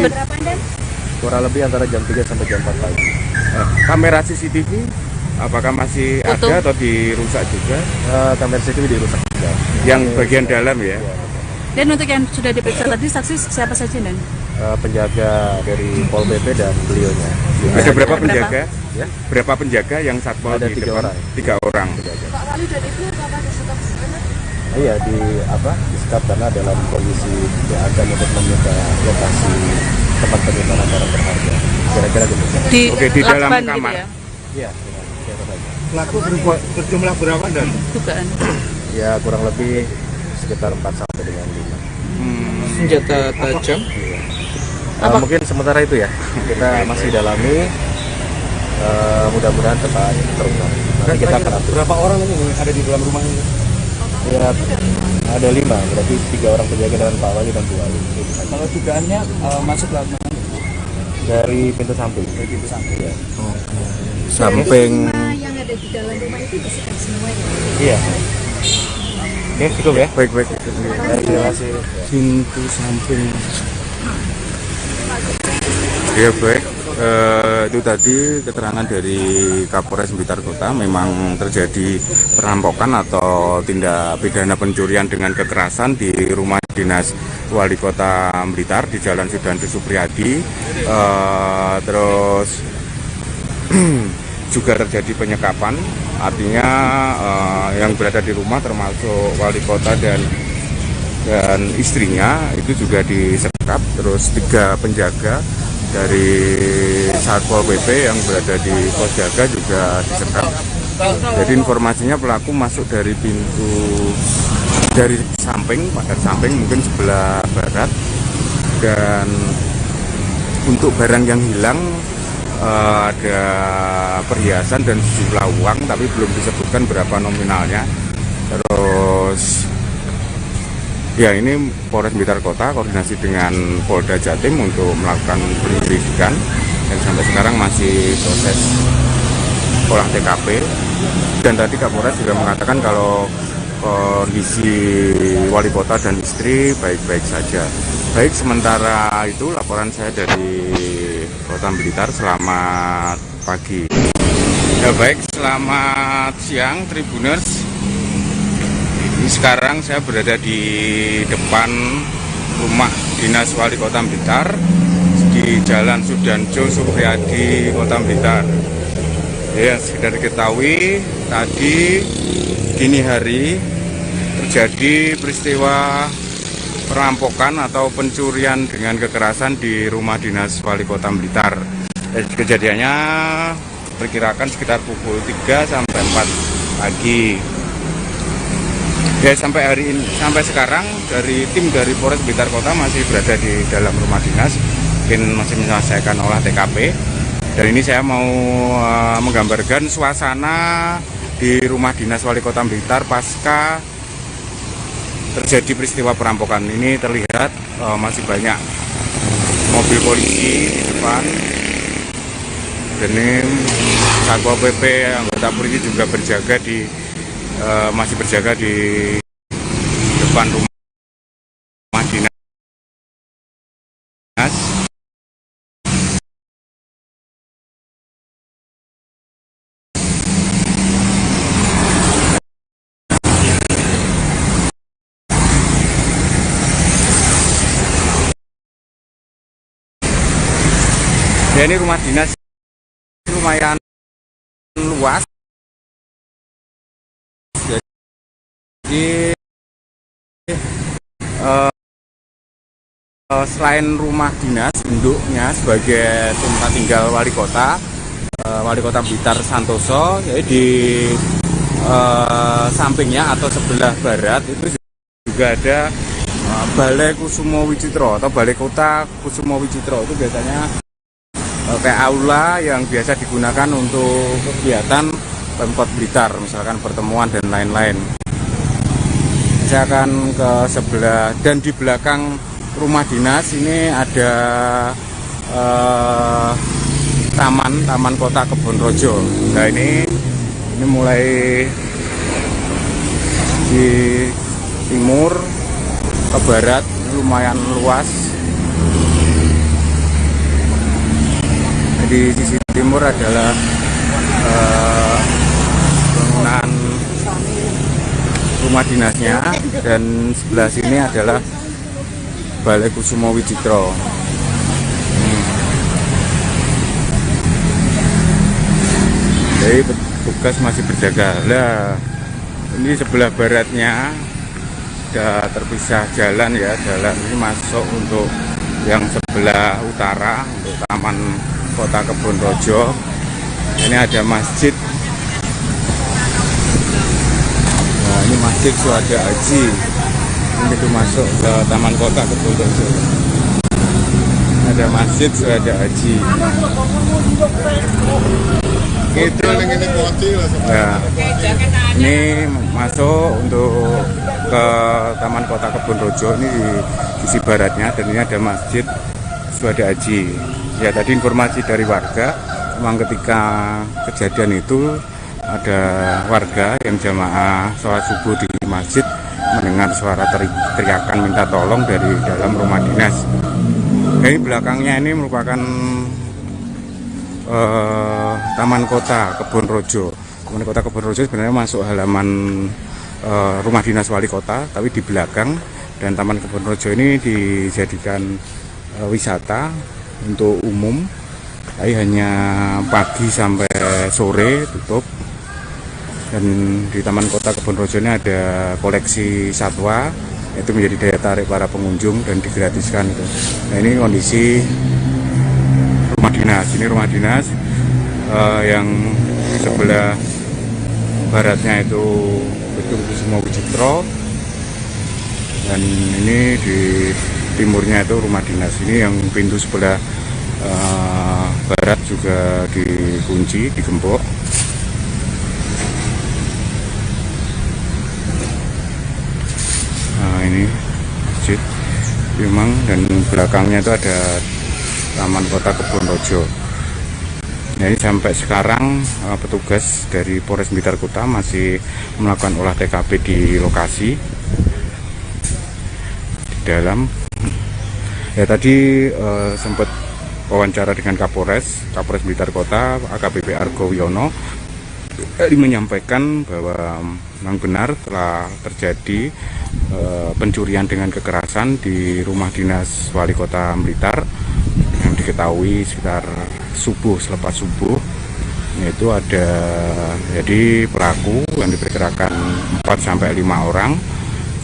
kurang lebih antara jam 3 sampai jam 4 pagi. kamera CCTV apakah masih Utuh. ada atau dirusak juga? Kamera CCTV dirusak juga. Yang bagian dalam ya? Dan untuk yang sudah diperiksa tadi saksi siapa saja dan? Penjaga dari Pol PP dan beliaunya. Ada berapa penjaga? Ya? Berapa penjaga yang satpol Ada di 3 depan? orang. 3 orang. Pak Wali dan Ibu apakah ada stok sana? Iya disekap karena dalam kondisi yang akan untuk menyita lokasi tempat penyimpanan barang berharga. Kira-kira gitu. Di dalam kamar. Gitu ya? Iya. Pelaku berjumlah berapa dan? Dugaan. Ya kurang lebih sekitar 4 sampai dengan 5. Senjata tajam? Mungkin sementara itu ya. Kita masih dalami. Mudah-mudahan cepat terungkap. Nanti kita akan update. Berapa orang ini ada di dalam rumah ini? Ya ada 5, berarti 3 orang penjaga dengan Pak Wali dan Bu Wali. Kalau dugaannya masuk lewat mana? Dari pintu samping. Dari pintu samping. Ya. Samping. Yang ada di dalam rumah itu bersihkan semua ya? Iya. Oke, cukup ya. Baik. Terima kasih. Pintu samping. Ya baik. Itu tadi keterangan dari Kapolres Blitar Kota, memang terjadi perampokan atau tindak pidana pencurian dengan kekerasan di rumah dinas Wali Kota Blitar di Jalan Sudanjo Supriyadi. Terus juga terjadi penyekapan, artinya yang berada di rumah termasuk Wali Kota dan istrinya itu juga disekap. Terus 3 penjaga dari Satpol PP yang berada di pos jaga juga disekap. Jadi informasinya pelaku masuk dari samping, pagar samping mungkin sebelah barat. Dan untuk barang yang hilang ada perhiasan dan sejumlah uang, tapi belum disebutkan berapa nominalnya. Terus ya ini Polres Blitar Kota koordinasi dengan Polda Jatim untuk melakukan penyelidikan dan sampai sekarang masih proses olah TKP. Dan tadi Kapolres juga mengatakan kalau kondisi Wali Kota dan istri baik-baik saja. Baik, sementara itu laporan saya dari Kota Blitar. Selamat pagi. Ya baik, selamat siang Tribuners. Sekarang saya berada di depan rumah dinas Wali Kota Blitar di Jalan Sudanjo Supriyadi, Kota Blitar. Ya, sekedar diketahui tadi dini hari terjadi peristiwa perampokan atau pencurian dengan kekerasan di rumah dinas Wali Kota Blitar. Kejadiannya perkirakan sekitar pukul 3 sampai 4 pagi. Ya, sampai hari ini, sampai sekarang tim dari Polres Blitar Kota masih berada di dalam rumah dinas, mungkin masih menyelesaikan olah TKP. Dan ini saya mau menggambarkan suasana di rumah dinas Wali Kota Blitar pasca terjadi peristiwa perampokan. Ini terlihat masih banyak mobil polisi di depan. Dan ini Satpol PP, anggota polisi juga masih berjaga di depan rumah dinas. Ya, ini rumah dinas lumayan luas. Jadi selain rumah dinas induknya sebagai tempat tinggal wali kota, Wali Kota Blitar Santoso, yaitu di sampingnya atau sebelah barat itu juga ada Balai Kusumo Wicitro atau Balai Kota Kusumo Wicitro. Itu biasanya kayak aula yang biasa digunakan untuk kegiatan Pemkot Blitar, misalkan pertemuan dan lain-lain. Saya akan ke sebelah, dan di belakang rumah dinas ini ada Taman Kota Kebonrojo. Nah ini mulai di timur ke barat lumayan luas. Di sisi timur adalah bangunan rumah dinasnya, dan sebelah sini adalah Balai Kusumo Wicitro. Jadi petugas masih berjaga. Nah, ini sebelah baratnya sudah terpisah jalan ya, jalan ini masuk untuk yang sebelah utara untuk Taman Kota Kebonrojo. Ini ada masjid. Nah, ini Masjid Syuhada Haji. Ini itu masuk ke Taman Kota Kebonrojo. Ada Masjid Syuhada Haji. Nah, ini masuk untuk ke Taman Kota Kebonrojo, ini di sisi baratnya, dan ini ada Masjid Syuhada Haji. Ya, tadi informasi dari warga, memang ketika kejadian itu ada warga yang jamaah sholat subuh di masjid mendengar suara teriakan minta tolong dari dalam rumah dinas. Ini belakangnya ini merupakan Taman Kota Kebonrojo. Taman Kota Kebonrojo sebenarnya masuk halaman rumah dinas wali kota, tapi di belakang. Dan Taman Kebonrojo ini dijadikan wisata untuk umum, tapi hanya pagi sampai sore tutup. Dan di Taman Kota Kebonrojo ini ada koleksi satwa, itu menjadi daya tarik para pengunjung dan digratiskan itu. Nah, ini kondisi rumah dinas. Ini rumah dinas yang sebelah baratnya itu Gedung Kusumo Wicitro, dan ini di timurnya itu rumah dinas. Ini yang pintu sebelah barat juga dikunci, digembok. Nah, ini masjid memang, dan belakangnya itu ada Taman Kota Kebonrojo. Nah, ini sampai sekarang petugas dari Polres Blitar Kota masih melakukan olah TKP di lokasi di dalam. Ya, tadi sempat wawancara dengan Kapolres Blitar Kota, AKBP Argo Wiono. Dia menyampaikan bahwa memang benar telah terjadi pencurian dengan kekerasan di rumah dinas wali kota Blitar yang diketahui sekitar subuh, selepas subuh. Yaitu ada, jadi pelaku yang diperkirakan 4-5 orang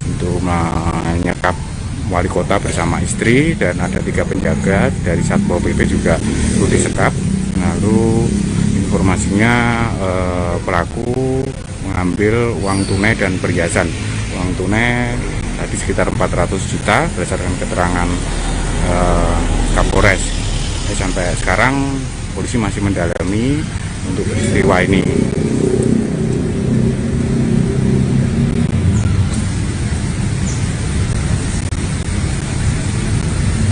untuk menyekap wali kota bersama istri, dan ada 3 penjaga dari Satpol PP juga ikut disekap. Lalu informasinya pelaku mengambil uang tunai dan perhiasan. Uang tunai tadi sekitar 400 juta berdasarkan keterangan Kapolres. Sampai sekarang polisi masih mendalami untuk peristiwa ini.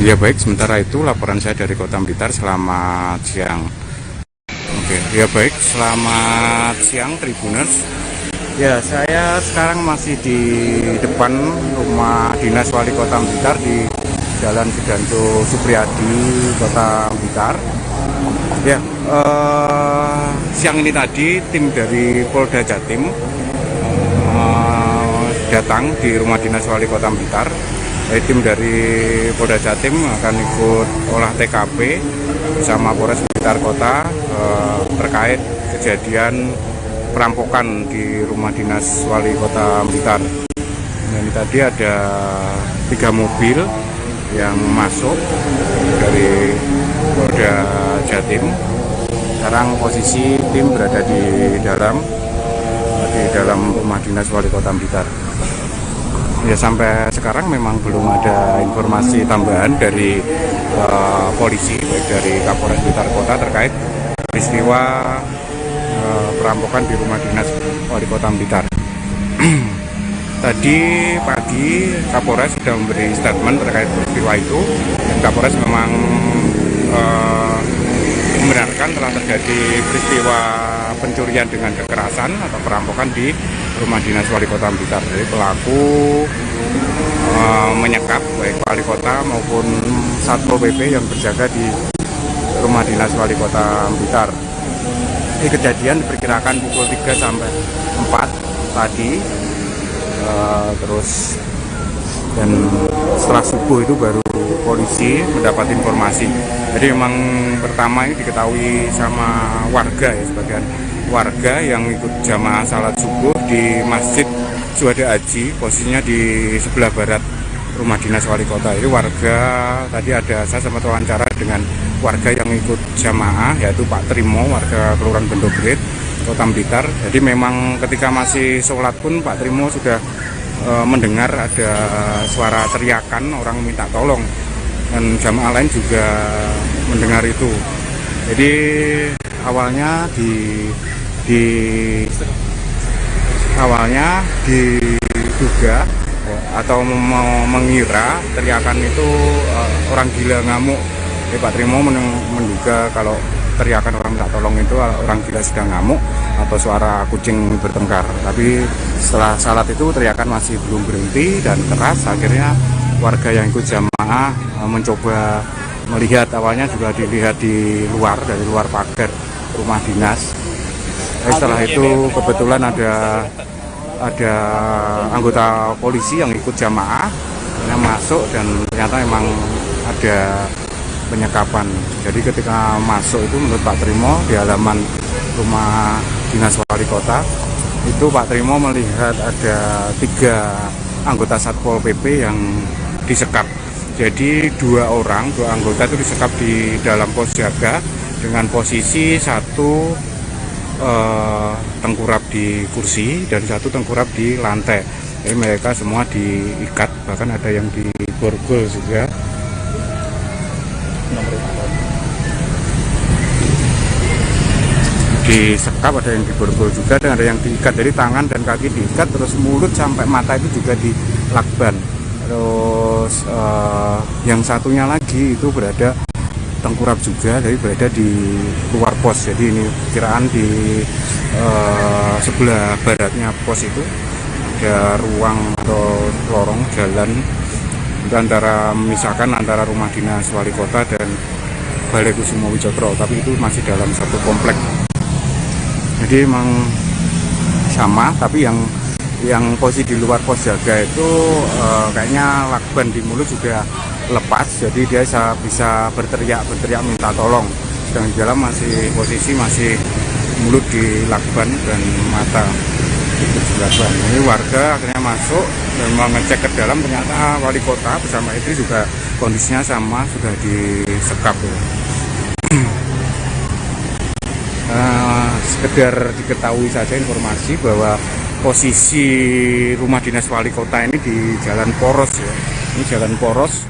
Ya baik, sementara itu laporan saya dari Kota Blitar. Selamat siang. Oke, ya baik, selamat siang Tribuners. Ya, saya sekarang masih di depan rumah dinas wali kota Blitar di Jalan Sidanto Supriyadi, Kota Blitar. Ya, siang ini tadi tim dari Polda Jatim datang di rumah dinas wali kota Blitar. Tim dari Polda Jatim akan ikut olah TKP bersama Polres Blitar Kota terkait kejadian perampokan di rumah dinas wali kota Blitar. Nah, ini tadi ada 3 mobil yang masuk dari Polda Jatim, Sekarang posisi tim berada di dalam rumah dinas Wali Kota Blitar. Ya, sampai sekarang memang belum ada informasi tambahan dari polisi, baik dari Kapolres Blitar Kota terkait peristiwa perampokan di rumah dinas Wali Kota Blitar. Tadi pagi Kapolres sudah memberi statement terkait peristiwa itu, dan Kapolres memang membenarkan telah terjadi peristiwa pencurian dengan kekerasan atau perampokan di rumah dinas Wali Kota Blitar. Jadi pelaku menyekap baik Wali Kota maupun Satpol PP yang berjaga di rumah dinas Wali Kota Blitar. Ini kejadian diperkirakan pukul 3 sampai 4 tadi. Terus dan setelah subuh itu baru polisi mendapat informasi. Jadi memang pertama ini diketahui sama warga, ya, sebagian warga yang ikut jamaah salat subuh di Masjid Juanda Haji, posisinya di sebelah barat rumah dinas Wali Kota. Jadi warga, tadi saya sempat wawancara dengan warga yang ikut jamaah, yaitu Pak Trimo, warga Kelurahan Bendogrit, Kota Blitar. Jadi memang ketika masih sholat pun Pak Trimo sudah mendengar ada suara teriakan orang minta tolong, dan jamaah lain juga mendengar itu. Jadi awalnya diduga atau mengira teriakan itu orang gila ngamuk. Pak Trimo menduga kalau teriakan orang minta tolong itu orang gila sedang ngamuk atau suara kucing bertengkar. Tapi setelah salat itu teriakan masih belum berhenti dan keras. Akhirnya warga yang ikut jamaah mencoba melihat, awalnya juga dilihat di luar, dari luar pagar rumah dinas. Setelah itu kebetulan ada anggota polisi yang ikut jamaah yang masuk, dan ternyata memang ada penyekapan. Jadi ketika masuk itu menurut Pak Trimo di halaman rumah dinas Wali Kota itu Pak Trimo melihat ada 3 anggota Satpol PP yang disekap. Jadi 2 anggota itu disekap di dalam pos jaga dengan posisi satu tengkurap di kursi dan satu tengkurap di lantai. Jadi mereka semua diikat, bahkan ada yang diborgol juga. Disekap, ada yang diborgol juga, dan ada yang diikat. Jadi tangan dan kaki diikat, terus mulut sampai mata itu juga dilakban. Terus yang satunya lagi itu berada tengkurap juga, jadi berada di luar pos. Jadi ini kiraan di sebelah baratnya pos itu ada ruang atau lorong jalan itu memisahkan antara rumah dinas Wali Kota dan Balai Kusumo Wijotro, tapi itu masih dalam satu komplek. Jadi memang sama, tapi yang posisi di luar pos jaga itu kayaknya lakban di mulut juga lepas, jadi dia bisa berteriak minta tolong. Sedang di dalam posisi masih mulut di lakban dan mata itu di lakban. Ini warga akhirnya masuk dan mengecek ke dalam, ternyata Wali Kota bersama istri juga kondisinya sama, sudah disekap. Sekedar diketahui saja informasi bahwa posisi rumah dinas Wali Kota ini di Jalan Poros, ya. Ini Jalan Poros.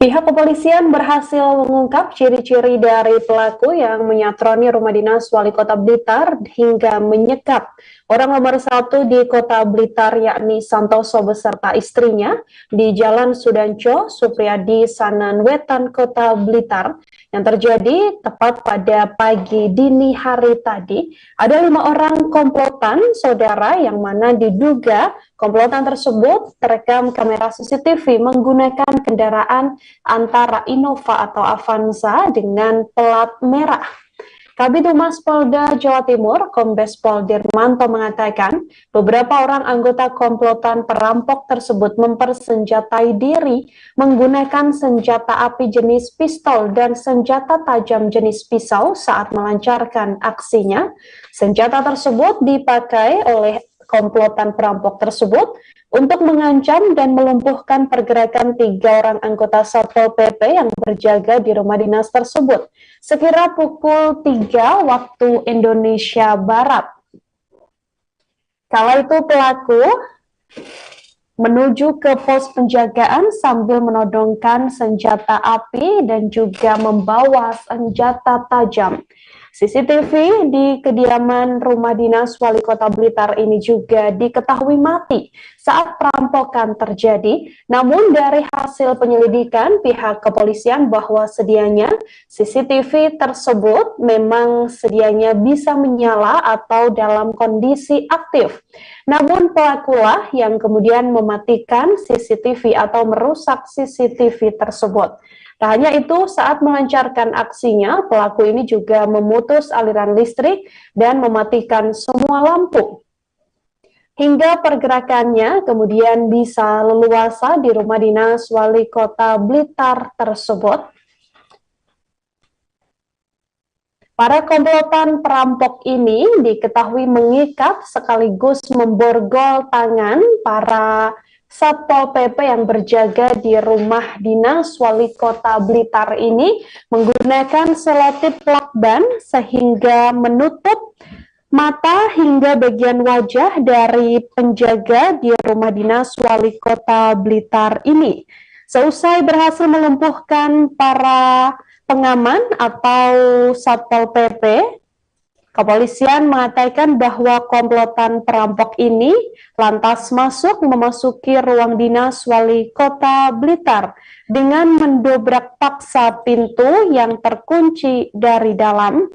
Pihak kepolisian berhasil mengungkap ciri-ciri dari pelaku yang menyatroni rumah dinas Wali Kota Blitar hingga menyekap orang nomor 1 di Kota Blitar, yakni Santoso beserta istrinya di Jalan Sudanco, Supriyadi, Sanan Wetan, Kota Blitar, yang terjadi tepat pada pagi dini hari tadi. Ada 5 orang komplotan saudara yang mana diduga komplotan tersebut terekam kamera CCTV menggunakan kendaraan antara Innova atau Avanza dengan plat merah. Kabid Humas Polda Jawa Timur, Kombes Pol Dirmanto mengatakan beberapa orang anggota komplotan perampok tersebut mempersenjatai diri menggunakan senjata api jenis pistol dan senjata tajam jenis pisau saat melancarkan aksinya. Senjata tersebut dipakai oleh komplotan perampok tersebut untuk mengancam dan melumpuhkan pergerakan 3 orang anggota Satpol PP yang berjaga di rumah dinas tersebut sekira pukul 3 waktu Indonesia Barat. Kala itu pelaku menuju ke pos penjagaan sambil menodongkan senjata api dan juga membawa senjata tajam. CCTV di kediaman rumah dinas Wali Kota Blitar ini juga diketahui mati saat perampokan terjadi. Namun dari hasil penyelidikan pihak kepolisian bahwa sedianya CCTV tersebut memang sedianya bisa menyala atau dalam kondisi aktif. Namun pelakulah yang kemudian mematikan CCTV atau merusak CCTV tersebut. Tak hanya itu, saat melancarkan aksinya, pelaku ini juga memutus aliran listrik dan mematikan semua lampu. Hingga pergerakannya kemudian bisa leluasa di rumah dinas Wali Kota Blitar tersebut. Para komplotan perampok ini diketahui mengikat sekaligus memborgol tangan para Satpol PP yang berjaga di rumah dinas Wali Kota Blitar ini menggunakan selotip lakban sehingga menutup mata hingga bagian wajah dari penjaga di rumah dinas Wali Kota Blitar ini. Seusai berhasil melumpuhkan para pengaman atau Satpol PP, kepolisian mengatakan bahwa komplotan perampok ini lantas memasuki ruang dinas Wali Kota Blitar dengan mendobrak paksa pintu yang terkunci dari dalam.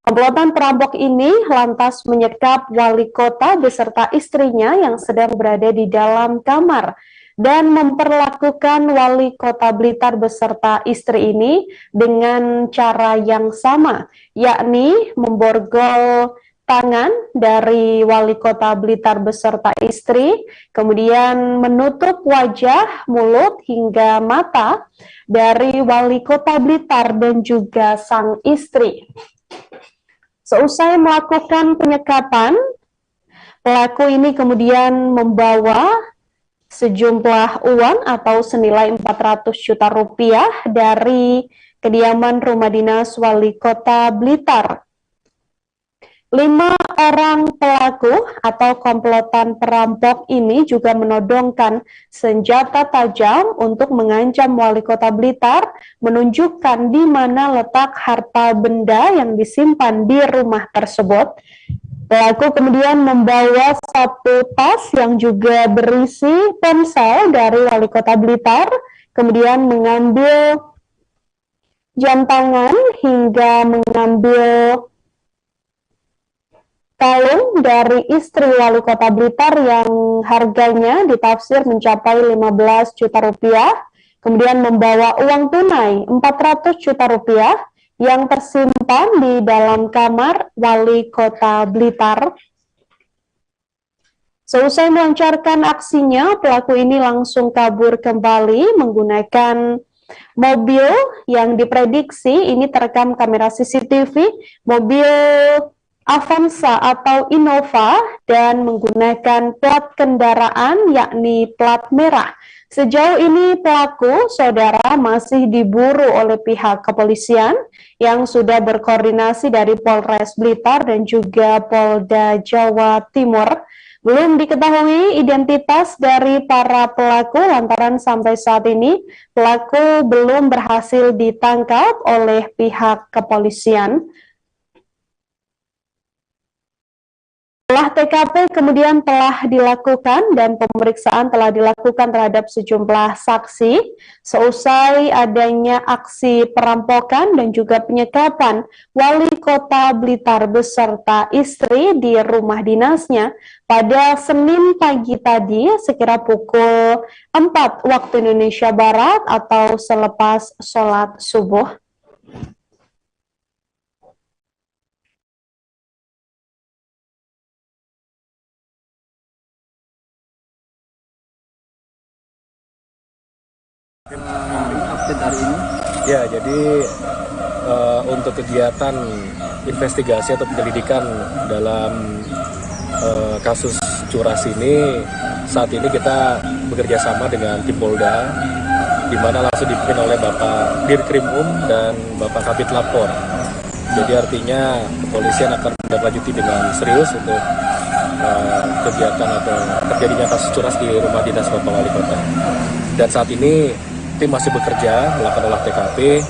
Komplotan perampok ini lantas menyekap Wali Kota beserta istrinya yang sedang berada di dalam kamar dan memperlakukan Wali Kota Blitar beserta istri ini dengan cara yang sama, yakni memborgol tangan dari Wali Kota Blitar beserta istri, kemudian menutup wajah, mulut, hingga mata dari Wali Kota Blitar dan juga sang istri. Seusai melakukan penyekapan, pelaku ini kemudian membawa sejumlah uang atau senilai 400 juta rupiah dari kediaman rumah dinas Wali Kota Blitar. 5 orang pelaku atau komplotan perampok ini juga menodongkan senjata tajam untuk mengancam Wali Kota Blitar, menunjukkan di mana letak harta benda yang disimpan di rumah tersebut. Pelaku kemudian membawa 1 tas yang juga berisi ponsel dari Wali Kota Blitar, kemudian mengambil jam tangan hingga mengambil kalung dari istri Wali Kota Blitar yang harganya ditaksir mencapai 15 juta rupiah, kemudian membawa uang tunai 400 juta rupiah yang tersimpan di dalam kamar Wali Kota Blitar. Seusai melancarkan aksinya, pelaku ini langsung kabur kembali menggunakan mobil yang diprediksi ini terekam kamera CCTV, mobil Avanza atau Innova, dan menggunakan plat kendaraan yakni plat merah. Sejauh ini pelaku, saudara, masih diburu oleh pihak kepolisian yang sudah berkoordinasi dari Polres Blitar dan juga Polda Jawa Timur. Belum diketahui identitas dari para pelaku lantaran sampai saat ini pelaku belum berhasil ditangkap oleh pihak kepolisian. Olah TKP kemudian telah dilakukan dan pemeriksaan telah dilakukan terhadap sejumlah saksi. Seusai adanya aksi perampokan dan juga penyekapan Wali Kota Blitar beserta istri di rumah dinasnya pada Senin pagi tadi sekira pukul 4 waktu Indonesia Barat atau selepas sholat subuh. Update hari ini? Ya, jadi untuk kegiatan investigasi atau penyelidikan dalam kasus curas ini, saat ini kita bekerja sama dengan tim Polda, di mana langsung dipimpin oleh Bapak Dirkrimum dan Bapak Kabid Lapor. Jadi artinya kepolisian akan menindaklanjuti dengan serius untuk kegiatan atau terjadinya kasus curas di rumah dinas Bapak Wali Kota. Dan saat ini tim masih bekerja melakukan olah TKP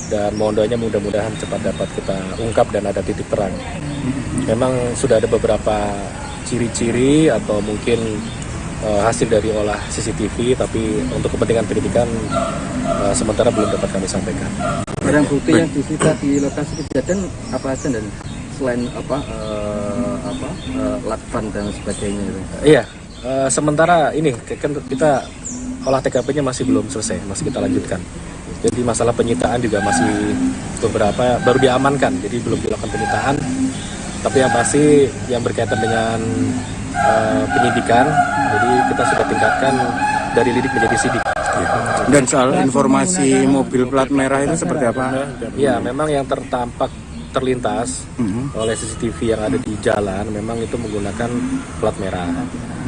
dan mohon doanya mudah-mudahan cepat dapat kita ungkap dan ada titik terang. Memang sudah ada beberapa ciri-ciri atau mungkin hasil dari olah CCTV, tapi untuk kepentingan penyidikan sementara belum dapat kami sampaikan. Barang bukti yang disita di lokasi kejadian apa aja dan selain lakban dan sebagainya itu? Iya, sementara ini kan kita olah TKP-nya masih belum selesai, masih kita lanjutkan. Jadi masalah penyitaan juga masih beberapa baru diamankan, jadi belum dilakukan penyitaan. Tapi yang pasti yang berkaitan dengan penyidikan, jadi kita sudah tingkatkan dari lidik menjadi sidik. Dan soal informasi mobil plat merah itu seperti apa? Ya, memang yang terlintas oleh CCTV yang ada di jalan, memang itu menggunakan plat merah.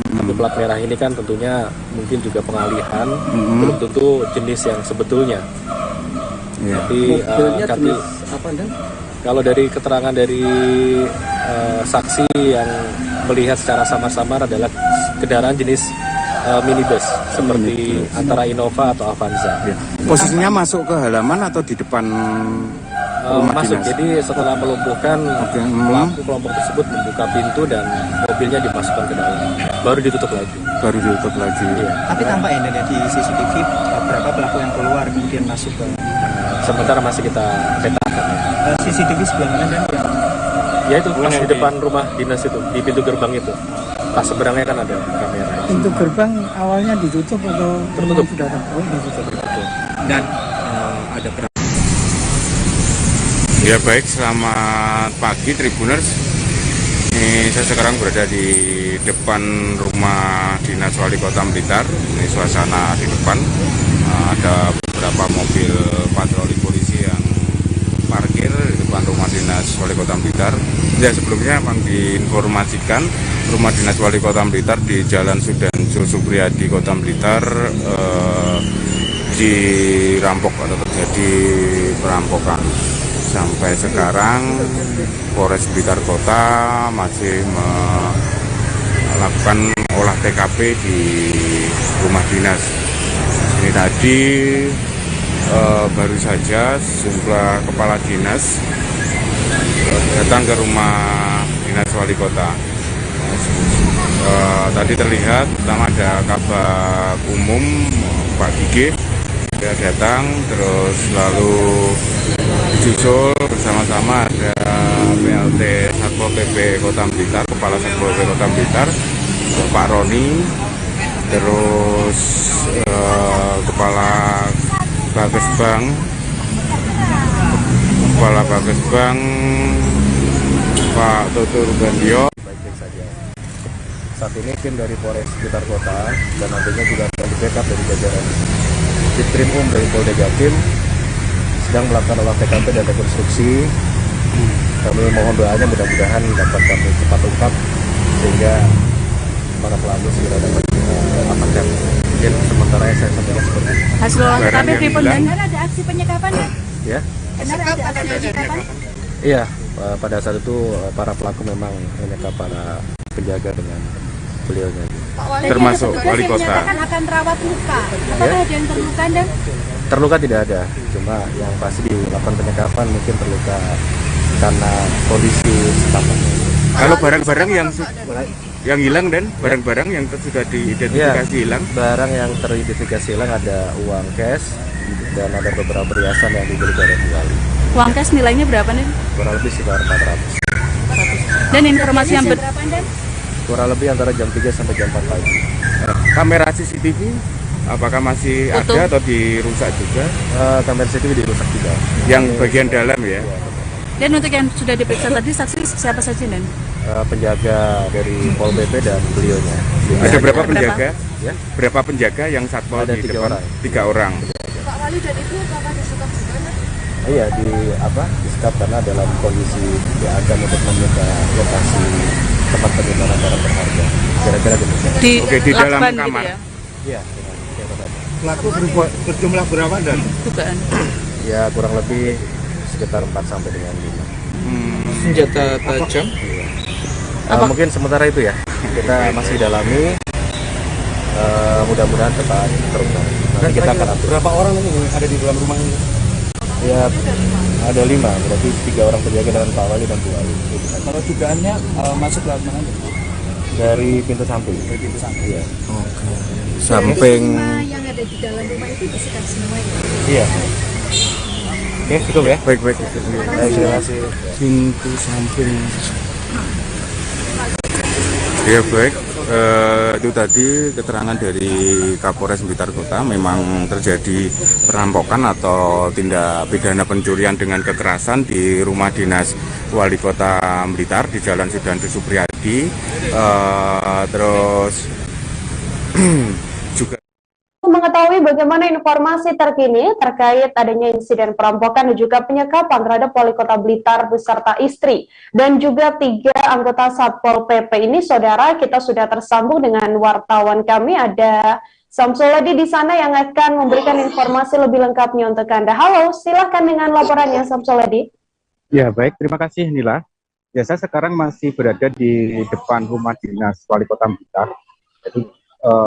Tapi plat merah ini kan tentunya mungkin juga pengalihan, belum tentu jenis yang sebetulnya. Tapi kalau dari keterangan dari saksi yang melihat secara samar-samar adalah kendaraan jenis minibus seperti antara Innova atau Avanza. Posisinya masuk ke halaman atau di depan rumah masuk. dinas? Jadi setelah melumpuhkan pelaku kelompok tersebut membuka pintu dan mobilnya dimasukkan ke dalam, baru ditutup lagi. Iya. Tapi tampak ini di CCTV berapa pelaku yang keluar kemudian masuk ke. Sementara masih kita petakan. CCTV sebelah mana dan yang? Ya itu pas di depan rumah dinas itu, di pintu gerbang itu. Pas seberangnya kan ada kamera. Pintu gerbang awalnya ditutup atau tertutup? Sudah ditutup. Dan ada berapa? Ya baik, selamat pagi Tribuners. Ini saya sekarang berada di depan rumah dinas Wali Kota Blitar. Ini suasana di depan. Ada beberapa mobil patroli polisi yang parkir di depan rumah dinas Wali Kota Blitar. Ya sebelumnya memang diinformasikan rumah dinas Wali Kota Blitar di Jalan Sudanjo Supriyadi Kota Blitar dirampok atau terjadi perampokan. Sampai sekarang Polres Blitar Kota masih melakukan olah TKP di rumah dinas. Ini tadi baru saja sejumlah kepala dinas datang ke rumah dinas wali kota. Tadi terlihat pertama ada Kabag Umum Pak Gige, dia datang, terus lalu disusul bersama-sama ada PLT Satpol PP Kota Blitar, Kepala Satpol PP Kota Blitar, Pak Roni, terus Kepala Bagespang, Pak Tutur Bandio. Baik-baik saja. Saat ini tim dari Polres Blitar Kota dan nantinya juga akan di-backup dari jajaran Ditkrimum dari Polda Jatim sedang melakukan olah TKP dan rekonstruksi. Kami mohon doanya mudah-mudahan dapat kami cepat ungkap sehingga para pelaku segera dapat amankan. Mungkin sementara saya sampaikan seperti itu. Hasil olah TKP benar ada aksi penyekapan ya? Ya. Benar ada aksi penyekapan? Iya, pada saat itu para pelaku memang menyekap para penjaga dengan beliaunya. Termasuk wali kota. Menyatakan akan rawat luka. Apakah ada yang terluka dan? Terluka tidak ada, cuma yang pasti dilakukan penyekapan mungkin terluka karena kondisi setapannya. Kalau barang-barang yang hilang dan barang-barang yang sudah diidentifikasi hilang? Barang yang teridentifikasi hilang ada uang cash dan ada beberapa perhiasan yang dimiliki oleh Bu Wali. Uang cash nilainya berapa nih? Kurang lebih sekitar 400. Dan informasi yang kurang lebih antara jam 3 sampai jam 4 pagi. Kamera CCTV apakah masih ada atau dirusak juga? Kamera CCTV dirusak juga. Yang bagian dalam ya? Dan untuk yang sudah diperiksa tadi saksi siapa saja dan? Penjaga dari Pol PP dan beliaunya. Ada berapa penjaga? Ya? Berapa penjaga yang satpol ada di 3 depan? orang. 3 orang. Pak Wali dan Ibu apakah disekap juga? Iya disekap karena dalam kondisi diancam untuk meminta lokasi tempat penyimpanan barang berharga. Kira-kira gitu. Di dalam kamar. Gitu ya? Iya. Pelaku berjumlah berapa dan? Dugaan. Ya kurang lebih sekitar 4 sampai dengan 5. Senjata tajam? Mungkin sementara itu ya. Kita masih dalami. Mudah-mudahan tetap terungkap. Nanti kita akan atur. Berapa orang ini ada di dalam rumah ini? Ya ada 5, berarti 3 orang penjaga dengan Pak Wali dan Bu Wali. Kalau dugaannya masuk lewat mana? Dari pintu samping. Dari pintu samping. Iya. Oke. Samping. Yang ada di dalam rumah itu disikat semua ya? Iya. Oke, cukup ya. Baik. Terima kasih. Pintu samping. Ya baik. Itu tadi keterangan dari Kapolres Blitar Kota. Memang terjadi perampokan atau tindak pidana pencurian dengan kekerasan di rumah dinas Wali Kota Blitar di Jalan Sudanti Supriyadi. Terus juga mengetahui bagaimana informasi terkini terkait adanya insiden perampokan dan juga penyekapan terhadap Wali Kota Blitar beserta istri dan juga 3 anggota Satpol PP ini, saudara, kita sudah tersambung dengan wartawan kami, ada Samsuladi di sana yang akan memberikan informasi lebih lengkapnya untuk Anda. Halo, silahkan dengan laporannya Samsuladi. Ya baik, terima kasih Nila. Ya saya sekarang masih berada di depan rumah dinas Wali Kota Blitar. Jadi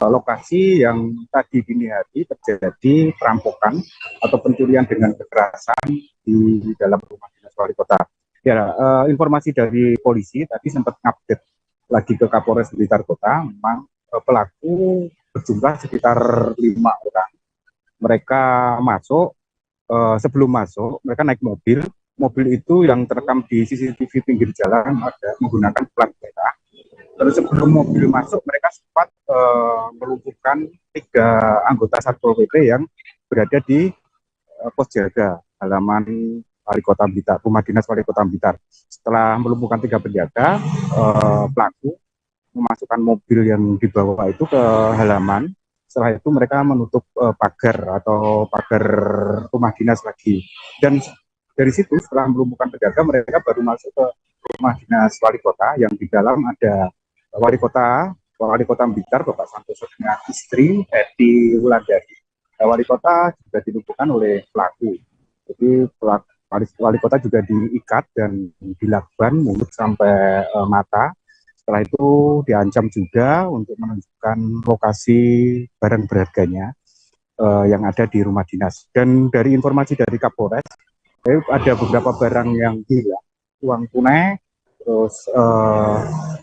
lokasi yang tadi dini hari terjadi perampokan atau pencurian dengan kekerasan di dalam rumah dinas Wali Kota. Ya, informasi dari polisi tadi sempat update lagi ke Kapolres Blitar Kota, memang pelaku berjumlah sekitar 5 orang. Mereka masuk, sebelum masuk mereka naik mobil. Mobil itu yang terekam di CCTV pinggir jalan ada menggunakan plat merah. Terus sebelum mobil masuk, mereka sempat melumpuhkan 3 anggota Satpol PP yang berada di pos jaga halaman Wali Kota Blitar, rumah dinas Wali Kota Blitar. Setelah melumpuhkan 3 penjaga, pelaku memasukkan mobil yang dibawa itu ke halaman. Setelah itu mereka menutup pagar atau pagar rumah dinas lagi. Dan dari situ setelah melumpuhkan penjaga, mereka baru masuk ke rumah dinas Wali Kota yang di dalam ada Wali Kota Blitar Bapak Santoso dengan istri Edi Wulandari. Wali Kota juga dilumpuhkan oleh pelaku. Jadi Wali Kota juga diikat dan dilakban mulut sampai mata. Setelah itu diancam juga untuk menunjukkan lokasi barang berharganya yang ada di rumah dinas. Dan dari informasi dari Kapolres, ada beberapa barang yang hilang, uang tunai, terus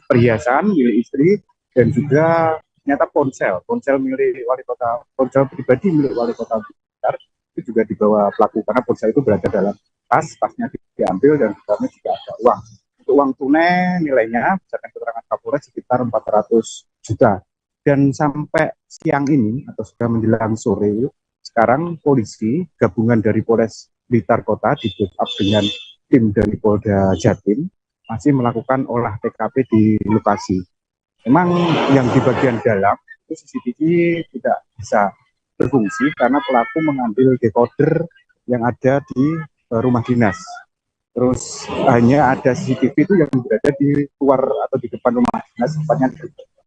perhiasan milik istri, dan juga ternyata ponsel milik Wali Kota, ponsel pribadi milik Wali Kota Blitar itu juga dibawa pelaku karena ponsel itu berada dalam tasnya diambil dan di dalamnya juga ada uang. Untuk uang tunai nilainya berdasarkan keterangan Kapolres sekitar 400 juta. Dan sampai siang ini atau sudah menjelang sore, sekarang polisi gabungan dari Polres Blitar Kota di backup dengan tim dari Polda Jatim masih melakukan olah TKP di lokasi. Memang yang di bagian dalam itu CCTV tidak bisa berfungsi karena pelaku mengambil decoder yang ada di rumah dinas. Terus hanya ada CCTV itu yang berada di luar atau di depan rumah dinas, tepatnya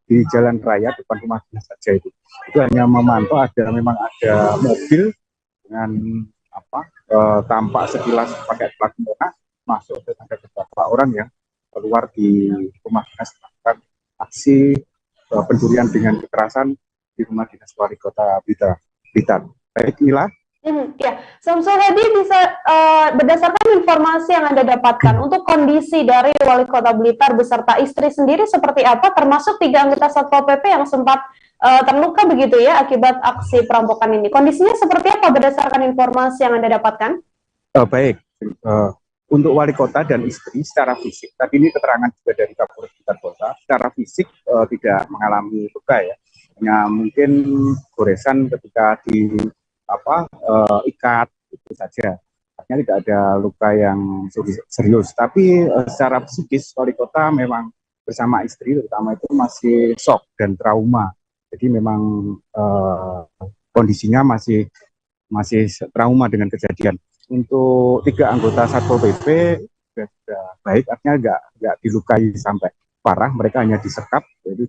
di jalan raya depan rumah dinas saja itu. Itu hanya memantau memang ada mobil dengan tampak sekilas pakai plat merah masuk dan ada beberapa orang yang keluar di rumah dinas melakukan aksi pencurian dengan kekerasan di rumah dinas wali kota Blitar. Baik, Mila. Ya, Samsul Hadi, bisa berdasarkan informasi yang Anda dapatkan untuk kondisi dari Wali Kota Blitar beserta istri sendiri seperti apa, termasuk 3 anggota Satpol PP yang sempat terluka begitu ya akibat aksi perampokan ini. Kondisinya seperti apa berdasarkan informasi yang Anda dapatkan? Baik, untuk Wali Kota dan istri secara fisik, tadi ini keterangan juga dari Kapolres Blitar Kota, secara fisik tidak mengalami luka ya, hanya mungkin goresan ketika ikat itu saja, artinya tidak ada luka yang serius. Tapi secara psikis Wali Kota memang bersama istri terutama itu masih shock dan trauma. Jadi memang kondisinya masih trauma dengan kejadian. Untuk 3 anggota Satpol PP sudah baik, artinya nggak dilukai sampai parah. Mereka hanya disekap, jadi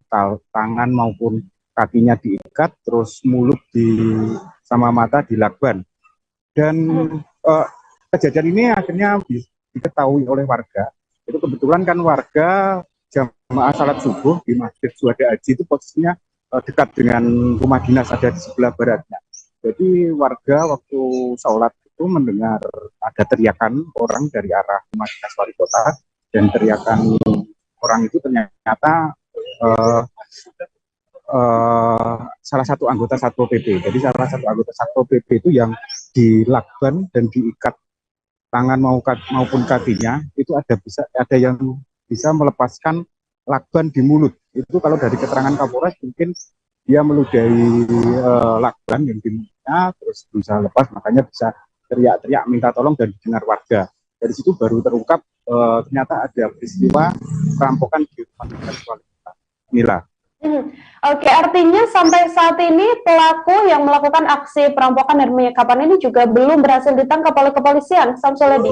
tangan maupun kakinya diikat, terus mulut sama mata dilakban. Dan kejadian ini akhirnya diketahui oleh warga. Itu kebetulan kan warga jamaah salat subuh di Masjid Suhada Haji itu posisinya dekat dengan rumah dinas, ada di sebelah baratnya. Jadi warga waktu sholat itu mendengar ada teriakan orang dari arah rumah dinas wali kota, dan teriakan orang itu ternyata salah satu anggota Satpol PP. Jadi salah satu anggota Satpol PP itu yang dilakban dan diikat tangan maupun kakinya, itu ada yang bisa melepaskan lakban di mulut. Itu kalau dari keterangan Kapolres mungkin dia meludahi lakban yang di mulutnya, terus berusaha lepas, makanya bisa teriak-teriak minta tolong dan didengar warga. Dari situ baru terungkap ternyata ada peristiwa perampokan di rumah dinas wali kota. Mila. Oke, artinya sampai saat ini pelaku yang melakukan aksi perampokan dan penyekapan ini juga belum berhasil ditangkap oleh kepolisian, Samsul Hadi.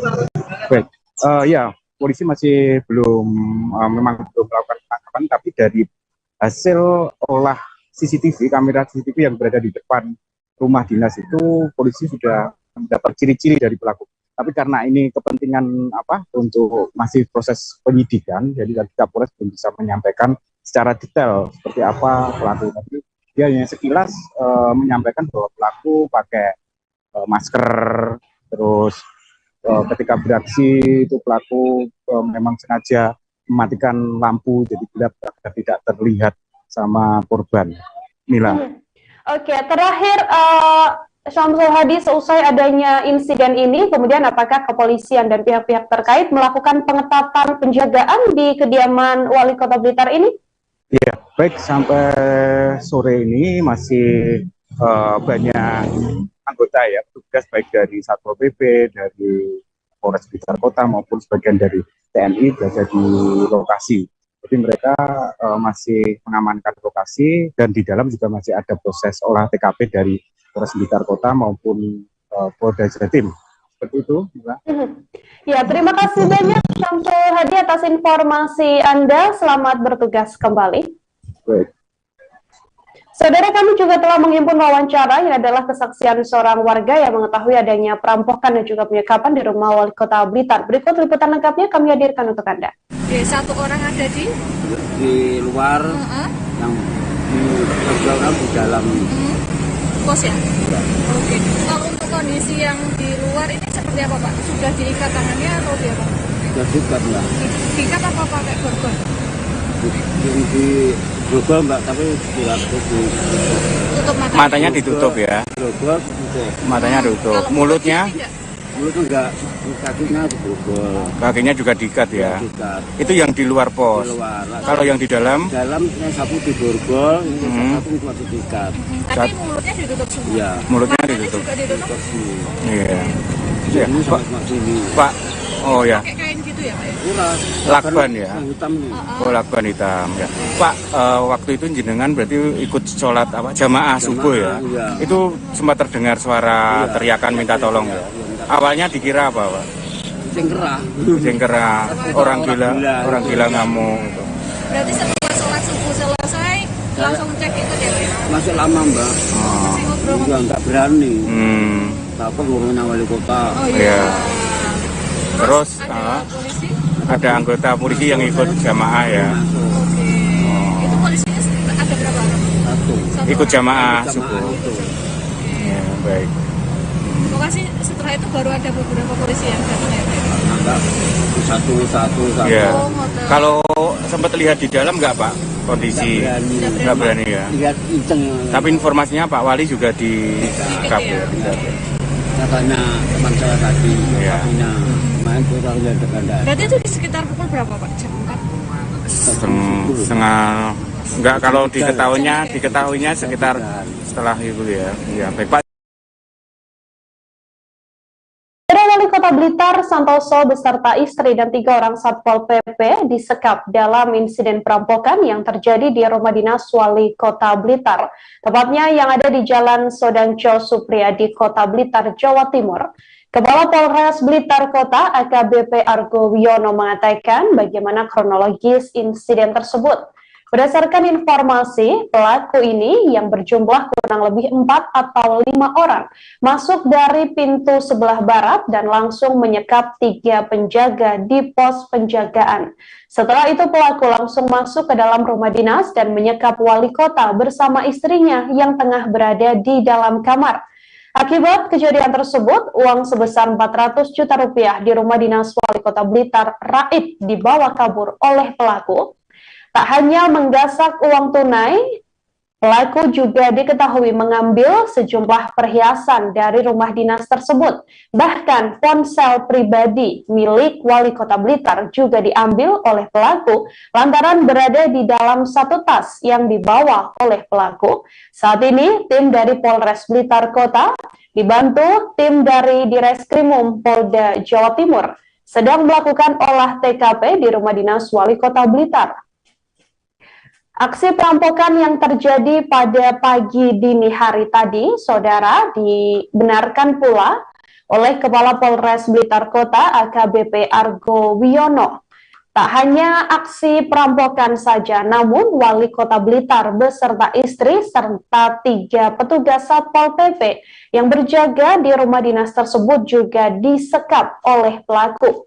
Baik, ya polisi masih memang belum melakukan penangkapan, tapi dari hasil olah kamera CCTV yang berada di depan rumah dinas itu, polisi sudah mendapat ciri-ciri dari pelaku. Tapi karena ini kepentingan untuk masih proses penyidikan, jadi Kapolres belum bisa menyampaikan secara detail seperti apa pelaku. Tapi dia hanya sekilas menyampaikan bahwa pelaku pakai masker, terus ketika beraksi itu pelaku memang sengaja mematikan lampu jadi gelap agar tidak terlihat sama korban. Mila. Oke, terakhir Samsul Hadi, seusai adanya insiden ini, kemudian apakah kepolisian dan pihak-pihak terkait melakukan pengetatan penjagaan di kediaman Wali Kota Blitar ini? Ya, baik, sampai sore ini masih banyak anggota ya, tugas baik dari Satpol PP, dari Polres Blitar Kota maupun sebagian dari TNI berada di lokasi. Jadi mereka masih mengamankan lokasi, dan di dalam juga masih ada proses olah TKP dari Polres Blitar Kota maupun Polda Jatim. Seperti itu, Mila. Ya, terima kasih banyak Samsul Hadi atas informasi Anda. Selamat bertugas kembali. Baik. Saudara, kami juga telah menghimpun wawancara yang adalah kesaksian seorang warga yang mengetahui adanya perampokan dan juga penyekapan di rumah Wali Kota Blitar. Berikut liputan lengkapnya kami hadirkan untuk Anda. Oke, 1 orang ada di luar, yang di dalam pos ya? Oke. Kalau untuk kondisi yang di luar ini seperti apa Pak? Sudah diikat tangannya atau dia Pak? Sudah diikat Mbak. Diikat apa pakai borgol? Yang di borgol Mbak, tapi tutup matanya ditutup ya? Borgol tutup. Matanya ditutup. Mulutnya? Mulutnya enggak, kakinya diborgol. Kakinya juga diikat ya? Diikat. Itu yang di luar pos? Di luar. Kalau yang di dalam? Dalam satu diborgol, satu masih diikat. Tapi mulutnya ditutup semua? Iya. Mulutnya ditutup? Juga ditutup? Iya. Iya, Pak, oh ya. Pakai kain gitu ya Pak? Lakban ya? Hitam nih. Oh, lakban hitam ya. Pak, waktu itu jenengan berarti ikut sholat jamaah subuh ya? Iya. Itu sempat terdengar suara teriakan minta tolong ya? Awalnya dikira apa Pak? Kucing kera, orang gila ngamuk. Berarti setelah sholat subuh selesai langsung cek itu ya Pak? Masih lama Mbak. Juga nggak berani. Takut ngomongin wali kota. Oh iya. Terus ada anggota polisi yang ikut jamaah ya. Oke. Itu polisinya ada jam berapa? Ikut jamaah subuh. Ya, baik. Lokasi setelah itu baru ada beberapa polisi yang datang ya? Satu. Ya. Kalau sempat lihat di dalam nggak Pak kondisi? Nggak berani ya. Lihat inceng. Tapi informasinya Pak Wali juga di kabur. Katanya teman saya tadi, ya. Main kurang lihat dekat. Berarti itu di sekitar pukul berapa Pak? Jam 4? Setengah. Enggak, kalau diketahuinya sekitar setelah itu ya. Ya, baik Pak. Wali Kota Blitar Santoso beserta istri dan 3 orang Satpol PP disekap dalam insiden perampokan yang terjadi di rumah dinas Wali Kota Blitar, tepatnya yang ada di Jalan Sodangco Supriyadi, Kota Blitar, Jawa Timur. Kepala Polres Blitar Kota AKBP Argo Wiono mengatakan bagaimana kronologis insiden tersebut. Berdasarkan informasi, pelaku ini yang berjumlah kurang lebih 4 atau 5 orang masuk dari pintu sebelah barat dan langsung menyekap 3 penjaga di pos penjagaan. Setelah itu pelaku langsung masuk ke dalam rumah dinas dan menyekap wali kota bersama istrinya yang tengah berada di dalam kamar. Akibat kejadian tersebut, uang sebesar 400 juta rupiah di rumah dinas wali kota Blitar raib dibawa kabur oleh pelaku. Tak hanya menggasak uang tunai, pelaku juga diketahui mengambil sejumlah perhiasan dari rumah dinas tersebut. Bahkan ponsel pribadi milik wali kota Blitar juga diambil oleh pelaku lantaran berada di dalam satu tas yang dibawa oleh pelaku. Saat ini tim dari Polres Blitar Kota dibantu tim dari Direskrimum Polda Jawa Timur sedang melakukan olah TKP di rumah dinas wali kota Blitar. Aksi perampokan yang terjadi pada pagi dini hari tadi, saudara, dibenarkan pula oleh Kepala Polres Blitar Kota AKBP Argo Wiono. Tak hanya aksi perampokan saja, namun Wali Kota Blitar beserta istri serta 3 petugas Satpol PP yang berjaga di rumah dinas tersebut juga disekap oleh pelaku.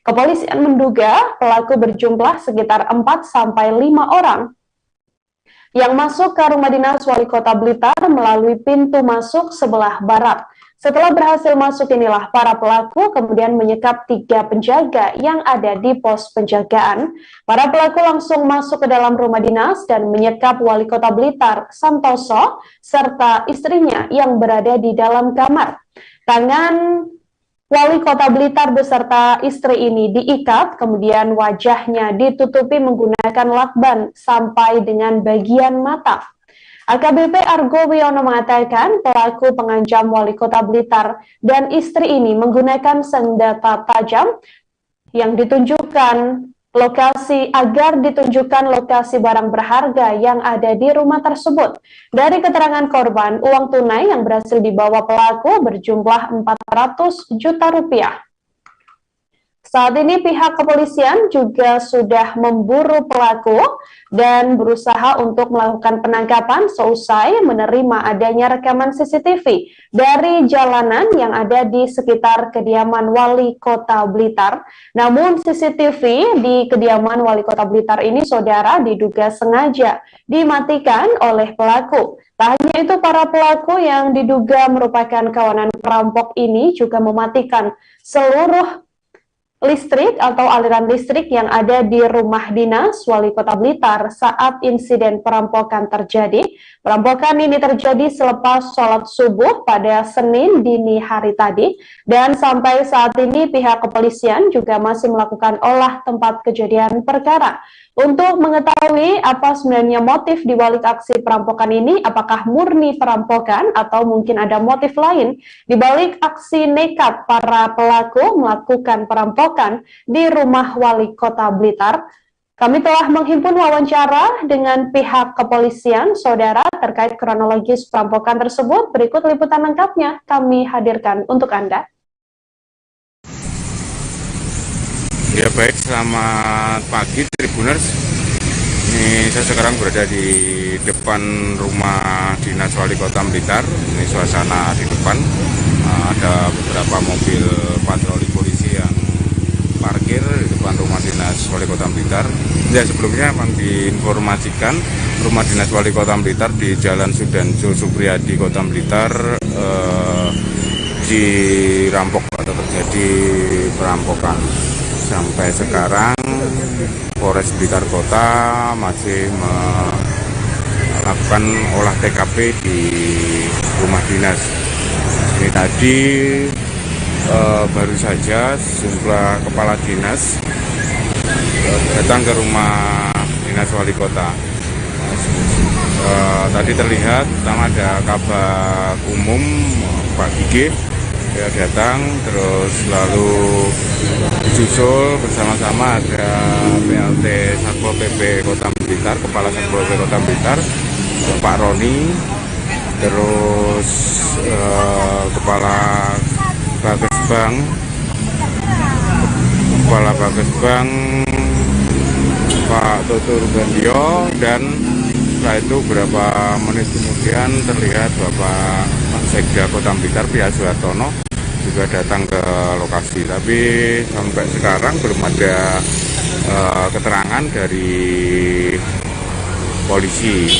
Kepolisian menduga pelaku berjumlah sekitar 4-5 orang yang masuk ke rumah dinas wali kota Blitar melalui pintu masuk sebelah barat. Setelah berhasil masuk inilah para pelaku kemudian menyekap 3 penjaga yang ada di pos penjagaan. Para pelaku langsung masuk ke dalam rumah dinas dan menyekap wali kota Blitar Santoso serta istrinya yang berada di dalam kamar. Tangan Wali Kota Blitar beserta istri ini diikat, kemudian wajahnya ditutupi menggunakan lakban sampai dengan bagian mata. AKBP Argo Wiono mengatakan pelaku pengancam Wali Kota Blitar dan istri ini menggunakan senjata tajam yang ditunjukkan lokasi barang berharga yang ada di rumah tersebut. Dari keterangan korban, uang tunai yang berhasil dibawa pelaku berjumlah 400 juta rupiah. Saat ini pihak kepolisian juga sudah memburu pelaku dan berusaha untuk melakukan penangkapan seusai menerima adanya rekaman CCTV dari jalanan yang ada di sekitar kediaman Wali Kota Blitar. Namun CCTV di kediaman Wali Kota Blitar ini, saudara, diduga sengaja dimatikan oleh pelaku. Tak hanya itu, para pelaku yang diduga merupakan kawanan perampok ini juga mematikan seluruh listrik atau aliran listrik yang ada di rumah dinas Wali Kota Blitar saat insiden perampokan terjadi. Perampokan ini terjadi selepas sholat subuh pada Senin dini hari tadi, dan sampai saat ini pihak kepolisian juga masih melakukan olah tempat kejadian perkara untuk mengetahui apa sebenarnya motif di balik aksi perampokan ini, apakah murni perampokan atau mungkin ada motif lain di balik aksi nekat para pelaku melakukan perampokan di rumah Wali Kota Blitar. Kami telah menghimpun wawancara dengan pihak kepolisian, saudara, terkait kronologis perampokan tersebut. Berikut liputan lengkapnya kami hadirkan untuk Anda. Ya baik, selamat pagi Tribuners. Ini saya sekarang berada di depan rumah dinas Wali Kota Blitar. Ini suasana di depan, ada beberapa mobil patroli polisi yang parkir di depan rumah dinas Wali Kota Blitar. Ya, sebelumnya memang diinformasikan rumah dinas Wali Kota Blitar di Jalan Sudanjo Supriyadi Kota Blitar dirampok atau terjadi perampokan. Sampai sekarang Polres Blitar Kota masih melakukan olah TKP di rumah dinas. Ini tadi baru saja sejumlah kepala dinas datang ke rumah dinas Wali Kota. Tadi terlihat pertama ada Kabag Umum Pak Gigi ya datang, terus lalu disusul bersama-sama ada PLT Satpol PP Kota Blitar, Kepala Satpol PP Kota Blitar, Pak Roni, terus Kepala Bagesbang, Pak Toto Rubandio, dan setelah itu beberapa menit kemudian terlihat Bapak Sekda Kota Blitar Pia Suhartono juga datang ke lokasi, tapi sampai sekarang belum ada keterangan dari polisi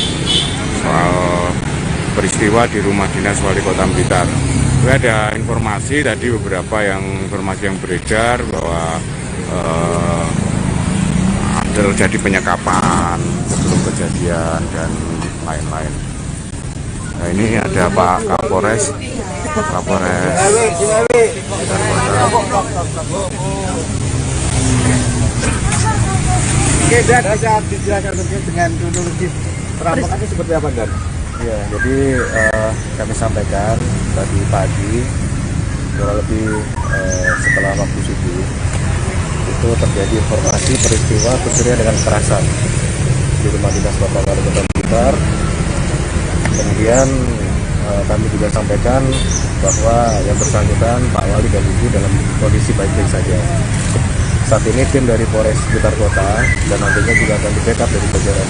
soal peristiwa di rumah dinas Wali Kota Blitar. Ada informasi tadi beberapa informasi yang beredar bahwa terjadi penyekapan sebelum kejadian dan lain-lain. Nah, ini ada Pak Kapolres Blitar Kota. Oke, Dan, bisa dijelaskan dengan kronologi perampokannya seperti apa, Dan? Ya, jadi kami sampaikan tadi pagi kurang lebih setelah waktu subuh itu terjadi informasi peristiwa pencurian dengan kekerasan di rumah dinas Bapak Wali Kota Blitar. Kemudian kami juga sampaikan bahwa yang bersangkutan Pak Wali dan Ibu dalam kondisi baik-baik saja. Saat ini tim dari Polres Blitar Kota dan nantinya juga akan di-backup dari jajaran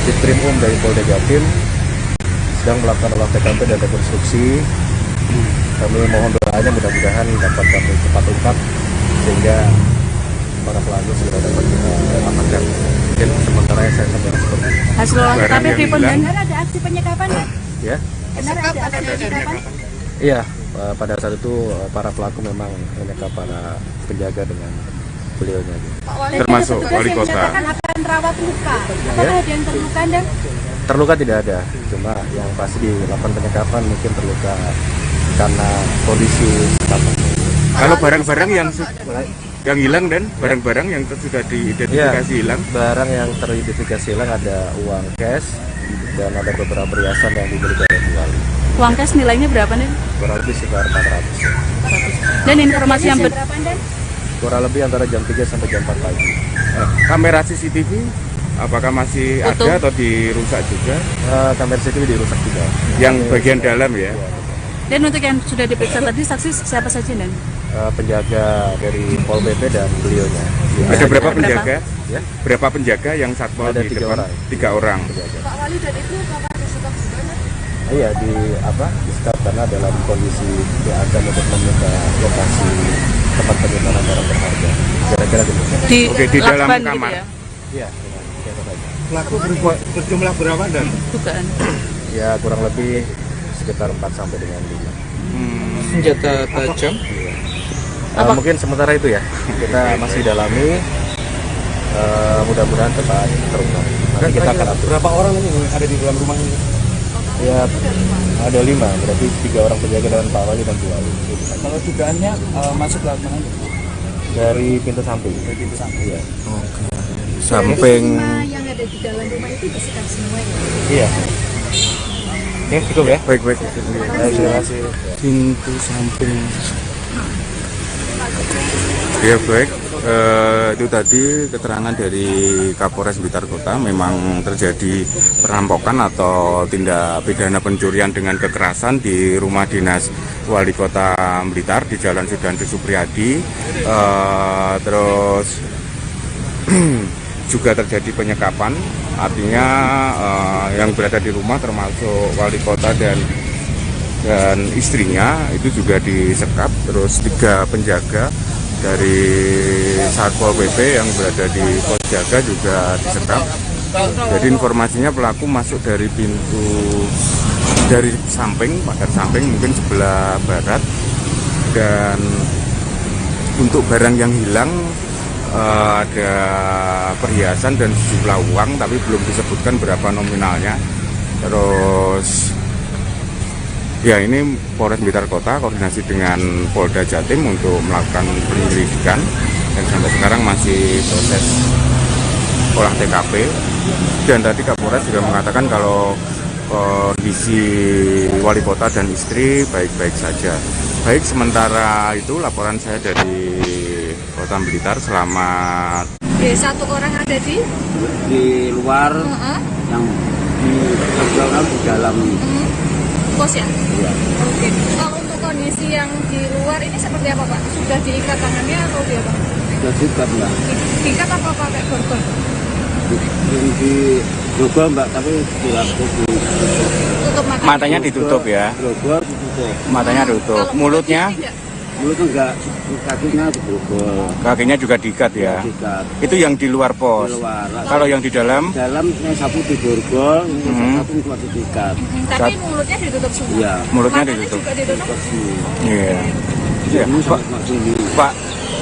Ditkrimum dari Polda Jatim sedang melakukan olah TKP dan rekonstruksi. Kami mohon doanya mudah-mudahan dapat kami cepat ungkap sehingga para pelaku segera dapat diamankan. Mungkin sementara saya sampaikan seperti itu. Hasil olah TKP pripun, Dan? Ada aksi penyekapan, Dan? Ya. Benar ada aksi penyekapan? Iya, pada saat itu para pelaku memang menyekap para penjaga dengan beliaunya. Termasuk Wali Kota. Akan rawat luka. Apakah ada yang terluka, Dan? Terluka tidak ada, cuma yang pasti dilakukan penyekapan mungkin terluka karena kondisi apa. Kalau barang-barang yang hilang, Dan, barang-barang yang sudah diidentifikasi hilang. Barang yang teridentifikasi hilang ada uang cash dan ada beberapa perhiasan yang dimiliki oleh Bu Wali. Uang cash nilainya berapa, Dan? Kurang lebih sekitar 400. Dan informasi yang kurang lebih antara jam 3 sampai jam 4 pagi. Kamera CCTV apakah masih ada atau dirusak juga? Kamera CCTV dirusak juga. Yang bagian dalam ya? Dan untuk yang sudah diperiksa tadi saksi siapa saja, Dan? Penjaga dari Pol PP dan beliaunya. Ada berapa penjaga? Ya? Berapa penjaga yang satpol ada di 3 depan? orang. 3 orang. Pak Wali dan itu kapan disekap juga? Iya, di-sekap karena dalam kondisi diancam untuk meminta lokasi tempat penyimpanan barang berharga. Kira-kira gitu. Di dalam kamar. Gitu ya? Iya. Pelaku berjumlah berapa, Dan? Dugaan. Ya kurang lebih sekitar 4 sampai dengan 5. Senjata tajam? Mungkin sementara itu ya. Kita masih dalami. Mudah-mudahan cepat terungkap. Nanti kita akan atur. Berapa orang ini ada di dalam rumah ini? Ya ada 5, berarti 3 orang penjaga dengan Pak Wali dan Bu Wali. Kalau dugaannya masuk lewat mana? Dari pintu samping. Dari pintu samping. Iya. Samping. Yang ada di dalam rumah itu disekap semua ya? Iya. Oke, cukup ya. Baik. Terima kasih. Pintu samping. Ya baik. Itu tadi keterangan dari Kapolres Blitar Kota. Memang terjadi perampokan atau tindak pidana pencurian dengan kekerasan di rumah dinas Wali Kota Blitar di Jalan Sudanjo Supriyadi. Terus juga terjadi penyekapan, artinya yang berada di rumah termasuk Wali Kota dan istrinya itu juga disekap. Terus 3 penjaga dari Satpol PP yang berada di pos jaga juga disekap. Jadi informasinya pelaku masuk dari pintu dari samping, pagar samping mungkin sebelah barat. Dan untuk barang yang hilang ada perhiasan dan sejumlah uang, tapi belum disebutkan berapa nominalnya. Terus ya ini Polres Blitar Kota koordinasi dengan Polda Jatim untuk melakukan penyelidikan dan sampai sekarang masih proses olah TKP. Dan tadi Kapolres juga mengatakan kalau kondisi wali kota dan istri baik-baik saja. Baik, sementara itu laporan saya dari Kota Blitar. Selamat. Satu orang ada di luar, yang di dalam pos ya? Iya. Oke. Kalau untuk kondisi yang di luar ini seperti apa Pak? Sudah diikat tangannya atau dia Pak? Sudah diikat Mbak. Diikat apa pakai borgol? Di borgol Mbak, tapi dilakukan tutup matanya ditutup ya? Borgol ditutup. Matanya tutup. Mulutnya? Mulutnya enggak, kakinya diborgol. Kakinya juga diikat ya? Diikat. Itu yang di luar pos? Di luar. Kalau yang di dalam? Dalam sapu diborgol, satu cuma diikat. Tapi mulutnya ditutup semua? Iya. Mulutnya matanya ditutup? juga ditutup? Iya. Ya, Pak,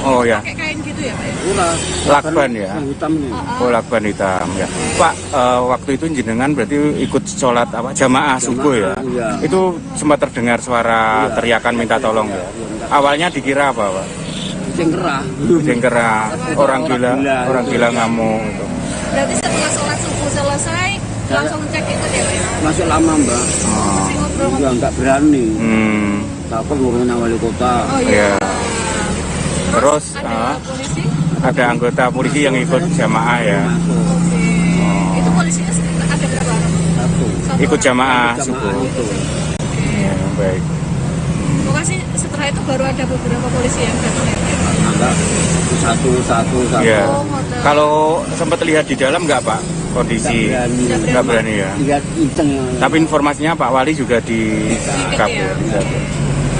oh ya. Pakai kain gitu ya Pak? Lakban ya? Hitam nih. Oh, lakban hitam ya. Pak, waktu itu jenengan berarti ikut sholat apa jamaah subuh ya? Iya. Itu sempat terdengar suara teriakan minta tolong ya? Awalnya dikira apa Pak? Kucing kera, orang gila ngamuk gitu. Berarti setelah sholat subuh selesai langsung cek itu ya Pak? Masih lama Mbak. Juga enggak berani. Takut ngomongin wali kota. Oh iya. Terus ada anggota polisi yang ikut jamaah ya. Itu polisinya ada berapa orang? Satu. Ikut jamaah subuh. Ya, baik. Makasih, setelah itu baru ada beberapa polisi yang datang ya? Satu. Ya. Kalau sempat lihat di dalam nggak Pak kondisi? Nggak berani ya. Tapi informasinya Pak Wali juga disikap ya.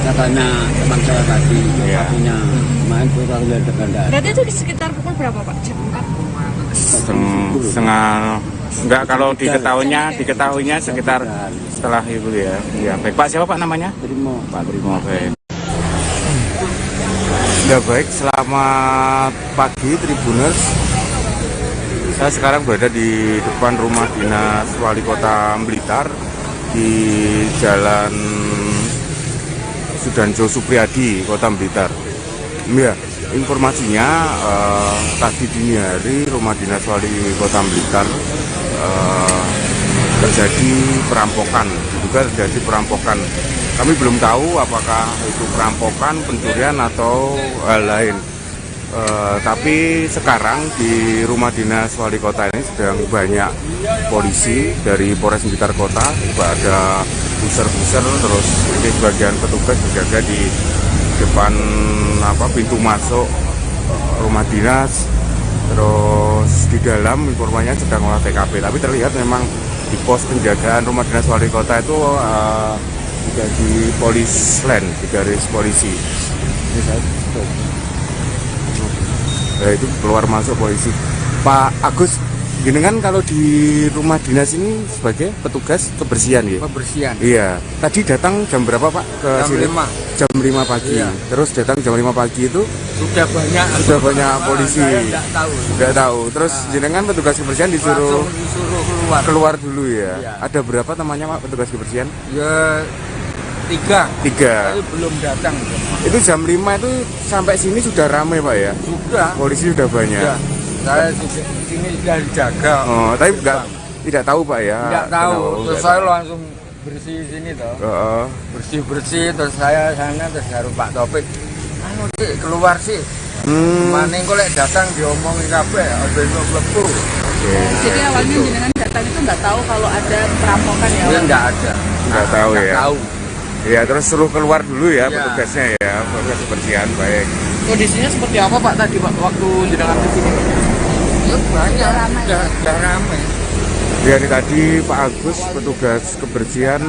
Karena teman saya tadi kakinya main putar lihat dekat. Berarti itu di sekitar pukul berapa Pak? Jam 4? Setengah. Enggak, kalau diketahuinya sekitar setelah itu ya. Ya, baik. Pak, siapa Pak namanya? Trimo. Pak Trimo, baik. Ya baik, selamat pagi Tribuners. Saya sekarang berada di depan rumah dinas Wali Kota Blitar di Jalan Sudanjo Supriyadi, Kota Blitar. Ya, informasinya tadi dini hari rumah dinas Wali Kota Blitar terjadi perampokan, diduga terjadi perampokan. Kami belum tahu apakah itu perampokan, pencurian atau hal lain. Tapi sekarang di rumah dinas wali kota ini sedang banyak polisi dari Polres Blitar Kota, juga ada buser-buser, terus ini sebagian petugas berjaga di depan pintu masuk rumah dinas. Terus di dalam informasinya sedang olah TKP, tapi terlihat memang di pos penjagaan rumah dinas wali kota itu juga di polis line, di garis polisi. Ini saya nah, itu keluar masuk polisi. Pak Agus, gini kan kalau di rumah dinas ini sebagai petugas kebersihan ya? Kebersihan. Iya. Tadi datang jam berapa Pak ke jam sini? 5. Jam 5 pagi. Iya. Terus datang jam 5 pagi itu? Sudah banyak polisi. Saya enggak tahu. Terus jenengan petugas kebersihan disuruh keluar dulu ya? Iya. Ada berapa namanya Pak petugas kebersihan? Ya 3. Tapi belum datang. Itu jam 5 itu sampai sini sudah ramai Pak ya? Sudah. Polisi sudah banyak. Sudah. Saya di sini sudah dijaga. Oh, tapi tidak tahu Pak ya? Tidak tahu. Terus saya langsung bersih sini toh. Bersih terus saya sana terus baru Pak Topik. Anu sih keluar sih. Maning kok lek datang diomongin kabeh ben mlebu. Jadi awalnya jenengan datang itu nggak tahu kalau ada perampokan ya? Ya nggak ada. Nggak tahu ya. Tahu. Ya terus suruh keluar dulu ya petugasnya ya, petugas kebersihan. Baik. Kondisinya seperti apa Pak tadi Pak waktu jenengan ke sini? Ya banyak, sudah ramai. Ya ini tadi Pak Agus petugas kebersihan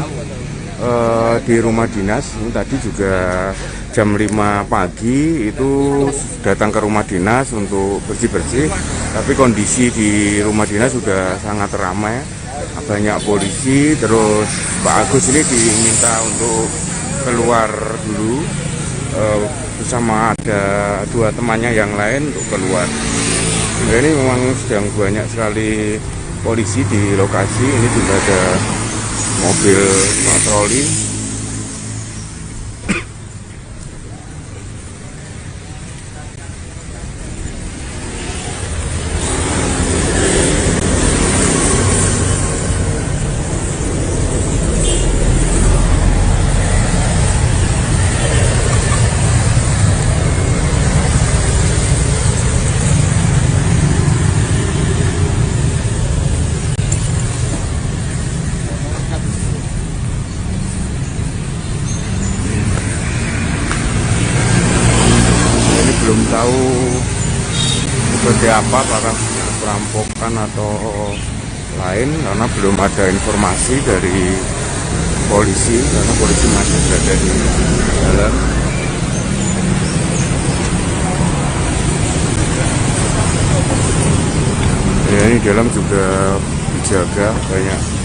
di rumah dinas. Ini tadi juga jam 5 pagi itu datang ke rumah dinas untuk bersih-bersih, tapi kondisi di rumah dinas sudah sangat ramai, banyak polisi. Terus Pak Agus ini diminta untuk keluar dulu bersama ada 2 temannya yang lain untuk keluar. Ini memang sedang banyak sekali polisi di lokasi. Ini juga ada mobil patroli. Belum tahu seperti apa, apakah perampokan atau lain, karena belum ada informasi dari polisi, karena polisi masih berada di dalam. Ya, ini dalam juga dijaga banyak.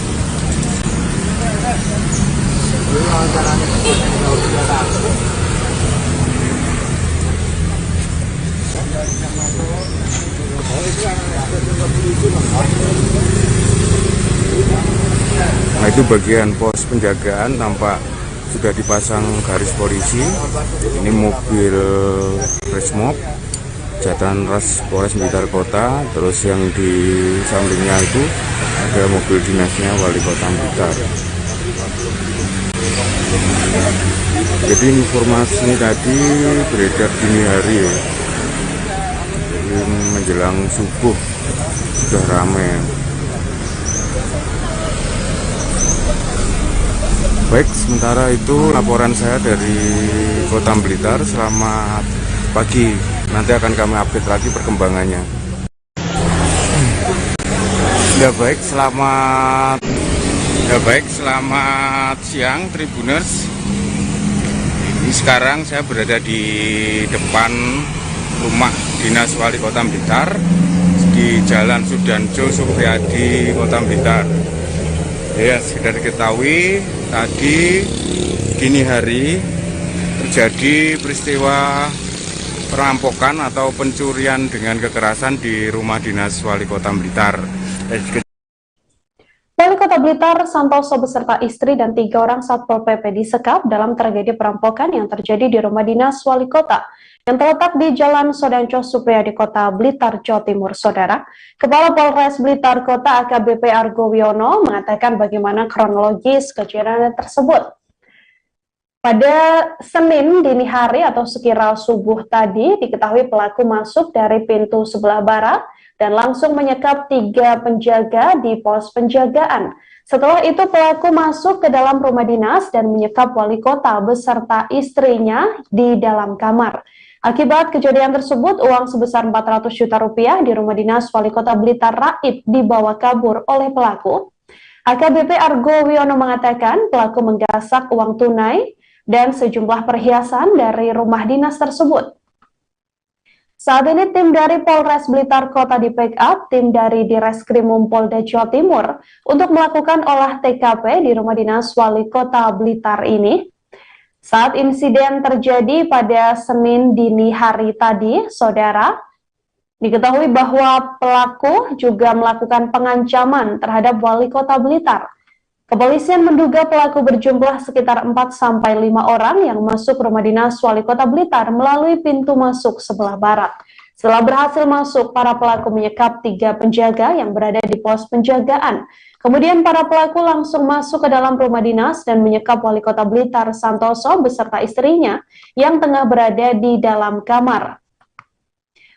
Nah, itu bagian pos penjagaan, tampak sudah dipasang garis polisi. Ini mobil Resmob Jatan Ras Polres Blitar Kota. Terus yang di sampingnya itu ada mobil dinasnya Wali Kota Blitar. Jadi informasi tadi beredar dini hari ya, menjelang subuh sudah ramai. Baik, sementara itu laporan saya dari Kota Blitar. Selamat pagi, nanti akan kami update lagi perkembangannya. Ya baik, selamat siang Tribuners. Ini sekarang saya berada di depan rumah Dinas Wali Kota Blitar di Jalan Sudanjo Supriyadi, Kota Blitar. Ya, sudah diketahui tadi dini hari terjadi peristiwa perampokan atau pencurian dengan kekerasan di rumah Dinas Wali Kota Blitar. Wali Kota Blitar Santoso beserta istri dan 3 orang Satpol PP disekap dalam tragedi perampokan yang terjadi di rumah dinas Wali Kota yang terletak di Jalan Sudanjo Supriyadi, Kota Blitar, Jawa Timur. Saudara, Kepala Polres Blitar Kota AKBP Argo Wiono mengatakan bagaimana kronologis kejadian tersebut. Pada Senin dini hari atau sekira subuh tadi, diketahui pelaku masuk dari pintu sebelah barat dan langsung menyekap 3 penjaga di pos penjagaan. Setelah itu pelaku masuk ke dalam rumah dinas dan menyekap wali kota beserta istrinya di dalam kamar. Akibat kejadian tersebut, uang sebesar 400 juta rupiah di rumah dinas wali kota Blitar raib dibawa kabur oleh pelaku. AKBP Argo Wiono mengatakan pelaku menggasak uang tunai dan sejumlah perhiasan dari rumah dinas tersebut. Saat ini tim dari Polres Blitar Kota di backup tim dari Direskrimum Polda Jawa Timur untuk melakukan olah TKP di rumah dinas Wali Kota Blitar ini. Saat insiden terjadi pada Senin dini hari tadi, saudara, diketahui bahwa pelaku juga melakukan pengancaman terhadap Wali Kota Blitar. Kepolisian menduga pelaku berjumlah sekitar 4-5 orang yang masuk rumah dinas Wali Kota Blitar melalui pintu masuk sebelah barat. Setelah berhasil masuk, para pelaku menyekap 3 penjaga yang berada di pos penjagaan. Kemudian para pelaku langsung masuk ke dalam rumah dinas dan menyekap Wali Kota Blitar Santoso beserta istrinya yang tengah berada di dalam kamar.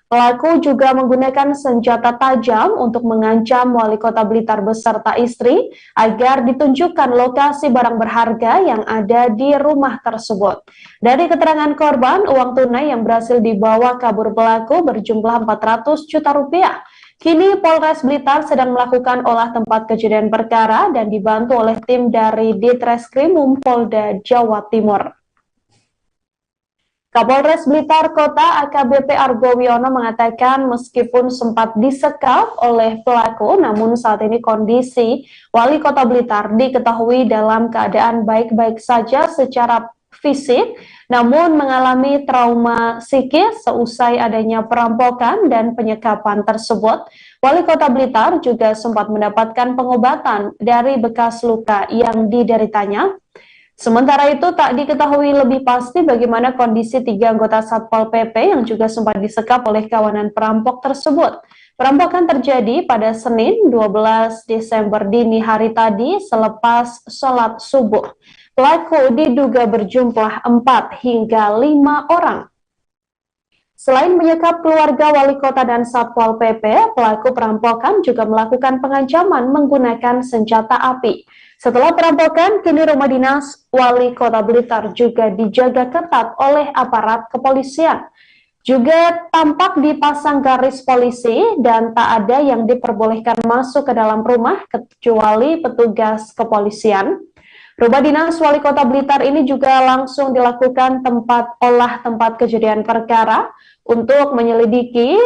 Pelaku juga menggunakan senjata tajam untuk mengancam Wali Kota Blitar beserta istri agar ditunjukkan lokasi barang berharga yang ada di rumah tersebut. Dari keterangan korban, uang tunai yang berhasil dibawa kabur pelaku berjumlah 400 juta rupiah. Kini Polres Blitar sedang melakukan olah tempat kejadian perkara dan dibantu oleh tim dari Ditreskrimum Polda Jawa Timur. Kapolres Blitar Kota AKBP Argo Wiono mengatakan meskipun sempat disekap oleh pelaku, namun saat ini kondisi Wali Kota Blitar diketahui dalam keadaan baik-baik saja secara fisik, namun mengalami trauma psikis seusai adanya perampokan dan penyekapan tersebut. Wali Kota Blitar juga sempat mendapatkan pengobatan dari bekas luka yang dideritanya. Sementara itu tak diketahui lebih pasti bagaimana kondisi 3 anggota Satpol PP yang juga sempat disekap oleh kawanan perampok tersebut. Perampokan terjadi pada Senin 12 Desember dini hari tadi selepas sholat subuh. Pelaku diduga berjumlah 4 hingga 5 orang. Selain menyekap keluarga wali kota dan Satpol PP, pelaku perampokan juga melakukan pengancaman menggunakan senjata api. Setelah perampokan, kini rumah dinas Wali Kota Blitar juga dijaga ketat oleh aparat kepolisian. Juga tampak dipasang garis polisi dan tak ada yang diperbolehkan masuk ke dalam rumah kecuali petugas kepolisian. Rumah dinas Wali Kota Blitar ini juga langsung dilakukan olah tempat kejadian perkara untuk menyelidiki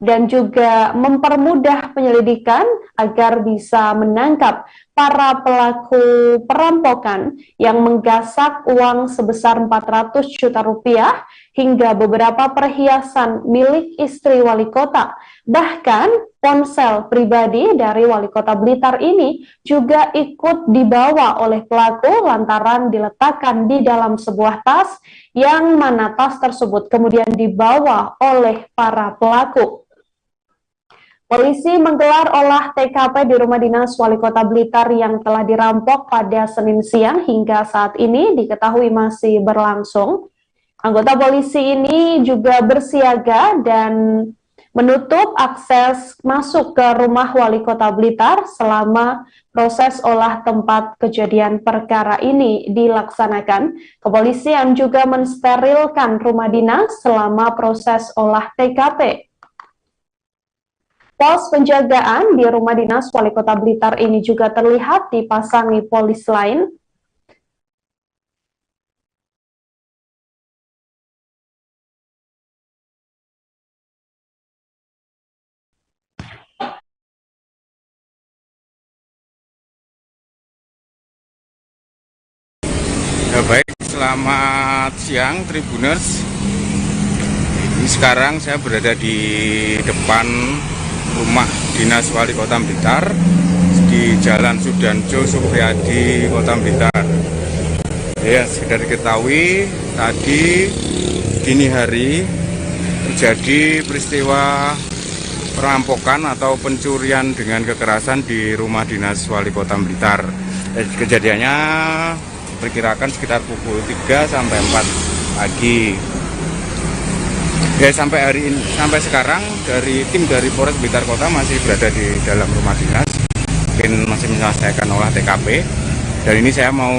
dan juga mempermudah penyelidikan agar bisa menangkap para pelaku perampokan yang menggasak uang sebesar 400 juta rupiah hingga beberapa perhiasan milik istri wali kota. Bahkan ponsel pribadi dari wali kota Blitar ini juga ikut dibawa oleh pelaku lantaran diletakkan di dalam sebuah tas yang mana tas tersebut kemudian dibawa oleh para pelaku. Polisi menggelar olah TKP di rumah dinas Wali Kota Blitar yang telah dirampok pada Senin siang hingga saat ini diketahui masih berlangsung. Anggota polisi ini juga bersiaga dan menutup akses masuk ke rumah Wali Kota Blitar selama proses olah tempat kejadian perkara ini dilaksanakan. Kepolisian juga mensterilkan rumah dinas selama proses olah TKP. Pos penjagaan di rumah dinas Wali Kota Blitar ini juga terlihat dipasangi polis lain. Ya, baik, selamat siang Tribuners. Sekarang saya berada di depan rumah dinas Wali Kota Blitar di Jalan Sudanjo Supriyadi, Kota Blitar. Ya, sekedar diketahui tadi dini hari terjadi peristiwa perampokan atau pencurian dengan kekerasan di rumah dinas Wali Kota Blitar. Kejadiannya perkirakan sekitar pukul 3 sampai 4 pagi. Ya, sampai hari ini, sampai sekarang dari tim dari Polres Blitar Kota masih berada di dalam rumah dinas, mungkin masih menyelesaikan olah TKP. Dan ini saya mau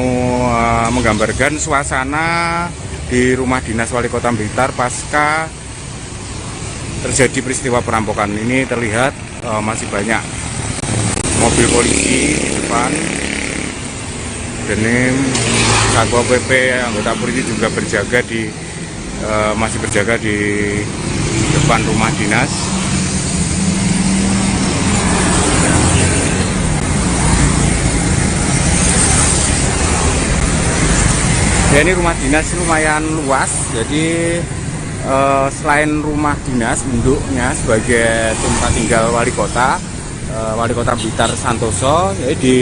menggambarkan suasana di rumah dinas Wali Kota Blitar pasca terjadi peristiwa perampokan. Ini terlihat masih banyak mobil polisi di depan. Dan ini Satpol PP, anggota polisi juga berjaga masih berjaga di depan rumah dinas. Ya, ini rumah dinas lumayan luas, jadi selain rumah dinas induknya sebagai tempat tinggal wali kota Blitar Santoso, ya, di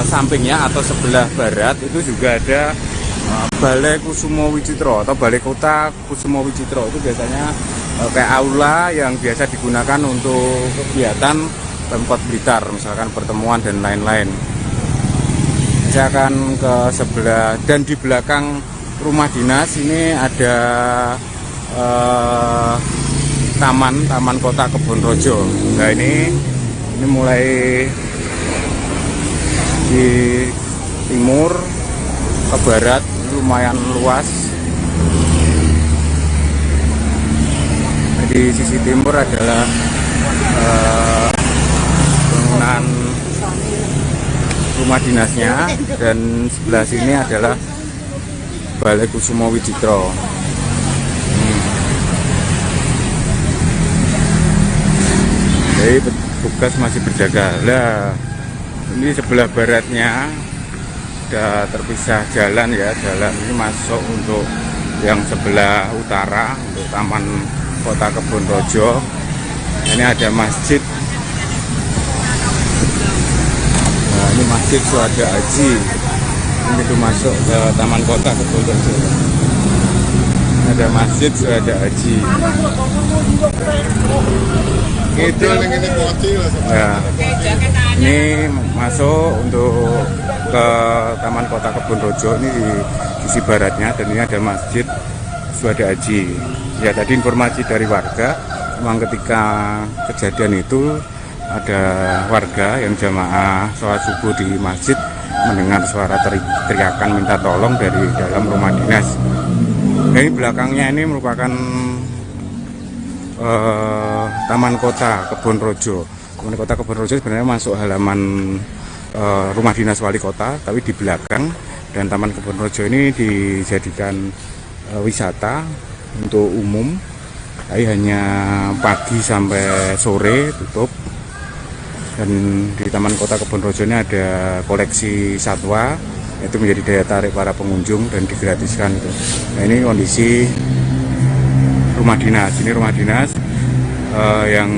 sampingnya atau sebelah barat itu juga ada Balai Kusumo Wicitro atau Balai Kota Kusumo Wicitro. Itu biasanya kayak aula yang biasa digunakan untuk kegiatan Pemkot Blitar, misalkan pertemuan dan lain-lain. Saya akan ke sebelah, dan di belakang rumah dinas ini ada Taman Kota Kebonrojo. Nah, ini mulai di timur ke barat lumayan luas. Di sisi timur adalah bangunan rumah dinasnya, dan sebelah sini adalah Balai Kusumo Widjitro. Jadi petugas masih berjaga. Nah, ini sebelah baratnya sudah terpisah jalan ya, jalan ini masuk untuk yang sebelah utara untuk Taman Kota Kebonrojo. Ini ada masjid. Nah, ini Masjid Syuhada Haji. Ini itu masuk ke Taman Kota Kebonrojo. Ada Masjid Syuhada Haji. Itu ya, ini masuk untuk ke Taman Kota Kebonrojo, ini di sisi baratnya, dan ini ada Masjid Syuhada Haji. Ya, tadi informasi dari warga, memang ketika kejadian itu ada warga yang jamaah sholat subuh di masjid mendengar suara teriakan minta tolong dari dalam rumah dinas. Nah, ini belakangnya ini merupakan Taman Kota Kebonrojo. Taman Kota Kebonrojo sebenarnya masuk halaman rumah dinas wali kota, tapi di belakang. Dan Taman Kebonrojo ini dijadikan wisata untuk umum, tapi hanya pagi sampai sore tutup. Dan di Taman Kota Kebonrojo ini ada koleksi satwa, itu menjadi daya tarik para pengunjung dan digratiskan itu. Nah, ini kondisi rumah dinas. Ini rumah dinas yang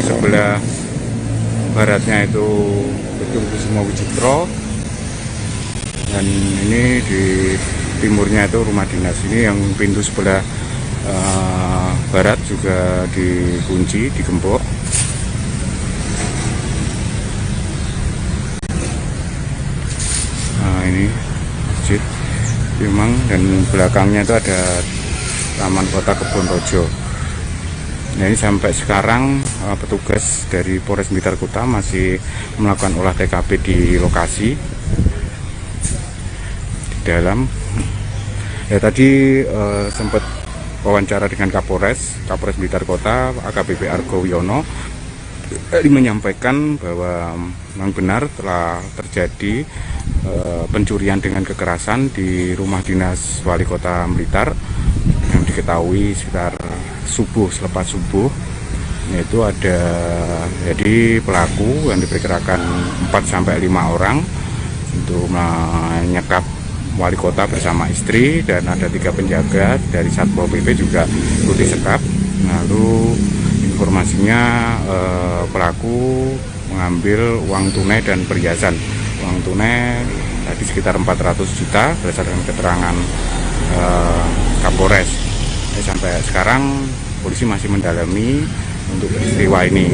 sebelah baratnya itu Gedung Kusumo Widjitro, dan ini di timurnya itu rumah dinas. Ini yang pintu sebelah barat juga dikunci, digembok. Nah, ini masjid memang, dan belakangnya itu ada Taman Kota Kebonrojo. Nah, ini sampai sekarang petugas dari Polres Blitar Kota masih melakukan olah TKP di lokasi di dalam. Ya, tadi sempat wawancara dengan Kapolres Blitar Kota AKBP Argo Wiono, menyampaikan bahwa memang benar telah terjadi pencurian dengan kekerasan di rumah dinas wali kota Blitar yang diketahui sekitar subuh, selepas subuh. Yaitu ada, jadi pelaku yang diperkirakan 4-5 orang untuk menyekap wali kota bersama istri, dan ada 3 penjaga dari Satpol PP juga ikut disekap. Lalu informasinya pelaku mengambil uang tunai dan perhiasan. Uang tunai tadi sekitar 400 juta berdasarkan keterangan Kapolres. Sampai sekarang polisi masih mendalami untuk peristiwa ini.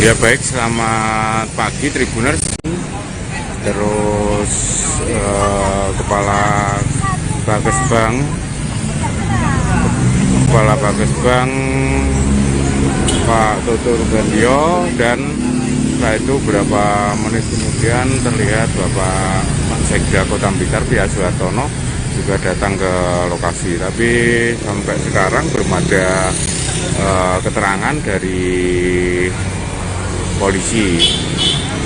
Ya, baik, selamat pagi Tribuners. Terus Kepala Bagesbang Pak Toto Rubendio, dan setelah itu beberapa menit kemudian terlihat Bapak Sekda Kota Blitar Pia Suhartono juga datang ke lokasi, tapi sampai sekarang belum ada keterangan dari polisi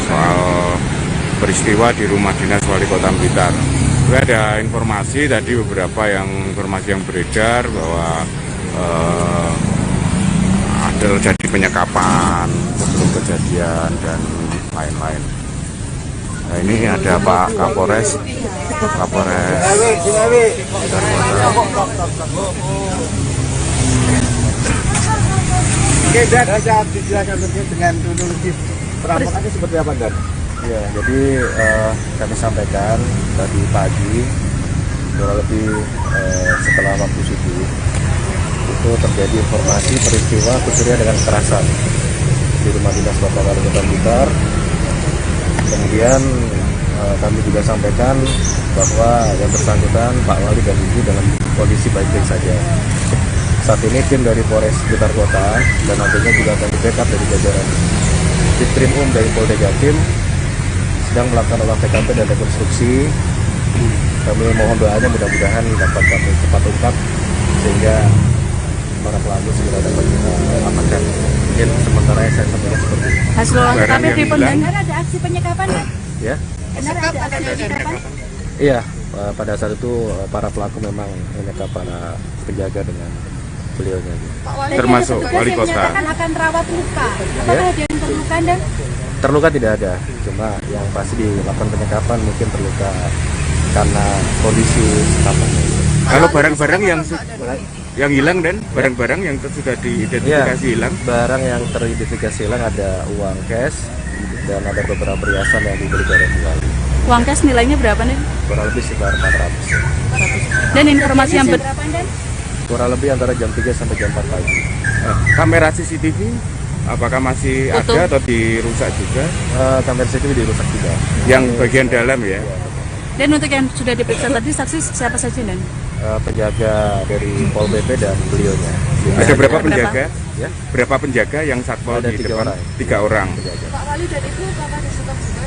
soal peristiwa di rumah dinas wali kota Blitar. Ada informasi tadi, beberapa informasi yang beredar bahwa ada terjadi penyekapan sebelum kejadian dan lain-lain. Nah, ini ada Pak Kapolres Blitar Kota. Oke, Dan, bisa dijelaskan dengan kronologi perampokannya seperti apa, Dan? Ya, jadi kami sampaikan tadi pagi, kurang lebih setelah waktu subuh, itu terjadi informasi peristiwa pencurian dengan kekerasan di rumah dinas Bapak Wali Kota Blitar. Kemudian kami juga sampaikan bahwa yang bersangkutan Pak Wali dan Ibu dalam kondisi baik-baik saja. Saat ini tim dari Polres Blitar Kota dan nantinya juga akan di backup dari jajaran Ditkrim dari Polda Jatim sedang melakukan olah TKP dan rekonstruksi. Kami mohon doanya mudah-mudahan dapat kami cepat ungkap sehingga para pelaku segera dapat kita amankan. Mungkin sementara saya sampaikan seperti itu. Hasil olah TKP di benar ada aksi penyekapan kan? Ya. Benar ada aksi penyekapan? Iya, pada saat itu para pelaku memang menyekap para penjaga dengan beliaunya. Termasuk wali kota. Akan rawat luka. Apakah ada yang terluka dan? Terluka tidak ada, cuma yang pasti dilakukan penyekapan mungkin terluka karena kondisi kapalnya. Kalau barang-barang yang hilang dan barang-barang yang sudah diidentifikasi hilang? Barang yang teridentifikasi hilang ada uang cash dan ada beberapa perhiasan yang dibeli oleh Wali. Uang cash nilainya berapa nih? Kurang lebih sekitar 400. Dan informasi yang kurang lebih antara jam 3 sampai jam 4 pagi. Kamera CCTV apakah masih ada atau dirusak juga? Kamera CCTV dirusak juga. Yang bagian dalam ya? Dan untuk yang sudah diperiksa tadi saksi siapa saja dan? Penjaga dari Pol PP dan beliaunya. Ada berapa penjaga? Ya? Berapa penjaga yang satpol ada di 3 depan? orang. 3 orang. Pak Wali dan Ibu apakah disekap juga?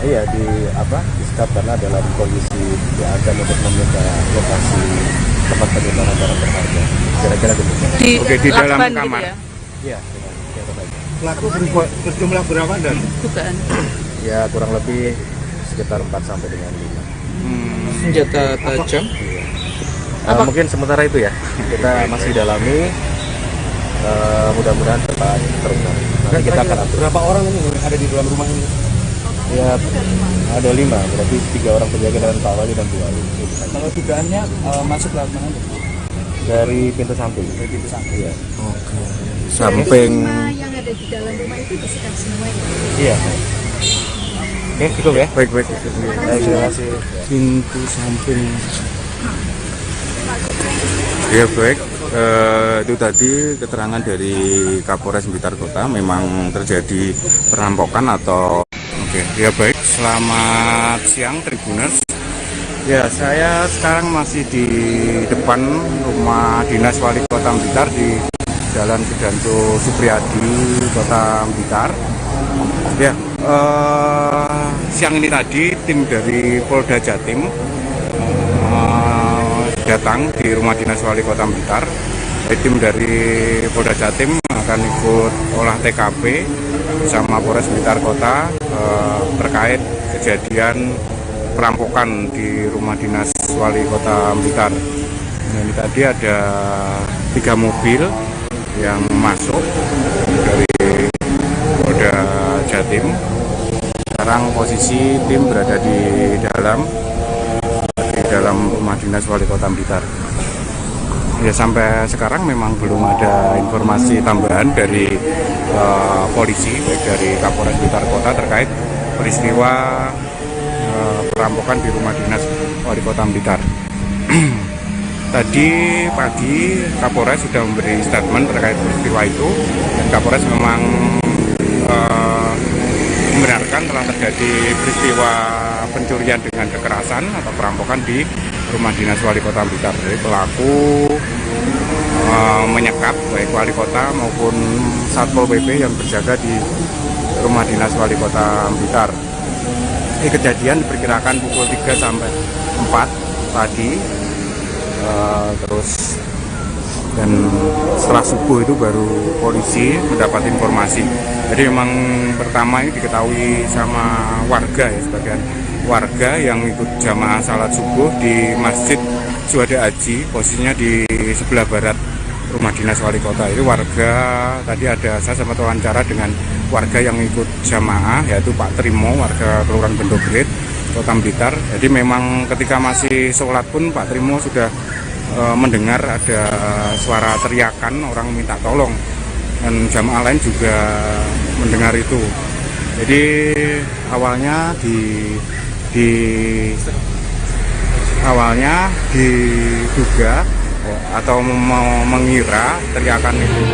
Iya disekap karena dalam kondisi diancam untuk meminta lokasi tempat penyimpanan barang berharga. Kira-kira gitu. Oke, di dalam kamar. Gitu ya? Iya. Pelaku berjumlah berapa dan? Dugaan. Ya kurang lebih sekitar 4 sampai dengan 5. Senjata tajam? Mungkin sementara itu ya. Kita masih dalami. Mudah-mudahan cepat terungkap. Nanti kita akan atur. Berapa orang ini ada di dalam rumah ini? Ya ada 5, berarti 3 orang penjaga dan Pak Wali dan Bu Wali. Kalau dugaannya masuk lewat mana? Dari pintu samping. Dari pintu samping. Iya. Oke. Samping. Yang ada di dalam rumah itu disekap semuanya. Iya. Oke, cukup ya. Baik. Terima kasih. Pintu samping. Ya baik. Itu tadi keterangan dari Kapolres Blitar Kota, memang terjadi perampokan atau ya baik. Selamat siang Tribuners. Ya, saya sekarang masih di depan rumah dinas Wali Kota Blitar di Jalan Sudanto Supriyadi, Kota Blitar. Ya, siang ini tadi tim dari Polda Jatim datang di rumah dinas Wali Kota Blitar. Tim dari Polda Jatim akan ikut olah TKP bersama Polres Blitar Kota terkait kejadian perampokan di rumah dinas Wali Kota Blitar. Ini tadi ada 3 mobil yang masuk dari Polda Jatim. Sekarang posisi tim berada di dalam rumah dinas Wali Kota Blitar. Ya, sampai sekarang memang belum ada informasi tambahan dari polisi, baik dari Kapolres Blitar Kota terkait peristiwa perampokan di rumah dinas Wali Kota Blitar. Tadi pagi Kapolres sudah memberi statement terkait peristiwa itu, dan Kapolres memang membenarkan telah terjadi peristiwa pencurian dengan kekerasan atau perampokan di rumah dinas Wali Kota Blitar. Jadi pelaku menyekap baik Wali Kota maupun Satpol PP yang berjaga di rumah dinas Wali Kota Blitar. Ini kejadian diperkirakan pukul 3 sampai 4 tadi. Terus dan setelah subuh itu baru polisi mendapat informasi. Jadi memang pertama ini diketahui sama warga, ya, sebagian warga yang ikut jamaah salat subuh di Masjid Juwada Aji, posisinya di sebelah barat rumah dinas Wali Kota. Ini warga, tadi saya sempat wawancara dengan warga yang ikut jamaah, yaitu Pak Trimo, warga Kelurahan Bendogrit, Kota Blitar. Jadi memang ketika masih sholat pun Pak Trimo sudah mendengar ada suara teriakan orang minta tolong, dan jamaah lain juga mendengar itu. Jadi awalnya diduga atau mengira teriakan itu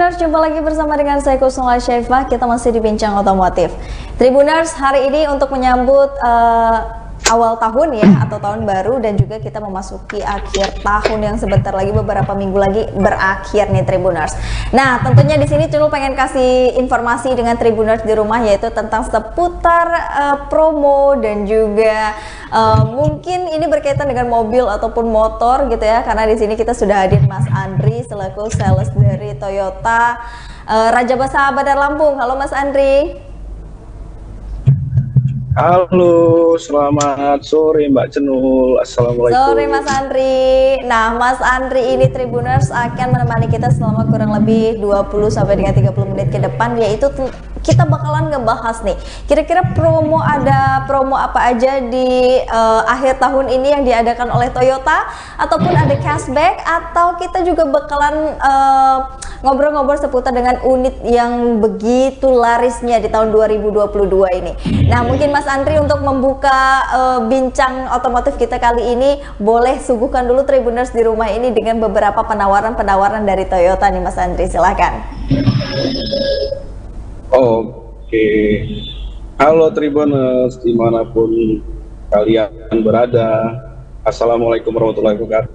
Tribuners, jumpa lagi bersama dengan saya Kusnula Syaifah. Kita masih di Bincang Otomotif. Tribuners, hari ini untuk menyambut awal tahun ya, atau tahun baru, dan juga kita memasuki akhir tahun yang sebentar lagi, beberapa minggu lagi berakhir nih Tribuners. Nah, tentunya di sini Cunul pengen kasih informasi dengan Tribuners di rumah, yaitu tentang seputar promo dan juga mungkin ini berkaitan dengan mobil ataupun motor gitu ya, karena di sini kita sudah hadir Mas Andri selaku sales dari Toyota Raja Basa Bandar Lampung. Halo Mas Andri. Halo, selamat sore Mbak Cenul. Assalamualaikum. Sore Mas Andri. Nah, Mas Andri ini Tribuners akan menemani kita selama kurang lebih 20 sampai dengan 30 menit ke depan, yaitu kita bakalan ngebahas nih kira-kira ada promo apa aja di akhir tahun ini yang diadakan oleh Toyota, ataupun ada cashback, atau kita juga bakalan ngobrol-ngobrol seputar dengan unit yang begitu larisnya di tahun 2022 ini. Nah, mungkin Mas Andri untuk membuka bincang otomotif kita kali ini, boleh suguhkan dulu Tribuners di rumah ini dengan beberapa penawaran dari Toyota nih Mas Andri, silakan. Oke, halo Tribuners dimanapun kalian berada. Assalamualaikum warahmatullahi wabarakatuh.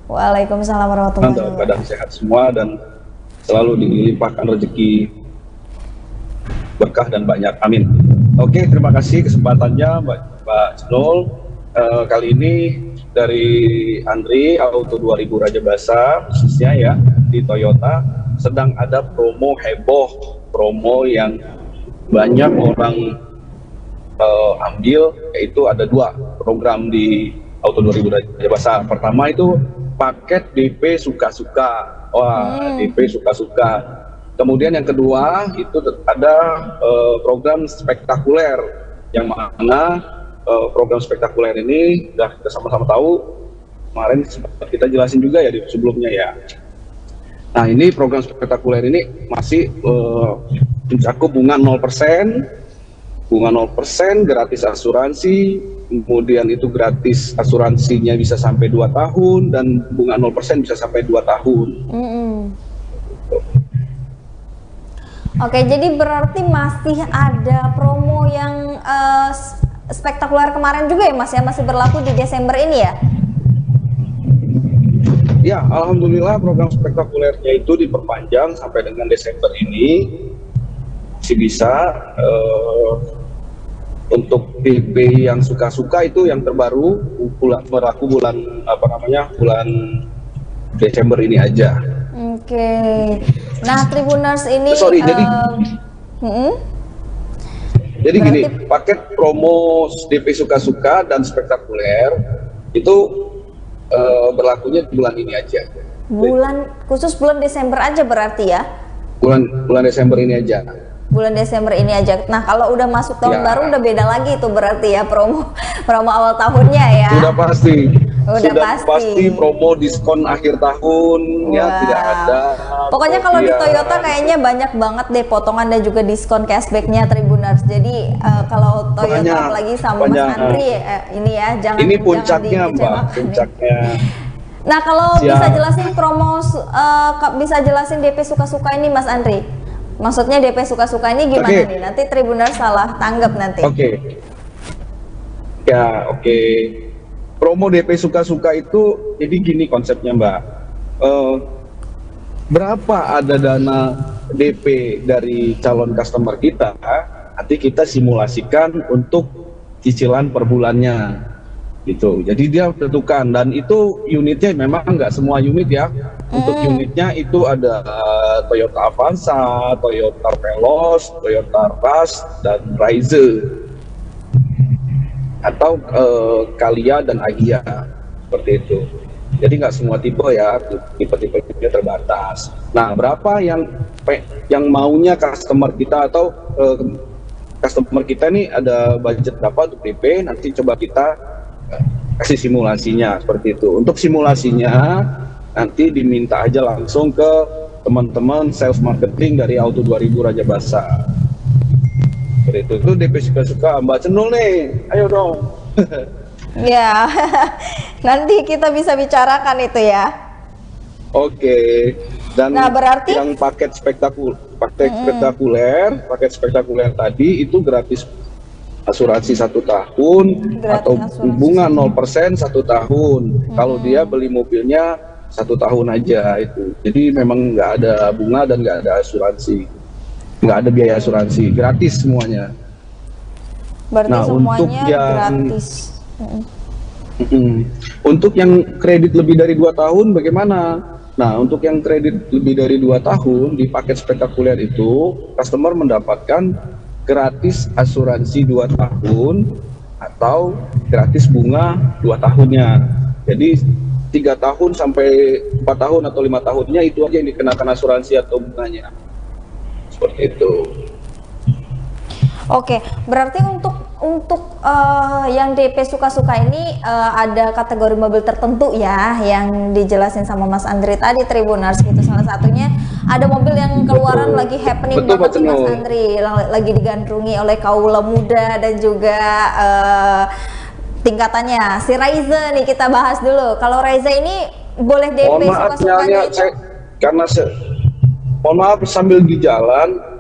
Waalaikumsalam warahmatullahi wabarakatuh. Dalam keadaan sehat semua dan selalu dilimpahkan rezeki, berkah dan banyak, amin. Oke, terima kasih kesempatannya Mbak Cenul. Kali ini dari Andri Auto 2000 Raja Basa khususnya ya di Toyota sedang ada promo heboh, promo yang banyak orang ambil, yaitu ada 2 program di Auto 2000 Raja Basa. Pertama itu paket DP suka-suka. Wah, DP suka-suka. Kemudian yang kedua itu ada program spektakuler, yang mana program spektakuler ini sudah kita sama-sama tahu, kemarin kita jelasin juga ya di sebelumnya ya. Nah, ini program spektakuler ini masih mencakup bunga 0%, gratis asuransi, kemudian itu gratis asuransinya bisa sampai 2 tahun, dan bunga 0% bisa sampai 2 tahun. Oke, jadi berarti masih ada promo yang spektakuler kemarin juga ya Mas, ya masih berlaku di Desember ini ya? Ya, alhamdulillah program spektakulernya itu diperpanjang sampai dengan Desember ini. Masih bisa untuk DP yang suka-suka itu yang terbaru berlaku bulan Desember ini aja. Oke. Nah, Tribuners ini jadi gini, paket promo DP suka-suka dan spektakuler itu berlakunya bulan ini aja. Khusus bulan Desember aja berarti ya? Bulan Desember ini aja. Bulan Desember ini aja. Nah, kalau udah masuk tahun baru udah beda lagi itu berarti ya, promo awal tahunnya ya. Sudah pasti. Sudah pasti promo diskon akhir tahun. Wah. Ya tidak ada. Pokoknya kalau di Toyota kayaknya banyak banget deh potongan dan juga diskon cashbacknya Tribuners. Jadi kalau Toyota apalagi sama Mas Andri ini ya, jangan. Ini puncaknya Mbak, puncaknya. Nah, kalau bisa jelasin promo, bisa jelasin DP suka-suka ini Mas Andri. Maksudnya DP suka-suka ini gimana nih? Nanti Tribuners salah tanggap nanti. Oke. Promo DP suka-suka itu jadi gini konsepnya Mbak. Berapa ada dana DP dari calon customer kita, nanti kita simulasikan untuk cicilan per bulannya. Gitu. Jadi dia tentukan, dan itu unitnya memang nggak semua unit ya. Untuk unitnya itu ada Toyota Avanza, Toyota Veloz, Toyota Rush, dan Raize, atau Calya dan Agya, seperti itu. Jadi nggak semua tipe ya, tipe-tipenya terbatas. Nah, berapa yang maunya customer kita, atau customer kita nih ada budget berapa untuk DP, nanti coba kita kasih simulasinya seperti itu. Untuk simulasinya nanti diminta aja langsung ke teman-teman sales marketing dari Auto 2000 Raja Basa. Seperti itu DP suka-suka Mbak Cenul nih, ayo dong. Ya, nanti kita bisa bicarakan itu ya. Oke. Dan Nah, berarti yang paket spektakuler tadi itu gratis asuransi 1 tahun atau bunga 0% 1 tahun. Kalau dia beli mobilnya 1 tahun aja itu. Jadi memang nggak ada bunga dan nggak ada asuransi, nggak ada biaya asuransi, gratis semuanya. Berarti Nah, semuanya untuk yang gratis. Untuk yang kredit lebih dari 2 tahun bagaimana? Nah, untuk yang kredit lebih dari 2 tahun di paket spektakuler itu, customer mendapatkan gratis asuransi 2 tahun atau gratis bunga 2 tahunnya. Jadi 3 tahun sampai 4 tahun atau 5 tahunnya itu aja yang dikenakan asuransi atau bunganya. Seperti itu. Oke, berarti untuk yang DP suka-suka ini ada kategori mobil tertentu ya yang dijelasin sama Mas Andri tadi, Tribuners gitu. Salah satunya ada mobil yang keluaran lagi happening banget nih Mas Andri, lagi digandrungi oleh kaula muda dan juga tingkatannya. Si Raiza nih kita bahas dulu. Kalau Raiza ini boleh DP suka-sukanya itu? Mohon maaf sambil di jalan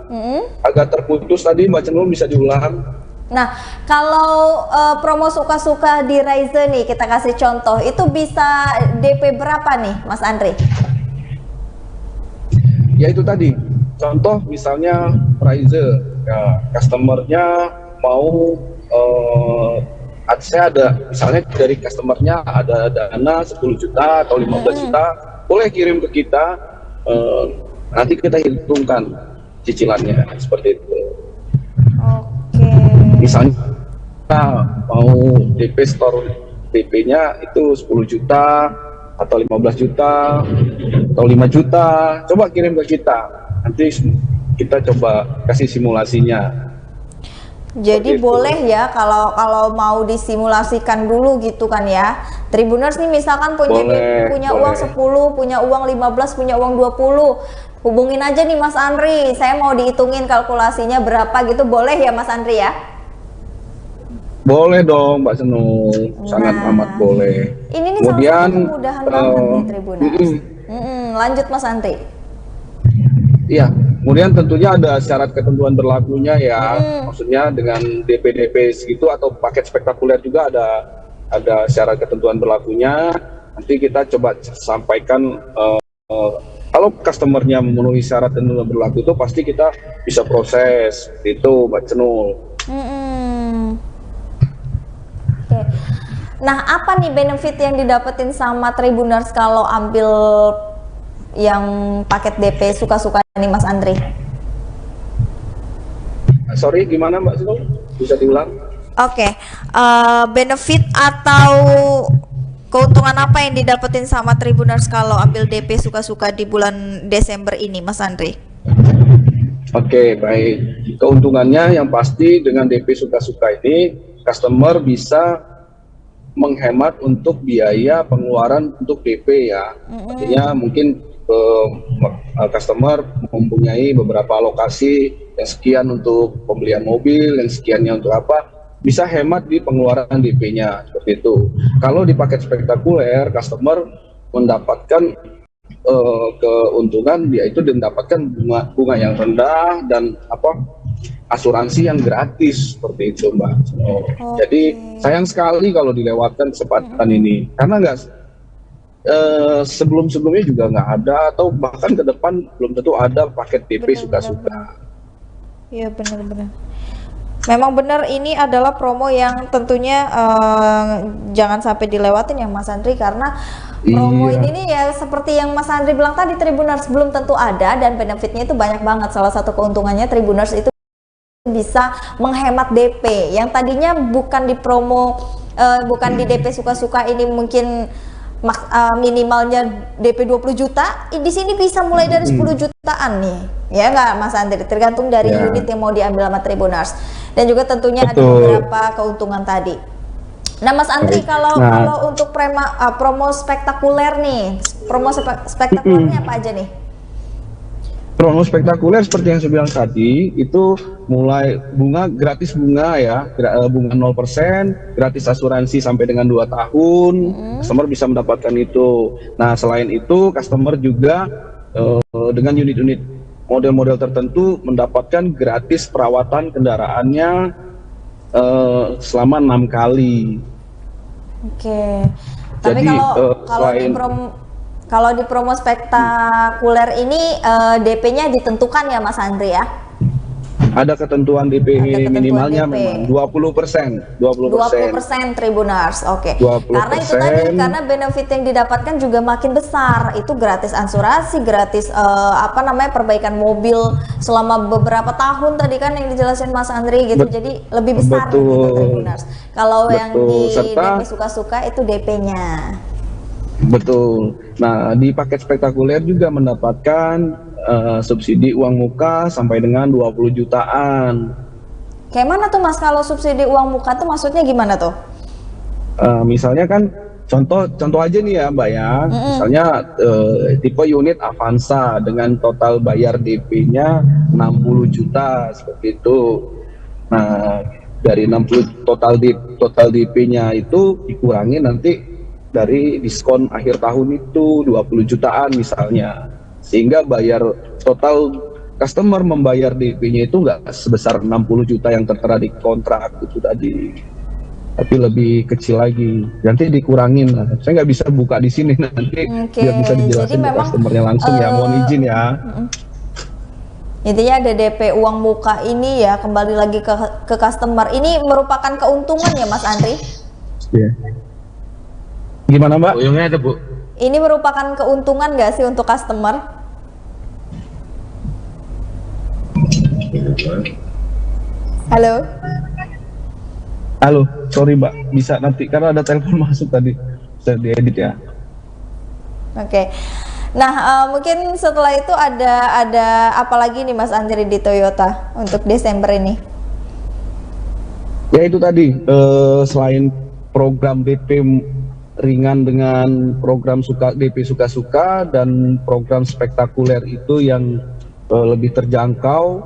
agak terputus tadi Mbak Cenul, bisa diulang. Nah, kalau promo suka-suka di Raiza nih, kita kasih contoh, itu bisa DP berapa nih, Mas Andri? Ya itu tadi, contoh misalnya Raiza, ya, customernya mau, saya ada, misalnya dari customernya ada dana 10 juta atau 15 juta, boleh kirim ke kita, nanti kita hitungkan cicilannya, seperti itu. Misalnya kita mau DP store DP-nya itu 10 juta atau 15 juta atau 5 juta, coba kirim ke kita, nanti kita coba kasih simulasinya. Jadi boleh ya kalau mau disimulasikan dulu gitu kan ya. Tribuners nih misalkan punya uang 10, punya uang 15, punya uang 20, hubungin aja nih Mas Andri, saya mau dihitungin kalkulasinya berapa gitu, boleh ya Mas Andri ya? Boleh dong Mbak Senung, sangat amat boleh. Ini nih kemudian salah satu kemudahan banget nih Tribuners. Lanjut Mas Andri. Iya, kemudian tentunya ada syarat ketentuan berlakunya ya, maksudnya dengan DP segitu atau paket spektakuler juga ada syarat ketentuan berlakunya. Nanti kita coba sampaikan, kalau customernya memenuhi syarat ketentuan berlaku itu pasti kita bisa proses, itu Mbak Cenul. Oke. Nah, apa nih benefit yang didapetin sama Tribuners kalau ambil yang paket DP suka-suka nih Mas Andri? Sorry, gimana Mbak Cenul? Bisa diulang? Oke, benefit atau keuntungan apa yang didapetin sama Tribuners kalau ambil DP suka-suka di bulan Desember ini, Mas Andri? Oke, baik. Keuntungannya yang pasti dengan DP suka-suka ini, customer bisa menghemat untuk biaya pengeluaran untuk DP ya. Artinya mungkin customer mempunyai beberapa lokasi yang sekian untuk pembelian mobil, yang sekiannya untuk apa, bisa hemat di pengeluaran DP-nya seperti itu. Kalau di paket spektakuler, customer mendapatkan keuntungan, yaitu mendapatkan bunga yang rendah dan asuransi yang gratis seperti itu Mbak. Jadi sayang sekali kalau dilewatkan kesempatan ini, karena sebelum-sebelumnya juga nggak ada, atau bahkan ke depan belum tentu ada paket DP suka-suka. Iya benar-benar. Memang benar ini adalah promo yang tentunya jangan sampai dilewatin ya Mas Andri, karena promo ini nih ya seperti yang Mas Andri bilang tadi, Tribuners belum tentu ada dan benefitnya itu banyak banget. Salah satu keuntungannya Tribuners itu bisa menghemat DP yang tadinya bukan di promo, bukan di DP suka-suka ini mungkin minimalnya DP 20 juta, di sini bisa mulai dari 10 jutaan nih, ya nggak Mas Andri? Tergantung dari unit yang mau diambil sama Tribuners, dan juga tentunya ada beberapa keuntungan tadi. Nah Mas Andri, kalau untuk promo spektakuler nih, promo spektakulernya apa aja nih? Promo spektakuler seperti yang saya bilang tadi, itu mulai gratis bunga ya, bunga 0%, gratis asuransi sampai dengan 2 tahun, customer bisa mendapatkan itu. Nah selain itu customer juga dengan unit-unit model-model tertentu mendapatkan gratis perawatan kendaraannya selama 6 kali. Oke. Tapi Jadi, kalau di promo spektakuler ini DP-nya ditentukan ya Mas Andri ya? Ada ketentuan DP minimalnya memang 20%. 20% Tribuners, oke. 20%. Karena itu tadi, karena benefit yang didapatkan juga makin besar. Itu gratis asuransi, gratis perbaikan mobil selama beberapa tahun tadi kan yang dijelasin Mas Andri gitu. Jadi lebih besar gitu Tribuners. Kalau yang di DP suka-suka itu DP-nya. Betul. Nah, di paket spektakuler juga mendapatkan subsidi uang muka sampai dengan 20 jutaan. Kayak mana tuh Mas kalau subsidi uang muka tuh maksudnya gimana tuh? Misalnya kan contoh aja nih ya Mbak ya. Misalnya tipe unit Avanza dengan total bayar DP-nya 60 juta seperti itu. Nah, dari 60 total DP-nya itu dikurangi nanti dari diskon akhir tahun itu 20 jutaan misalnya. Sehingga bayar total customer membayar DP-nya itu nggak sebesar 60 juta yang tertera di kontrak itu tadi, tapi lebih kecil lagi. Nanti dikurangin lah. Saya nggak bisa buka di sini nanti biar bisa dijelasin ke customernya langsung ya. Mohon izin ya. Intinya ada DP uang muka ini ya, kembali lagi ke customer. Ini merupakan keuntungan ya Mas Andri? Iya. Gimana Mbak? Uyungnya ada Bu. Ini merupakan keuntungan nggak sih untuk customer? Halo? Halo, sorry Mbak, bisa nanti karena ada telepon masuk tadi, bisa diedit ya. Oke. Nah, mungkin setelah itu ada apa lagi nih Mas Andri di Toyota untuk Desember ini? Ya itu tadi, selain program DP ringan dengan program DP suka-suka dan program spektakuler itu yang lebih terjangkau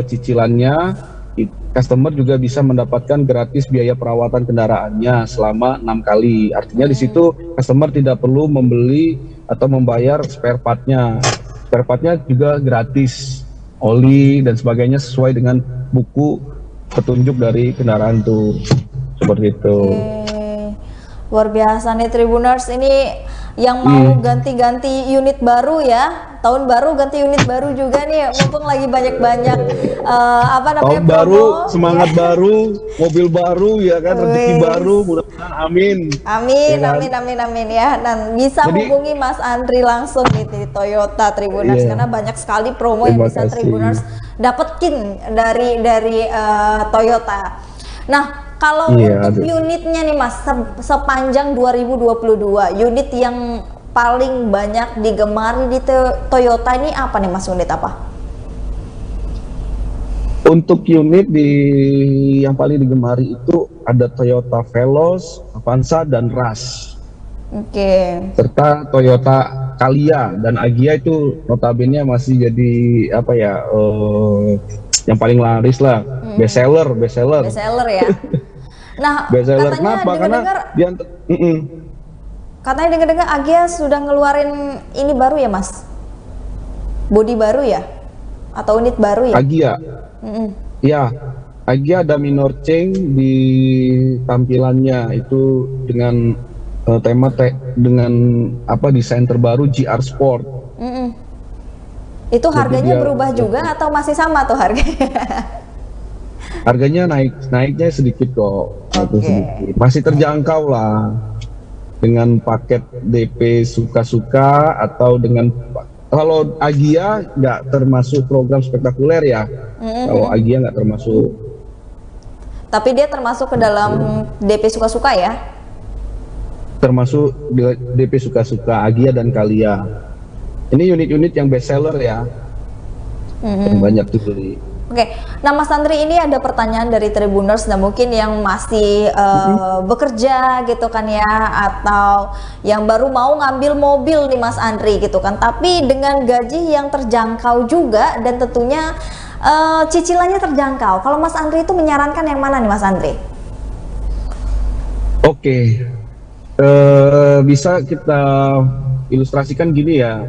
cicilannya, customer juga bisa mendapatkan gratis biaya perawatan kendaraannya selama 6 kali. Artinya di situ customer tidak perlu membeli atau membayar spare partnya. Spare partnya juga gratis, oli dan sebagainya sesuai dengan buku petunjuk dari kendaraan tuh, seperti itu. Luar biasa nih Tribuners, ini yang mau ganti-ganti unit baru ya, tahun baru ganti unit baru juga nih, mumpung lagi banyak-banyak tahun baru, semangat baru, mobil baru ya kan, rezeki baru, mudah-mudahan amin. Amin, ya kan? amin ya. Dan bisa hubungi Mas Andri langsung di Toyota Tribuners karena banyak sekali promo yang bisa Tribuners dapetin dari Toyota. Nah, kalau untuk unitnya nih Mas, sepanjang 2022, unit yang paling banyak digemari di Toyota ini apa nih Mas, unit apa? Untuk unit yang paling digemari itu ada Toyota Veloz, Avanza, dan Rush. Oke. Serta Toyota Calya dan Agya itu notabene masih jadi yang paling laris lah, best seller ya. Nah, bestseller kenapa? Karena katanya dengar-dengar Agya sudah ngeluarin ini baru ya Mas, body baru ya, atau unit baru ya? Agya, ya, Agya ada minor change di tampilannya itu dengan tema dengan desain terbaru GR Sport. Itu harganya berubah juga atau masih sama tuh harganya? Harganya naiknya sedikit kok, sedikit. Masih terjangkau lah dengan paket DP suka-suka atau dengan kalau Agya nggak termasuk program spektakuler ya. Kalau Agya nggak termasuk. Tapi dia termasuk ke dalam DP suka-suka ya? Termasuk DP suka-suka Agya dan Calya. Ini unit-unit yang best seller ya, yang banyak dibeli. Oke, nah Mas Andri ini ada pertanyaan dari Tribuners, nah mungkin yang masih bekerja gitu kan ya, atau yang baru mau ngambil mobil nih Mas Andri gitu kan, tapi dengan gaji yang terjangkau juga dan tentunya cicilannya terjangkau. Kalau Mas Andri itu menyarankan yang mana nih Mas Andri? Oke, bisa kita ilustrasikan gini ya.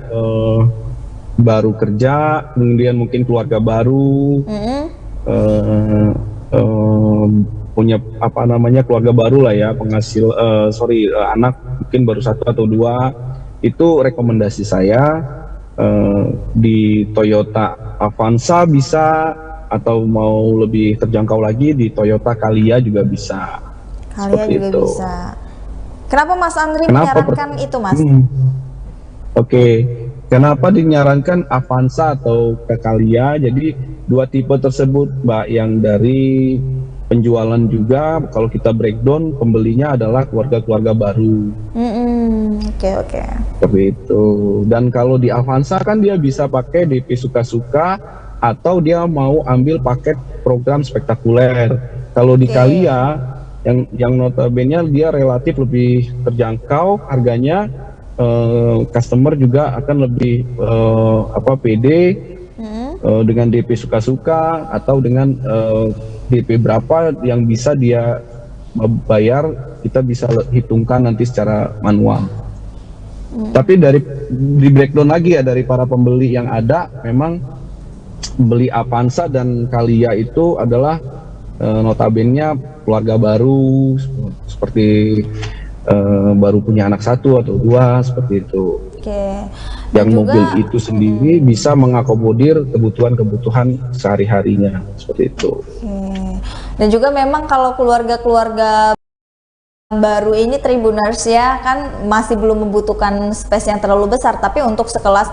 baru kerja, kemudian mungkin keluarga baru, punya apa namanya keluarga baru lah ya, penghasil anak mungkin baru 1 atau 2, itu rekomendasi saya di Toyota Avanza bisa, atau mau lebih terjangkau lagi di Toyota Calya juga bisa. Calya juga itu bisa. Kenapa Mas Andri Kenapa menyarankan itu, Mas? Oke. Kenapa dinyarankan Avanza atau Calya? Jadi 2 tipe tersebut, Mbak, yang dari penjualan juga, kalau kita breakdown, pembelinya adalah keluarga-keluarga baru. Oke. Seperti itu. Dan kalau di Avanza kan dia bisa pakai DP suka-suka, atau dia mau ambil paket program spektakuler. Kalau di Calya, yang notabene dia relatif lebih terjangkau harganya, customer juga akan lebih pede dengan DP suka-suka, atau dengan DP berapa yang bisa dia bayar, kita bisa hitungkan nanti secara manual. Tapi di breakdown lagi ya, dari para pembeli yang ada, memang beli Avanza dan Calya itu adalah notabene keluarga baru, seperti baru punya anak 1 atau 2, seperti itu. Yang mobil itu sendiri bisa mengakomodir kebutuhan sehari-harinya, seperti itu. Dan juga memang kalau keluarga-keluarga baru ini Tribuners ya, kan masih belum membutuhkan space yang terlalu besar, tapi untuk sekelas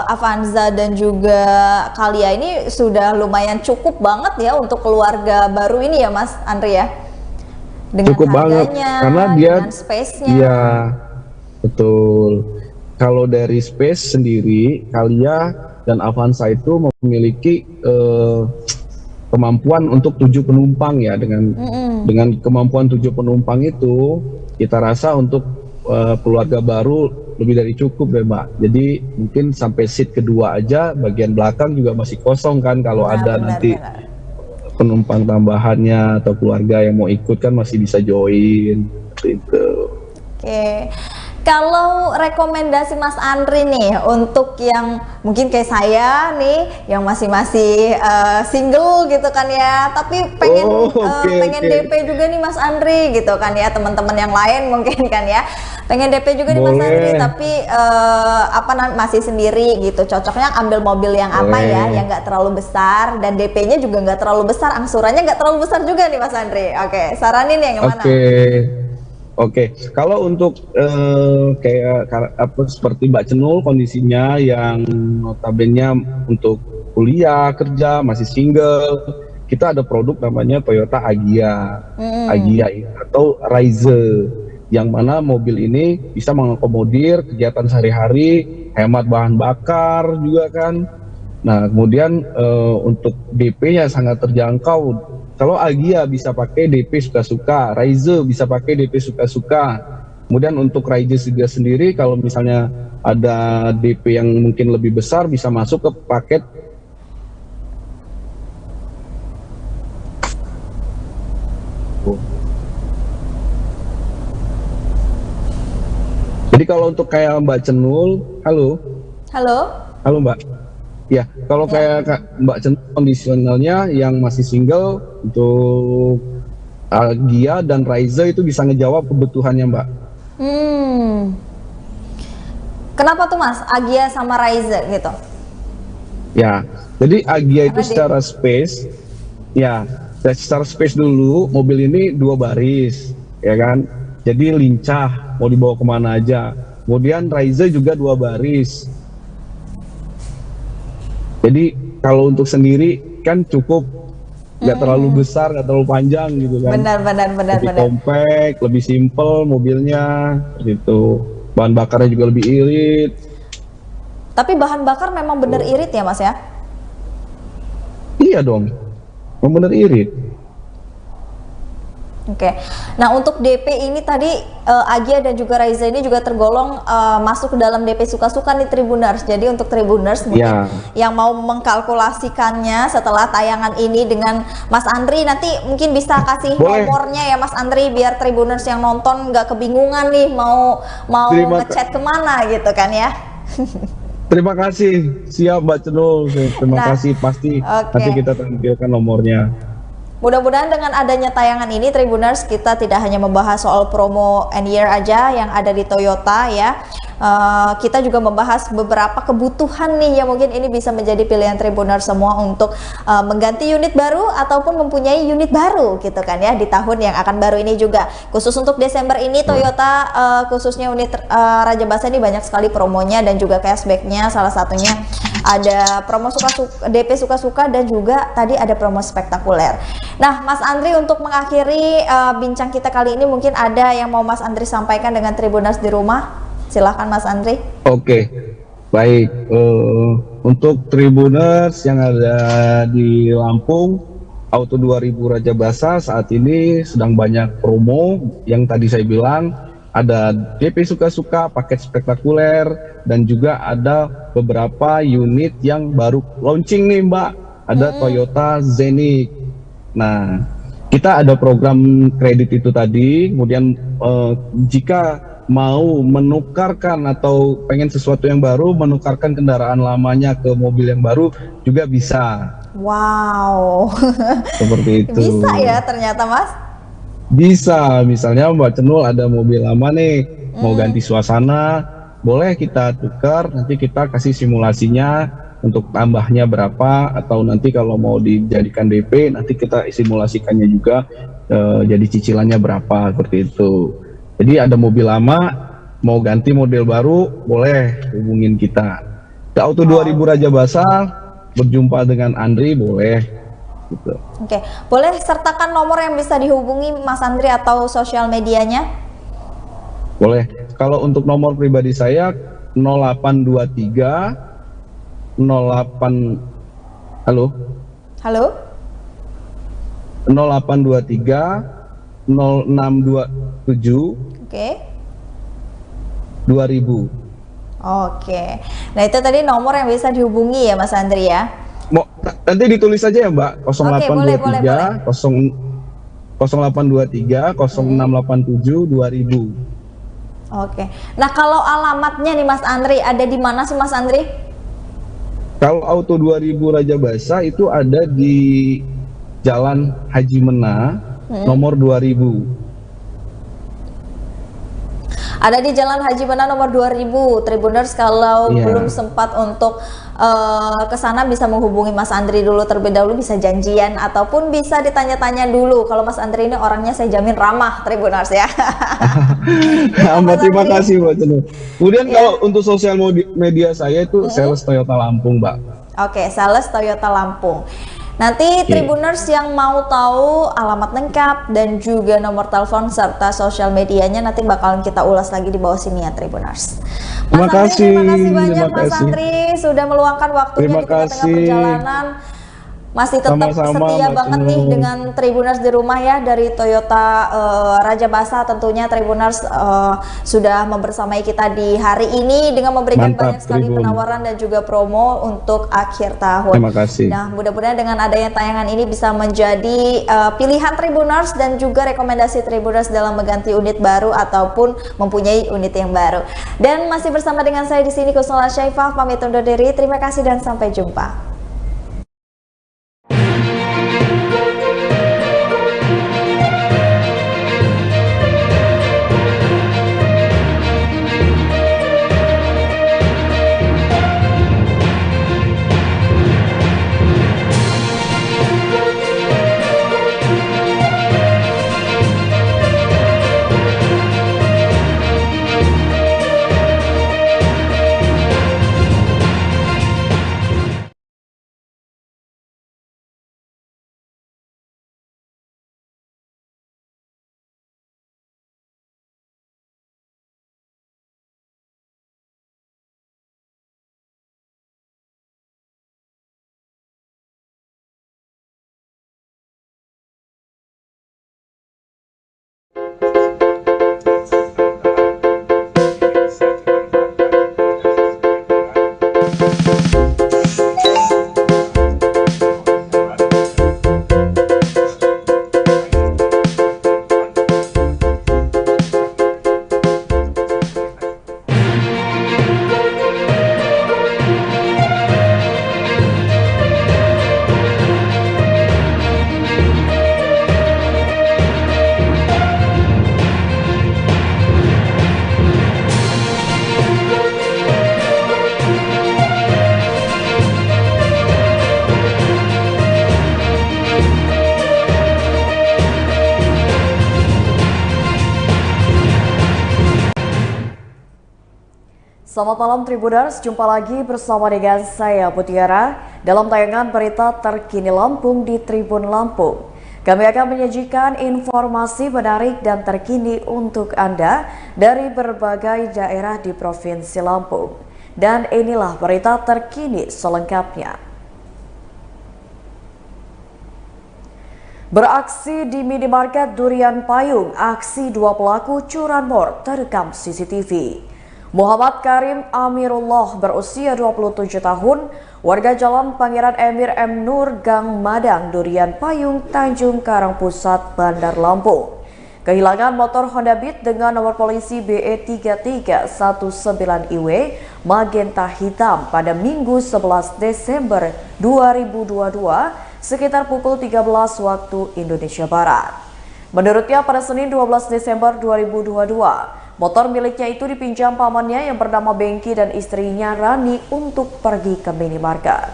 Avanza dan juga Calya ini sudah lumayan cukup banget ya untuk keluarga baru ini ya, Mas Andri ya, dengan cukup banget karena dia dengan space-nya. Iya, betul. Kalau dari space sendiri, Calya dan Avanza itu memiliki kemampuan untuk 7 penumpang ya. Dengan kemampuan 7 penumpang itu, kita rasa untuk keluarga baru lebih dari cukup ya, Mbak. Jadi mungkin sampai seat kedua aja, bagian belakang juga masih kosong kan, kalau ada nanti penumpang tambahannya atau keluarga yang mau ikut kan masih bisa join gitu. Kalau rekomendasi Mas Andri nih untuk yang mungkin kayak saya nih yang masih single gitu kan ya, tapi pengen DP juga nih Mas Andri gitu kan ya, teman-teman yang lain mungkin kan ya pengen DP juga nih Mas Andri, tapi masih sendiri gitu, cocoknya ambil mobil yang apa ya, yang nggak terlalu besar dan DP-nya juga nggak terlalu besar, angsurannya nggak terlalu besar juga nih Mas Andri. Saranin yang mana? Oke, kalau untuk seperti Mbak Cenul kondisinya yang notabene untuk kuliah, kerja, masih single, kita ada produk namanya Toyota Agya, atau Rise, yang mana mobil ini bisa mengakomodir kegiatan sehari-hari, hemat bahan bakar juga kan. Nah, kemudian untuk DP-nya sangat terjangkau. Kalau Agya bisa pakai DP suka-suka, Rise bisa pakai DP suka-suka. Kemudian untuk Rise juga sendiri, kalau misalnya ada DP yang mungkin lebih besar, bisa masuk ke paket Jadi kalau untuk kayak Mbak Cenul, halo Mbak. Ya, kalau kayak Mbak Cenul kondisionalnya yang masih single, untuk Agya dan Rise itu bisa ngejawab kebutuhannya Mbak. Kenapa tuh Mas, Agya sama Rise gitu? Ya, jadi Agya itu secara space, secara space dulu, mobil ini 2 baris, ya kan? Jadi lincah, mau dibawa kemana aja. Kemudian Rise juga 2 baris. Jadi kalau untuk sendiri kan cukup, nggak terlalu besar, nggak terlalu panjang gitu kan. Benar. Lebih compact, lebih simple mobilnya, gitu. Bahan bakarnya juga lebih irit. Tapi bahan bakar memang bener irit ya Mas ya? Iya dong, memang bener irit. Nah untuk DP ini tadi Agya dan juga Rise ini juga tergolong masuk ke dalam DP suka-suka nih Tribuners. Jadi untuk Tribuners mungkin yang mau mengkalkulasikannya setelah tayangan ini dengan Mas Andri, nanti mungkin bisa kasih nomornya ya Mas Andri, biar Tribuners yang nonton nggak kebingungan nih mau ngechat kemana gitu kan ya. Terima kasih, siap Mbak Cenul. Terima kasih, pasti nanti kita tampilkan nomornya. Mudah-mudahan dengan adanya tayangan ini Tribuners, kita tidak hanya membahas soal promo and year aja yang ada di Toyota ya. Kita juga membahas beberapa kebutuhan nih yang mungkin ini bisa menjadi pilihan Tribuners semua untuk mengganti unit baru ataupun mempunyai unit baru gitu kan ya di tahun yang akan baru ini juga. Khusus untuk Desember ini Toyota khususnya unit Raja Basa ini banyak sekali promonya dan juga cashbacknya. Salah satunya ada promo DP suka-suka dan juga tadi ada promo spektakuler. Nah, Mas Andri, untuk mengakhiri bincang kita kali ini mungkin ada yang mau Mas Andri sampaikan dengan Tribuners di rumah. Silahkan Mas Andri. Oke, baik. Untuk Tribuners yang ada di Lampung, Auto 2000 Raja Basa saat ini sedang banyak promo yang tadi saya bilang. Ada DP suka-suka, paket spektakuler, dan juga ada beberapa unit yang baru launching nih Mbak. Ada Toyota Zenith. Nah, kita ada program kredit itu tadi, kemudian jika mau menukarkan atau pengen sesuatu yang baru, menukarkan kendaraan lamanya ke mobil yang baru juga bisa. Wow. Seperti itu. Bisa ya ternyata Mas? Bisa, misalnya Mbak Cenul ada mobil lama nih, mau ganti suasana, boleh kita tukar, nanti kita kasih simulasinya untuk tambahnya berapa, atau nanti kalau mau dijadikan DP, nanti kita simulasikannya juga jadi cicilannya berapa, seperti itu. Jadi ada mobil lama, mau ganti model baru, boleh hubungin kita. Ke Auto 2000 Raja Basa, berjumpa dengan Andri, boleh. Gitu. Oke, boleh sertakan nomor yang bisa dihubungi Mas Andri atau sosial medianya? Boleh. Kalau untuk nomor pribadi saya 0823 Halo? 0823 0627 2000. Oke. Nah, itu tadi nomor yang bisa dihubungi ya Mas Andri ya. Nanti ditulis aja ya Mbak, 0823 0823 0687 2000. Oke. Nah, kalau alamatnya nih Mas Andri, ada di mana sih Mas Andri? Kalau Auto 2000 Raja Basa itu ada di Jalan Haji Mena, nomor 2000. Ada di Jalan Haji Mena nomor 2000. Tribuners kalau belum sempat untuk ke sana bisa menghubungi Mas Andri dulu terlebih dahulu, bisa janjian ataupun bisa ditanya-tanya dulu. Kalau Mas Andri ini orangnya saya jamin ramah Tribuners ya. Terima kasih Mbak Cenul. Kemudian kalau untuk sosial media saya itu sales Toyota Lampung Mbak. Oke, sales Toyota Lampung. Nanti Tribuners yang mau tahu alamat lengkap dan juga nomor telepon serta sosial medianya nanti bakalan kita ulas lagi di bawah sini ya Tribuners. Terima kasih banyak Mas Andri sudah meluangkan waktunya di tengah-tengah perjalanan. Masih tetap setia banget nih dengan Tribuners di rumah ya, dari Toyota Raja Basa tentunya Tribuners sudah membersamai kita di hari ini dengan memberikan banyak sekali penawaran dan juga promo untuk akhir tahun. Terima kasih. Nah, mudah-mudahan dengan adanya tayangan ini bisa menjadi pilihan Tribuners dan juga rekomendasi Tribuners dalam mengganti unit baru ataupun mempunyai unit yang baru. Dan masih bersama dengan saya di sini Kusnala Syaifah, pamit undur diri. Terima kasih dan sampai jumpa. Selamat malam Tribuners, jumpa lagi bersama dengan saya Mutiara dalam tayangan berita terkini Lampung di Tribun Lampung. Kami akan menyajikan informasi menarik dan terkini untuk Anda dari berbagai daerah di Provinsi Lampung. Dan inilah berita terkini selengkapnya. Beraksi di minimarket Durian Payung, aksi dua pelaku curanmor terekam CCTV. Muhammad Karim Amirullah berusia 27 tahun, warga Jalan Pangeran Emir M. Nur Gang Madang, Durian Payung, Tanjung Karang Pusat, Bandar Lampung. Kehilangan motor Honda Beat dengan nomor polisi BE3319IW magenta hitam pada Minggu 11 Desember 2022 sekitar pukul 13 waktu Indonesia Barat. Menurutnya pada Senin 12 Desember 2022, motor miliknya itu dipinjam pamannya yang bernama Bengki dan istrinya Rani untuk pergi ke minimarket.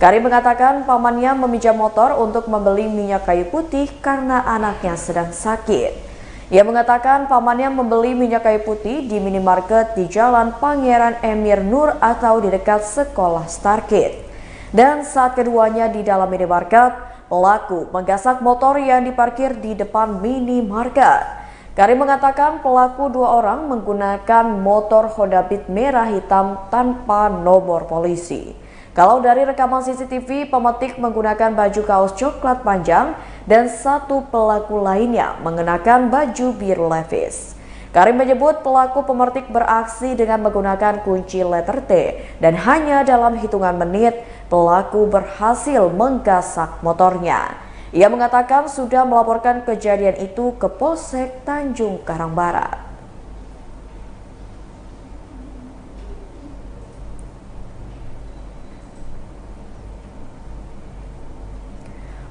Karim mengatakan pamannya meminjam motor untuk membeli minyak kayu putih karena anaknya sedang sakit. Ia mengatakan pamannya membeli minyak kayu putih di minimarket di Jalan Pangeran Emir Nur atau di dekat sekolah Starkid. Dan saat keduanya di dalam minimarket, pelaku menggasak motor yang diparkir di depan minimarket. Karim mengatakan pelaku dua orang menggunakan motor Honda Beat merah hitam tanpa nomor polisi. Kalau dari rekaman CCTV, pemetik menggunakan baju kaos coklat panjang dan satu pelaku lainnya mengenakan baju biru Levi's. Karim menyebut pelaku pemetik beraksi dengan menggunakan kunci letter T dan hanya dalam hitungan menit pelaku berhasil menggasak motornya. Ia mengatakan sudah melaporkan kejadian itu ke Polsek Tanjung Karang Barat.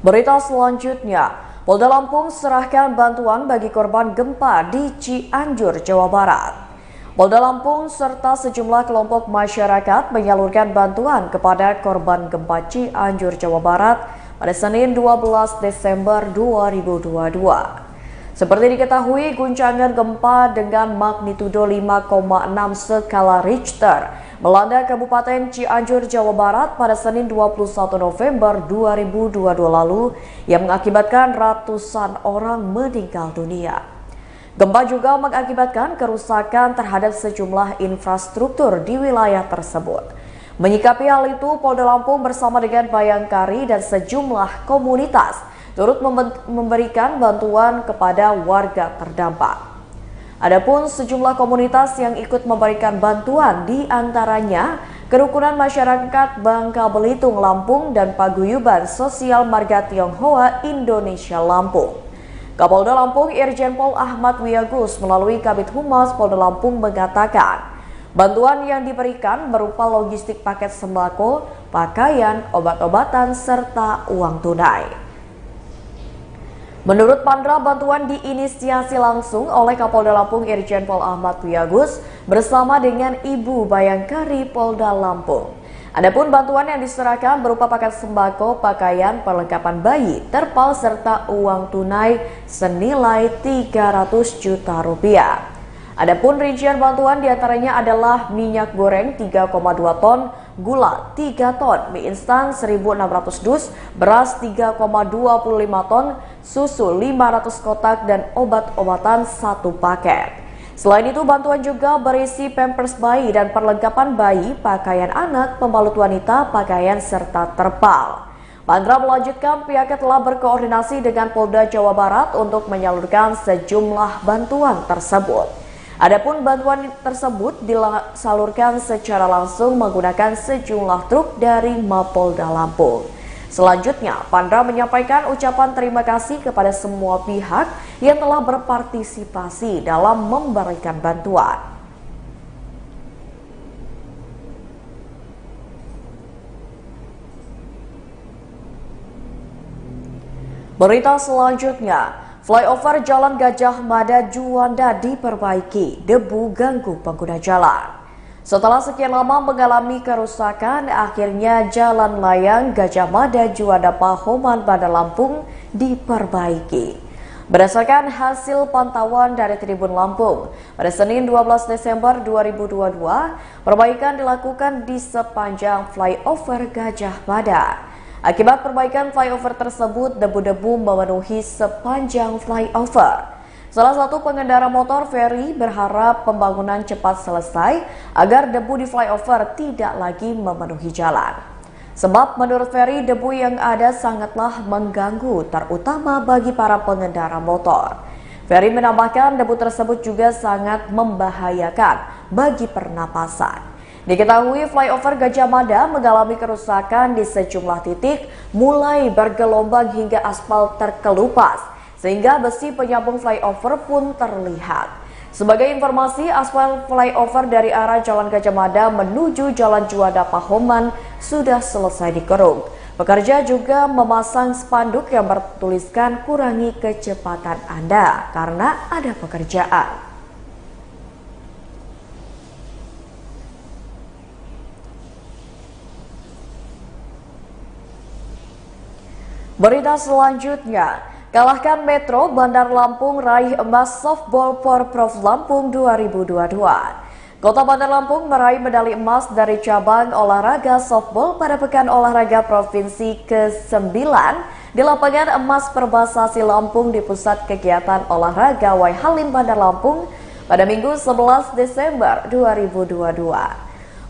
Berita selanjutnya, Polda Lampung serahkan bantuan bagi korban gempa di Cianjur, Jawa Barat. Polda Lampung serta sejumlah kelompok masyarakat menyalurkan bantuan kepada korban gempa Cianjur, Jawa Barat pada Senin 12 Desember 2022. Seperti diketahui, guncangan gempa dengan magnitudo 5,6 skala Richter melanda Kabupaten Cianjur, Jawa Barat pada Senin 21 November 2022 lalu yang mengakibatkan ratusan orang meninggal dunia. Gempa juga mengakibatkan kerusakan terhadap sejumlah infrastruktur di wilayah tersebut. Menyikapi hal itu, Polda Lampung bersama dengan Bayangkari dan sejumlah komunitas turut memberikan bantuan kepada warga terdampak. Adapun sejumlah komunitas yang ikut memberikan bantuan diantaranya Kerukunan Masyarakat Bangka Belitung Lampung dan Paguyuban Sosial Marga Tionghoa Indonesia Lampung. Kapolda Lampung Irjen Pol Ahmad Wiyagus melalui Kabid Humas Polda Lampung mengatakan, bantuan yang diberikan berupa logistik paket sembako, pakaian, obat-obatan, serta uang tunai. Menurut Pandra, bantuan diinisiasi langsung oleh Kapolda Lampung Irjen Pol Ahmad Wiyagus bersama dengan Ibu Bayangkari Polda Lampung. Adapun bantuan yang diserahkan berupa paket sembako, pakaian, perlengkapan bayi, terpal, serta uang tunai senilai 300 juta rupiah. Adapun rincian bantuan diantaranya adalah minyak goreng 3,2 ton, gula 3 ton, mie instan 1.600 dus, beras 3,25 ton, susu 500 kotak, dan obat-obatan 1 paket. Selain itu, bantuan juga berisi pampers bayi dan perlengkapan bayi, pakaian anak, pembalut wanita, pakaian, serta terpal. Pandra melanjutkan pihaknya telah berkoordinasi dengan Polda Jawa Barat untuk menyalurkan sejumlah bantuan tersebut. Adapun bantuan tersebut disalurkan secara langsung menggunakan sejumlah truk dari Mapolda Lampung. Selanjutnya, Pandra menyampaikan ucapan terima kasih kepada semua pihak yang telah berpartisipasi dalam memberikan bantuan. Berita selanjutnya, flyover Jalan Gajah Mada Juanda diperbaiki, debu ganggu pengguna jalan. Setelah sekian lama mengalami kerusakan, akhirnya Jalan Layang Gajah Mada Juanda Pahoman Bandar Lampung diperbaiki. Berdasarkan hasil pantauan dari Tribun Lampung, pada Senin 12 Desember 2022, perbaikan dilakukan di sepanjang flyover Gajah Mada. Akibat perbaikan flyover tersebut, debu-debu memenuhi sepanjang flyover. Salah satu pengendara motor Ferry berharap pembangunan cepat selesai agar debu di flyover tidak lagi memenuhi jalan. Sebab menurut Ferry, debu yang ada sangatlah mengganggu, terutama bagi para pengendara motor. Ferry menambahkan debu tersebut juga sangat membahayakan bagi pernapasan. Diketahui flyover Gajah Mada mengalami kerusakan di sejumlah titik, mulai bergelombang hingga aspal terkelupas, sehingga besi penyambung flyover pun terlihat. Sebagai informasi, aspal flyover dari arah Jalan Gajah Mada menuju Jalan Juanda Pahoman sudah selesai dikeruk. Pekerja juga memasang spanduk yang bertuliskan kurangi kecepatan Anda karena ada pekerjaan. Berita selanjutnya, kalahkan Metro, Bandar Lampung raih emas softball Porprov Lampung 2022. Kota Bandar Lampung meraih medali emas dari cabang olahraga softball pada Pekan Olahraga Provinsi ke-9 di lapangan emas Perbasasi Lampung di Pusat Kegiatan Olahraga Wai Halim Bandar Lampung pada Minggu 11 Desember 2022.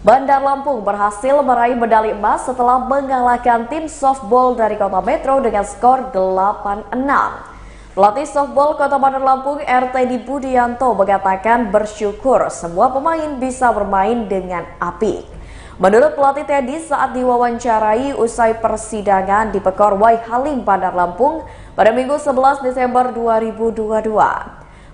Bandar Lampung berhasil meraih medali emas setelah mengalahkan tim softball dari Kota Metro dengan skor 8-6. Pelatih softball Kota Bandar Lampung RT Budianto mengatakan bersyukur semua pemain bisa bermain dengan apik. Menurut pelatih Teddy saat diwawancarai usai persidangan di Pekor Wai Halim Bandar Lampung pada Minggu 11 Desember 2022.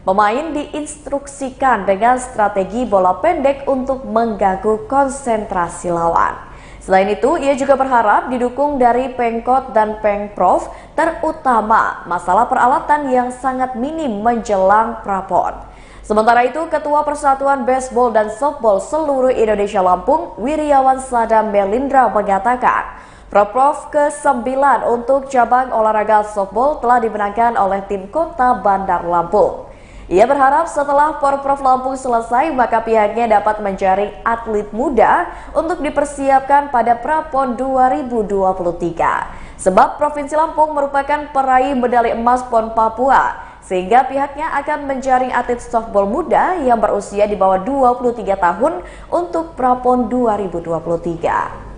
Pemain diinstruksikan dengan strategi bola pendek untuk mengganggu konsentrasi lawan. Selain itu, ia juga berharap didukung dari Pemkot dan Pemprov, terutama masalah peralatan yang sangat minim menjelang prapon. Sementara itu, Ketua Persatuan Baseball dan Softball seluruh Indonesia Lampung, Wiryawan Sadam Melindra mengatakan, Prapov ke-9 untuk cabang olahraga softball telah dimenangkan oleh tim Kota Bandar Lampung. Ia berharap setelah Porprov Lampung selesai, maka pihaknya dapat menjaring atlet muda untuk dipersiapkan pada Prapon 2023. Sebab Provinsi Lampung merupakan peraih medali emas PON Papua, sehingga pihaknya akan menjaring atlet softball muda yang berusia di bawah 23 tahun untuk Prapon 2023.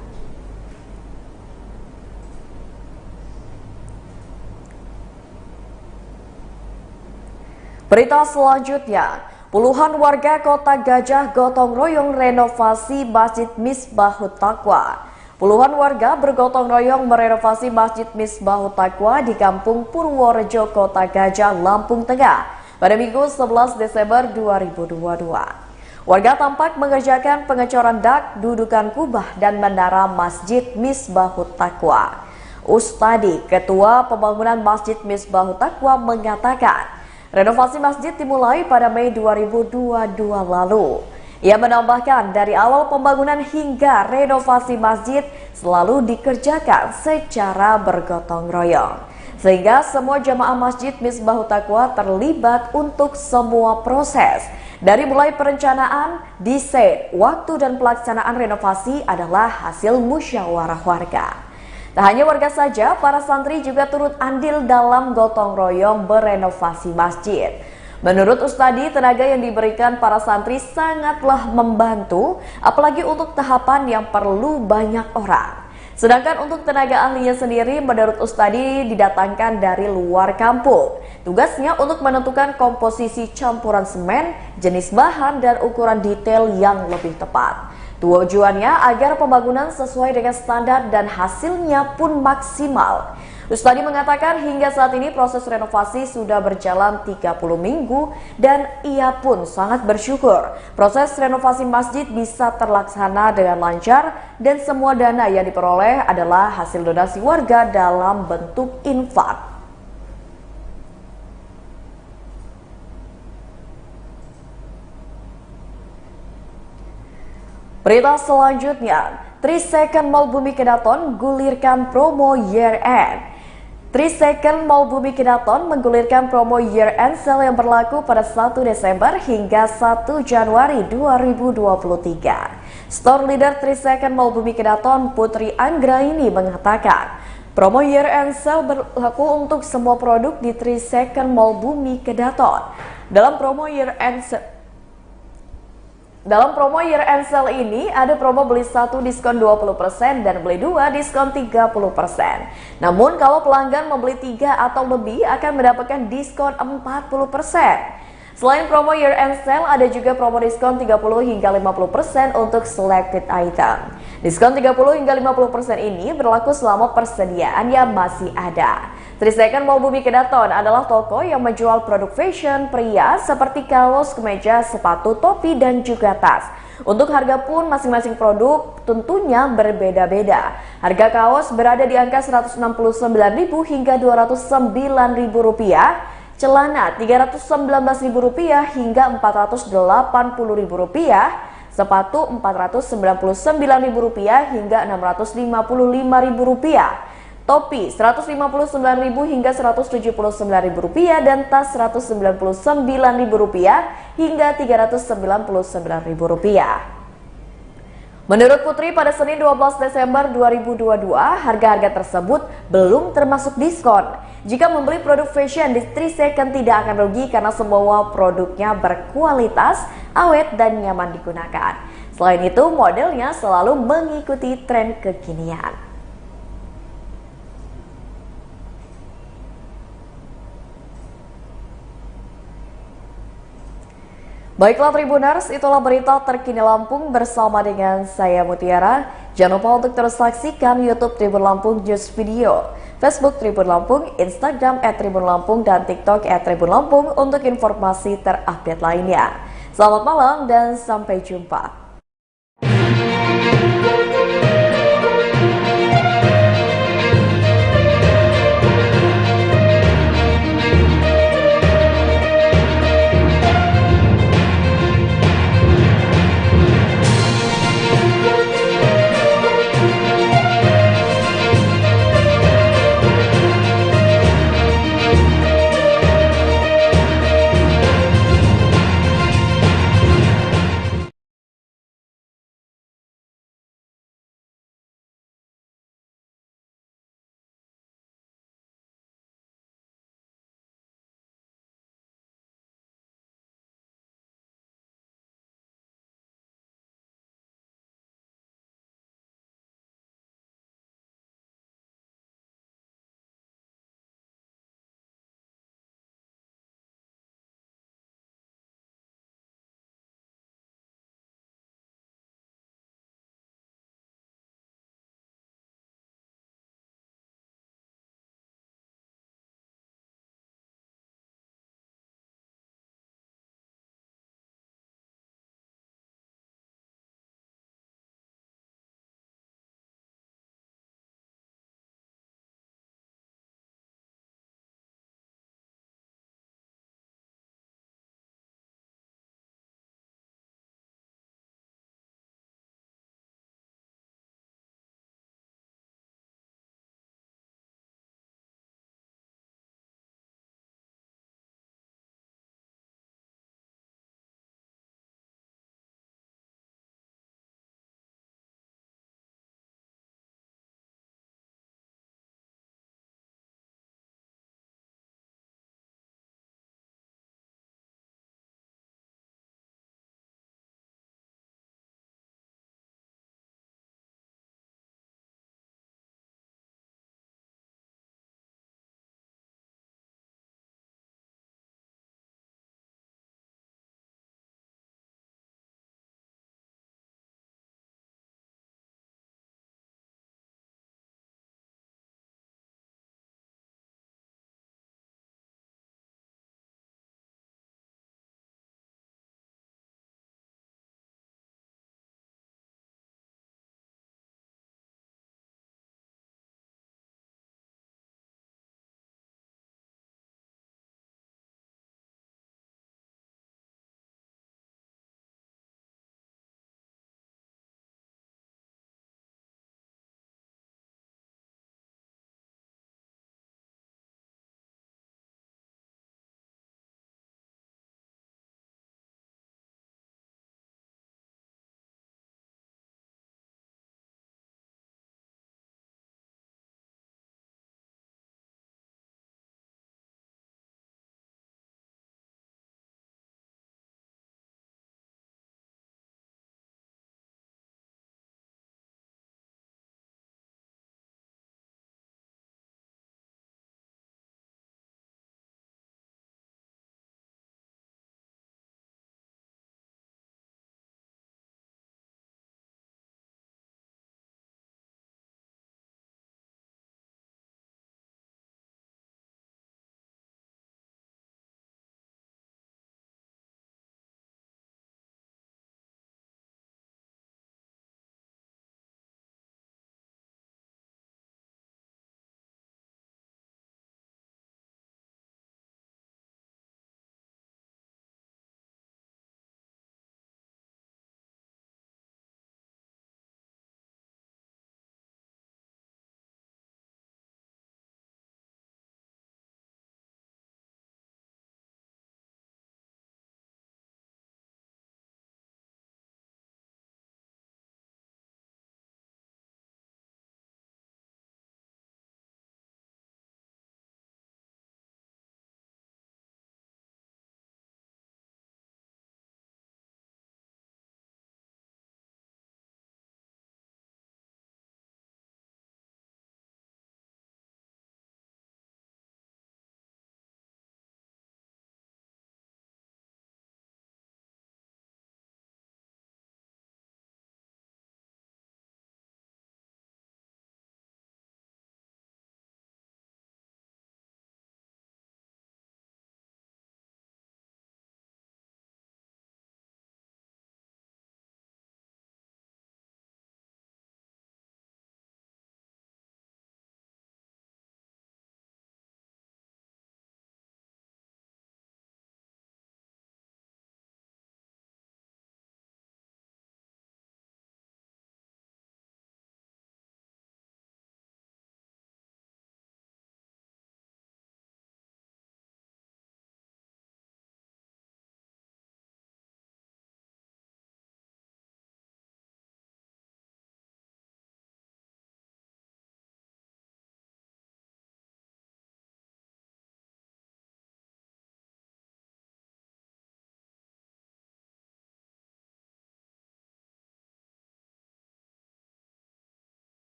Berita selanjutnya, puluhan warga Kota Gajah gotong royong renovasi Masjid Misbahut Taqwa. Puluhan warga bergotong royong merenovasi Masjid Misbahut Taqwa di Kampung Purworejo, Kota Gajah, Lampung Tengah pada Minggu 11 Desember 2022. Warga tampak mengerjakan pengecoran dak, dudukan kubah, dan menara Masjid Misbahut Taqwa. Ustadi, Ketua Pembangunan Masjid Misbahut Taqwa, mengatakan, renovasi masjid dimulai pada Mei 2022 lalu. Ia menambahkan dari awal pembangunan hingga renovasi masjid selalu dikerjakan secara bergotong royong. Sehingga semua jamaah Masjid Misbahut Taqwa terlibat untuk semua proses. Dari mulai perencanaan, desain, waktu dan pelaksanaan renovasi adalah hasil musyawarah warga. Tak hanya warga saja, para santri juga turut andil dalam gotong royong berenovasi masjid. Menurut Ustadi, tenaga yang diberikan para santri sangatlah membantu, apalagi untuk tahapan yang perlu banyak orang. Sedangkan untuk tenaga ahlinya sendiri, menurut Ustadi didatangkan dari luar kampung. Tugasnya untuk menentukan komposisi campuran semen, jenis bahan, dan ukuran detail yang lebih tepat. Tujuannya agar pembangunan sesuai dengan standar dan hasilnya pun maksimal. Ustadi mengatakan hingga saat ini proses renovasi sudah berjalan 30 minggu dan ia pun sangat bersyukur proses renovasi masjid bisa terlaksana dengan lancar dan semua dana yang diperoleh adalah hasil donasi warga dalam bentuk infak. Berita selanjutnya, 3 Second Mall Bumi Kedaton gulirkan promo year end. 3 Second Mall Bumi Kedaton menggulirkan promo Year End Sale yang berlaku pada 1 Desember hingga 1 Januari 2023. Store leader 3 Second Mall Bumi Kedaton, Putri Anggraini mengatakan, promo Year End Sale berlaku untuk semua produk di 3 Second Mall Bumi Kedaton. Dalam promo Year End Sale ini ada promo beli 1 diskon 20% dan beli 2 diskon 30%. Namun kalau pelanggan membeli 3 atau lebih akan mendapatkan diskon 40%. Selain promo Year End Sale ada juga promo diskon 30 hingga 50% untuk selected item. Diskon 30 hingga 50% ini berlaku selama persediaan yang masih ada. 3 Second Mall Bumi Kedaton adalah toko yang menjual produk fashion pria seperti kaos, kemeja, sepatu, topi, dan juga tas. Untuk harga pun masing-masing produk tentunya berbeda-beda. Harga kaos berada di angka Rp169.000 hingga Rp209.000, celana Rp319.000 hingga Rp480.000, sepatu Rp499.000 hingga Rp655.000. Topi Rp159.000 hingga Rp179.000 dan tas Rp199.000 hingga Rp399.000. Menurut Putri, pada Senin 12 Desember 2022, harga-harga tersebut belum termasuk diskon. Jika membeli produk fashion di 3 Second tidak akan rugi karena semua produknya berkualitas, awet, dan nyaman digunakan. Selain itu, modelnya selalu mengikuti tren kekinian. Baiklah Tribuners, itulah berita terkini Lampung bersama dengan saya Mutiara. Jangan lupa untuk terus saksikan YouTube Tribun Lampung News Video, Facebook Tribun Lampung, Instagram @Tribun Lampung, dan TikTok @Tribun Lampung untuk informasi terupdate lainnya. Selamat malam dan sampai jumpa.